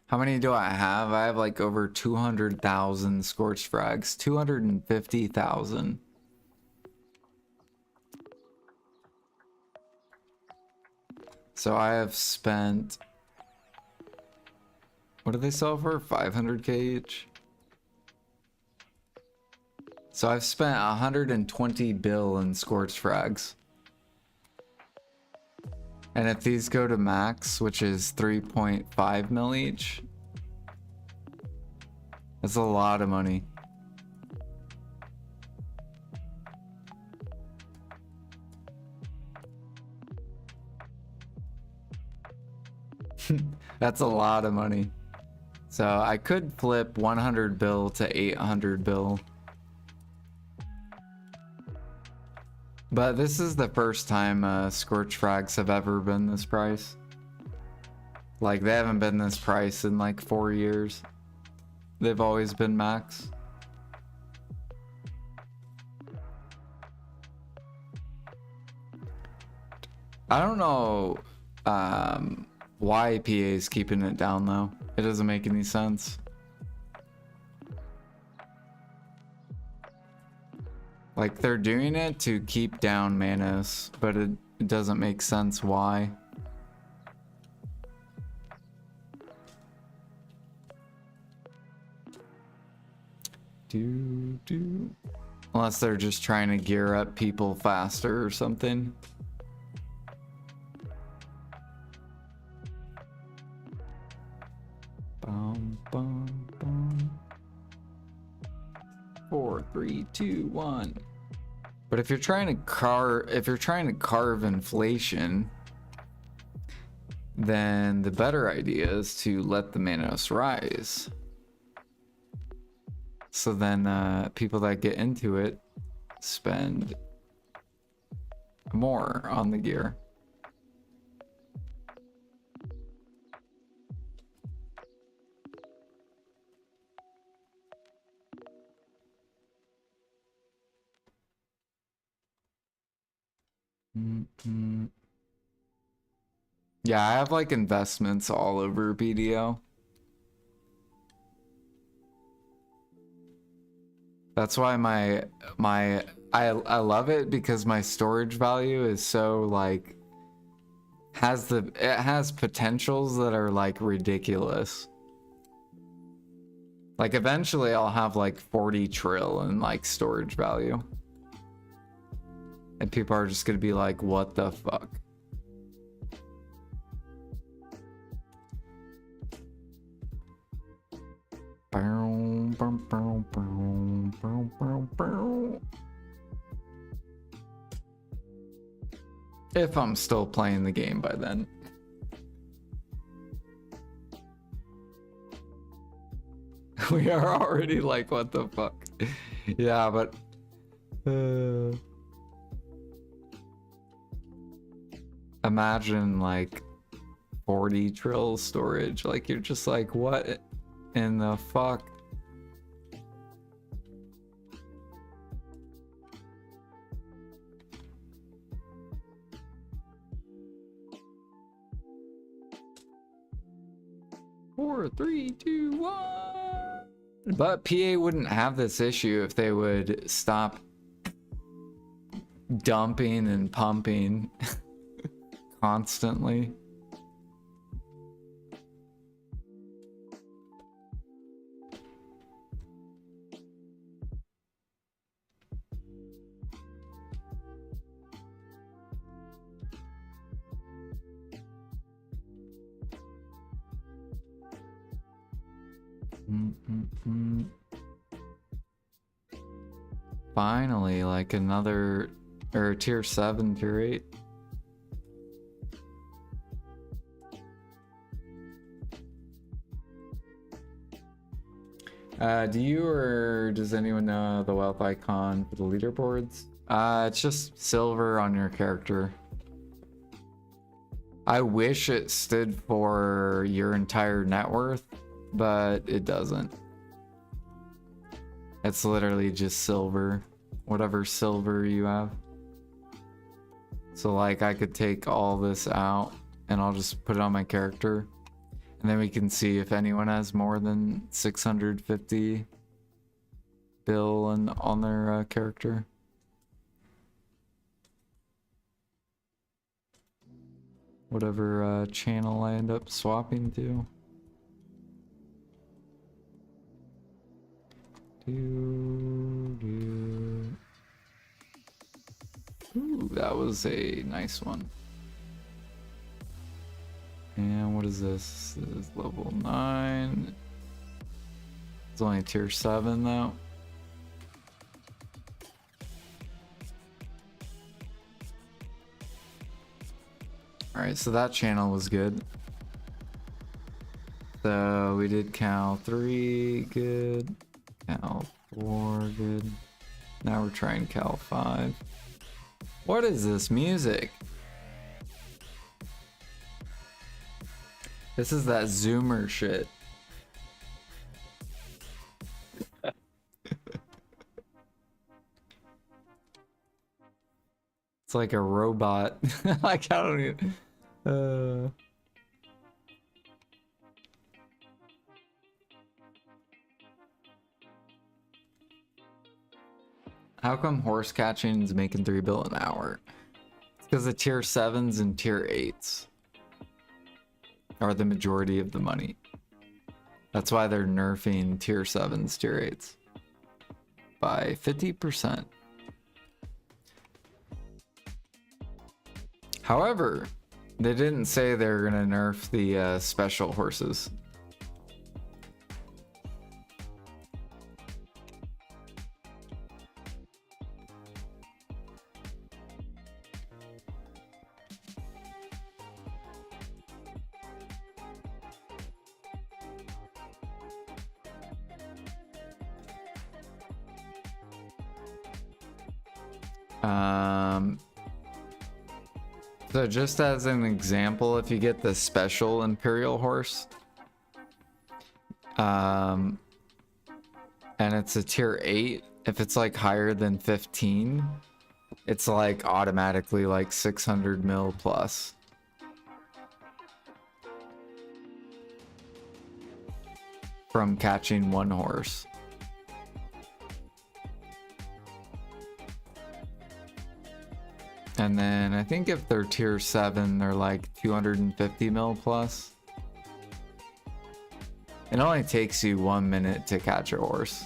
B: How many do I have? I have like over 200,000 scorched frags. 250,000. So I have spent... What do they sell for? 500k each? So I've spent 120 bill in scorched frags. And if these go to max, which is 3.5 mil each, that's a lot of money. That's a lot of money. So I could flip 100 bill to 800 bill. But this is the first time Scorch Frags have ever been this price. Like, they haven't been this price in like 4 years. They've always been max. I don't know why PA is keeping it down though. It doesn't make any sense. Like, they're doing it to keep down Manos, but it doesn't make sense why. Unless they're just trying to gear up people faster or something. 4, 3, 2, 1. But if you're trying to carve inflation, then the better idea is to let the Manos rise. So then people that get into it spend more on the gear. Yeah, I have like investments all over BDO. That's why I love it, because my storage value is so like it has potentials that are like ridiculous. Like eventually I'll have like 40 trill in like storage value. And people are just gonna be like, what the fuck? If I'm still playing the game by then. We are already like, what the fuck? Yeah, but imagine like 40 trill storage. Like you're just like, what in the fuck? Four, 3, 2, 1. But PA wouldn't have this issue if they would stop dumping and pumping constantly. Finally, like another, or tier 7, tier 8. Do you or does anyone know the wealth icon for the leaderboards? It's just silver on your character. I wish it stood for your entire net worth, but it doesn't. It's literally just silver, whatever silver you have. So like I could take all this out and I'll just put it on my character, and then we can see if anyone has more than 650 bill on their character. Whatever channel I end up swapping to. Ooh, that was a nice one. And what is this? This is level 9. It's only tier 7 though. Alright, so that channel was good. So we did Cal 3, good. Cal 4, good. Now we're trying Cal 5. What is this music? This is that Zoomer shit. It's like a robot. Like I don't even. How come horse catching is making 3 bill an hour? It's because the tier 7s and tier 8s are the majority of the money. That's why they're nerfing tier 7s, tier 8s by 50%. However, they didn't say they were gonna nerf the special horses. So just as an example, if you get the special Imperial horse, and it's a tier 8, if it's like higher than 15, it's like automatically like 600 mil plus. From catching one horse. And then I think if they're tier 7, they're like 250 mil plus. It only takes you 1 minute to catch a horse.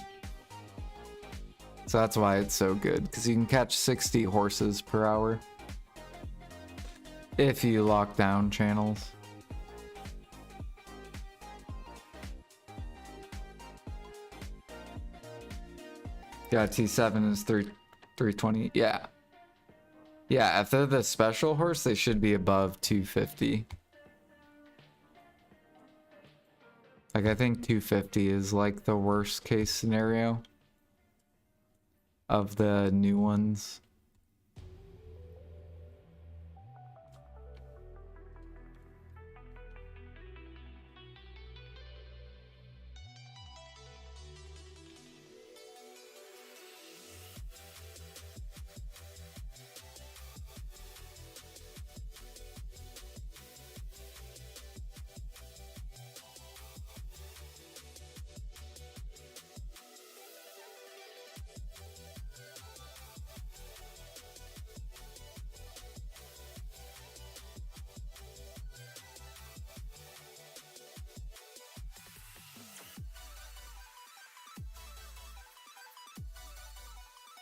B: So that's why it's so good, because you can catch 60 horses per hour. If you lock down channels. Yeah, T7 is 320. Yeah. Yeah, if they're the special horse, they should be above 250. Like, I think 250 is like the worst case scenario of the new ones.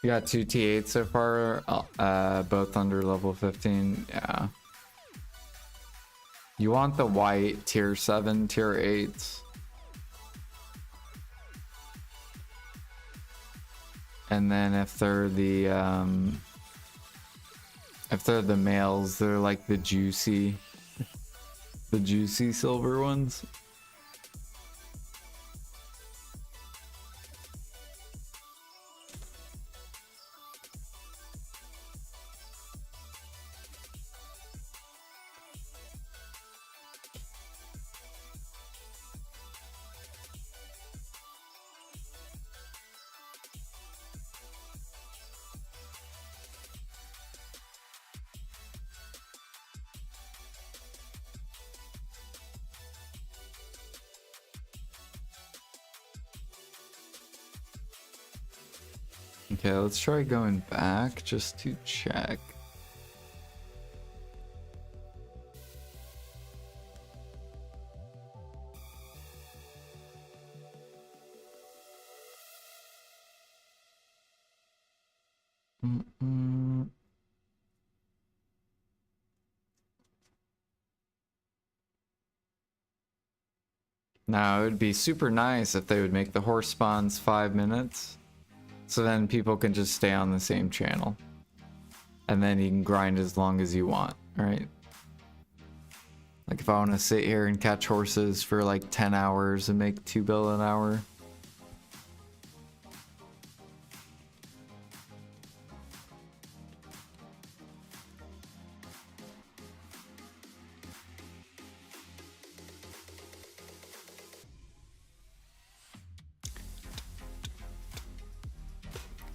B: You got 2 T8 so far, both under level 15. Yeah. You want the white tier 7, tier 8s. And then if they're the males, they're like the juicy silver ones. Okay, let's try going back just to check. Now, it would be super nice if they would make the horse spawns 5 minutes. So then people can just stay on the same channel. And then you can grind as long as you want, right? Like if I want to sit here and catch horses for like 10 hours and make 2 bill an hour.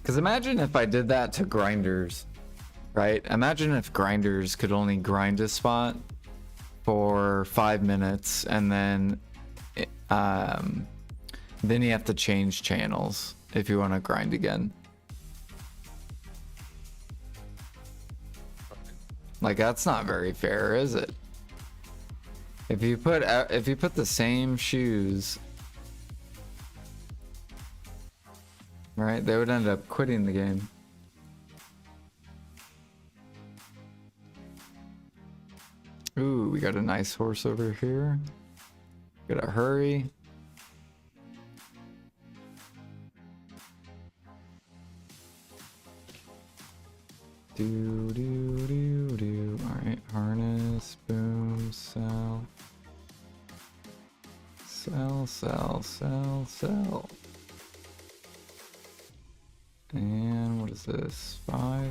B: Because imagine if I did that to grinders, right? Imagine if grinders could only grind a spot for 5 minutes and then you have to change channels if you want to grind again. Like, that's not very fair, is it? If you put the same shoes, right, they would end up quitting the game. Ooh, we got a nice horse over here. Gotta hurry. Do do do do. All right, harness, boom, sell, sell, sell, sell, sell. And what is this? 5.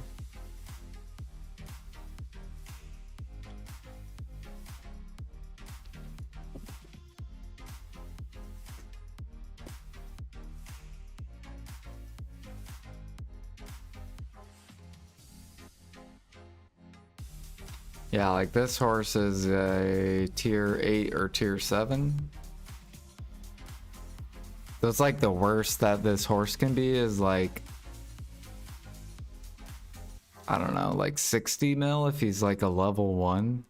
B: Yeah, like this horse is a tier 8 or tier 7. So it's like the worst that this horse can be is like, I don't know, like 60 mil if he's like a level 1.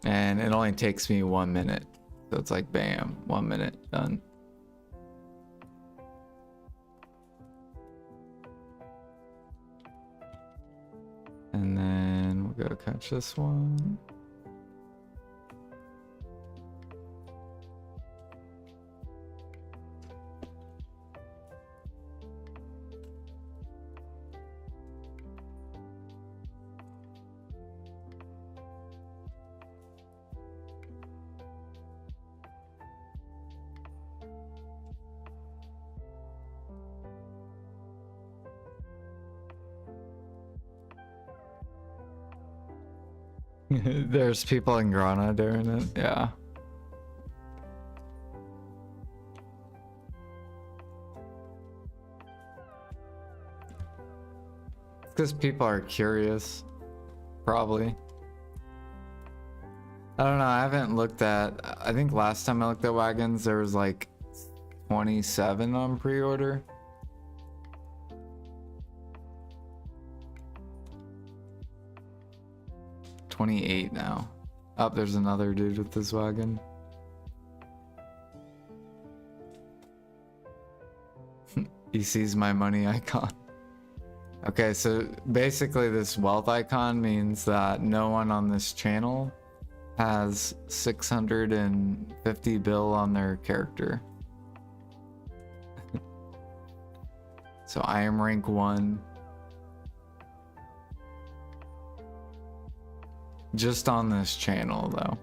B: And it only takes me 1 minute. So it's like bam, 1 minute, done. And then we'll go catch this one. There's people in Grana doing it, yeah. Because people are curious, probably. I don't know, I haven't looked at, I think last time I looked at wagons there was like 27 on pre-order. $28 now. Oh, there's another dude with this wagon. He sees my money icon. Okay, so basically this wealth icon means that no one on this channel has 650 bill on their character. So I am rank 1. Just on this channel though.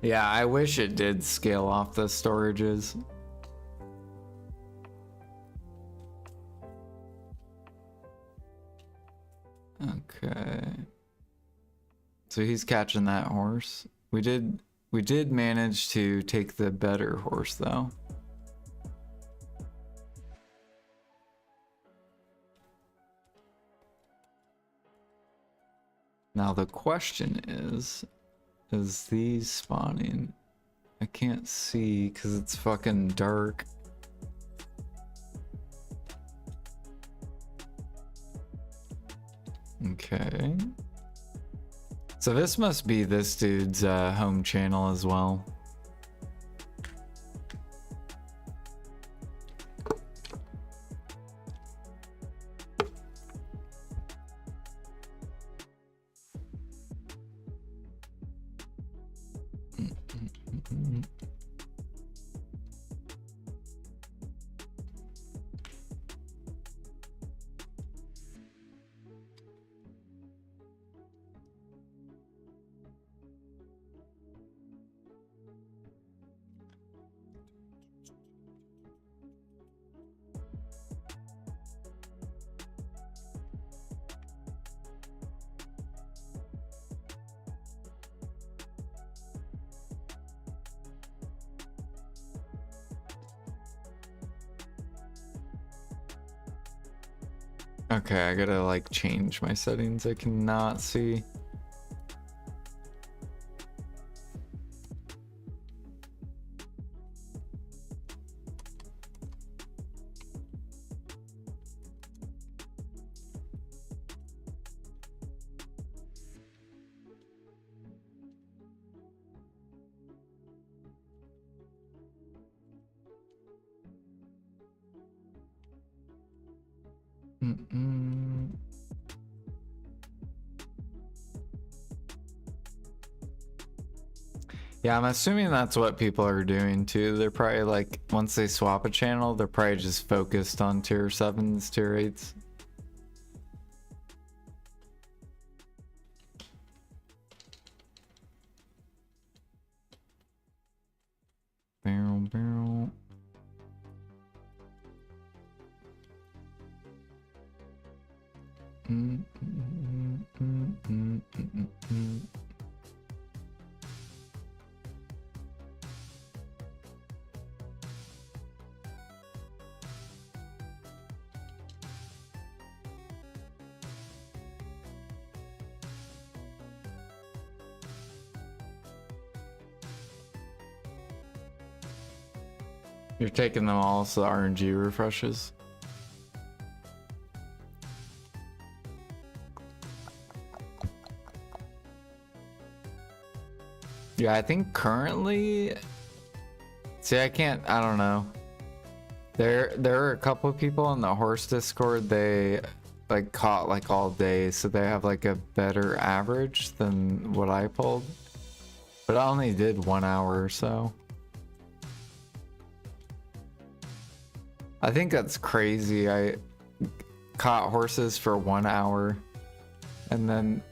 B: Yeah, I wish it did scale off the storages. Okay. So he's catching that horse. We did manage to take the better horse though. Now the question is these spawning? I can't see because it's fucking dark. Okay. So this must be this dude's home channel as well. Okay, I gotta like change my settings. I cannot see. Yeah, I'm assuming that's what people are doing too. They're probably like, once they swap a channel, they're probably just focused on tier 7s, tier 8s. Barrel, barrel. You're taking them all so the RNG refreshes. Yeah, I think currently... See, I don't know. There are a couple of people on the horse Discord, they like caught like all day, so they have like a better average than what I pulled. But I only did 1 hour or so. I think that's crazy. I caught horses for 1 hour and then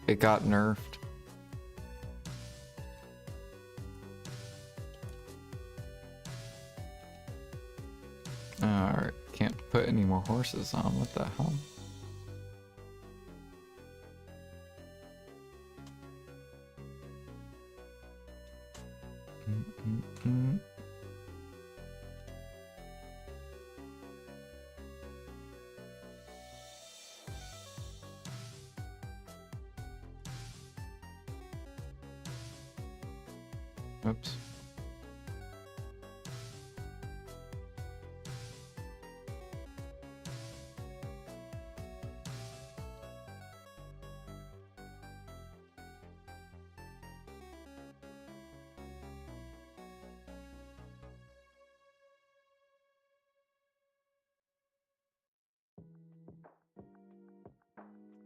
B: it got nerfed. Alright, can't put any more horses on. What the hell? Oops.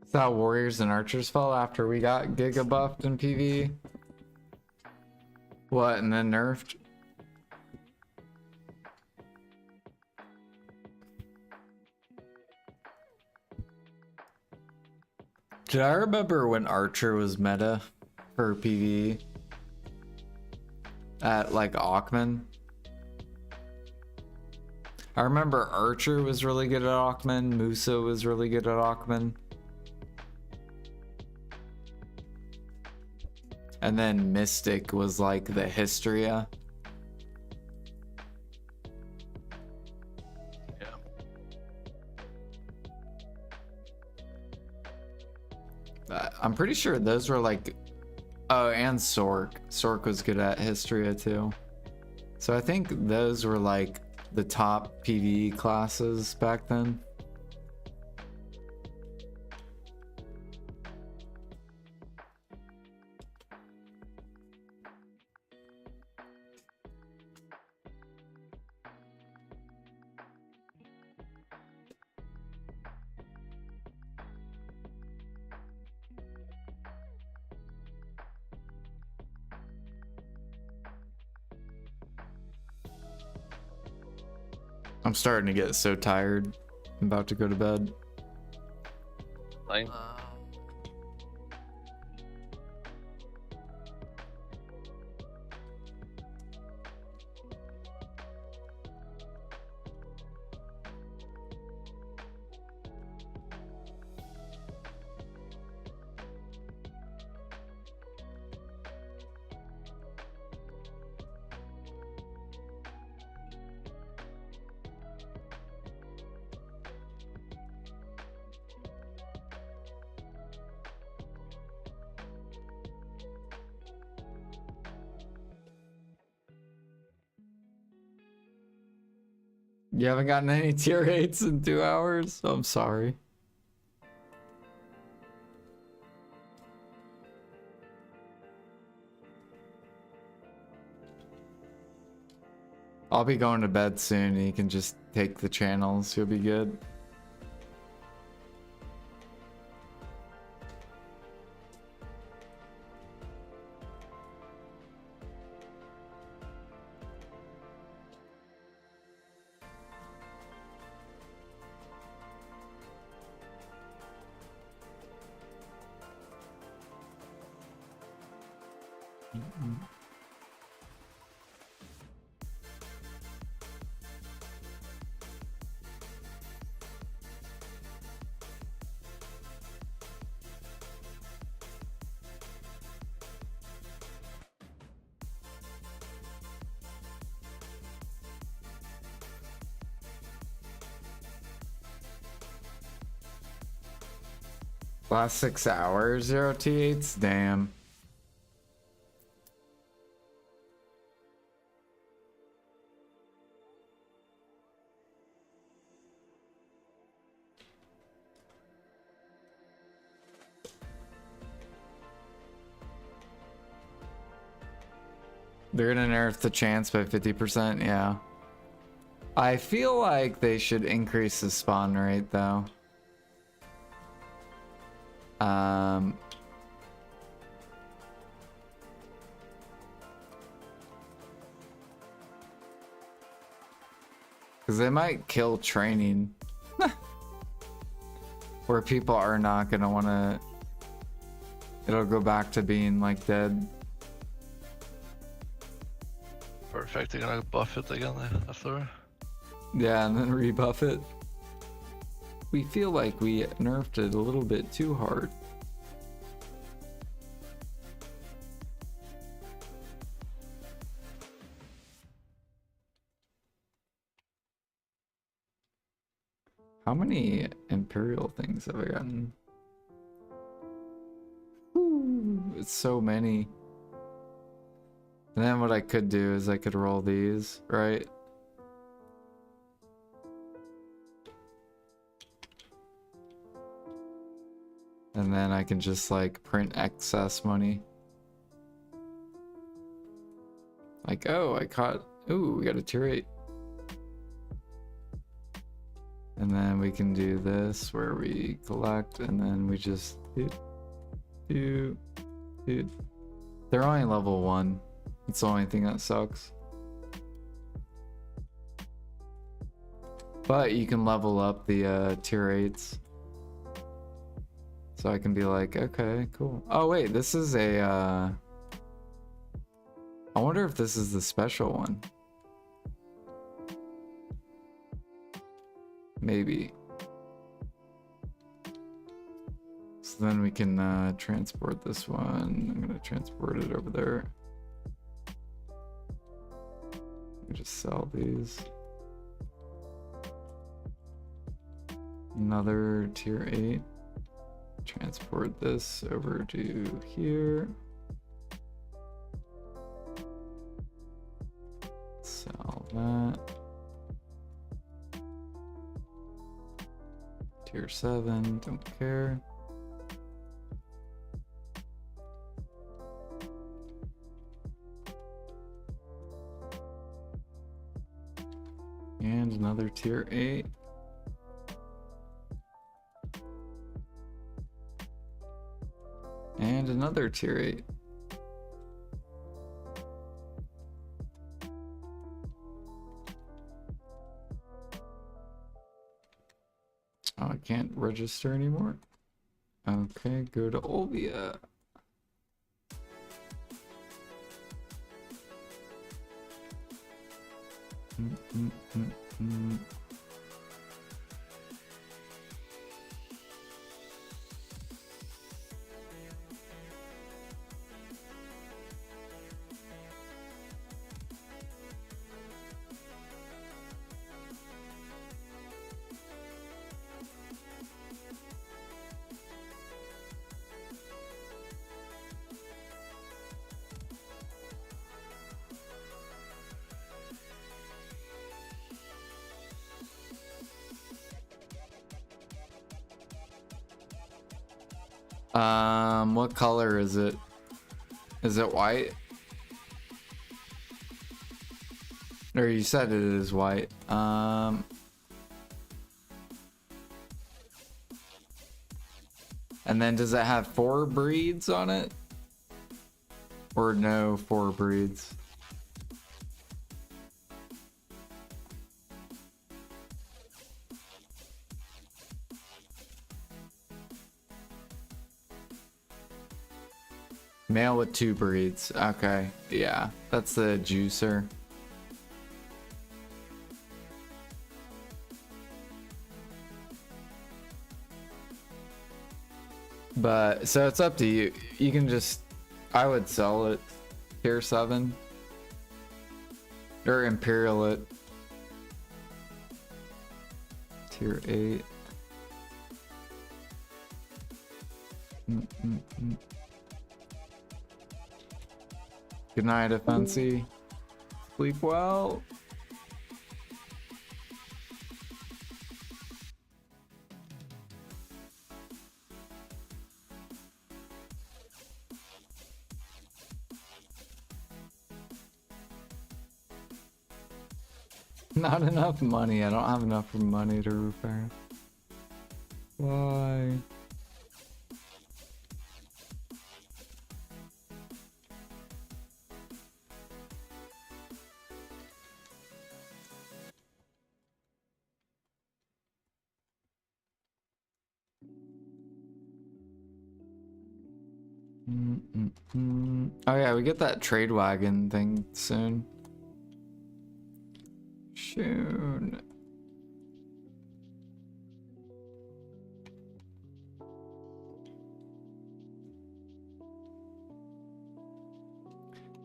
B: Is that warriors and archers fell after we got giga buffed in PvE? What, and then nerfed? Did I remember when Archer was meta for PvE? At like Aukman? I remember Archer was really good at Aukman, Musa was really good at Aukman. And then Mystic was like the Hystria.
E: Yeah.
B: I'm pretty sure those were like... Oh, and Sork. Sork was good at Hystria too. So I think those were like the top PvE classes back then. I'm starting to get so tired. I'm about to go to bed.
E: Same.
B: You haven't gotten any tier 8s in 2 hours? I'm sorry. I'll be going to bed soon. You can just take the channels. You'll be good. Last 6 hours, 0 T8s? Damn. They're gonna nerf the chance by 50%, yeah. I feel like they should increase the spawn rate though. Because they might kill training. Where people are not gonna wanna... It'll go back to being like dead.
E: Perfect, they're gonna buff it again after.
B: Yeah, and then rebuff it. We feel like we nerfed it a little bit too hard. How many Imperial things have I gotten? Ooh, it's so many. And then what I could do is I could roll these, right? And then I can just like print excess money. Like, oh, I caught, ooh, we got a tier 8. And then we can do this where we collect and then we just do. They're only level 1. It's the only thing that sucks. But you can level up the tier 8s. So I can be like, okay, cool. Oh wait, this is a I wonder if this is the special one. Maybe. So then we can transport this one. I'm gonna transport it over there. Let me just sell these. Another tier 8. Transport this over to here. Sell that. Tier 7, don't care. And another tier 8. And another tier 8. Oh, I can't register anymore. Okay, go to Olvia. What color is it? Is it white? Or you said it is white. And then does it have 4 breeds on it? Or no 4 breeds? Male with 2 breeds. Okay, yeah, that's the juicer. But so it's up to you. You can just, I would sell it tier 7 or imperial it tier 8. Good night, Offensi. Sleep well. Not enough money. I don't have enough money to repair. Why? Oh yeah, we get that trade wagon thing soon. Soon.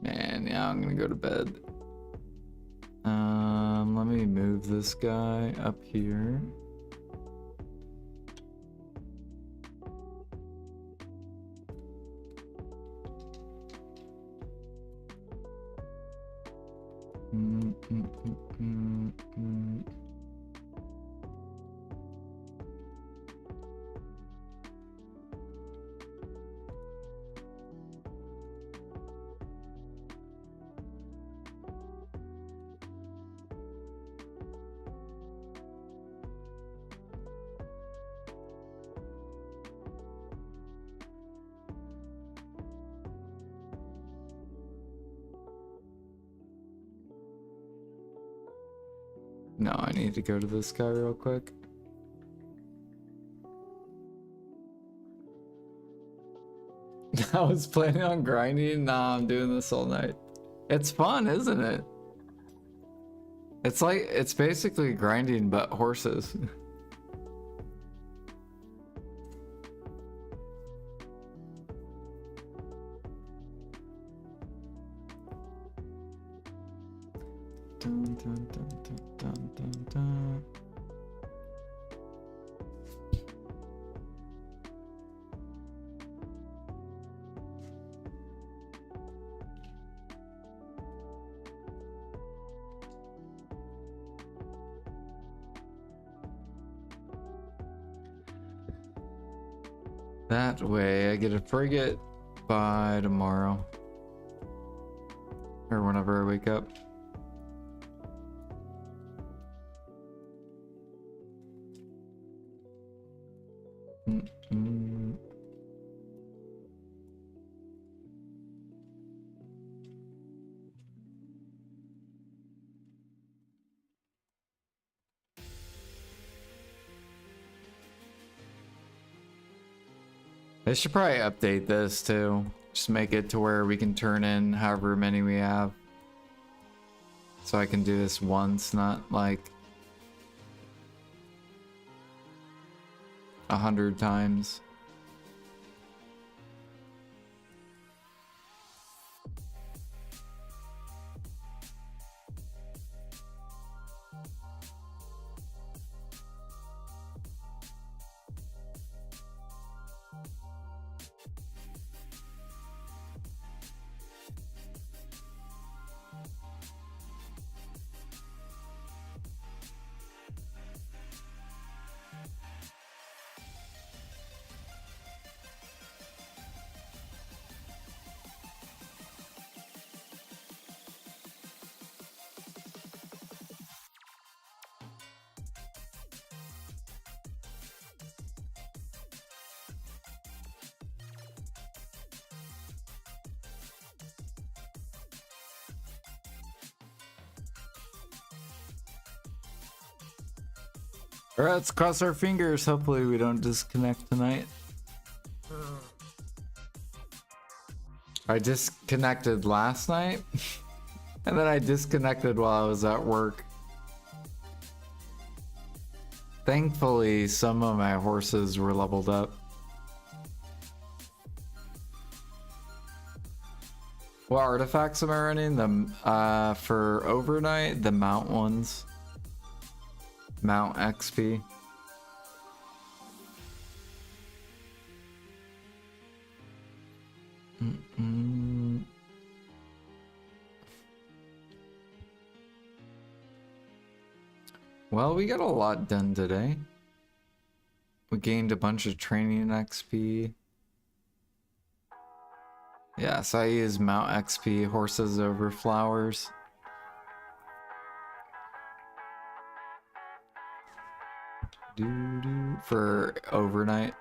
B: Man, yeah, I'm gonna go to bed. Let me move this guy up here. No, I need to go to this guy real quick. I was planning on grinding. Nah, I'm doing this all night. It's fun, isn't it? It's like, it's basically grinding, but horses. Dun, dun, dun, dun, dun, dun. That way I get a frigate by tomorrow. Or whenever I wake up. They should probably update this too. Just make it to where we can turn in however many we have. So I can do this once, not like 100 times. Alright, let's cross our fingers. Hopefully we don't disconnect tonight. I disconnected last night. And then I disconnected while I was at work. Thankfully, some of my horses were leveled up. What artifacts am I running? The for overnight, the mount ones. Mount XP. Well, we got a lot done today. We gained a bunch of training XP. Yeah, so I use Mount XP, horses over flowers. For overnight.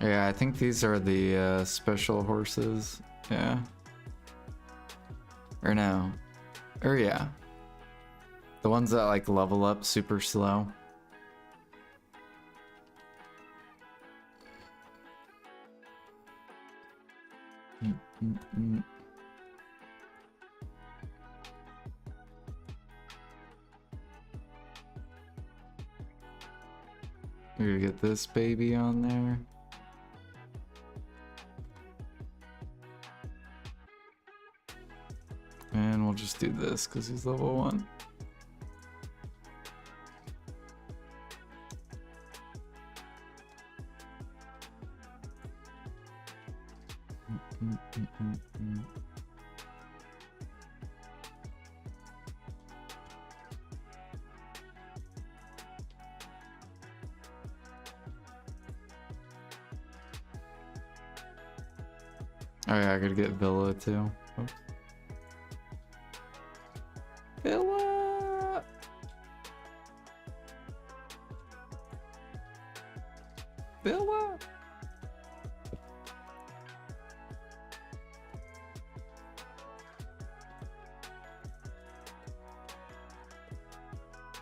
B: Yeah, I think these are the special horses. Yeah. Or no. Or yeah. The ones that like level up super slow. We're gonna get this baby on there. And we'll just do this because he's level 1. Oh yeah, I gotta get Villa too. Oops. Villa! Villa!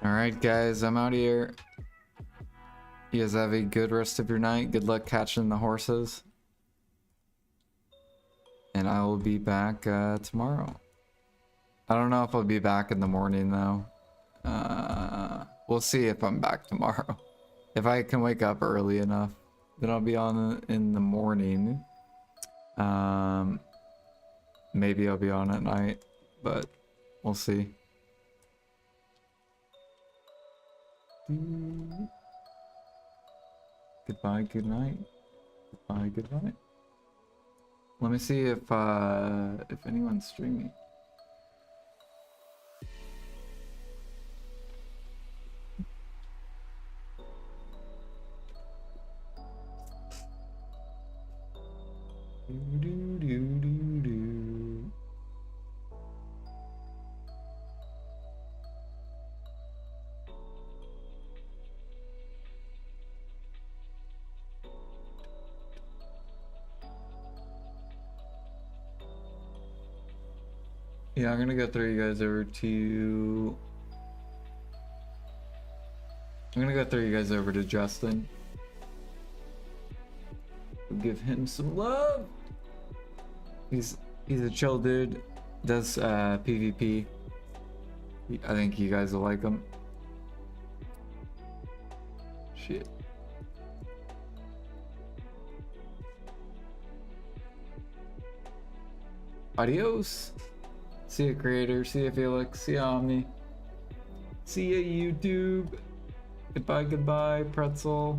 B: Alright guys, I'm out here. You guys have a good rest of your night. Good luck catching the horses. And I will be back tomorrow. I don't know if I'll be back in the morning though. We'll see if I'm back tomorrow. If I can wake up early enough, then I'll be on in the morning. Maybe I'll be on at night, but we'll see. Goodbye, good night. Goodbye, good night. Let me see if anyone's streaming. Yeah, I'm gonna go throw you guys over to... I'm gonna go throw you guys over to Justin. We'll give him some love. He's a chill dude. Does PvP. I think you guys will like him. Shit. Adios. See ya, creator. See ya, Felix. See ya, Omni. See ya, YouTube. Goodbye, goodbye, Pretzel.